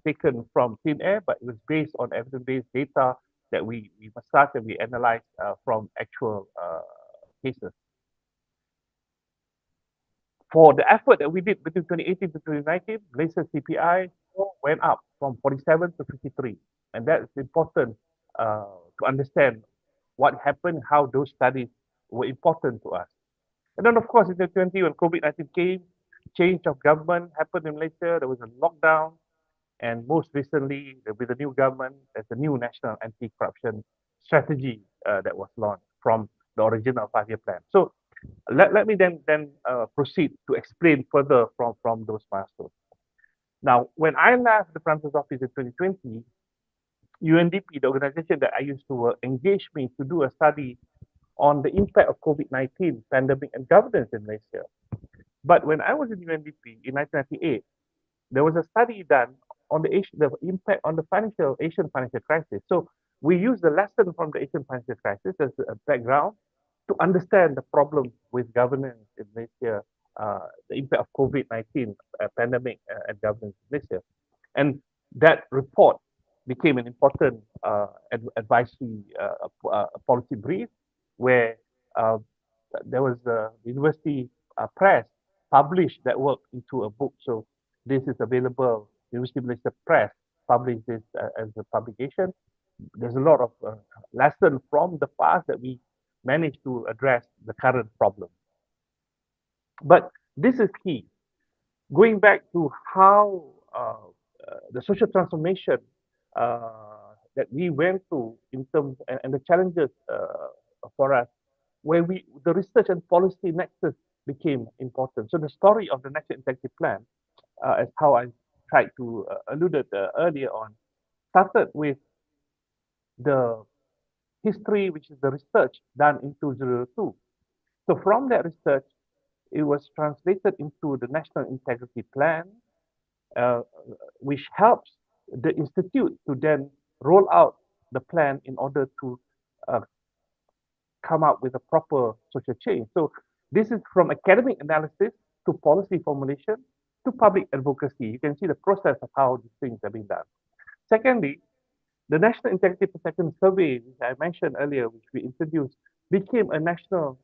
Speaker 24: taken from thin air, but it was based on evidence-based data that we massaged and we analyzed from actual cases. For the effort that we did between 2018 to 2019, Malaysia's CPI went up from 47 to 53. And that's important to understand what happened, how those studies were important to us. And then, of course, in 2020, when COVID-19 came, change of government happened in Malaysia, there was a lockdown, and most recently, with the new government, there's a new national anti-corruption strategy that was launched from the original 5-year plan. So let me then proceed to explain further from those milestones. Now, when I left the Prime Minister's office in 2020, UNDP, the organization that I used to work, engaged me to do a study on the impact of COVID-19 pandemic and governance in Malaysia. But when I was in UNDP in 1998, there was a study done on the impact on the Asian financial crisis. So we used the lesson from the Asian financial crisis as a background to understand the problem with governance in Malaysia, the impact of COVID-19 pandemic and governance in Malaysia. And that report became an important advisory policy brief where there was the university press published that work into a book. So this is available. University of Malaysia Press published this as a publication. There's a lot of lesson from the past that we managed to address the current problem. But this is key. Going back to how the social transformation that we went through in terms and the challenges for us, where the research and policy nexus became important. So the story of the National Integrated Plan, as how I tried to alluded earlier on, started with the history, which is the research done in 2002. So from that research, it was translated into the National Integrity Plan, which helps the institute to then roll out the plan in order to come up with a proper social change. So this is from academic analysis to policy formulation to public advocacy. You can see the process of how these things are being done. Secondly, the National Integrity Perception Survey, which I mentioned earlier, which we introduced, became a national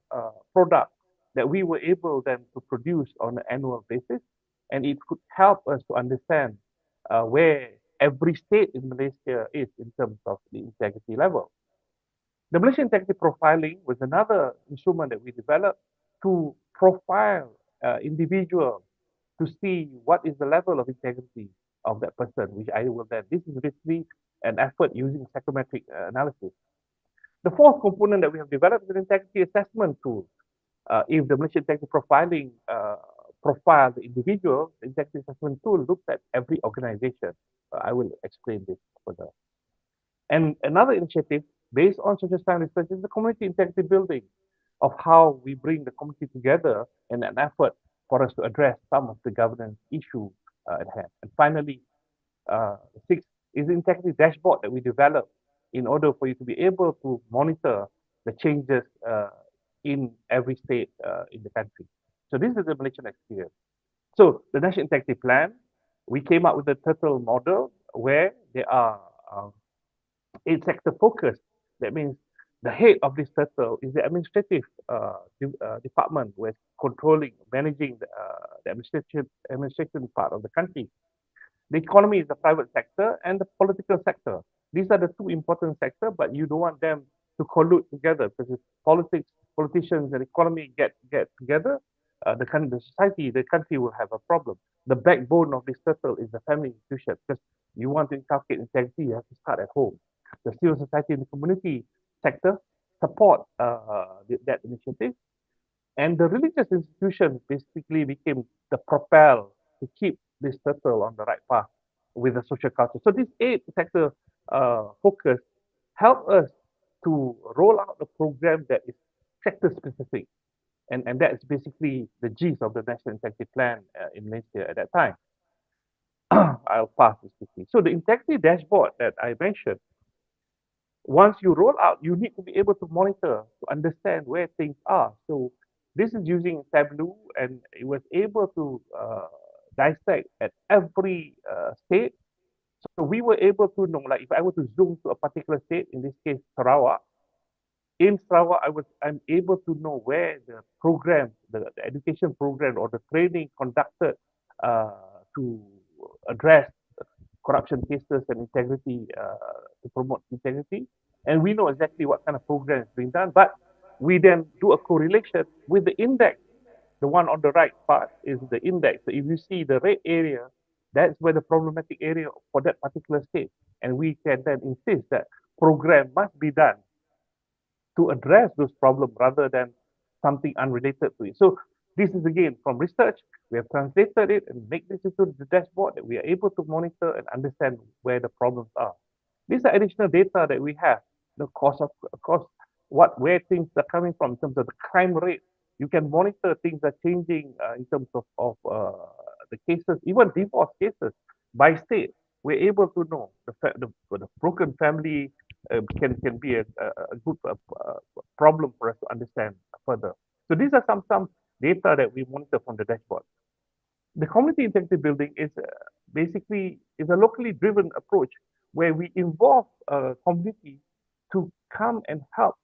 Speaker 24: product that we were able then to produce on an annual basis, and it could help us to understand where every state in Malaysia is in terms of the integrity level. The Malaysian Integrity Profiling was another instrument that we developed to profile individuals to see what is the level of integrity of that person, which I will then, this is basically an effort using psychometric analysis. The fourth component that we have developed is an integrity assessment tool. If the Malaysian Integrity Profiling profile the individual, the integrity assessment tool looks at every organization. I will explain this further. And another initiative based on social science research is the community integrity building, of how we bring the community together in an effort for us to address some of the governance issue at hand. And finally, sixth is the integrity dashboard that we developed in order for you to be able to monitor the changes in every state in the country. So this is the Malaysian experience. So the National Integrity Plan, we came up with the turtle model where there are 8 sector focus. That means the head of this turtle is the administrative department where controlling, managing the administration part of the country. The economy is the private sector and the political sector. These are the two important sectors, but you don't want them to collude together, because if politicians and economy get together, the society, the country will have a problem. The backbone of this turtle is the family institution, because you want to inculcate integrity, you have to start at home. The civil society and the community sector support that initiative. And the religious institution basically became the propel to keep this turtle on the right path with the social culture. So these 8 sector focus help us to roll out a program that is sector specific. And that is basically the gist of the National Integrity Plan in Malaysia at that time. I'll pass this quickly. So the integrity dashboard that I mentioned, once you roll out, you need to be able to monitor, to understand where things are. So this is using Tableau, and it was able to dissect at every state. So we were able to know, like if I were to zoom to a particular state, in this case Sarawak, in Sarawak, I'm able to know where the program, the education program or the training conducted to address corruption cases and integrity, to promote integrity. And we know exactly what kind of program is being done, but we then do a correlation with the index. The one on the right part is the index. So if you see the red area, that's where the problematic area for that particular state. And we can then insist that program must be done to address those problems rather than something unrelated to it. So this is again from research, we have translated it and make this into the dashboard that we are able to monitor and understand where the problems are. These are additional data that we have, the cost, where things are coming from in terms of the crime rate. You can monitor things are changing in terms of the cases, even divorce cases by state. We're able to know the broken family can be a good problem for us to understand further. So these are some data that we monitor from the dashboard. The community integrity building is basically is a locally driven approach where we involve community to come and help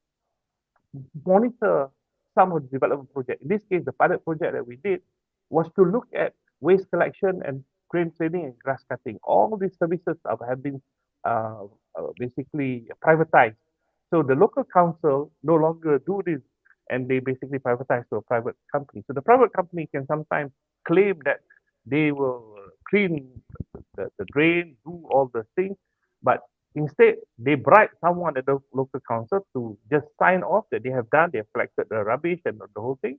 Speaker 24: monitor some of the development project. In this case, the pilot project that we did was to look at waste collection and grain trading and grass cutting. All these services have been basically privatized. So the local council no longer do this, and they basically privatize to a private company. So the private company can sometimes claim that they will clean the drain, do all the things, but instead they bribe someone at the local council to just sign off that they have done, they have collected the rubbish and the whole thing,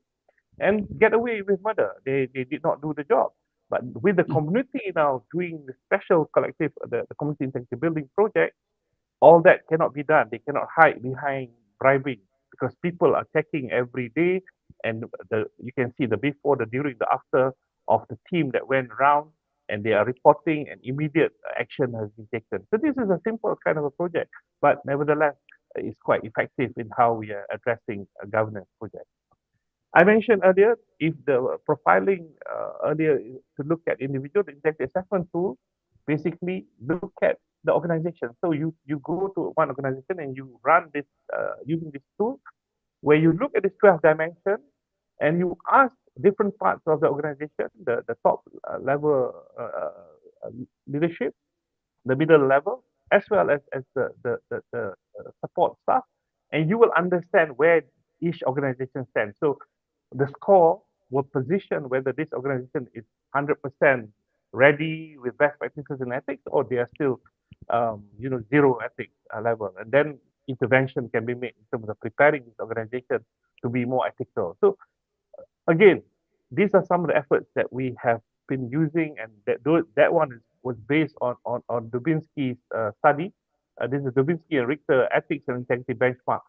Speaker 24: and get away with murder. They did not do the job. But with the community now doing the special collective, the community integrity building project, all that cannot be done. They cannot hide behind bribing because people are checking every day, and you can see the before, the during, the after of the team that went around, and they are reporting, and immediate action has been taken. So this is a simple kind of a project, but nevertheless, it's quite effective in how we are addressing a governance project. I mentioned earlier, if the profiling earlier to look at individual, the integrity assessment tool basically look at the organization. So you go to one organization and you run this using this tool, where you look at this 12 dimensions and you ask different parts of the organization, the top level leadership, the middle level, as well as the support staff, and you will understand where each organization stands. So the score will position whether this organization is 100% ready with best practices and ethics, or they are still, zero ethics level. And then intervention can be made in terms of preparing this organization to be more ethical. So again, these are some of the efforts that we have been using, and that one was based on Dubinsky's study. This is Dubinsky and Richter Ethics and Integrity Benchmark.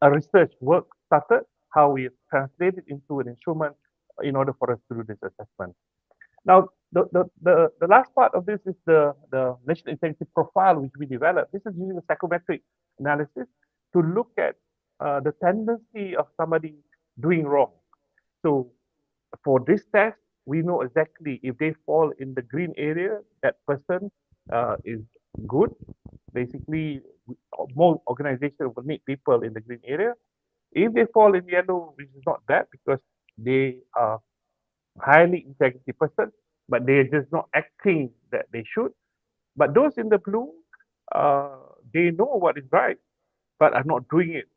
Speaker 24: A research work started, how we translate it into an instrument in order for us to do this assessment. Now, the last part of this is the national integrity profile which we developed. This is using a psychometric analysis to look at the tendency of somebody doing wrong. So for this test, we know exactly if they fall in the green area, that person is good. Basically, more organizations will need people in the green area. If they fall in yellow, which is not bad because they are highly integrity person, but they're just not acting that they should. But those in the blue, they know what is right, but are not doing it.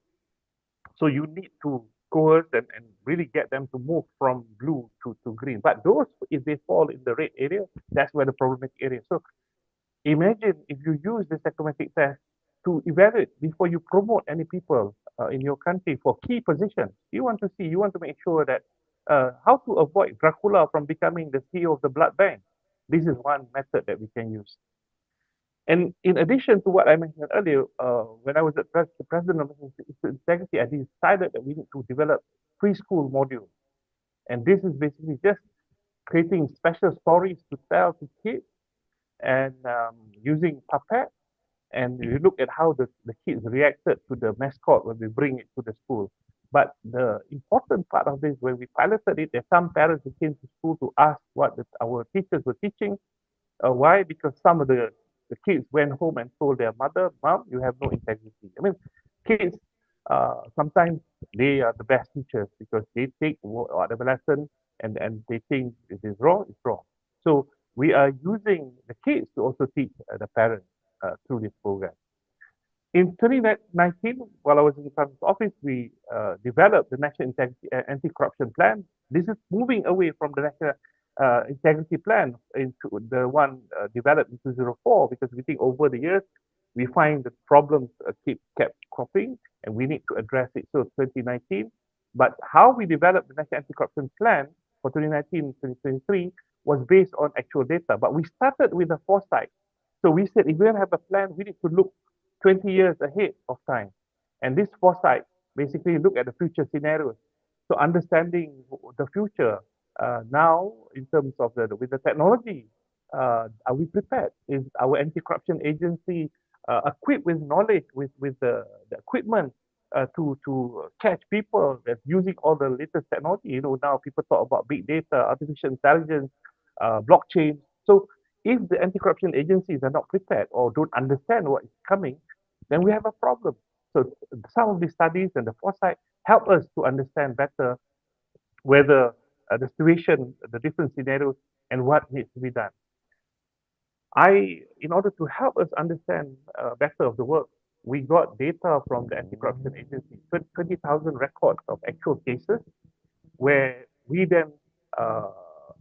Speaker 24: So you need to coerce and really get them to move from blue to green. But those, if they fall in the red area, that's where the problematic area. So imagine if you use the psychometric test to evaluate before you promote any people in your country for key positions. You want to make sure that how to avoid Dracula from becoming the CEO of the blood bank. This is one method that we can use. And in addition to what I mentioned earlier, when I was the president of integrity, I decided that we need to develop preschool module. And this is basically just creating special stories to tell to kids and using puppet. And you look at how the kids reacted to the mascot when we bring it to the school. But the important part of this, when we piloted it, there's some parents who came to school to ask what our teachers were teaching. Why? Because some of the kids went home and told their mother, "Mom, you have no integrity." I mean, kids, sometimes they are the best teachers because they take whatever lesson and they think it is wrong, it's wrong. So we are using the kids to also teach the parents through this program. In 2019, while I was in the Prime Minister's office, we developed the National Integrity Anti-Corruption Plan. This is moving away from the National Integrity Plan into the one developed in 2004, because we think over the years, we find the problems kept cropping and we need to address it. So 2019, but how we developed the National Anti-Corruption Plan for 2019-2023 was based on actual data. But we started with a foresight. So we said, if we're going to have a plan, we need to look 20 years ahead of time. And this foresight basically look at the future scenarios. So understanding the future now in terms of with the technology, are we prepared? Is our anti-corruption agency equipped with knowledge, with the equipment to catch people that's using all the latest technology. You know, now people talk about big data, artificial intelligence, blockchain. So if the anti-corruption agencies are not prepared or don't understand what is coming, then we have a problem. So some of these studies and the foresight help us to understand better whether the situation, the different scenarios, and what needs to be done. In order to help us understand better of the work, we got data from the anti-corruption agency, 20,000 records of actual cases, where we then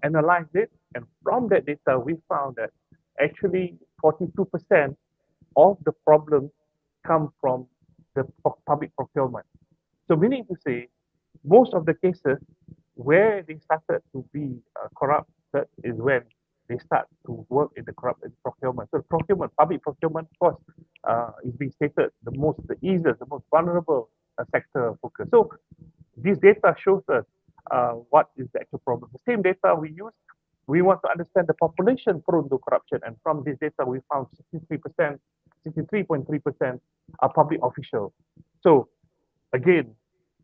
Speaker 24: analyzed it, and from that data, we found that actually 42% of the problems come from the public procurement. So meaning to say, most of the cases where they started to be corrupt is when they start to work in the corrupt procurement. So procurement, public procurement, of course, is being stated the easiest, the most vulnerable sector focus. So this data shows us what is the actual problem. The same data we use, we want to understand the population prone to corruption, and from this data we found 63.3% are public officials. So again,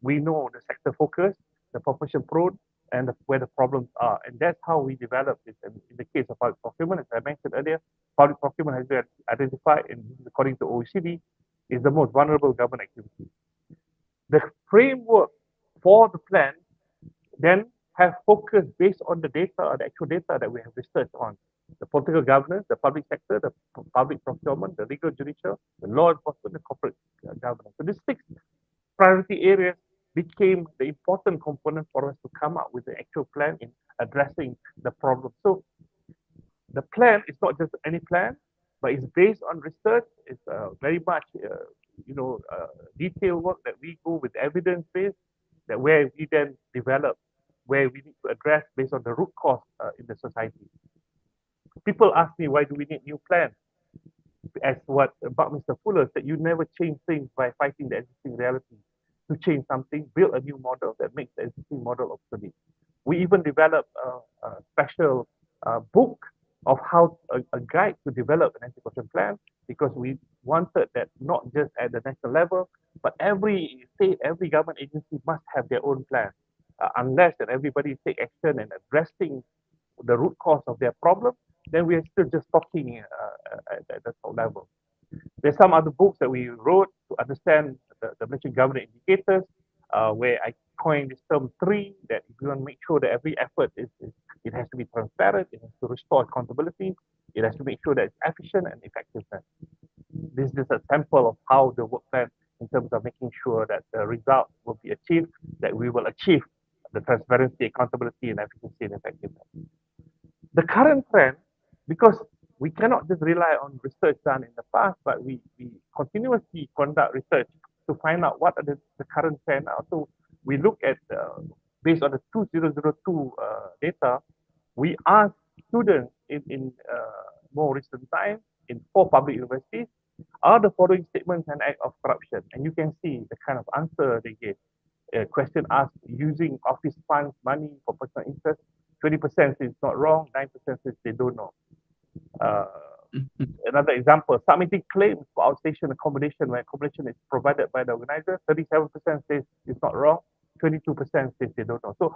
Speaker 24: we know the sector focus, the population prone, and where the problems are. And that's how we develop this. And in the case of public procurement, as I mentioned earlier, public procurement has been identified, and according to OECD, is the most vulnerable government activity. The framework for the plan then have focus based on the data, the actual data that we have researched on. The political governance, the public sector, the public procurement, the legal judicial, the law enforcement, the corporate governance. So these 6 priority areas became the important component for us to come up with the actual plan in addressing the problem. So the plan is not just any plan, but it's based on research. It's very much, detailed work that we go with evidence-based, that where we then develop, where we need to address based on the root cause in the society. People ask me, why do we need new plans? As what Mr. Fuller said, you never change things by fighting the existing reality. To change something, build a new model that makes the existing model obsolete. We even developed a special book of how a guide to develop an anti-corruption plan, because we wanted that not just at the national level, but every state, every government agency must have their own plan. Unless that everybody take action and addressing the root cause of their problem, then we are still just talking at the top level. There's some other books that we wrote to understand the Malaysian government indicators, where I coined this term 3, that if you want to make sure that every effort it has to be transparent, it has to restore accountability, it has to make sure that it's efficient and effectiveness. This is a sample of how the work plan in terms of making sure that the result will be achieved, that we will achieve the transparency, accountability, and efficiency and effectiveness. The current trend, because we cannot just rely on research done in the past, but we continuously conduct research to find out what are the current trend. So we look at, based on the 2002 data, we asked students in more recent time in 4 public universities, are the following statements an act of corruption? And you can see the kind of answer they gave. Question asked, using office funds, money for personal interest, 20% says it's not wrong, 9% says they don't know. Another example, submitting claims for outstation accommodation when accommodation is provided by the organizer, 37% says it's not wrong, 22% says they don't know. So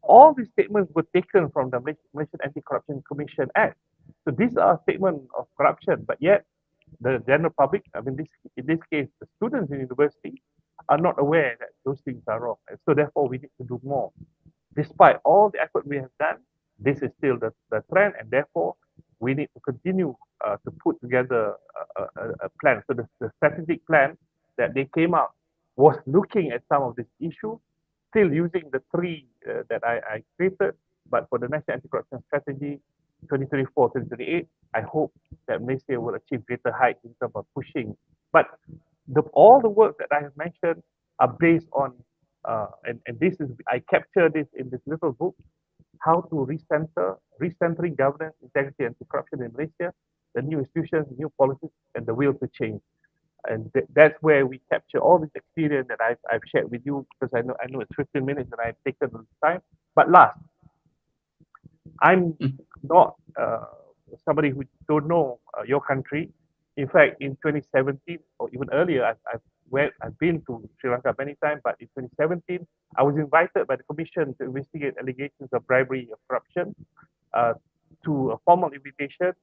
Speaker 24: all these statements were taken from the Malaysian Anti-Corruption Commission Act. So these are statements of corruption, but yet the general public, in this case, the students in university, are not aware that those things are wrong. And so therefore, we need to do more. Despite all the effort we have done, this is still the trend, and therefore, we need to continue to put together a plan. So the strategic plan that they came up was looking at some of these issues, still using the 3 that I created, but for the National Anti-Corruption Strategy 2024-2028, I hope that Malaysia will achieve greater heights in terms of pushing. But all the work that I have mentioned are based on, and this is, I capture this in this little book, how to recentering governance, integrity, and corruption in Malaysia, the new institutions, new policies, and the will to change. And that's where we capture all this experience that I've shared with you, because I know it's 15 minutes and I've taken the time. But last, I'm not somebody who don't know your country, In fact, in 2017 or even earlier, I've been to Sri Lanka many times, but in 2017, I was invited by the Commission to investigate allegations of bribery or corruption to a formal invitation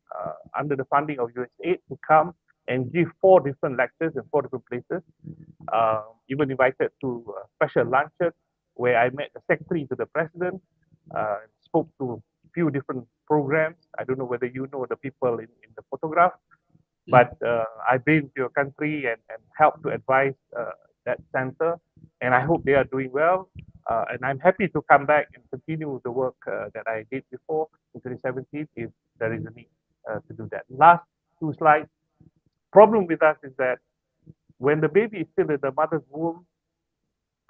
Speaker 24: under the funding of USAID to come and give 4 different lectures in 4 different places. Even invited to a special luncheon where I met the secretary to the president, spoke to a few different programs. I don't know whether you know the people in the photograph, but I've been to your country and helped to advise that center, and I hope they are doing well. And I'm happy to come back and continue the work that I did before in 2017 if there is a need to do that. Last 2 slides. Problem with us is that when the baby is still in the mother's womb,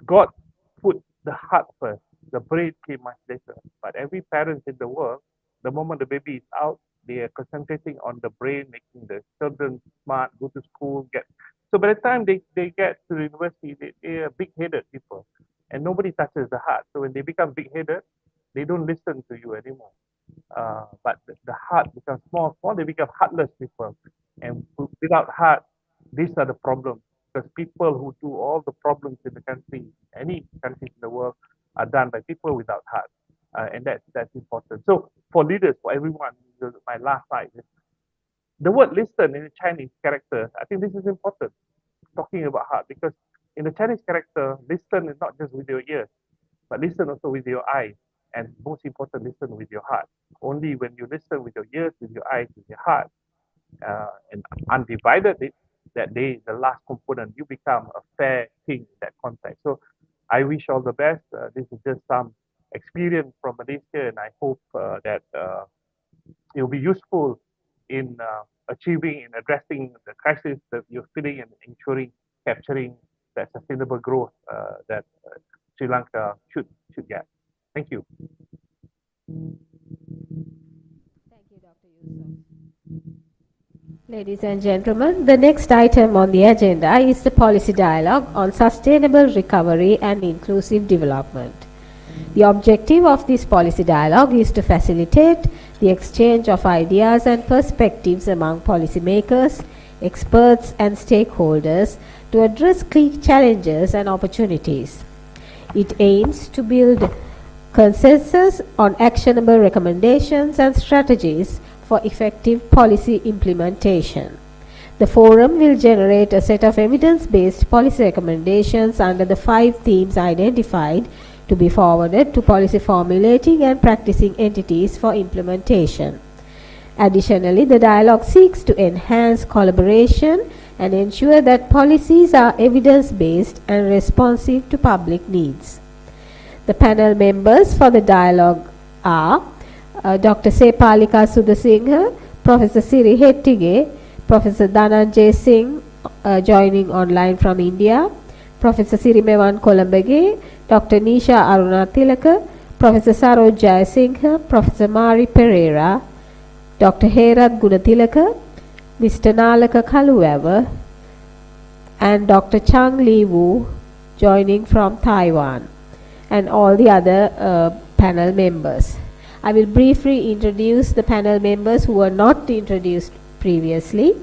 Speaker 24: God put the heart first. The brain came much later. But every parent in the world, the moment the baby is out, they are concentrating on the brain, making the children smart, go to school, get. So by the time they get to the university, they are big-headed people, and nobody touches the heart. So when they become big-headed, they don't listen to you anymore. But the heart becomes small, they become heartless people. And without heart, these are the problems. Because people who do all the problems in the country, any countries in the world, are done by people without heart. And that's important. So for leaders, for everyone, my last slide is the word listen in the Chinese character. I think this is important, talking about heart, because in the Chinese character, listen is not just with your ears, but listen also with your eyes. And most important, listen with your heart. Only when you listen with your ears, with your eyes, with your heart, and undivided it, that day, the last component, you become a fair king in that context. So I wish all the best. This is just some experience from Malaysia, and I hope that it will be useful in achieving and addressing the crisis that you're feeling and ensuring, capturing that sustainable growth that Sri Lanka should get. Thank you.
Speaker 1: Thank you, Dr. Yusuf. Ladies and gentlemen, the next item on the agenda is the policy dialogue on sustainable recovery and inclusive development. The objective of this policy dialogue is to facilitate the exchange of ideas and perspectives among policymakers, experts and stakeholders to address key challenges and opportunities. It aims to build consensus on actionable recommendations and strategies for effective policy implementation. The forum will generate a set of evidence-based policy recommendations under the 5 themes identified to be forwarded to policy formulating and practicing entities for implementation. Additionally, the dialogue seeks to enhance collaboration and ensure that policies are evidence-based and responsive to public needs. The panel members for the dialogue are Dr. Sepalika Sudasinghe, Professor Siri Hettige, Professor Dhananjay Singh joining online from India, Professor Sirimewan Kolambage, Dr. Nisha Arunatilaka, Professor Saroj Jayasinghe, Professor Mari Pereira, Dr. Herath Gunatilaka, Mr. Nalaka Kaluwewa, and Dr. Chang Li Wu joining from Taiwan, and all the other panel members. I will briefly introduce the panel members who were not introduced previously.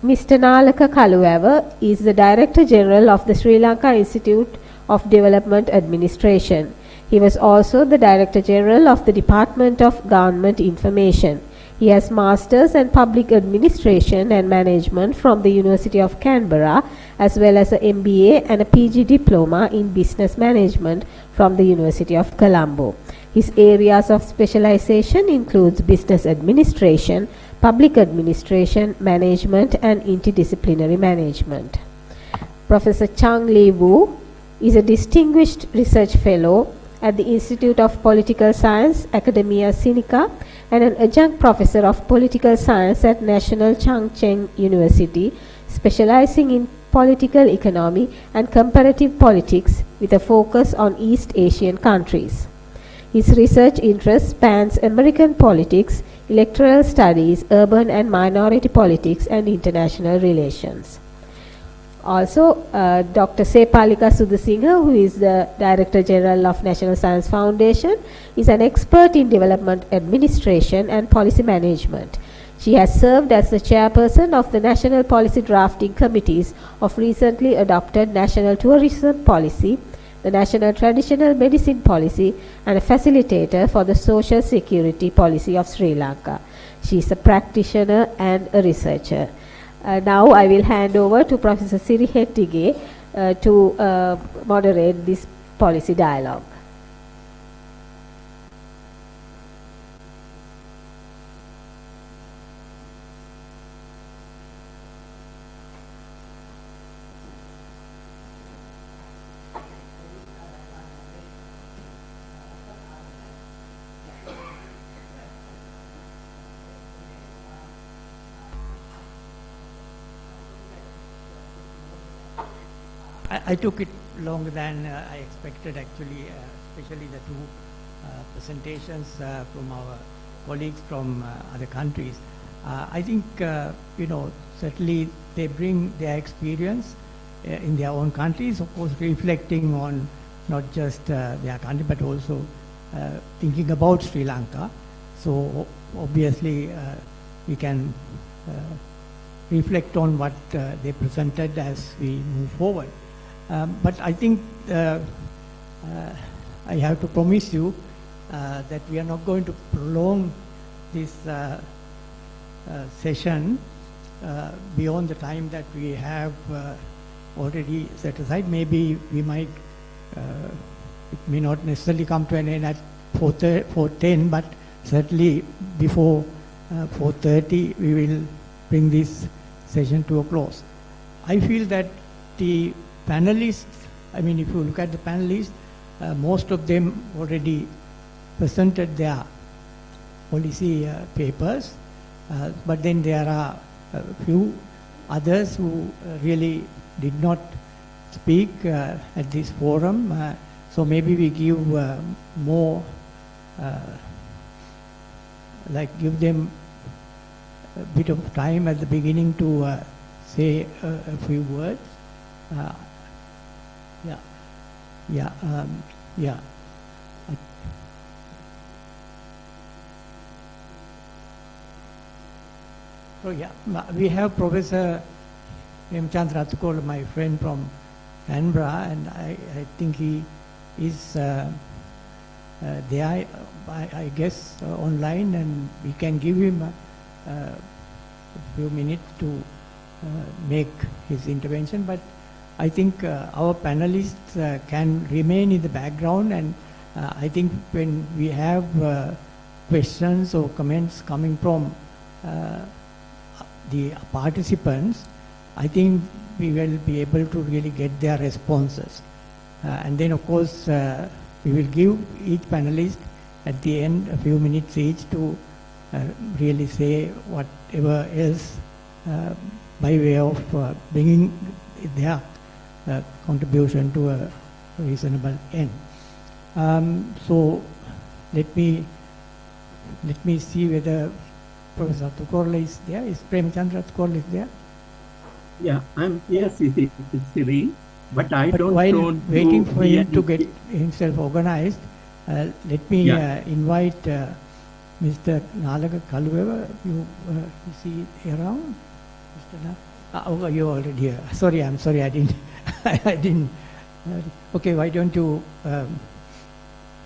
Speaker 1: Mr. Nalaka Kaluwewa is the Director General of the Sri Lanka Institute of Development Administration. He was also the Director General of the Department of Government Information. He has Masters in Public Administration and Management from the University of Canberra, as well as an MBA and a PG Diploma in Business Management from the University of Colombo. His areas of specialization includes business administration, public administration, management, and interdisciplinary management. Professor Chang Li Wu is a distinguished research fellow at the Institute of Political Science, Academia Sinica, and an adjunct professor of political science at National Chung Cheng University, specializing in political economy and comparative politics with a focus on East Asian countries. His research interest spans American politics, electoral studies, urban and minority politics, and international relations. Also, Dr. Sepalika Sudasinghe, who is the Director General of National Science Foundation, is an expert in development administration and policy management. She has served as the chairperson of the National Policy Drafting Committees of recently adopted National Tourism Policy, the National Traditional Medicine Policy, and a facilitator for the Social Security Policy of Sri Lanka. She is a practitioner and a researcher. Now I will hand over to Professor Siri Hettige to moderate this policy dialogue.
Speaker 5: I took it longer than I expected actually, especially the two presentations from our colleagues from other countries. I think, certainly they bring their experience in their own countries, of course reflecting on not just their country but also thinking about Sri Lanka. So obviously we can reflect on what they presented as we move forward. But I think I have to promise you that we are not going to prolong this session beyond the time that we have already set aside. Maybe we might, it may not necessarily come to an end at 4:10, but certainly before 4:30 we will bring this session to a close. I feel that the panelists, if you look at the panelists, most of them already presented their policy papers, but then there are a few others who really did not speak at this forum. So maybe we give more, give them a bit of time at the beginning to say a few words. We have Professor Premchand Rathukola, my friend from Canberra, and I think he is there, I guess, online, and we can give him a few minutes to make his intervention. But I think our panelists can remain in the background, and I think when we have questions or comments coming from the participants, I think we will be able to really get their responses. And then of course we will give each panelist at the end a few minutes each to really say whatever else by way of bringing their contribution to a reasonable end. So let me see whether Professor Rathukola is there. Is Premchand Rathukola is there?
Speaker 9: Yeah, I'm here, Siri, but I don't.
Speaker 5: While waiting for him to get himself organized, let me invite Mr. Nalaga Kalueva. You see around, Mr. Oh, you're already here. Sorry, I'm sorry, I didn't. I didn't. Okay, why don't you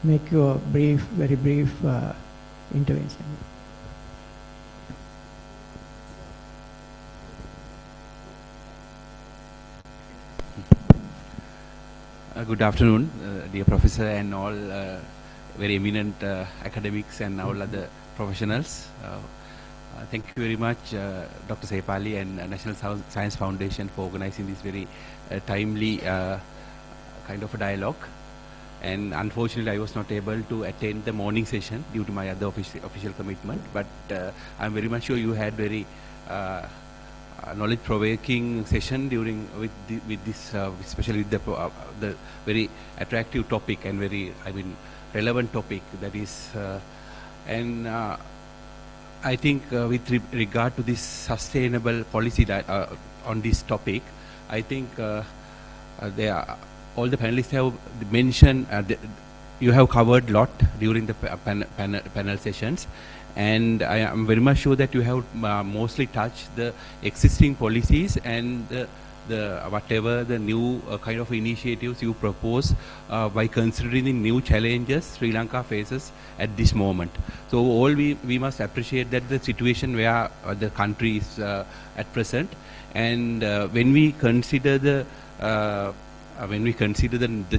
Speaker 5: make your very brief intervention.
Speaker 8: Good afternoon, dear Professor and all very eminent academics and all other professionals. Thank you very much, Dr. Sepali and National Science Foundation for organizing this very timely kind of a dialogue. And unfortunately, I was not able to attend the morning session due to my other official commitment. But I'm very much sure you had very knowledge-provoking session with this, especially with the very attractive topic and very, relevant topic that is, and I think with regard to this sustainable policy on this topic, I think all the panelists have mentioned you have covered a lot during the panel sessions, and I am very much sure that you have mostly touched the existing policies and the whatever the new kind of initiatives you propose by considering the new challenges Sri Lanka faces at this moment. So all we must appreciate that the situation where the country is at present, and when we consider the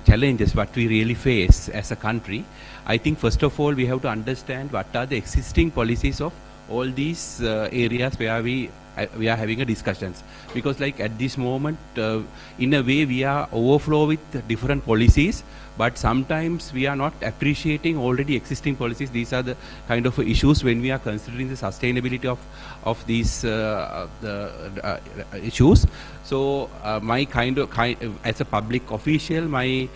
Speaker 8: challenges what we really face as a country, I think first of all we have to understand what are the existing policies of all these areas where we are having a discussions, because like at this moment in a way we are overflow with different policies, but sometimes we are not appreciating already existing policies. These are the kind of issues when we are considering the sustainability of these issues. So my as a public official, my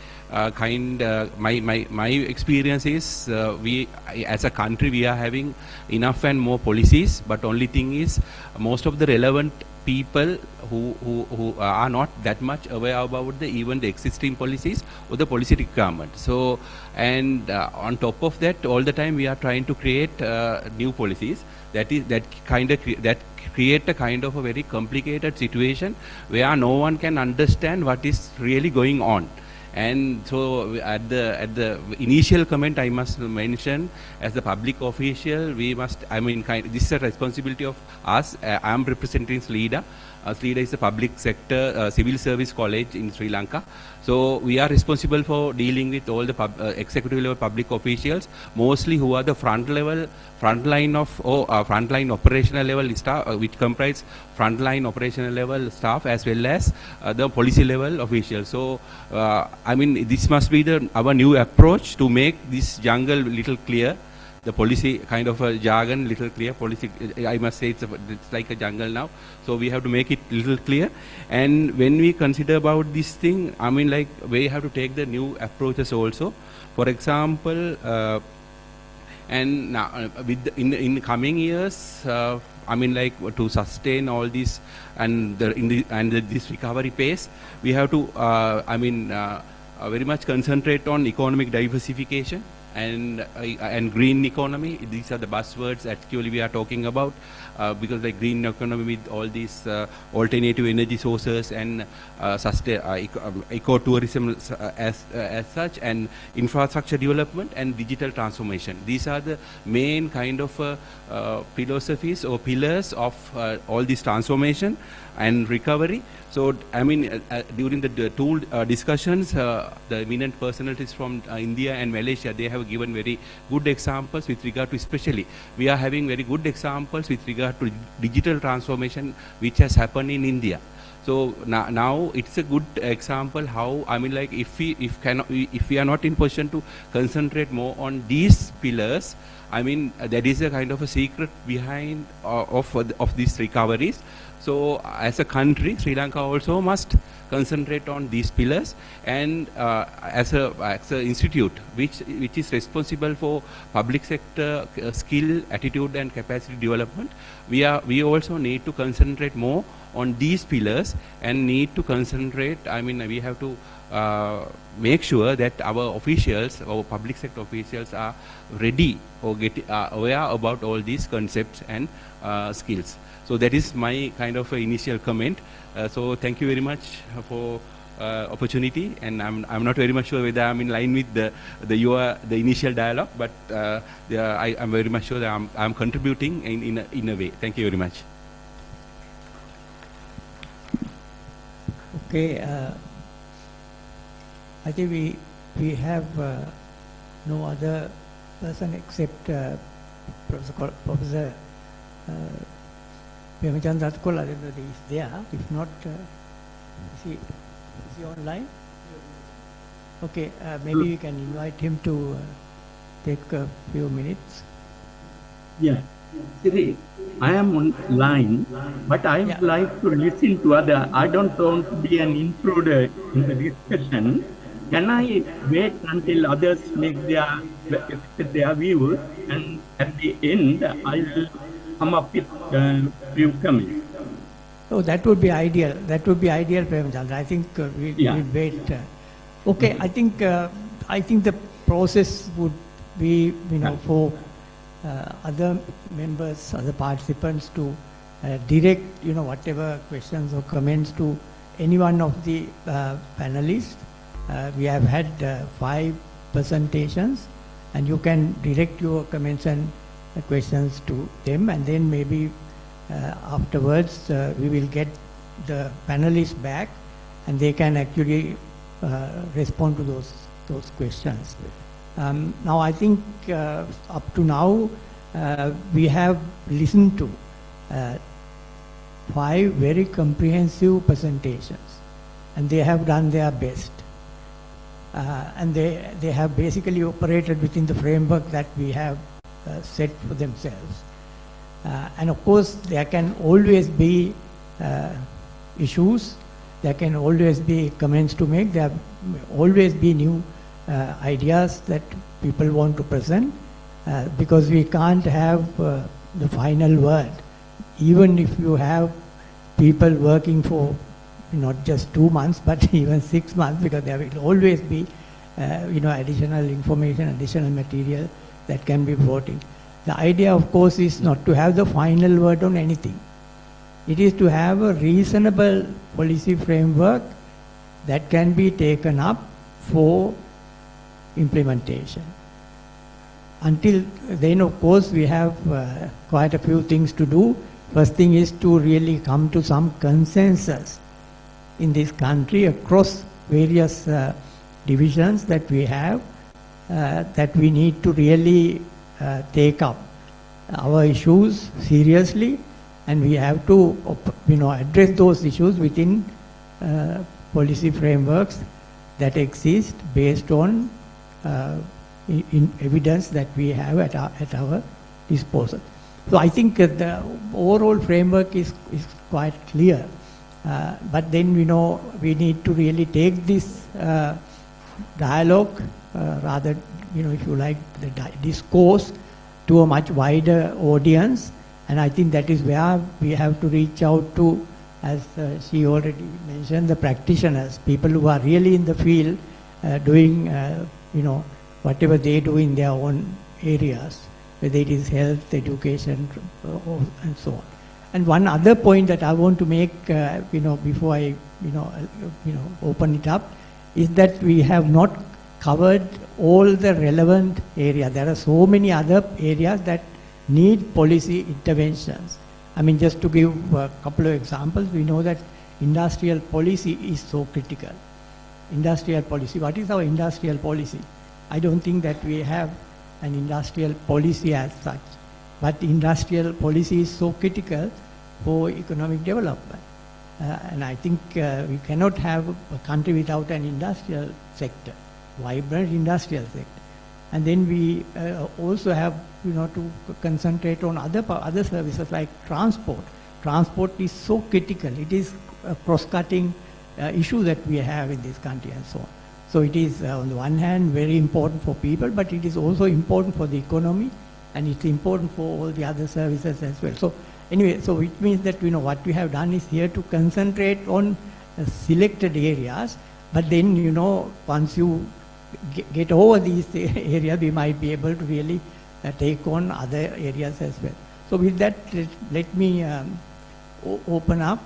Speaker 8: experience is we as a country we are having enough and more policies, but only thing is most of the relevant people who are not that much aware about even the existing policies or the policy requirement. So and on top of that, all the time we are trying to create new policies that create a kind of a very complicated situation where no one can understand what is really going on. And so at the initial comment I must mention, as the public official, we must, this is a responsibility of us. I am representing SLEDA. SLEDA is a public sector civil service college in Sri Lanka. So we are responsible for dealing with all the executive level public officials, mostly who are the frontline operational level staff, which comprise frontline operational level staff as well as the policy level officials. So this must be our new approach to make this jungle little clear. The policy kind of a jargon little clear. Policy, I must say it's like a jungle now. So we have to make it little clear. And when we consider about this thing, we have to take the new approaches also. For example, and now in the coming years, to sustain all this and this recovery pace, we have to very much concentrate on economic diversification and green economy. These are the buzzwords actually we are talking about, because like green economy with all these alternative energy sources and ecotourism as such, and infrastructure development and digital transformation. These are the main kind of philosophies or pillars of all this transformation and recovery. So during the two discussions, the eminent personalities from India and Malaysia, they have given very good examples with regard to, especially we are having very good examples with regard to digital transformation which has happened in India. So now it's a good example how if we are not in position to concentrate more on these pillars, there is a kind of a secret behind of these recoveries. So as a country, Sri Lanka also must concentrate on these pillars, and as an institute which is responsible for public sector skill, attitude and capacity development, we also need to concentrate more on these pillars and need to concentrate, we have to make sure that our officials, our public sector officials are ready or aware about all these concepts and skills. So that is my kind of initial comment. So thank you very much for opportunity, and I'm not very much sure whether I'm in line with the initial dialogue, but I'm very much sure that I'm contributing in a way. Thank you very much.
Speaker 5: Okay, I think we have no other person except Professor Pemachan Ratkola is there. If not, is he online? Okay, maybe we can invite him to take a few minutes.
Speaker 9: Yeah, Siri, I am online, but I would like to listen to other. I don't want to be an intruder in the discussion. Can I wait until others make their views, and at the end I will come up with few comments?
Speaker 5: Oh, that would be ideal. That would be ideal, Premchandra. I think we'll wait. Okay, I think the process would be, for other members, other participants to direct, whatever questions or comments to any one of the panelists. We have had 5 presentations, and you can direct your comments and questions to them, and then maybe afterwards we will get the panelists back, and they can actually respond to those questions. Now I think up to now we have listened to 5 very comprehensive presentations, and they have done their best. And they have basically operated within the framework that we have set for themselves. And of course, there can always be issues, there can always be comments to make, there always be new ideas that people want to present, because we can't have the final word. Even if you have people working for not just 2 months, but even 6 months, because there will always be additional information, additional material that can be brought in. The idea, of course, is not to have the final word on anything. It is to have a reasonable policy framework that can be taken up for implementation. Until then, of course, we have quite a few things to do. First thing is to really come to some consensus in this country across various divisions that we have, that we need to really take up our issues seriously, and we have to address those issues within policy frameworks that exist based on in evidence that we have at our disposal. So I think the overall framework is quite clear. But then we need to really take this dialogue, rather if you like, the discourse to a much wider audience, and I think that is where we have to reach out to, as she already mentioned, the practitioners, people who are really in the field doing whatever they do in their own areas, whether it is health, education, and so on. And one other point that I want to make, before I, open it up, is that we have not covered all the relevant areas. There are so many other areas that need policy interventions. I mean, just to give a couple of examples, we know that industrial policy is so critical. Industrial policy, what is our industrial policy? I don't think that we have an industrial policy as such. But industrial policy is so critical for economic development. And I think we cannot have a country without an industrial sector, vibrant industrial sector. And then we also have to concentrate on other services like transport. Transport is so critical. It is a cross-cutting issue that we have in this country and so on. So it is on the one hand very important for people, but it is also important for the economy, and it's important for all the other services as well. So anyway, so it means that what we have done is here to concentrate on selected areas, but then once you get over these areas, we might be able to really take on other areas as well. So with that, let me open up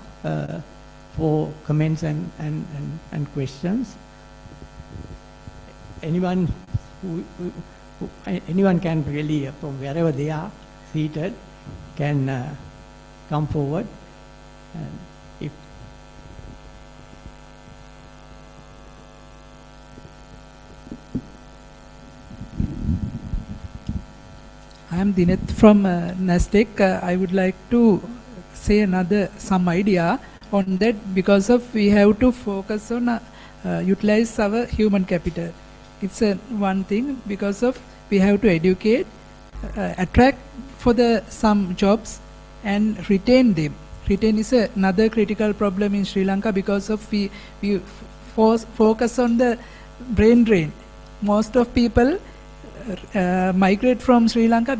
Speaker 5: for comments and questions. Anyone anyone can really, from wherever they are seated, can come forward. And if
Speaker 11: I am Dineth from Nasdaq. I would like to say some idea on that, because of we have to focus on utilize our human capital. It's one thing, because of we have to educate, attract for some jobs and retain them. Retain is another critical problem in Sri Lanka, because of we focus on the brain drain. Most of people migrate from Sri Lanka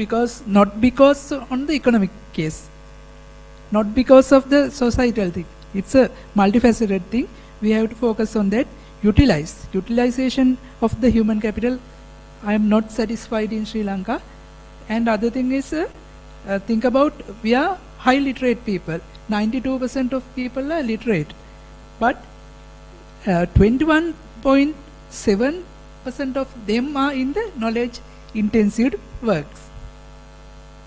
Speaker 11: not because on the economic case, not because of the societal thing. It's a multifaceted thing. We have to focus on that. Utilization of the human capital I am not satisfied in Sri Lanka. And other thing is, think about, we are high literate people. 92% of people are literate. But 21.7% of them are in the knowledge intensive works.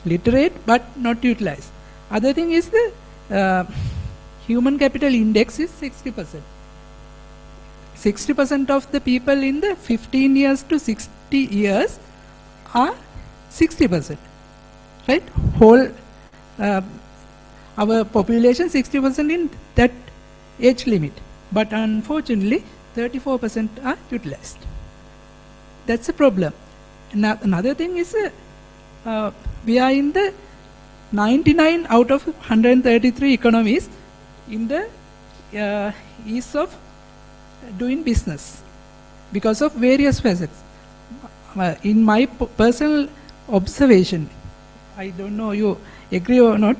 Speaker 11: Literate but not utilized. Other thing is the human capital index is 60%. 60% of the people in the 15 years to 60 years are 60%. Right? Whole our population 60% in that age limit. But unfortunately 34% are utilized. That's a problem. Another thing is we are in the 99 out of 133 economies in the ease of doing business because of various facets. In my personal observation, I don't know you agree or not,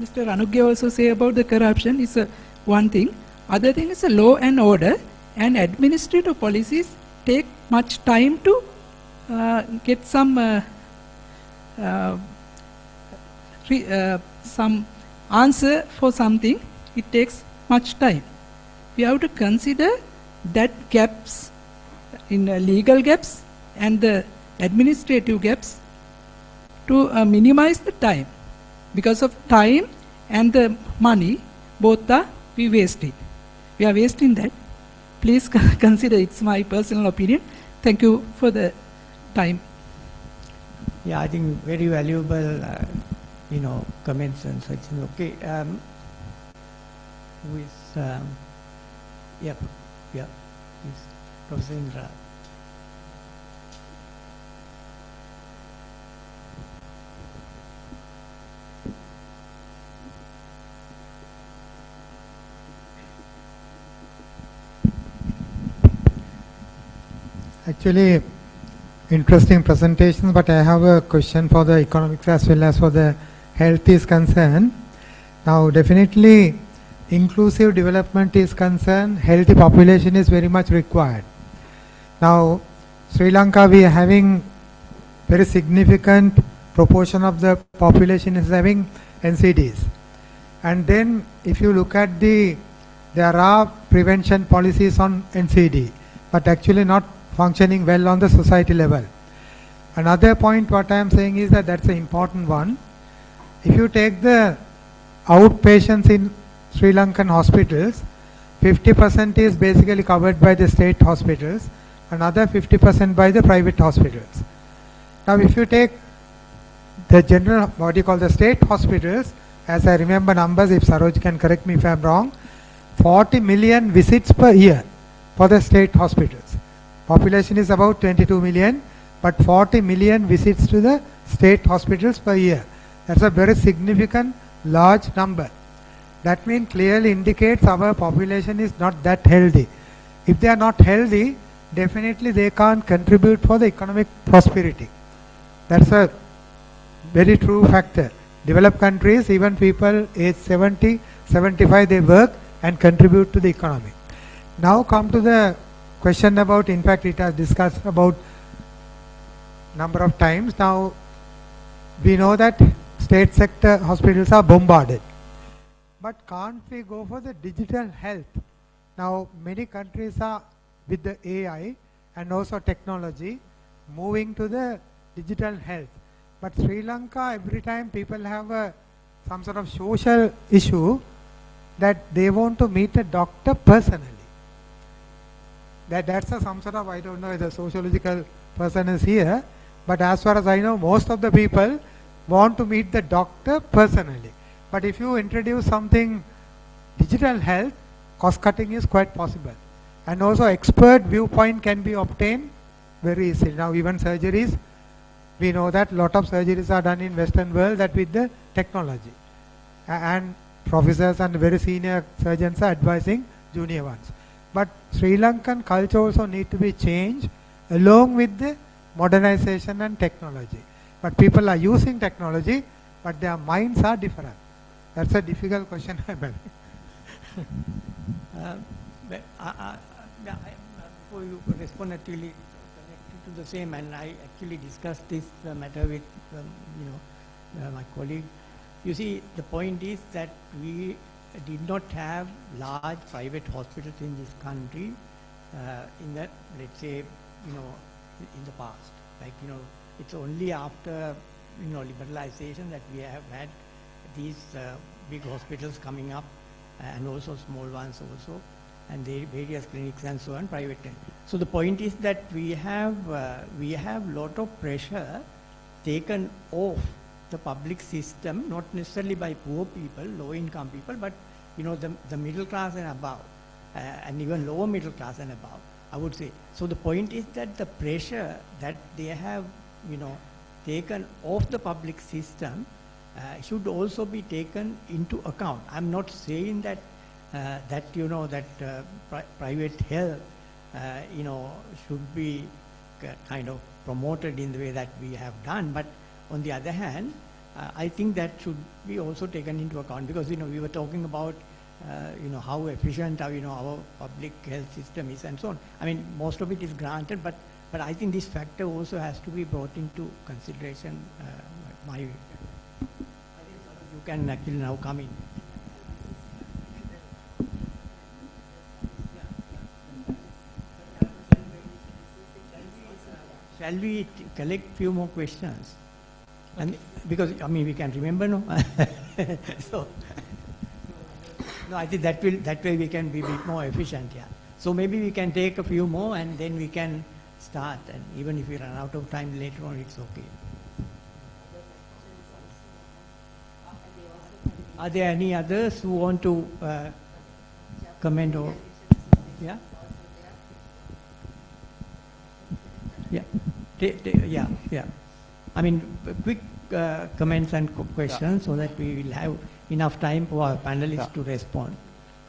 Speaker 11: Mr. Anugya also say about the corruption is one thing. Other thing is law and order and administrative policies take much time to get some answer for something. It takes much time. We have to consider that gaps in legal gaps and the administrative gaps to minimize the time. Because of time and the money, both are we wasting. We are wasting that. Please consider, it's my personal opinion. Thank you for the time.
Speaker 5: Yeah, I think very valuable, comments and such. Okay, who is, please, Professor Indra.
Speaker 12: Actually, interesting presentations, but I have a question for the economics as well as for the health is concerned. Now, definitely, inclusive development is concerned, healthy population is very much required. Now, Sri Lanka, we are having very significant proportion of the population is having NCDs. And then, if you look at there are prevention policies on NCD, but actually not functioning well on the society level. Another point what I am saying is that that's an important one. If you take the outpatients in Sri Lankan hospitals, 50% is basically covered by the state hospitals, another 50% by the private hospitals. Now if you take the general, what you call the state hospitals, as I remember numbers, if Saroj can correct me if I am wrong, 40 million visits per year for the state hospitals. Population is about 22 million, but 40 million visits to the state hospitals per year. That's a very significant, large number. That means clearly indicates our population is not that healthy. If they are not healthy, definitely they can't contribute for the economic prosperity. That's a very true factor. Developed countries, even people age 70, 75, they work and contribute to the economy. Now come to the question about, in fact it has discussed about number of times. Now we know that state sector hospitals are bombarded. But can't we go for the digital health? Now many countries are with the AI and also technology moving to the digital health. But Sri Lanka, every time people have some sort of social issue that they want to meet a doctor personally. That's some sort of, I don't know if the sociological person is here, but as far as I know, most of the people want to meet the doctor personally. But if you introduce something digital health, cost cutting is quite possible. And also expert viewpoint can be obtained very easily. Now even surgeries, we know that a lot of surgeries are done in Western world that with the technology. And professors and very senior surgeons are advising junior ones. But Sri Lankan culture also need to be changed along with the modernization and technology. But people are using technology, but their minds are different. That's a difficult question, I believe.
Speaker 5: Before you respond, actually, to the same, and I actually discussed this matter with my colleague. You see, the point is that we did not have large private hospitals in this country in that, let's say, in the past. Like, it's only after, liberalization that we have had these big hospitals coming up, and also small ones also, and the various clinics and so on, private. So the point is that we have lot of pressure taken off the public system, not necessarily by poor people, low income people, but the middle class and above, and even lower middle class and above, I would say. So the point is that the pressure that they have taken off the public system should also be taken into account. I'm not saying that private health should be kind of promoted in the way that we have done, but on the other hand, I think that should be also taken into account, because we were talking about how efficient our public health system is and so on. I mean, most of it is granted, but I think this factor also has to be brought into consideration. My view. You can actually now come in. Shall we collect few more questions? Okay. And because we can remember, no? So no, I think that way we can be a bit more efficient. Yeah. So maybe we can take a few more and then we can start. And even if we run out of time later on, it's okay. Are there any others who want to comment or? Yeah. Yeah. I mean, quick comments and questions so that we will have enough time for our panelists to respond.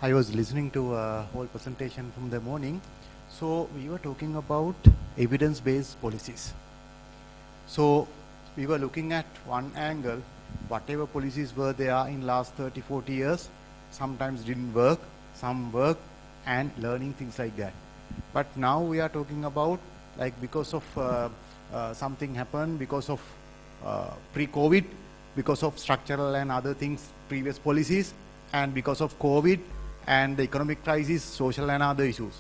Speaker 15: I was listening to a whole presentation from the morning. So we were talking about evidence-based policies. So we were looking at one angle, whatever policies were there in last 30, 40 years, sometimes didn't work, some work, and learning things like that. But now we are talking about, like, because of something happened, because of pre-COVID, because of structural and other things, previous policies, and because of COVID and the economic crisis, social and other issues.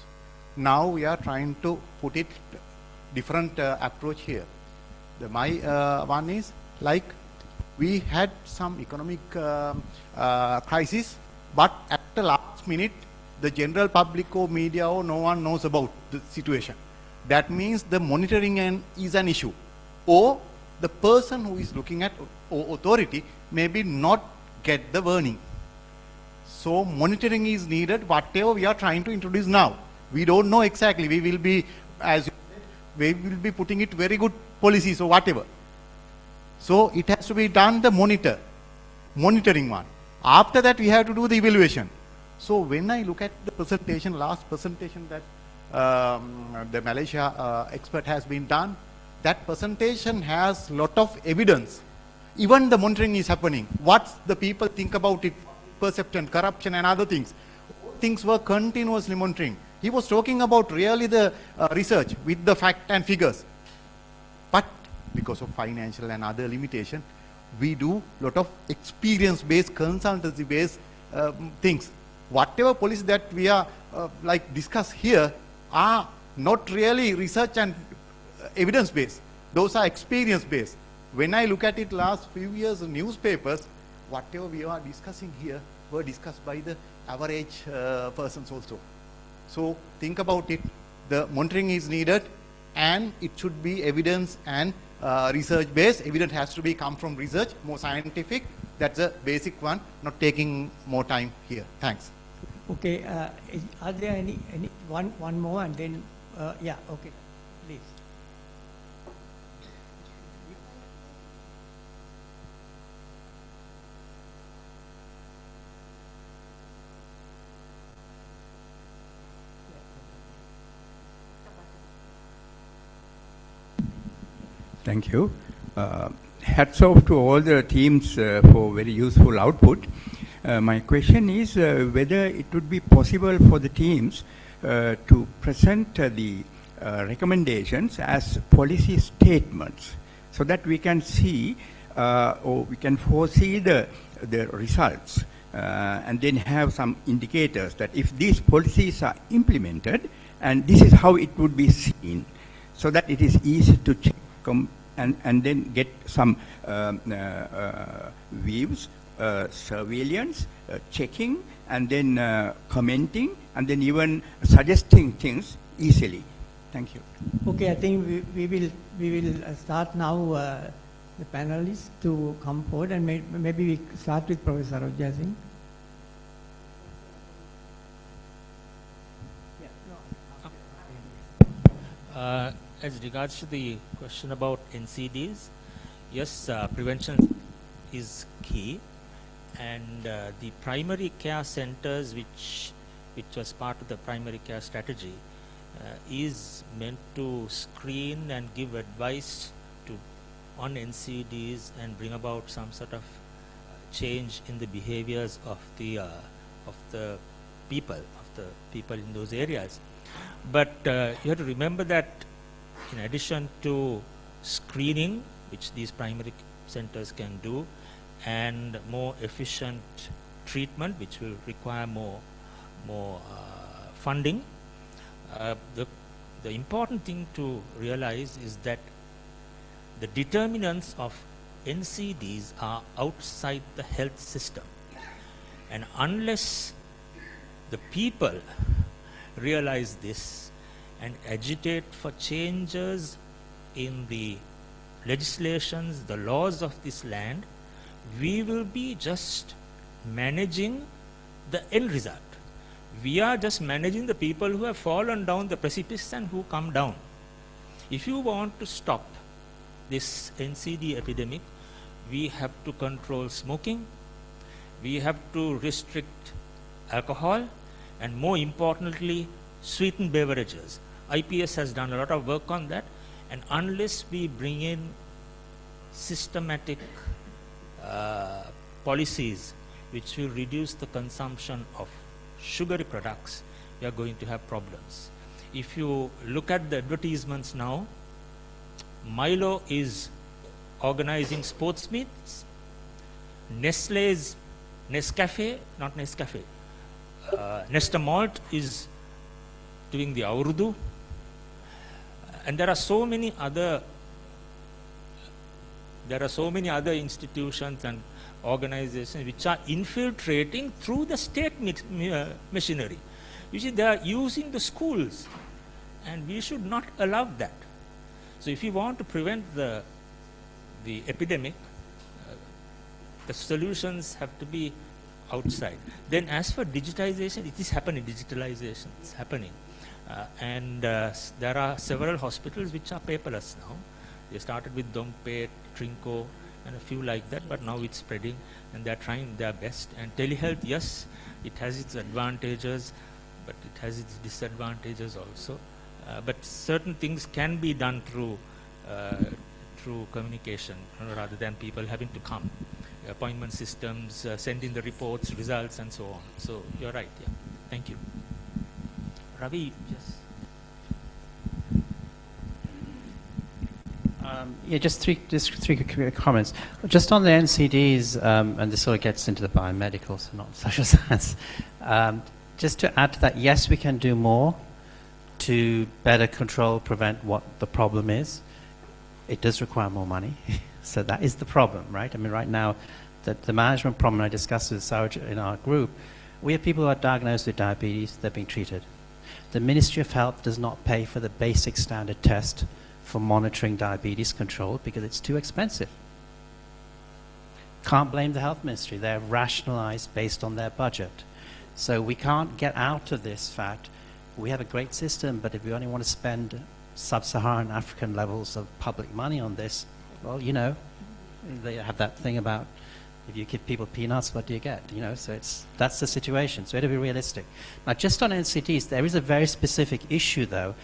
Speaker 15: Now we are trying to put it different approach here. My one is, like, we had some economic crisis, but at the last minute, the general public or media or no one knows about the situation. That means the monitoring is an issue, or the person who is looking at or authority maybe not get the warning. So monitoring is needed, whatever we are trying to introduce now. We don't know exactly. We will be, we will be putting it very good policies or whatever. So it has to be done the monitoring one. After that we have to do the evaluation. So when I look at the presentation, last presentation that the Malaysia expert has been done, that presentation has lot of evidence. Even the monitoring is happening. What the people think about it, perception, corruption and other things. Things were continuously monitoring. He was talking about really the research with the fact and figures. But because of financial and other limitation, we do lot of experience-based, consultancy-based things. Whatever policy that we are like discuss here are not really research and evidence-based. Those are experience-based. When I look at it last few years in newspapers, whatever we are discussing here were discussed by the average persons also. So think about it. The monitoring is needed and it should be evidence and research-based. Evidence has to be come from research, more scientific. That's a basic one, not taking more time here. Thanks.
Speaker 5: Okay, are there any one more and then, yeah, okay, please.
Speaker 16: Thank you. Hats off to all the teams for very useful output. My question is whether it would be possible for the teams to present the recommendations as policy statements so that we can see or we can foresee the results and then have some indicators that if these policies are implemented, and this is how it would be seen, so that it is easy to check and then get some views, surveillance, checking, and then commenting, and then even suggesting things easily. Thank you.
Speaker 5: Okay, I think we will start now the panelists to come forward, and maybe we start with Professor Rojja Singh.
Speaker 19: As regards to the question about NCDs, yes, prevention is key, and the primary care centers, which was part of the primary care strategy, is meant to screen and give advice on NCDs and bring about some sort of change in the behaviors of the people in those areas. But you have to remember that in addition to screening, which these primary centers can do, and more efficient treatment, which will require more funding, the important thing to realize is that the determinants of NCDs are outside the health system, and unless the people realize this and agitate for changes in the legislations, the laws of this land, we will be just managing the end result. We are just managing the people who have fallen down the precipice and who come down. If you want to stop this NCD epidemic, we have to control smoking, we have to restrict alcohol, and more importantly, sweetened beverages. IPS has done a lot of work on that, and unless we bring in systematic policies which will reduce the consumption of sugary products, we are going to have problems. If you look at the advertisements now, Milo is organizing sports meets, Nestlé's Nescafe, not Nescafe, Nesta Malt is doing the Aurdu, and there are so many other institutions and organizations which are infiltrating through the state machinery. You see, they are using the schools, and we should not allow that. So if you want to prevent the epidemic, the solutions have to be outside. Then as for digitization, it is happening, digitalization is happening. And there are several hospitals which are paperless now. They started with Dompet, Trinco, and a few like that, but now it's spreading, and they're trying their best. And telehealth, yes, it has its advantages, but it has its disadvantages also. But certain things can be done through communication, rather than people having to come. Appointment systems, send in the reports, results, and so on. So you're right, yeah. Thank you. Ravi, yes.
Speaker 20: Yeah, just three quick comments. Just on the NCDs, and this sort of gets into the biomedical, so not social science. Just to add to that, yes, we can do more to better control, prevent what the problem is. It does require more money. So that is the problem, right? I mean, right now, the management problem I discussed with Saraj in our group, we have people who are diagnosed with diabetes, they're being treated. The Ministry of Health does not pay for the basic standard test for monitoring diabetes control because it's too expensive. Can't blame the Health Ministry. They're rationalized based on their budget. So we can't get out of this fact. We have a great system, but if we only want to spend sub-Saharan African levels of public money on this, well, you know, they have that thing about if you give people peanuts, what do you get? You know, so that's the situation. So we have to be realistic. Now, just on NCDs, there is a very specific issue, though.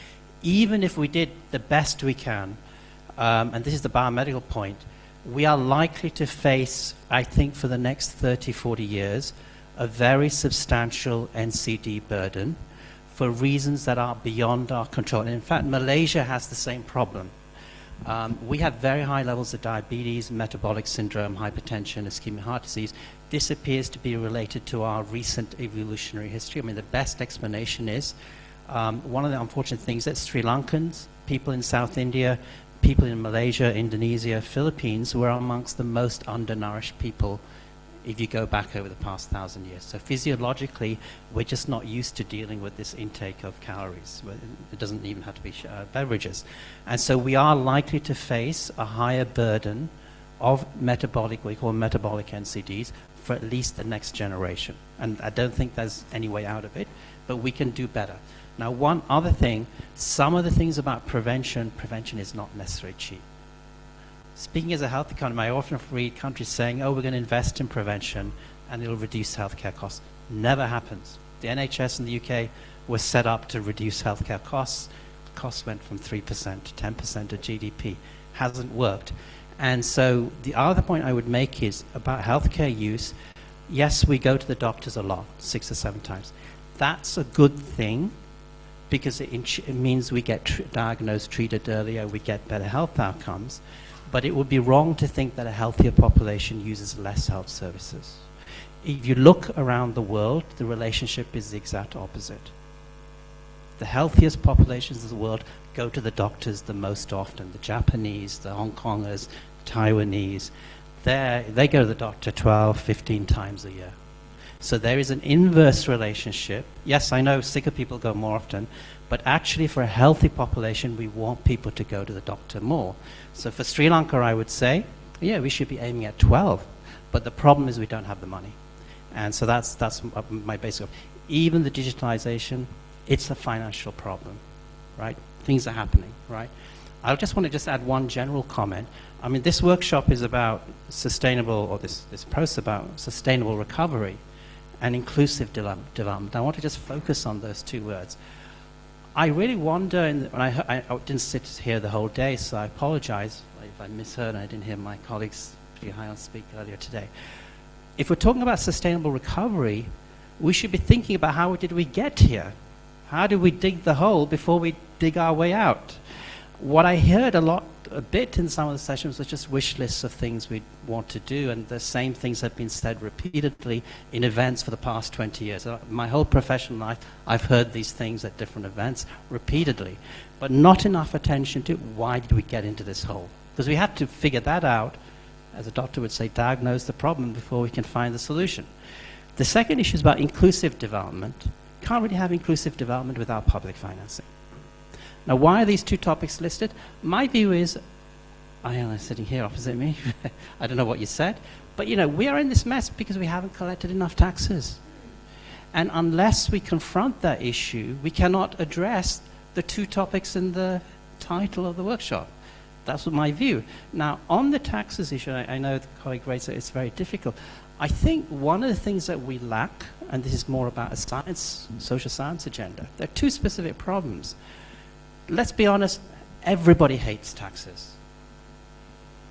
Speaker 20: Even if we did the best we can, and this is the biomedical point, we are likely to face, I think, for the next 30, 40 years, a very substantial NCD burden for
Speaker 2: for reasons that are beyond our control. And in fact, Malaysia has the same problem. We have very high levels of diabetes, metabolic syndrome, hypertension, ischemic heart disease. This appears to be related to our recent evolutionary history. I mean, the best explanation is one of the unfortunate things that Sri Lankans, people in South India, people in Malaysia, Indonesia, Philippines were amongst the most undernourished people if you go back over the past 1,000 years. So physiologically, we're just not used to dealing with this intake of calories. It doesn't even have to be beverages. And so we are likely to face a higher burden of metabolic, we call metabolic NCDs, for at least the next generation. And I don't think there's any way out of it, but we can do better. Now, one other thing, some of the things about prevention is not necessarily cheap. Speaking as a health economist, I often read countries saying, oh, we're going to invest in prevention and it'll reduce healthcare costs. Never happens. The NHS in the UK was set up to reduce healthcare costs. Costs went from 3% to 10% of GDP. Hasn't worked. And so the other point I would make is about healthcare use. Yes, we go to the doctors a lot, 6 or 7 times. That's a good thing because it means we get diagnosed, treated earlier, we get better health outcomes. But it would be wrong to think that a healthier population uses less health services. If you look around the world, the relationship is the exact opposite. The healthiest populations of the world go to the doctors the most often. The Japanese, the Hong Kongers, Taiwanese, they go to the doctor 12, 15 times a year. So there is an inverse relationship. Yes, I know sicker people go more often, but actually for a healthy population, we want people to go to the doctor more. So for Sri Lanka, I would say, yeah, we should be aiming at 12. But the problem is we don't have the money. And so that's my basic. Even the digitalization, it's a financial problem, right? Things are happening, right? I just want to just add one general comment. I mean, this workshop is about sustainable, or this process about sustainable recovery and inclusive development. I want to just focus on those two words. I really wonder, and I didn't sit here the whole day, so I apologize if I misheard and I didn't hear my colleagues pretty high on speak earlier today. If we're talking about sustainable recovery, we should be thinking about how did we get here? How do we dig the hole before we dig our way out? What I heard a bit in some of the sessions was just wish lists of things we want to do, and the same things have been said repeatedly in events for the past 20 years. My whole professional life, I've heard these things at different events repeatedly, but not enough attention to why did we get into this hole? Because we have to figure that out, as a doctor would say, diagnose the problem before we can find the solution. The second issue is about inclusive development. Can't really have inclusive development without public financing. Now, why are these two topics listed? My view is, Ayana is sitting here opposite me. I don't know what you said, but you know, we are in this mess because we haven't collected enough taxes. And unless we confront that issue, we cannot address the two topics in the title of the workshop. That's my view. Now, on the taxes issue, I know the colleague raised it, it's very difficult. I think one of the things that we lack, and this is more about a science, social science agenda, there are two specific problems. Let's be honest, everybody hates taxes.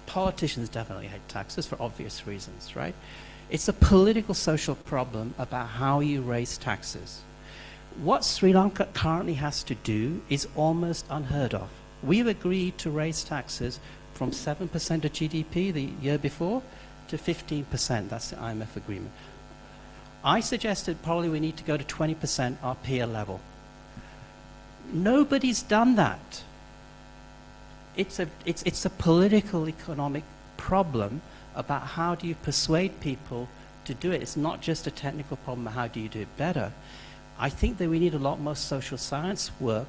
Speaker 2: Politicians definitely hate taxes for obvious reasons, right? It's a political social problem about how you raise taxes. What Sri Lanka currently has to do is almost unheard of. We've agreed to raise taxes from 7% of GDP the year before to 15%. That's the IMF agreement. I suggested probably we need to go to 20% our peer level. Nobody's done that. It's a political economic problem about how do you persuade people to do it. It's not just a technical problem of how do you do it better. I think that we need a lot more social science work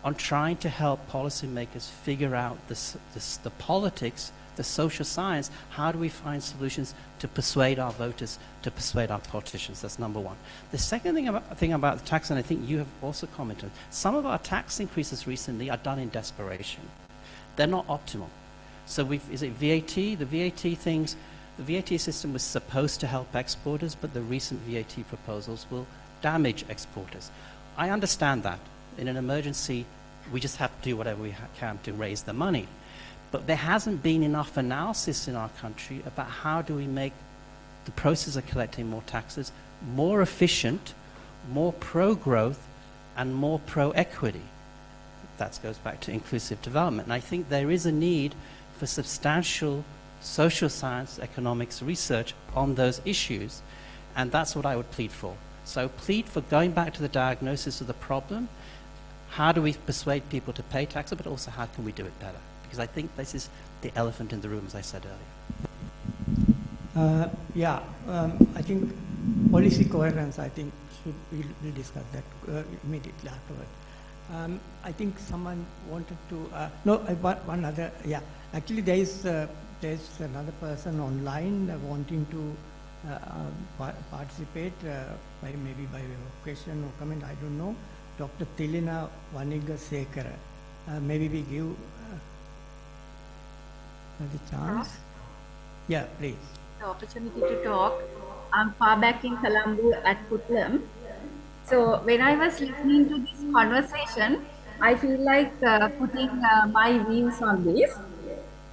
Speaker 2: on trying to help policymakers figure out the politics, the social science. How do we find solutions to persuade our voters, to persuade our politicians? That's number one. The second thing about the tax, and I think you have also commented, some of our tax increases recently are done in desperation. They're not optimal. So is it VAT? The VAT things, the VAT system was supposed to help exporters, but the recent VAT proposals will damage exporters. I understand that. In an emergency, we just have to do whatever we can to raise the money. But there hasn't been enough analysis in our country about how do we make the process of collecting more taxes more efficient, more pro-growth, and more pro-equity. That goes back to inclusive development. And I think there is a need for substantial social science, economics research on those issues, and that's what I would plead for. So plead for going back to the diagnosis of the problem. How do we persuade people to pay taxes, but also how can we do it better? Because I think this is the elephant in the room, as I said earlier.
Speaker 5: I think policy coherence, I think we'll discuss that immediately afterwards. I think someone wanted to, one other, actually there's another person online wanting to participate, maybe by question or comment, I don't know. Dr. Tilina Vanigasekara. Maybe we give the chance. Yeah, please.
Speaker 10: The opportunity to talk. I'm far back in Colombo at Putlam. So when I was listening to this conversation, I feel like putting my views on this.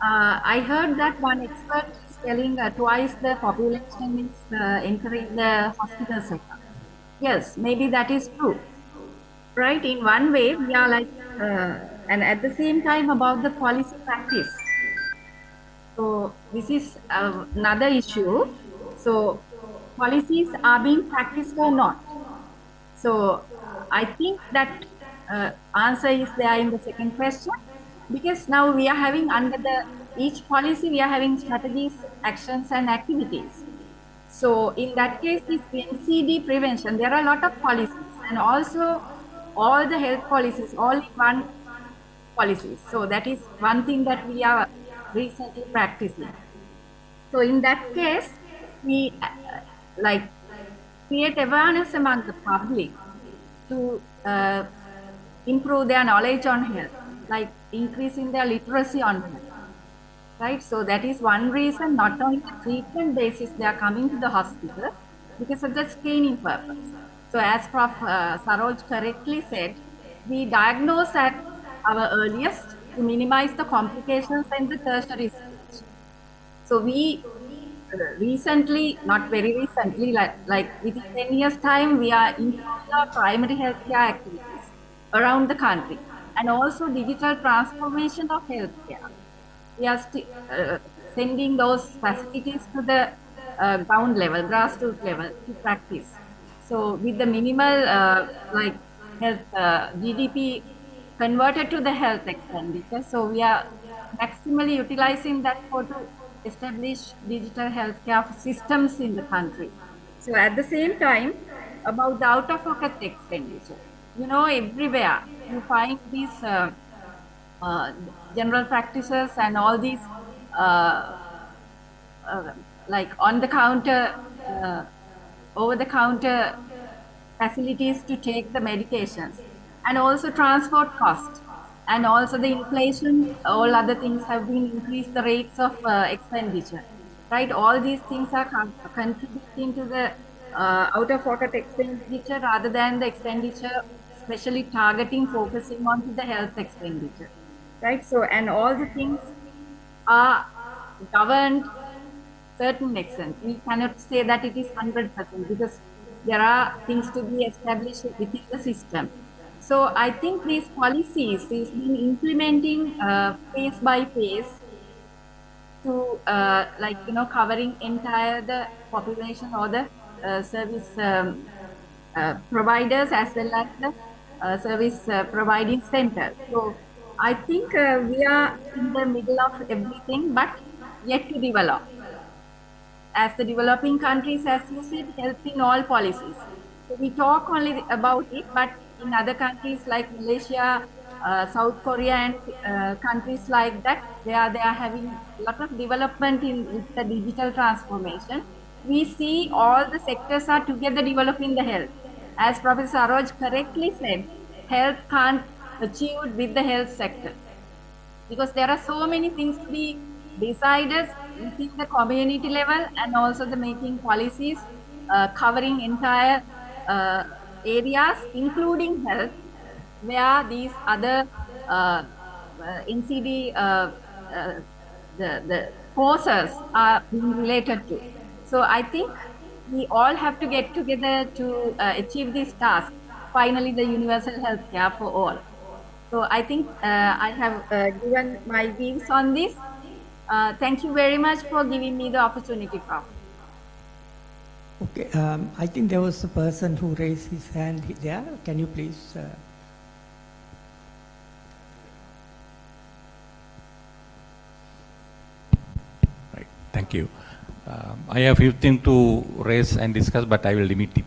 Speaker 10: I heard that one expert is telling twice the population is entering the hospital sector. Yes, maybe that is true. Right, in one way, we are like, and at the same time about the policy practice. So this is another issue. So policies are being practiced or not. So I think that answer is there in the second question, because now we are having under each policy, we are having strategies, actions and activities. So in that case, this NCD prevention, there are a lot of policies, and also all the health policies, all in one policies. So that is one thing that we are recently practicing. So in that case, we create awareness among the public to improve their knowledge on health, like increasing their literacy on health. Right, so that is one reason. Not only the treatment basis, they are coming to the hospital because of the screening purpose. So as Prof. Saroj correctly said, we diagnose at our earliest to minimize the complications and the tertiary stage. So we recently, not very recently, like within 10 years time, we are improving our primary healthcare activities around the country, and also digital transformation of healthcare. We are sending those facilities to the ground level, grassroots level to practice. So with the minimal health GDP converted to the health expenditure, so we are maximally utilizing that to establish digital healthcare systems in the country. So at the same time, about the out-of-pocket expenditure, everywhere you find these general practices and all these like on-the-counter, over-the-counter facilities to take the medications, and also transport costs, and also the inflation, all other things have been increased the rates of expenditure, right? All these things are contributing to the out-of-pocket expenditure rather than the expenditure, especially targeting, focusing on to the health expenditure, right? So, and all the things are governed certain extent. We cannot say that it is 100% because there are things to be established within the system. So I think these policies is being implementing phase by phase to covering entire the population or the service providers as well as the service providing centers. So I think we are in the middle of everything, but yet to develop. As the developing countries, as you said, help in all policies. So we talk only about it, but in other countries like Malaysia, South Korea, and countries like that, where they are having a lot of development with the digital transformation, we see all the sectors are together developing the health. As Professor Saroj correctly said, health can't achieve with the health sector, because there are so many things to be decided within the community level, and also the making policies covering entire areas, including health, where these other NCD the forces are being related to. So I think we all have to get together to achieve this task. finally the universal health care for all. So I think I have given my views on this. Thank you very much for giving me the opportunity, Prof.
Speaker 5: Okay, I think there was a person who raised his hand there. Can you please?
Speaker 3: Right, thank you. I have few things to raise and discuss, but I will limit it.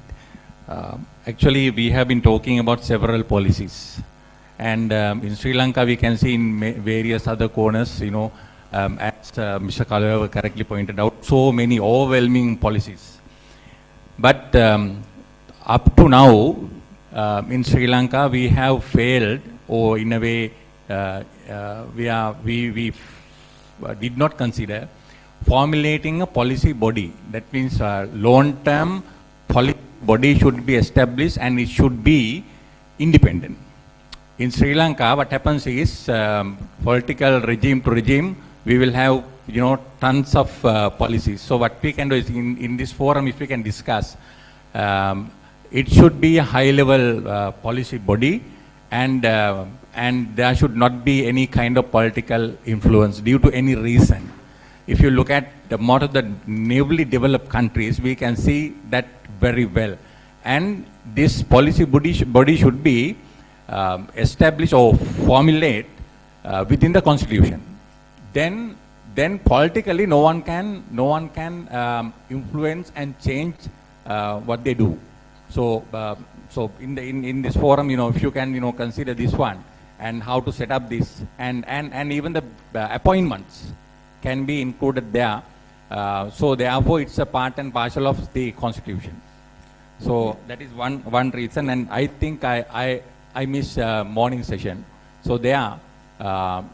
Speaker 3: Actually, we have been talking about several policies. And in Sri Lanka, we can see in various other corners, as Mr. Kalava correctly pointed out, so many overwhelming policies. But up to now, in Sri Lanka, we have failed, or in a way, we did not consider formulating a policy body. That means long-term policy body should be established and it should be independent. In Sri Lanka, what happens is political regime to regime, we will have tons of policies. So what we can do is in this forum, if we can discuss, it should be a high-level policy body, and there should not be any kind of political influence due to any reason. If you look at most of the newly developed countries, we can see that very well. And this policy body should be established or formulate within the constitution. Then politically no one can influence and change what they do. So in this forum, if you can consider this one and how to set up this, and even the appointments can be included there. So therefore it's a part and parcel of the constitution. So that is one reason, and I think I miss morning session. So there,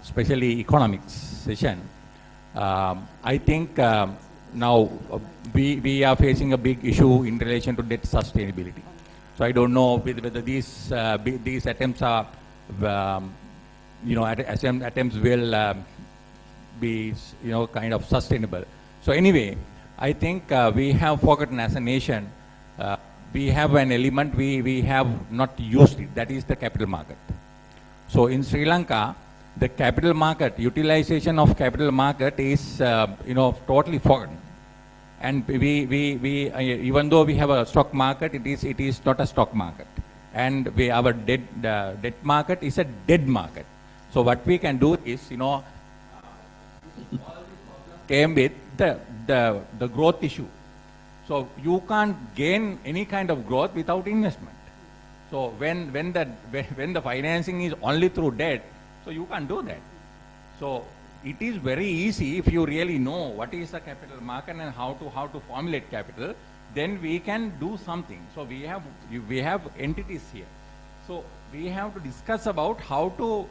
Speaker 3: especially economics session, I think now we are facing a big issue in relation to debt sustainability. So I don't know whether these attempts are, attempts will be kind of sustainable. So anyway, I think we have forgotten as a nation. We have an element we have not used it, that is the capital market. So in Sri Lanka, the capital market, utilization of capital market is totally forgotten. And we even though we have a stock market, it is not a stock market. And our debt market is a dead market. So what we can do is, came with the growth issue. So you can't gain any kind of growth without investment. So when the financing is only through debt, so you can't do that. So it is very easy if you really know what is the capital market and how to formulate capital, then we can do something. So we have entities here. So we have to discuss about how to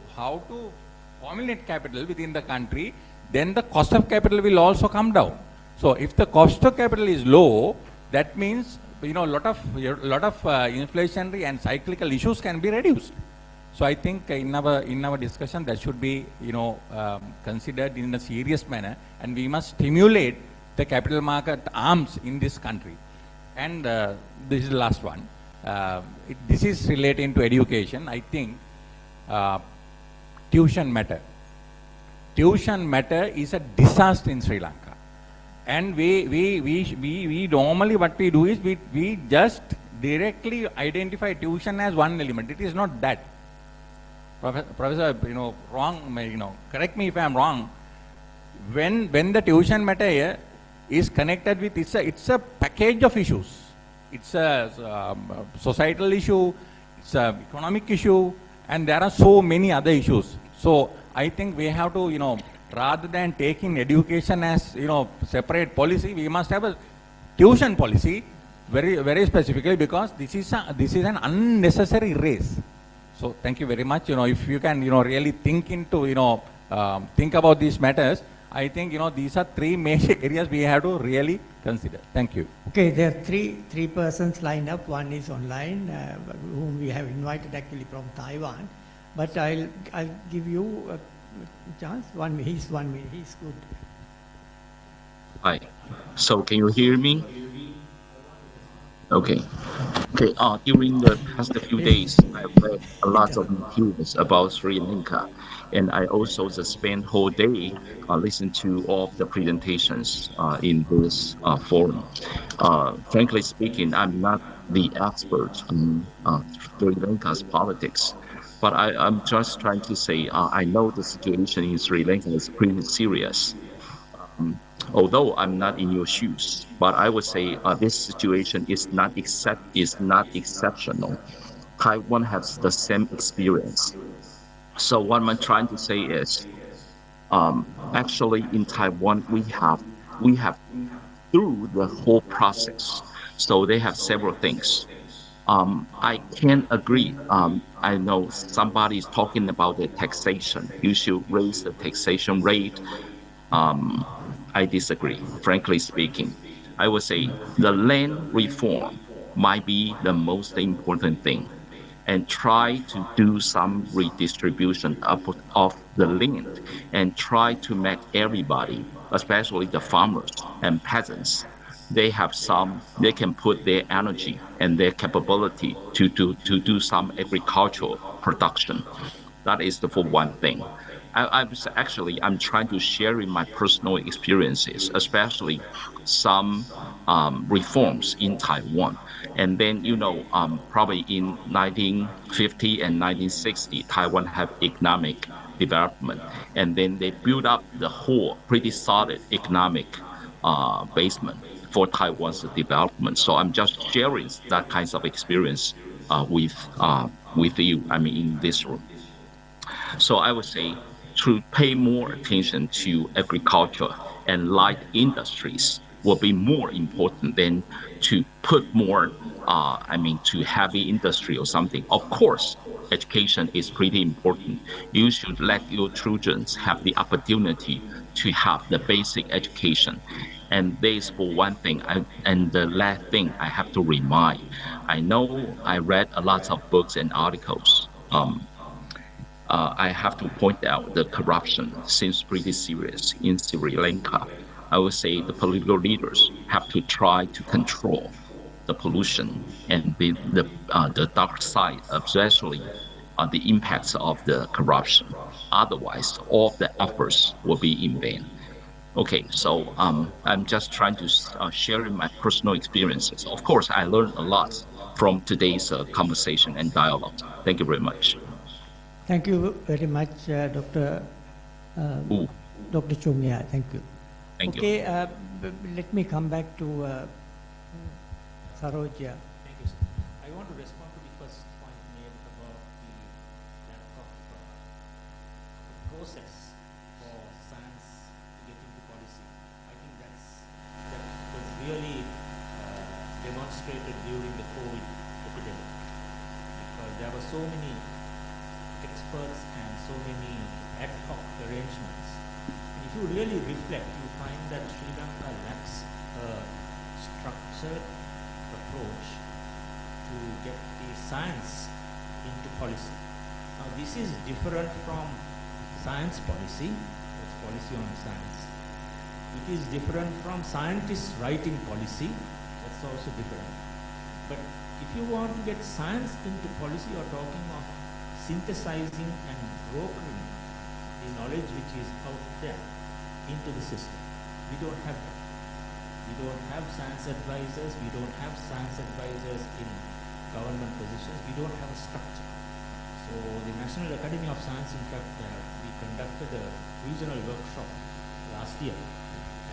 Speaker 3: formulate capital within the country. Then the cost of capital will also come down. So if the cost of capital is low, that means lot of inflationary and cyclical issues can be reduced. So I think in our discussion that should be considered in a serious manner, and we must stimulate the capital market arms in this country. And this is the last one. This is relating to education. I think tuition matter. Tuition matter is a disaster in Sri Lanka. And we normally what we do is we just directly identify tuition as one element. It is not that. Professor, wrong, correct me if I am wrong. When the tuition matter here is connected with, it's a package of issues. It's a societal issue, it's an economic issue, and there are so many other issues. So I think we have to, rather than taking education as separate policy, we must have a tuition policy very specifically, because this is an unnecessary race. So thank you very much. If you can really think into think about these matters, I think these are three major areas we have to really consider. Thank you.
Speaker 5: Okay, there are three persons lined up. One is online, whom we have invited actually from Taiwan. But I'll give you a chance. 1 minute. He's 1 minute. He's good.
Speaker 14: Hi. So can you hear me? Okay.
Speaker 4: Okay, during the past few days, I've read a lot of materials about Sri Lanka, and I also just spent whole day listening to all of the presentations in this forum. Frankly speaking, I'm not the expert in Sri Lanka's politics, but I'm just trying to say I know the situation in Sri Lanka is pretty serious. Although I'm not in your shoes, but I would say this situation is not exceptional. Taiwan has the same experience. So what I'm trying to say is, actually in Taiwan we have through the whole process. So they have several things. I can agree. I know somebody is talking about the taxation. You should raise the taxation rate. I disagree, frankly speaking. I would say the land reform might be the most important thing, and try to do some redistribution of the land and try to make everybody, especially the farmers and peasants, they can put their energy and their capability to do some agricultural production. That is for one thing. I'm trying to share in my personal experiences, especially some reforms in Taiwan. And then, probably in 1950 and 1960, Taiwan have economic development. And then they built up the whole pretty solid economic basement for Taiwan's development. So I'm just sharing that kinds of experience with you, in this room. So I would say to pay more attention to agriculture and light industries will be more important than to put more, to heavy industry or something. Of course, education is pretty important. You should let your children have the opportunity to have the basic education. And this for one thing. And the last thing I have to remind, I know I read a lot of books and articles. I have to point out the corruption seems pretty serious in Sri Lanka. I would say the political leaders have to try to control the pollution and the dark side, especially the impacts of the corruption. Otherwise, all of the efforts will be in vain. Okay, so I'm just trying to share my personal experiences. Of course, I learned a lot from today's conversation and dialogue. Thank you very much.
Speaker 5: Thank you very much, Dr. Dr. Chumya. Thank you.
Speaker 4: Thank you.
Speaker 5: Okay, let me come back to Saroja.
Speaker 19: Thank you, sir. I want to respond to the first point made about the lack of process for science to get into policy. I think that was really demonstrated during the COVID epidemic, because there were so many experts and so many ad hoc arrangements. And if you really reflect, you find that Sri Lanka lacks a structured approach to get the science into policy. Now this is different from science policy, that's policy on science. It is different from scientists writing policy, that's also different. But if you want to get science into policy, you're talking of synthesizing and brokering the knowledge which is out there into the system. We don't have that. We don't have science advisors. We don't have science advisors in government positions. We don't have a structure. So the National Academy of Science, in fact, we conducted a regional workshop last year,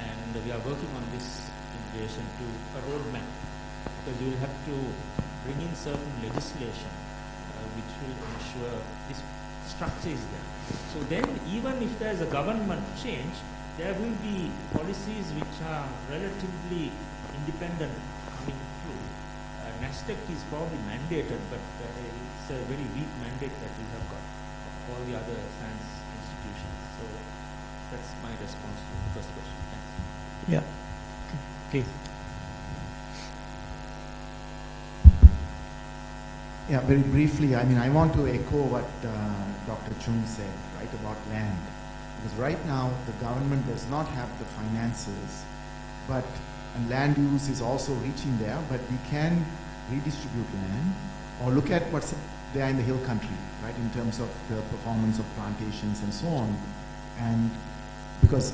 Speaker 19: and we are working on this in relation to a roadmap, because you will have to bring in certain legislation which will ensure this structure is there. So then, even if there is a government change, there will be policies which are relatively independent coming through. NASDAQ is probably mandated, but it's a very weak mandate that we have got of all the other science institutions. So that's my response to the first question. Thanks.
Speaker 5: Yeah. Okay.
Speaker 14: Yeah, very briefly, I want to echo what Dr. Chung said, right, about land. Because right now, the government does not have the finances, and land use is also reaching there, but we can redistribute land, or look at what's there in the hill country, right, in terms of the performance of plantations and so on. And because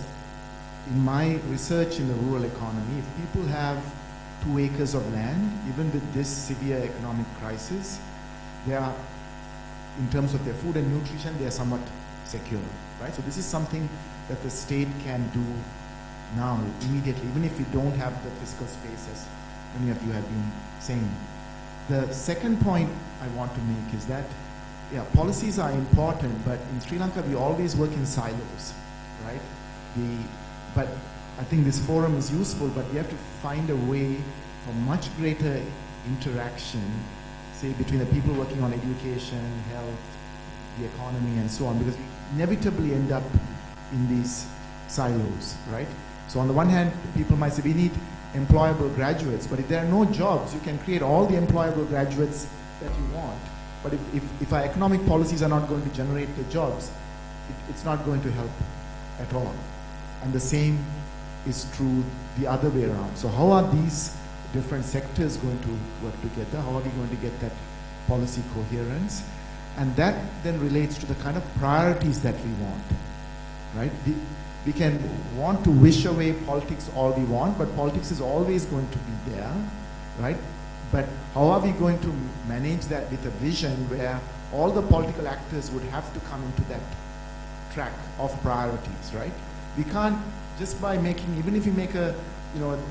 Speaker 14: in my research in the rural economy, if people have 2 acres of land, even with this severe economic crisis, they are, in terms of their food and nutrition, they are somewhat secure, right? So this is something that the state can do now, immediately, even if we don't have the fiscal space, as many of you have been saying. The second point I want to make is that, yeah, policies are important, but in Sri Lanka we always work in silos, right? But I think this forum is useful, but we have to find a way for much greater interaction, say, between the people working on education, health, the economy, and so on, because we inevitably end up in these silos, right? So on the one hand, people might say, we need employable graduates, but if there are no jobs, you can create all the employable graduates that you want. But if our economic policies are not going to generate the jobs, it's not going to help at all. And the same is true the other way around. So how are these different sectors going to work together? How are we going to get that policy coherence? And that then relates to the kind of priorities that we want, right? We can want to wish away politics all we want, but politics is always going to be there, right? But how are we going to manage that with a vision where all the political actors would have to come into that track of priorities, right? We can't, just by making, even if we make a,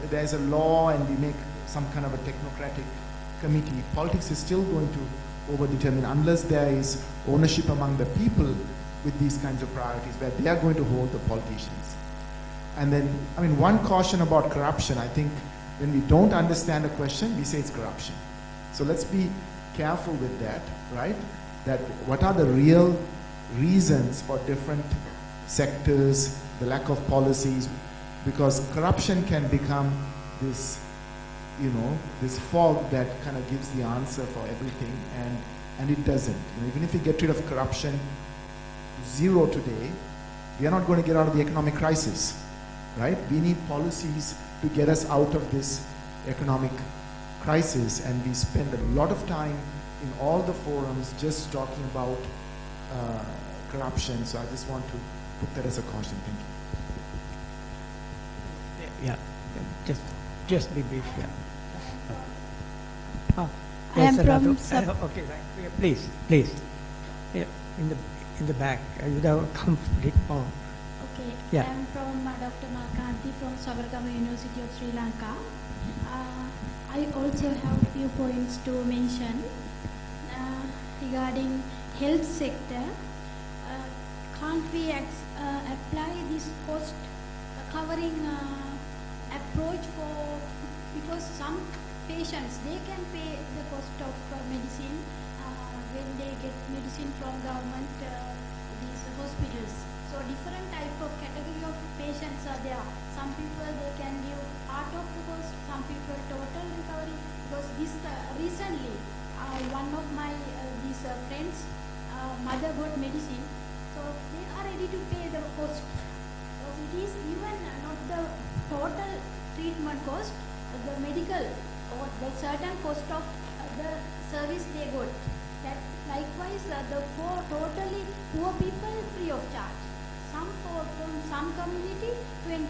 Speaker 14: there's a law and we make some kind of a technocratic committee, politics is still going to overdetermine unless there is ownership among the people with these kinds of priorities where they are going to hold the politicians. And then, one caution about corruption, I think when we don't understand a question, we say it's corruption. So let's be careful with that, right? That what are the real reasons for different sectors, the lack of policies, because corruption can become this, this fog that kind of gives the answer for everything, and it doesn't. Even if we get rid of corruption to zero today, we are not going to get out of the economic crisis, right? We need policies to get us out of this economic crisis, and we spend a lot of time in all the forums just talking about corruption. So I just want to put that as a caution. Thank you.
Speaker 5: Yeah, just be brief. Yeah.
Speaker 6: I am from
Speaker 5: okay, please. Yeah, in the back, without complete. Oh.
Speaker 6: Okay,
Speaker 5: Yeah.
Speaker 6: I am from Dr. Malkanti from Sabarkama University of Sri Lanka. I also have a few points to mention regarding health sector. Can't we apply this cost covering approach because some patients, they can pay the cost of medicine when they get medicine from government, these hospitals. So different type of category of patients are there. Some people, they can give part of the cost, some people total recovery. Because this recently, one of my these friends, mother got medicine, so they are ready to pay the cost. Because it is even not the total treatment cost, the medical or the certain cost of the service they got. That likewise, the totally poor people free of charge. From some community 25%,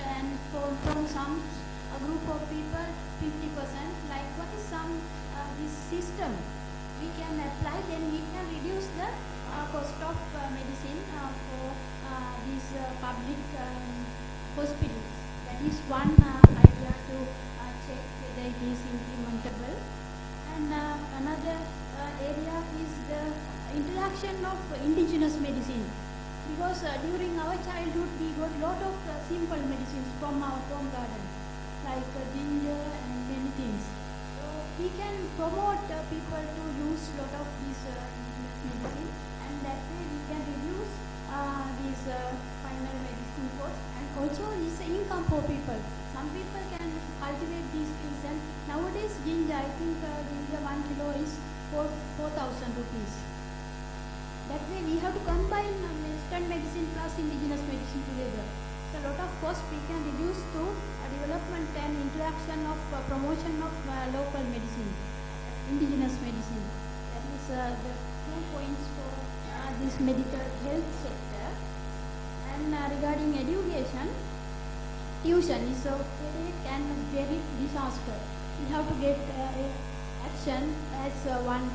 Speaker 6: and from some group of people 50%. Likewise, some this system we can apply, then we can reduce the cost of medicine for these public hospitals. That is one idea to check whether it is implementable. And another area is the introduction of indigenous medicine. Because during our childhood, we got a lot of simple medicines from our home garden, like ginger and many things. So we can promote people to use a lot of these indigenous medicine, and that way we can reduce these final medicine costs, and also this income for people. Some people can cultivate these things, and nowadays ginger, I think ginger 1 kilo is 4,000 rupees. That way we have to combine Western medicine plus indigenous medicine together. So a lot of cost we can reduce to development and interaction of promotion of local medicine, indigenous medicine. That is the 2 points for this medical health sector. And regarding education, tuition is a headache and very disaster. We have to get action, as one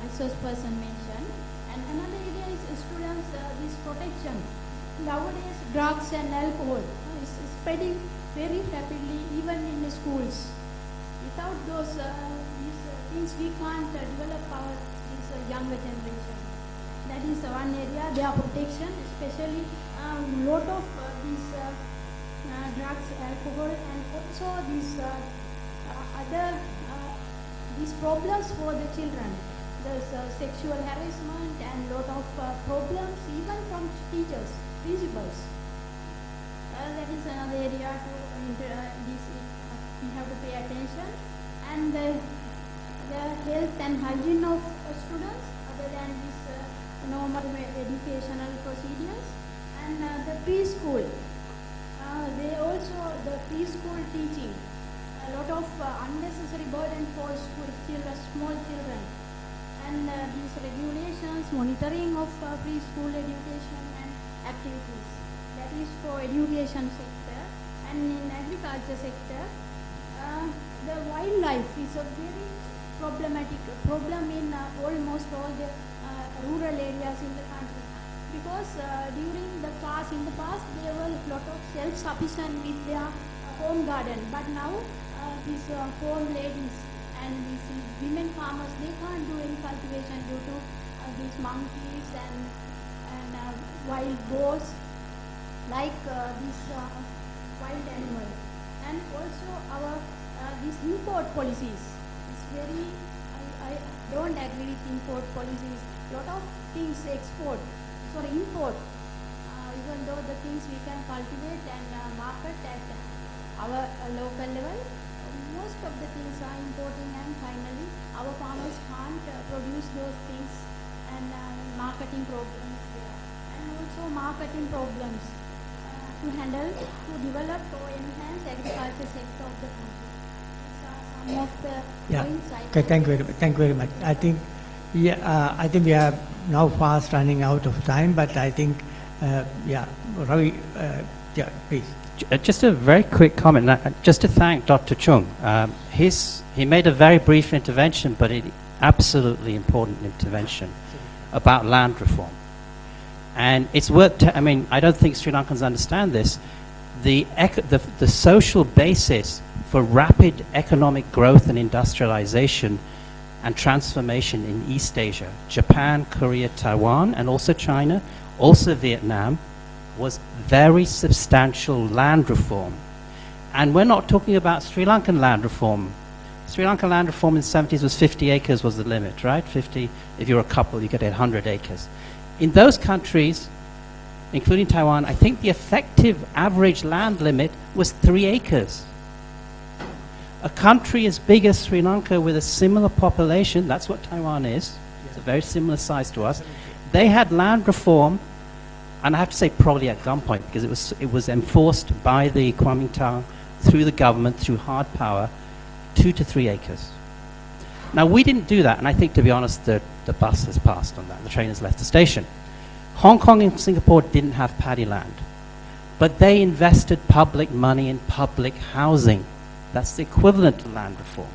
Speaker 6: resource person mentioned. And another area is students' this protection. Nowadays, drugs and alcohol is spreading very rapidly, even in the schools. Without those these things, we can't develop our this younger generation. That is one area. Their protection, especially lot of these drugs, alcohol, and also these other these problems for the children. There's sexual harassment and lot of problems even from teachers, principals. That is another area to we have to pay attention. And the health and hygiene of students, other than this normal educational procedures. And the preschool, they also, the preschool teaching, a lot of unnecessary burden for children, small children. And these regulations, monitoring of preschool education and activities. That is for education sector. And in agriculture sector, the wildlife is a very problematic problem in almost all the rural areas in the country. Because during the past, there were a lot of self-sufficient with their home garden. But now, these home ladies and these women farmers, they can't do any cultivation due to these monkeys and wild boars, like these wild animals. And also our these import policies is very, I don't agree with import policies. Lot of things import, even though the things we can cultivate and market at our local level, most of the things are importing, and finally our farmers can't produce those things, and marketing problems there. And also marketing problems to handle, to develop or enhance agriculture sector of the country. These are some of the points I
Speaker 5: Okay, thank you very much. I think we are now fast running out of time, but I think, Ravi, please.
Speaker 2: Just a very quick comment, just to thank Dr. Chung. He made a very brief intervention, but an absolutely important intervention about land reform. And it's worth, I don't think Sri Lankans understand this. The social basis for rapid economic growth and industrialization and transformation in East Asia, Japan, Korea, Taiwan, and also China, also Vietnam, was very substantial land reform. And we're not talking about Sri Lankan land reform. Sri Lankan land reform in the 70s was 50 acres was the limit, right? 50, if you're a couple, you get 100 acres. In those countries, including Taiwan, I think the effective average land limit was 3 acres. A country as big as Sri Lanka with a similar population, that's what Taiwan is, it's a very similar size to us, they had land reform, and I have to say probably at gunpoint, because it was enforced by the Kuomintang through the government, through hard power, 2 to 3 acres. Now we didn't do that, and I think, to be honest, the bus has passed on that, the train has left the station. Hong Kong and Singapore didn't have paddy land, but they invested public money in public housing. That's the equivalent to land reform.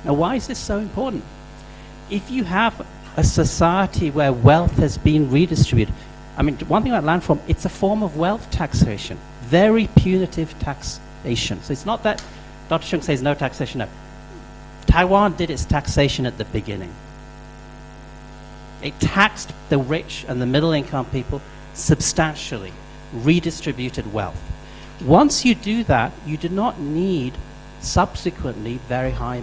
Speaker 2: Now why is this so important? If you have a society where wealth has been redistributed, one thing about land reform, it's a form of wealth taxation, very punitive taxation. So it's not that Dr. Chung says no taxation, no. Taiwan did its taxation at the beginning. It taxed the rich and the middle income people substantially, redistributed wealth. Once you do that, you do not need subsequently very high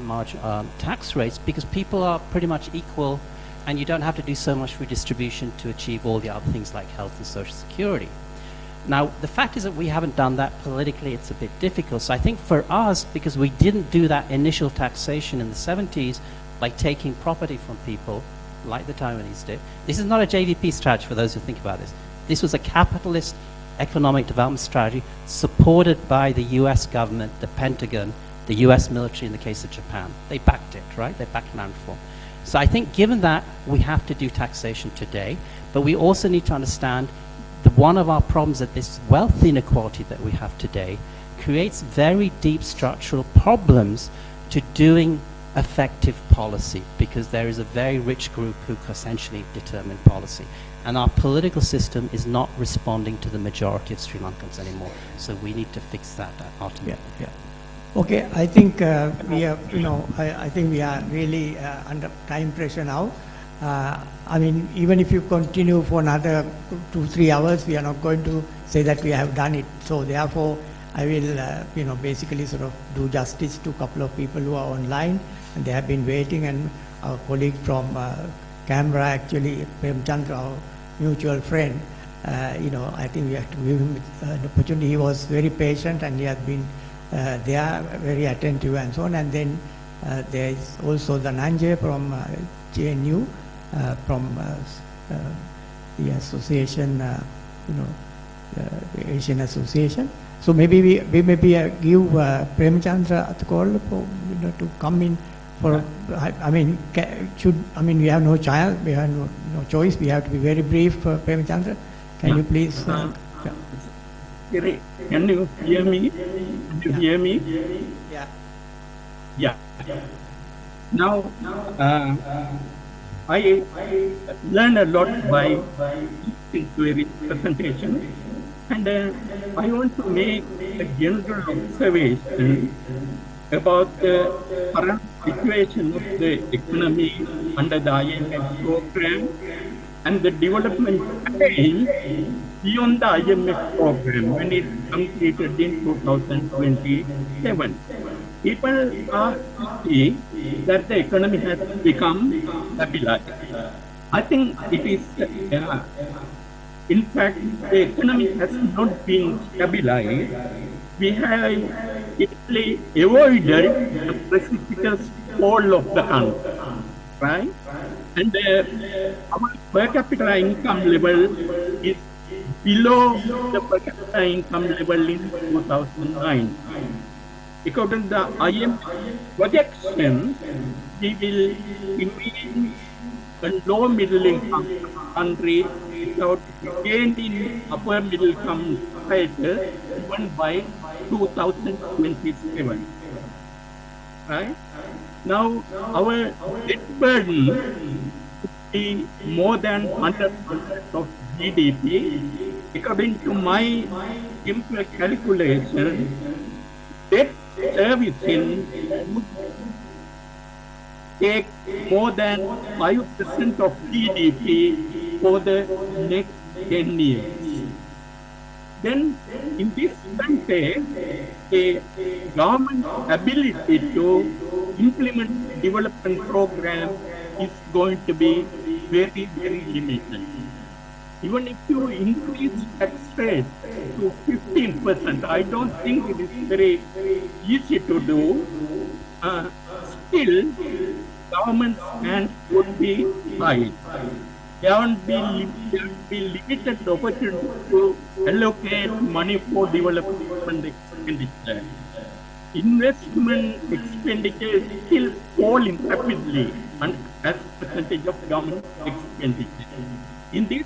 Speaker 2: tax rates, because people are pretty much equal, and you don't have to do so much redistribution to achieve all the other things like health and social security. Now, the fact is that we haven't done that politically. It's a bit difficult. So I think for us, because we didn't do that initial taxation in the 70s by taking property from people, like the Taiwanese did, this is not a JVP strategy for those who think about this. This was a capitalist economic development strategy supported by the US government, the Pentagon, the US military in the case of Japan. They backed it, right? They backed land reform. So I think given that, we have to do taxation today, but we also need to understand that one of our problems that this wealth inequality that we have today creates very deep structural problems to doing effective policy, because there is a very rich group who essentially determine policy. And our political system is not responding to the majority of Sri Lankans anymore. So we need to fix that ultimately.
Speaker 5: Yeah. Okay, I think we are, I think we are really under time pressure now. I mean, even if you continue for another 2-3 hours, we are not going to say that we have done it. So therefore, I will, basically sort of do justice to a couple of people who are online, and they have been waiting, and our colleague from Canberra, actually, Prem Chandra, our mutual friend, I think we have to give him an opportunity. He was very patient, and he has been there, very attentive and so on. And then there is also the Nanjay from JNU, from the association, the Asian Association. So maybe we maybe give Premchandra a call for, to come in for. I mean, we have no child, we have no choice. We have to be very brief. Premchandra, can you please?
Speaker 9: Can you hear me? Can you hear me?
Speaker 5: Yeah.
Speaker 9: Yeah. Now, I learned a lot by listening to this presentation, and I want to make a general observation about the current situation of the economy under the IMF program and the development aim beyond the IMF program when it completed in 2027. People are happy that the economy has become stabilized. I think it is, in fact, the economy has not been stabilized. We have actually avoided the precipitous fall of the country, right? And our per capita income level is below the per capita income level in 2009. According to the IMF projection, we will remain a low middle income country without gaining upper middle income status even by 2027. Right? Now, our debt burden would be more than 100% of GDP. According to my simple calculation, debt servicing would take more than 5% of GDP for the next 10 years. Then, in this context, the government's ability to implement development program is going to be very, very limited. Even if you increase tax rate to 15%, I don't think it is very easy to do. Still, government's hand would be high. There won't be limited opportunity to allocate money for development expenditure. Investment expenditure still falling rapidly and as percentage of government expenditure. In this,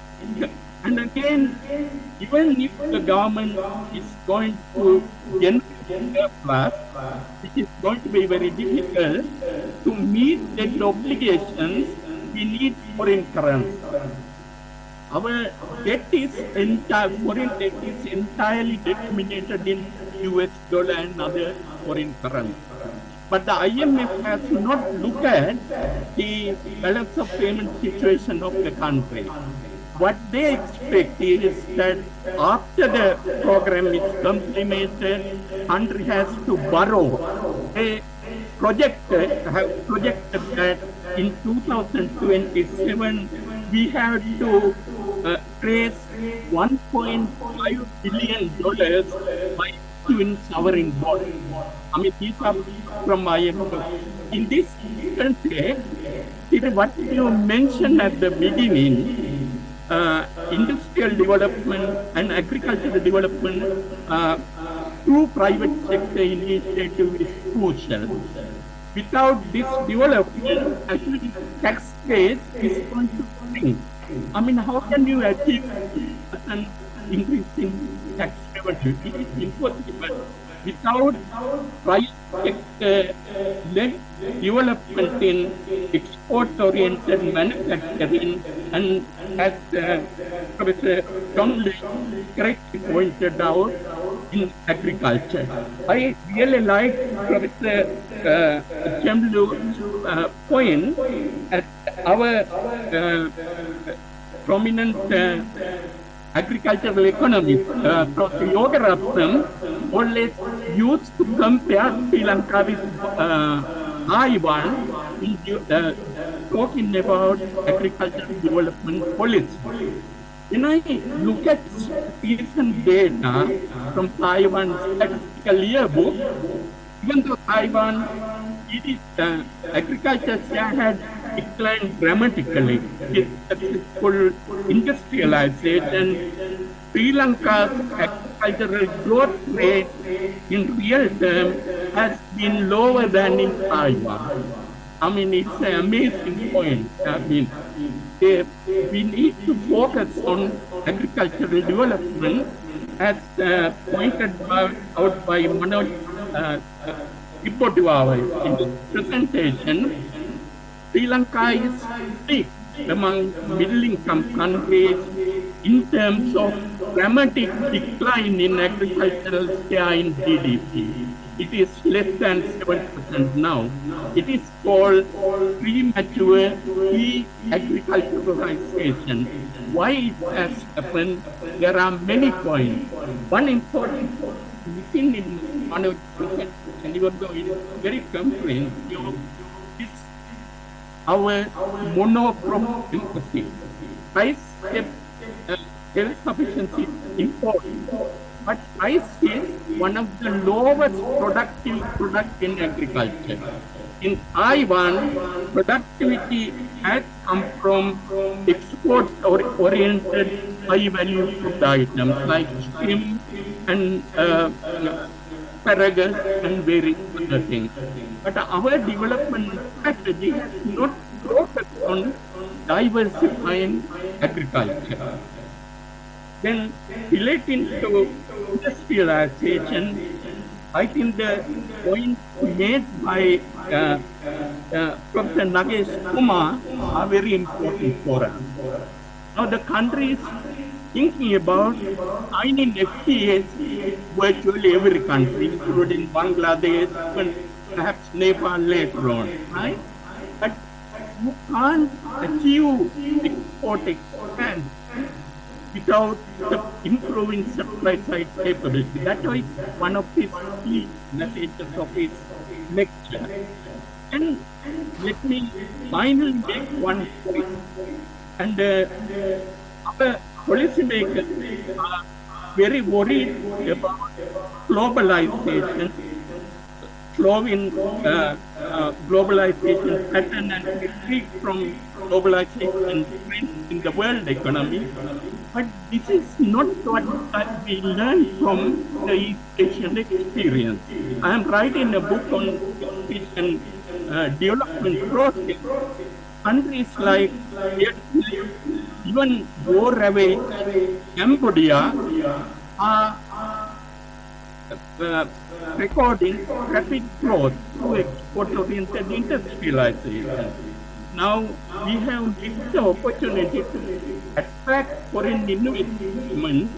Speaker 9: and again, even if the government is going to generate surplus, which is going to be very difficult to meet debt obligations, we need foreign currency. Our debt is foreign debt is entirely denominated in US dollar and other foreign currency. But the IMF has not looked at the balance of payment situation of the country. What they expect is that after the program is completed, country has to borrow. They have projected that in 2027 we have to raise $1.5 billion by issuing sovereign bonds. I mean, these are from IMF. In this context, what you mentioned at the beginning, industry industrial development and agricultural development through private sector initiative is crucial. Without this development, actually tax base is going to shrink. I mean, how can you achieve an increase in tax revenue? It is impossible. Without private sector-led development in export-oriented manufacturing, and as Professor Donnelly correctly pointed out, in agriculture. I really like Professor Chemlu's point at our prominent agricultural economist, Professor Yogaratnam, always used to compare Sri Lanka with Taiwan in talking about agricultural development policy. When I look at recent data from Taiwan's statistical yearbook, even though Taiwan, agriculture share had declined dramatically, its successful industrialization, Sri Lanka's agricultural growth rate in real terms has been lower than in Taiwan. I mean, it's an amazing point. I mean, we need to focus on agricultural development as pointed out by Manoj Ipotiwai in the presentation. Sri Lanka is sixth among middle-income countries in terms of dramatic decline in agricultural share in GDP. It is less than 7% now. It is called premature de-agriculturalization. Why it has happened? There are many points. One important point within one of the and even though it is very comprehensive, is our monocrop emphasis. Price self-sufficiency is important. But rice is one of the lowest productive products in agriculture. In Taiwan, productivity has come from export-oriented high-value food items like shrimp and asparagus and various other things. But our development strategy has not focused on diversifying agriculture. Then relating to industrialization, I think the points made by Professor Nagesh Kumar are very important for us. Now the country is thinking about signing FTAs virtually every country, including Bangladesh, and perhaps Nepal later on, right? But you can't achieve export expansion without improving supply side capability. That is one of his key messages of his lecture. And let me finally make one point. And our policymakers are very worried about globalization, slowing globalization pattern and retreat from globalization in the world economy. But this is not what we learned from the East Asian experience. I am writing a book on East Asian development process. Countries like Vietnam, even war-ravaged Cambodia are recording rapid growth through export-oriented industrialization. Now we have the opportunity to attract foreign investment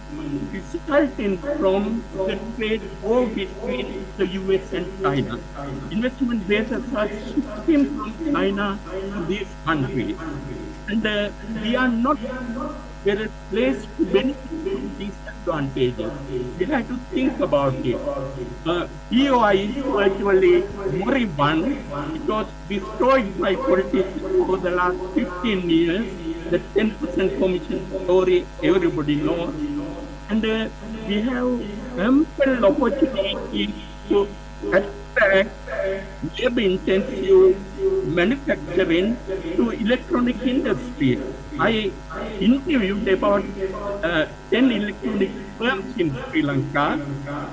Speaker 9: resulting from the trade war between the US and China. Investment bases are shifting from China to these countries. And we are not very placed to benefit from these advantages. We have to think about it. BOI is virtually moribund because destroyed by politicians over the last 15 years. The 10% commission story everybody knows. And we have ample opportunity to attract labor-intensive manufacturing to electronic industry. I interviewed about 10 electronic firms in Sri Lanka,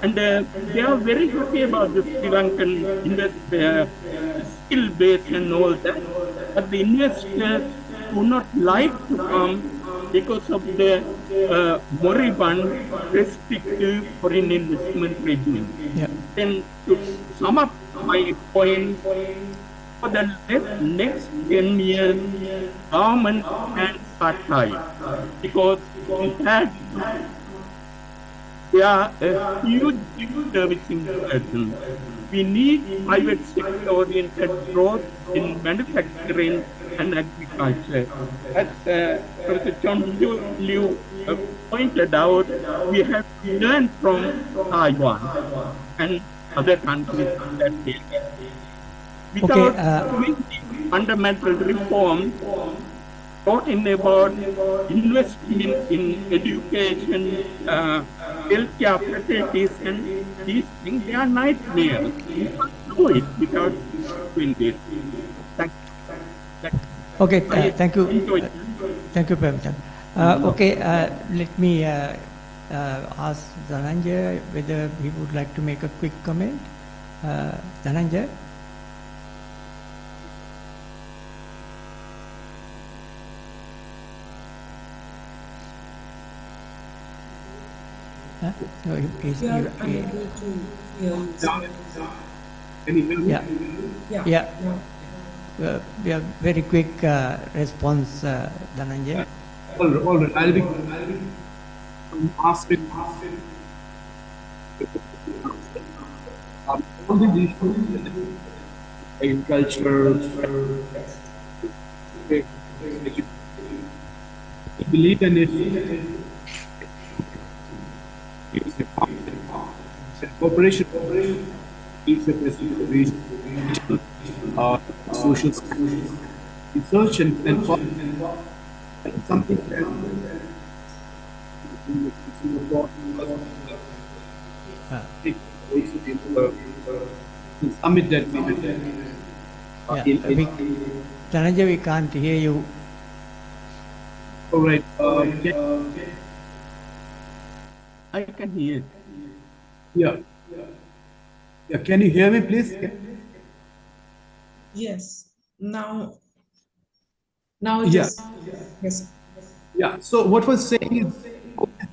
Speaker 9: and they are very happy about the Sri Lankan skill base and all that. But the investors do not like to come because of the moribund, restrictive foreign investment regime.
Speaker 5: Yeah.
Speaker 9: Then to sum up my point, for the next 10 years, government hands are tied because they are a huge servicing burden. We need private sector-oriented growth in manufacturing and agriculture. As Professor John Liu pointed out, we have learned from Taiwan and other countries in that area. Without doing fundamental reform, talking about investing in education, healthcare facilities, and these things, they are nightmares. You can't do it without doing this. Thank you.
Speaker 5: Okay, thank you. Thank you, Premchand. Okay, let me ask Dhananjay whether he would like to make a quick comment. Dhananjay? No, he's
Speaker 23: We are unable to hear you.
Speaker 22: Can you hear me?
Speaker 5: Yeah. We have very quick response, Dhananjay.
Speaker 22: All right. I'll be asking all these issues, agriculture, I believe in it. Cooperation is a social research and something that summit that we
Speaker 5: Dhananjay, we can't hear you.
Speaker 22: All right.
Speaker 9: I can hear it.
Speaker 22: Yeah. Can you hear me, please?
Speaker 23: Yes. Now it is. Yes.
Speaker 22: Yeah. So what was saying is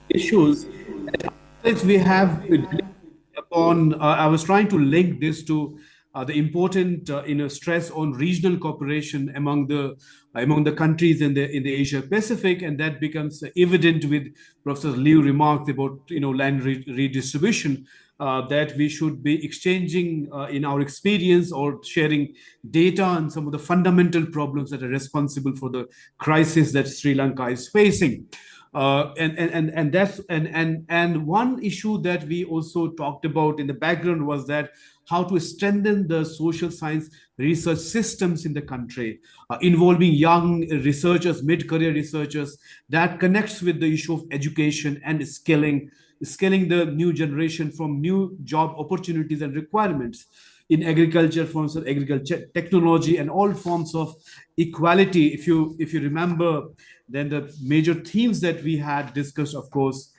Speaker 22: issues that we have upon. I was trying to link this to the important stress on regional cooperation among the countries in the Asia Pacific, and that becomes evident with Professor Liu remarks about land redistribution. That we should be exchanging in our experience or sharing data on some of the fundamental problems that are responsible for the crisis that Sri Lanka is facing. And one issue that we also talked about in the background was that how to strengthen the social science research systems in the country, involving young researchers, mid-career researchers, that connects with the issue of education and scaling the new generation from new job opportunities and requirements in agriculture, forms of agriculture technology, and all forms of equality. If you remember, then the major themes that we had discussed, of course,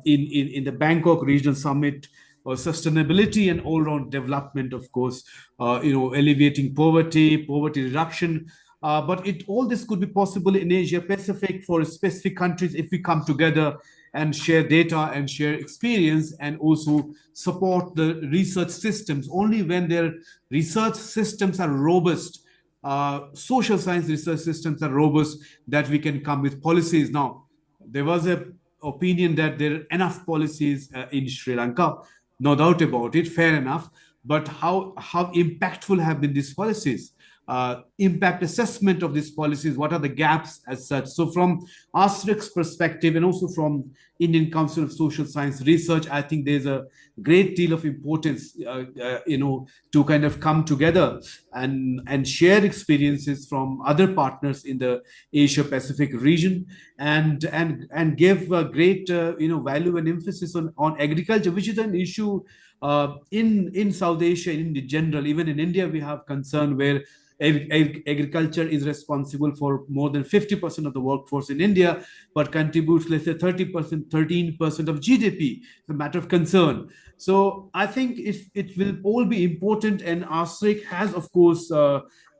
Speaker 22: in the Bangkok Regional Summit, sustainability and all-round development, of course, alleviating poverty reduction. But all this could be possible in Asia Pacific for specific countries if we come together and share data and share experience and also support the research systems. Only when their research systems are robust, social science research systems are robust, that we can come with policies. Now, there was an opinion that there are enough policies in Sri Lanka, no doubt about it, fair enough. But how impactful have been these policies? Impact assessment of these policies, what are the gaps as such? So from SUSREC's perspective and also from Indian Council of Social Science Research, I think there's a great deal of importance to kind of come together and share experiences from other partners in the Asia Pacific region and give great value and emphasis on agriculture, which is an issue In South Asia, in general, even in India, we have concern where agriculture is responsible for more than 50% of the workforce in India, but contributes, let's say, 30%, 13% of GDP. It's a matter of concern. So I think it will all be important, and SUSREC has, of course,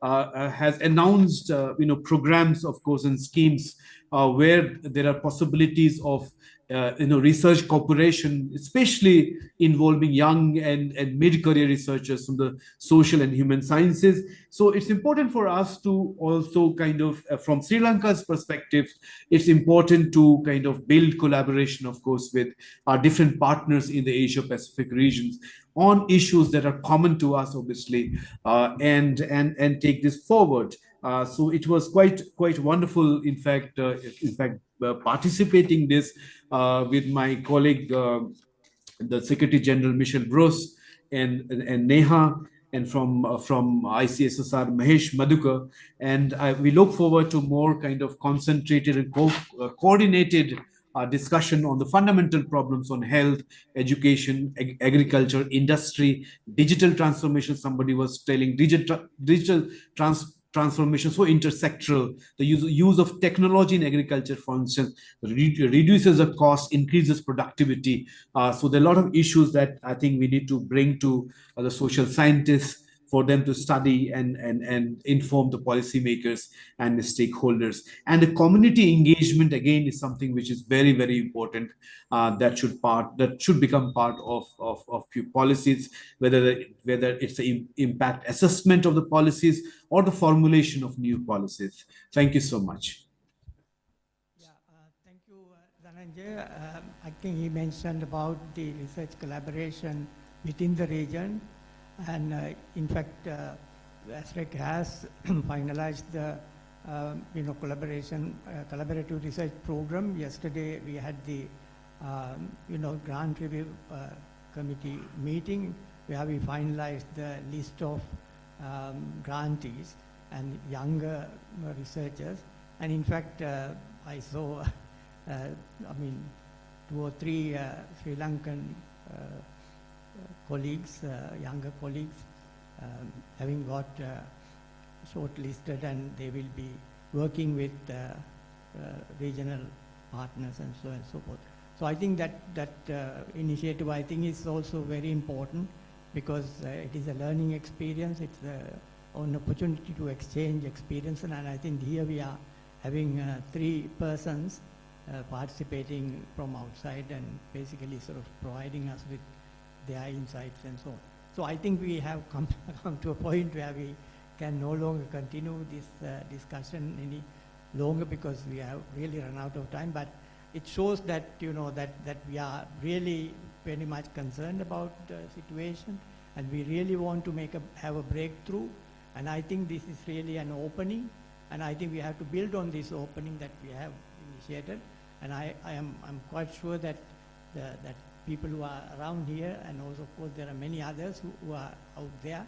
Speaker 22: has announced, programs, of course, and schemes where there are possibilities of research cooperation, especially involving young and mid-career researchers from the social and human sciences. So it's important for us to also kind of, from Sri Lanka's perspective, it's important to kind of build collaboration, of course, with our different partners in the Asia-Pacific regions on issues that are common to us, obviously, and take this forward. So it was quite wonderful, in fact, participating this with my colleague, the Secretary General Michel Bros and Neha, and from ICSSR Mahesh Madhukar, and we look forward to more kind of concentrated and coordinated discussion on the fundamental problems on health, education, agriculture, industry, digital transformation. Somebody was telling digital transformation, so intersectoral. The use of technology in agriculture, for instance, reduces the cost, increases productivity. So there are a lot of issues that I think we need to bring to the social scientists for them to study and inform the policymakers and the stakeholders. And the community engagement, again, is something which is very, very important. That should become part of policies, whether it's the impact assessment of the policies or the formulation of new policies. Thank you so much.
Speaker 5: Thank you, Dhananjay. I think he mentioned about the research collaboration within the region. And in fact, SUSREC has finalized the collaborative research program. Yesterday we had the grant review committee meeting where we finalized the list of grantees and younger researchers. And in fact, I saw, 2 or 3 Sri Lankan colleagues, younger colleagues, having got shortlisted, and they will be working with regional partners and so on and so forth. So I think that initiative, I think, is also very important because it is a learning experience. It's an opportunity to exchange experience, and I think here we are having 3 persons participating from outside and basically sort of providing us with their insights and so on. So I think we have come to a point where we can no longer continue this discussion any longer because we have really run out of time. But it shows that that we are really very much concerned about the situation, and we really want to have a breakthrough. And I think this is really an opening, and I think we have to build on this opening that we have initiated. And I'm quite sure that that people who are around here, and also, of course, there are many others who are out there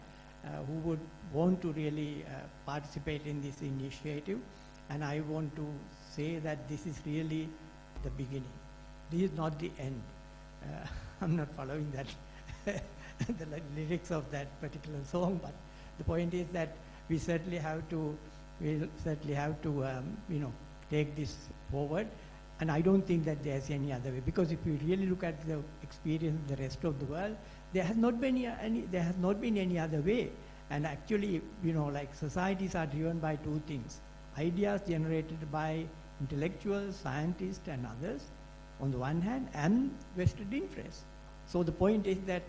Speaker 5: who would want to really participate in this initiative. And I want to say that this is really the beginning. This is not the end. I'm not following that the lyrics of that particular song, but the point is that we certainly have to take this forward. And I don't think that there's any other way, because if you really look at the experience of the rest of the world, there has not been any other way. And actually, like societies are driven by 2 things: ideas generated by intellectuals, scientists, and others, on the one hand, and vested interests. So the point is that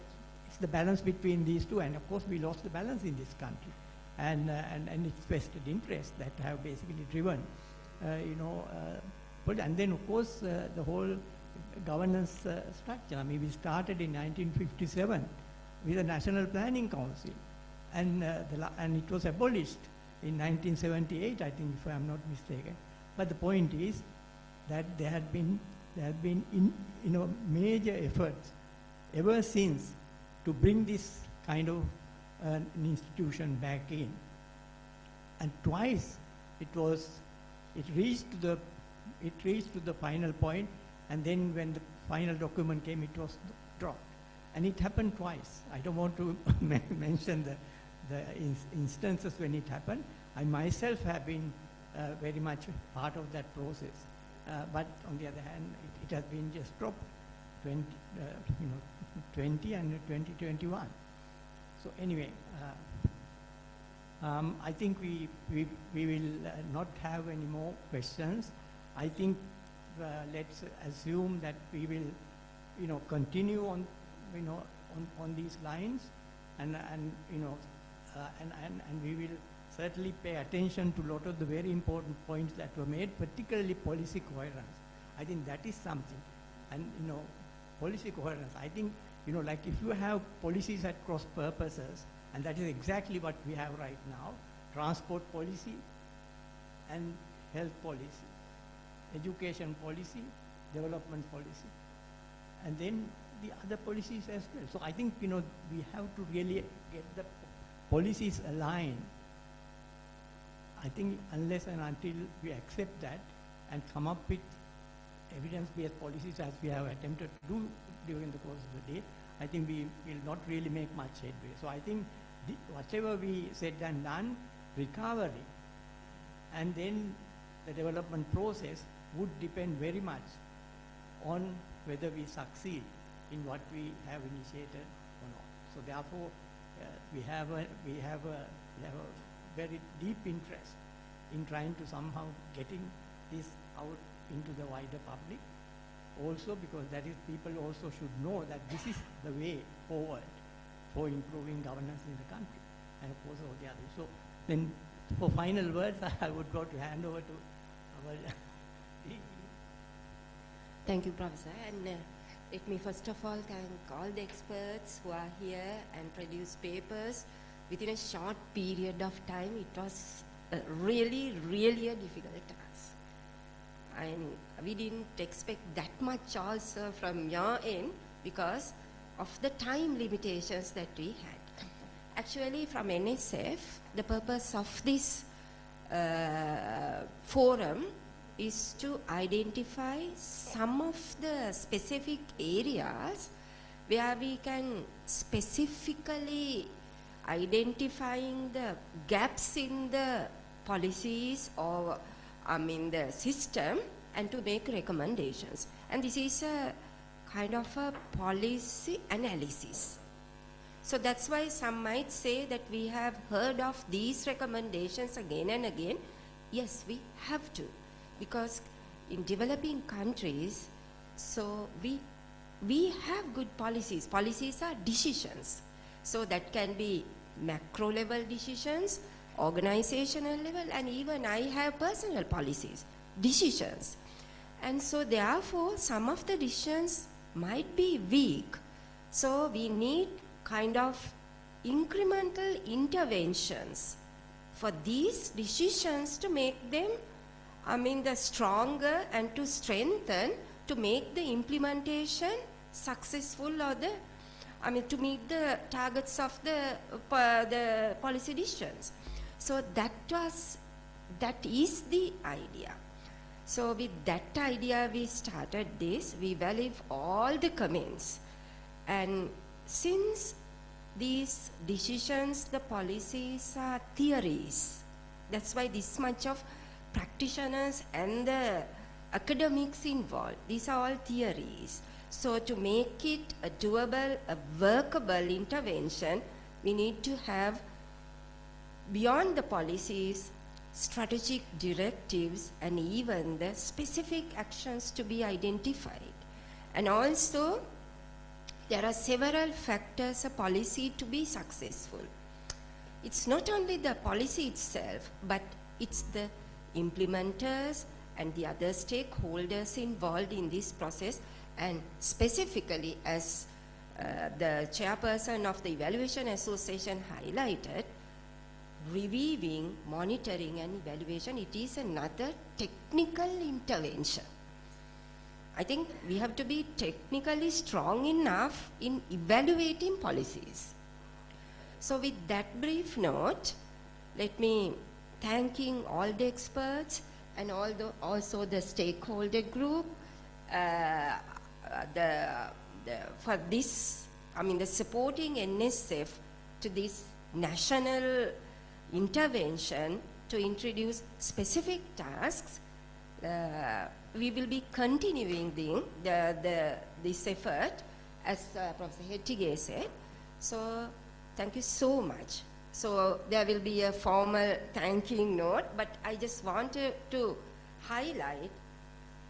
Speaker 5: it's the balance between these 2, and of course we lost the balance in this country, and it's vested interests that have basically driven, and then of course the whole governance structure. I mean, we started in 1957 with the National Planning Council, and it was abolished in 1978, I think, if I am not mistaken. But the point is that there have been major efforts ever since to bring this kind of an institution back in, and twice it reached to the final point, and then when the final document came, it was dropped. And it happened twice. I don't want to mention the instances when it happened. I myself have been very much part of that process. But on the other hand, it has been just dropped 20 and 2021. So anyway, I think we will not have any more questions. I think let's assume that we will, continue on, on these lines, and we will certainly pay attention to a lot of the very important points that were made, particularly policy coherence. I think that is something. And, policy coherence, I think, like if you have policies at cross purposes, and that is exactly what we have right now, transport policy and health policy, education policy, development policy, and then the other policies as well. So I think, we have to really get the policies aligned. I think unless and until we accept that and come up with evidence-based policies as we have attempted to do during the course of the day, I think we will not really make much headway. So I think whatever we said and done, recovery, and then the development process would depend very much on whether we succeed in what we have initiated or not. So therefore, we have a very deep interest in trying to somehow getting this out into the wider public. Also because that is, people also should know that this is the way forward for improving governance in the country, and of course all the others. So then for final words, I would go to hand over to our
Speaker 7: Thank you, Professor. And let me first of all thank all the experts who are here and produced papers within a short period of time. It was really a difficult task. And we didn't expect that much also from your end because of the time limitations that we had. Actually, from NSF, the purpose of this forum is to identify some of the specific areas where we can specifically identifying the gaps in the policies or the system, and to make recommendations. And this is a kind of a policy analysis. So that's why some might say that we have heard of these recommendations again and again. Yes, we have to, because in developing countries, so we have good policies. Policies are decisions. So that can be macro level decisions, organizational level, and even I have personal policies, decisions. And so therefore some of the decisions might be weak. So we need kind of incremental interventions for these decisions to make them, the stronger, and to strengthen, to make the implementation successful, or to meet the targets of the policy decisions. So that is the idea. So with that idea we started this. We value all the comments, and since these decisions, the policies are theories, that's why this much of practitioners and the academics involved. These are all theories. So to make it a doable, a workable intervention, we need to have, beyond the policies, strategic directives and even the specific actions to be identified. And also, there are several factors a policy to be successful. It's not only the policy itself, but it's the implementers and the other stakeholders involved in this process, and specifically, as the chairperson of the Evaluation Association highlighted, reviewing, monitoring and evaluation, it is another technical intervention. I think we have to be technically strong enough in evaluating policies. So with that brief note, let me thanking all the experts and also the stakeholder group for this the supporting NSF to this national intervention to introduce specific tasks. We will be continuing this effort, as Professor Hettige said. So thank you so much. So there will be a formal thanking note, but I just wanted to highlight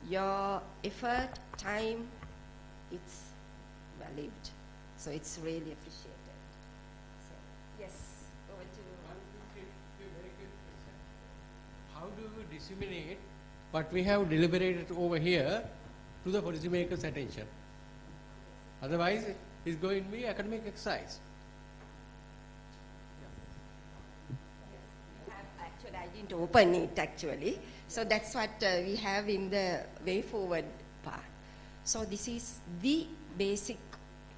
Speaker 7: your effort, time, it's valued. So it's really appreciated. So, yes, over to
Speaker 13: how do we disseminate what we have deliberated over here to the policymakers' attention? Otherwise, it's going to be academic exercise.
Speaker 7: Actually, I didn't open it actually. So that's what we have in the way forward part. So this is the basic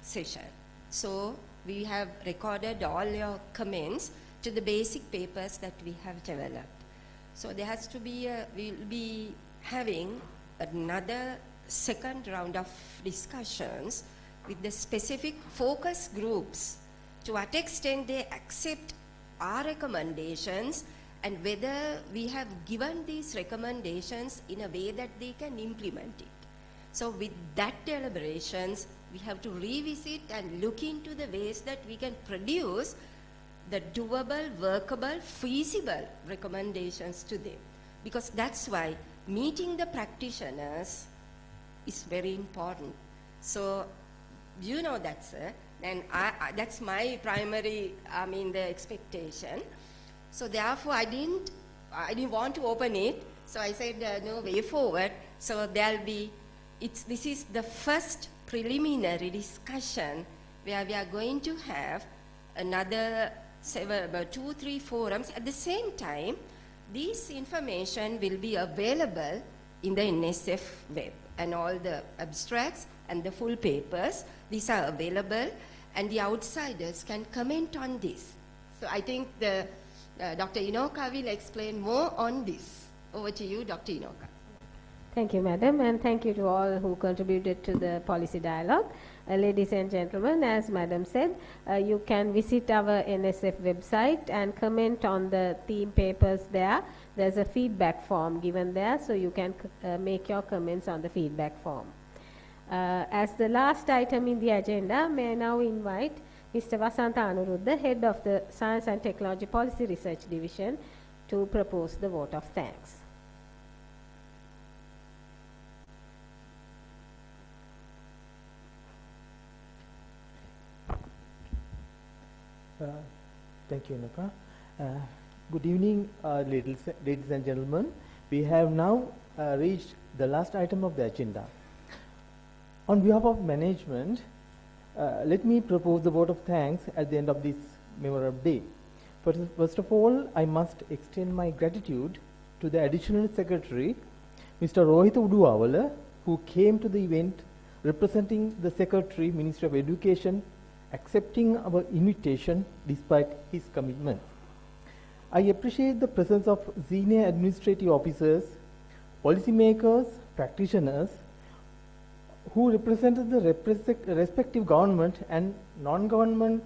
Speaker 7: session. So we have recorded all your comments to the basic papers that we have developed. So there has to be we'll be having another second round of discussions with the specific focus groups to what extent they accept our recommendations and whether we have given these recommendations in a way that they can implement it. So with that deliberations, we have to revisit and look into the ways that we can produce the doable, workable, feasible recommendations to them. Because that's why meeting the practitioners is very important. So you know that, sir, and that's my primary, the expectation. So therefore, I didn't want to open it. So I said, no, way forward. So there'll be, this is the first preliminary discussion where we are going to have another about 2-3 forums. At the same time, this information will be available in the NSF web, and all the abstracts and the full papers, these are available, and the outsiders can comment on this. So I think Dr. Inoka will explain more on this. Over to you, Dr. Inoka.
Speaker 1: Thank you, Madam, and thank you to all who contributed to the policy dialogue. Ladies and gentlemen, as Madam said, you can visit our NSF website and comment on the theme papers there. There's a feedback form given there, so you can make your comments on the feedback form. As the last item in the agenda, may I now invite Mr. Vasantha Anuruddha, Head of the Science and Technology Policy Research Division, to propose the vote of thanks.
Speaker 17: Thank you, Inoka. Good evening, ladies and gentlemen. We have now reached the last item of the agenda. On behalf of management, let me propose the vote of thanks at the end of this memorable day. First of all, I must extend my gratitude to the Additional Secretary, Mr. Rohit Uduawala, who came to the event representing the Secretary, Ministry of Education, accepting our invitation despite his commitment. I appreciate the presence of senior administrative officers, policymakers, practitioners, who represented the respective government and non-government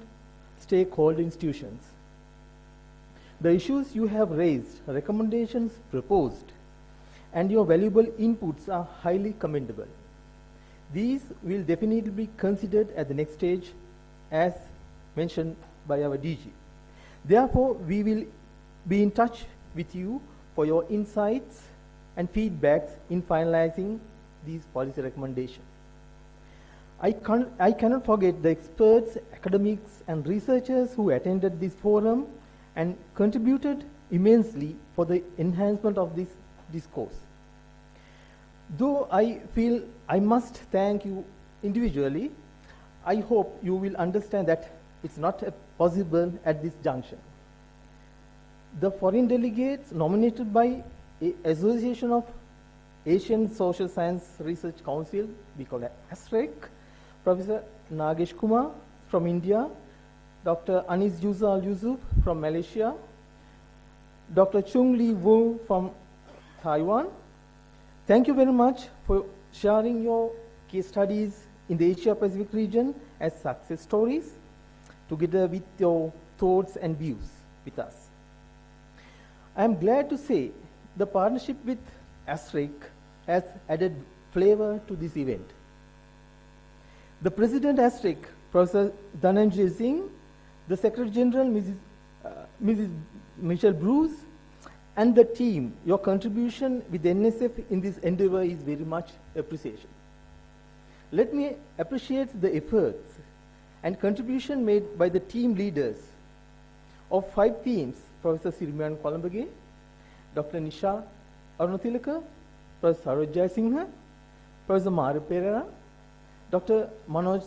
Speaker 17: stakeholder institutions. The issues you have raised, recommendations proposed, and your valuable inputs are highly commendable. These will definitely be considered at the next stage, as mentioned by our DG. Therefore, we will be in touch with you for your insights and feedbacks in finalizing these policy recommendations. I cannot forget the experts, academics, and researchers who attended this forum and contributed immensely for the enhancement of this discourse. Though I feel I must thank you individually, I hope you will understand that it's not possible at this junction. The foreign delegates nominated by Association of Asian Social Science Research Council, we call it SUSREC, Professor Nagesh Kumar from India, Dr. Anis Juzal Yusuf from Malaysia, Dr. Chung Lee Wu from Taiwan. Thank you very much for sharing your case studies in the Asia Pacific region as success stories, together with your thoughts and views with us. I am glad to say the partnership with SUSREC has added flavor to this event. The President SUSREC, Professor Dhananjay Singh, the Secretary General, Mrs. Michelle Bruce, and the team, your contribution with the NSF in this endeavor is very much appreciated. Let me appreciate the efforts and contribution made by the team leaders of 5 teams, Professor Siriman Kolambage, Dr. Nisha Arunathilaka, Professor Saroj Jayasinghe, Professor Mara Pereira, Dr. Manoj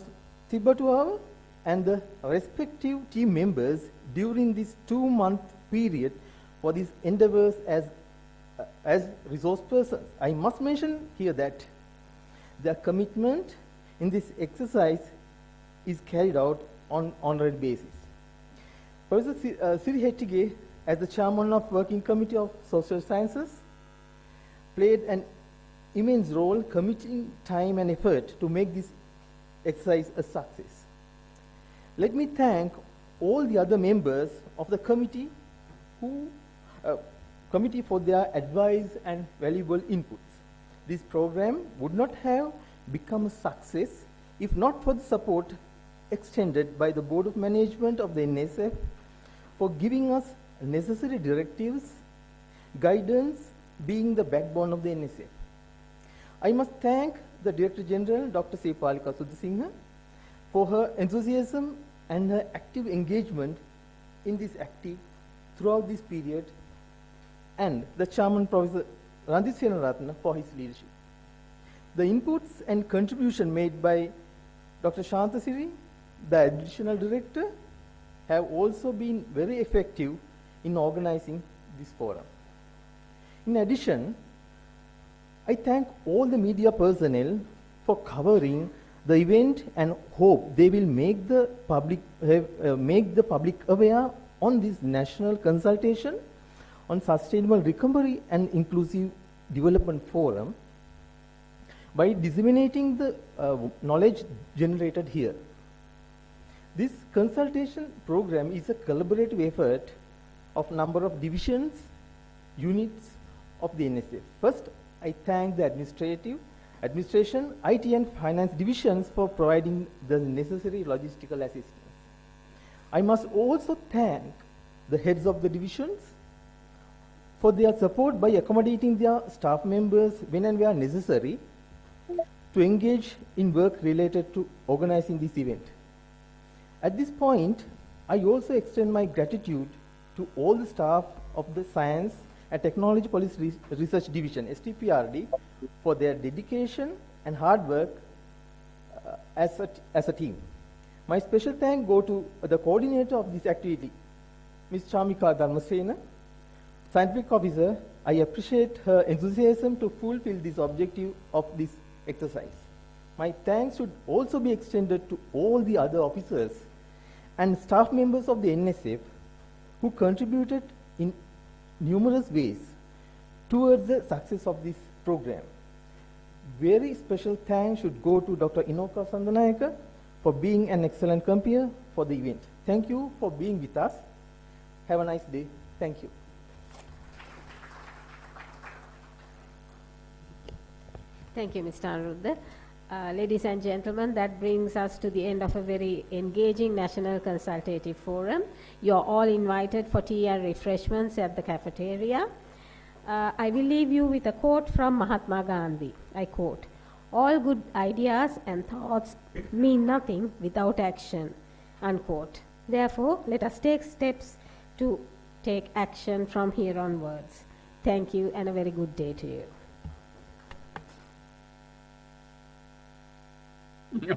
Speaker 17: Tibbatuava, and the respective team members during this 2-month period for these endeavors as resource persons. I must mention here that their commitment in this exercise is carried out on honorary basis. Professor Siri Hettige, as the chairman of Working Committee of Social Sciences, played an immense role committing time and effort to make this exercise a success. Let me thank all the other members of the committee for their advice and valuable inputs. This program would not have become a success if not for the support extended by the Board of Management of the NSF for giving us necessary directives, guidance being the backbone of the NSF. I must thank the Director General, Dr. Sepalika Sudhasinghe, for her enthusiasm and her active engagement in this active throughout this period, and the Chairman, Professor Randit Senaratne, for his leadership. The inputs and contribution made by Dr. Shantasiri, the Additional Director, have also been very effective in organizing this forum. In addition, I thank all the media personnel for covering the event and hope they will make the public aware on this national consultation on sustainable recovery and inclusive development forum by disseminating the knowledge generated here. This consultation program is a collaborative effort of number of divisions, units of the NSF. First, I thank the administration, IT and finance divisions for providing the necessary logistical assistance. I must also thank the heads of the divisions for their support by accommodating their staff members when and where necessary to engage in work related to organizing this event. At this point, I also extend my gratitude to all the staff of the Science and Technology Policy Research Division, STPRD, for their dedication and hard work as a team. My special thanks go to the coordinator of this activity, Ms. Chamika Dharmasena, scientific officer. I appreciate her enthusiasm to fulfill this objective of this exercise. My thanks should also be extended to all the other officers and staff members of the NSF who contributed in numerous ways towards the success of this program. Very special thanks should go to Dr. Inoka Sandanayaka for being an excellent compere for the event. Thank you for being with us. Have a nice day. Thank you.
Speaker 1: Thank you, Mr. Anuruddha. Ladies and gentlemen, that brings us to the end of a very engaging National Consultative Forum. You're all invited for tea and refreshments at the cafeteria. I will leave you with a quote from Mahatma Gandhi. I quote, "All good ideas and thoughts mean nothing without action," unquote. Therefore, let us take steps to take action from here onwards. Thank you and a very good day to you.
Speaker 9: Yeah.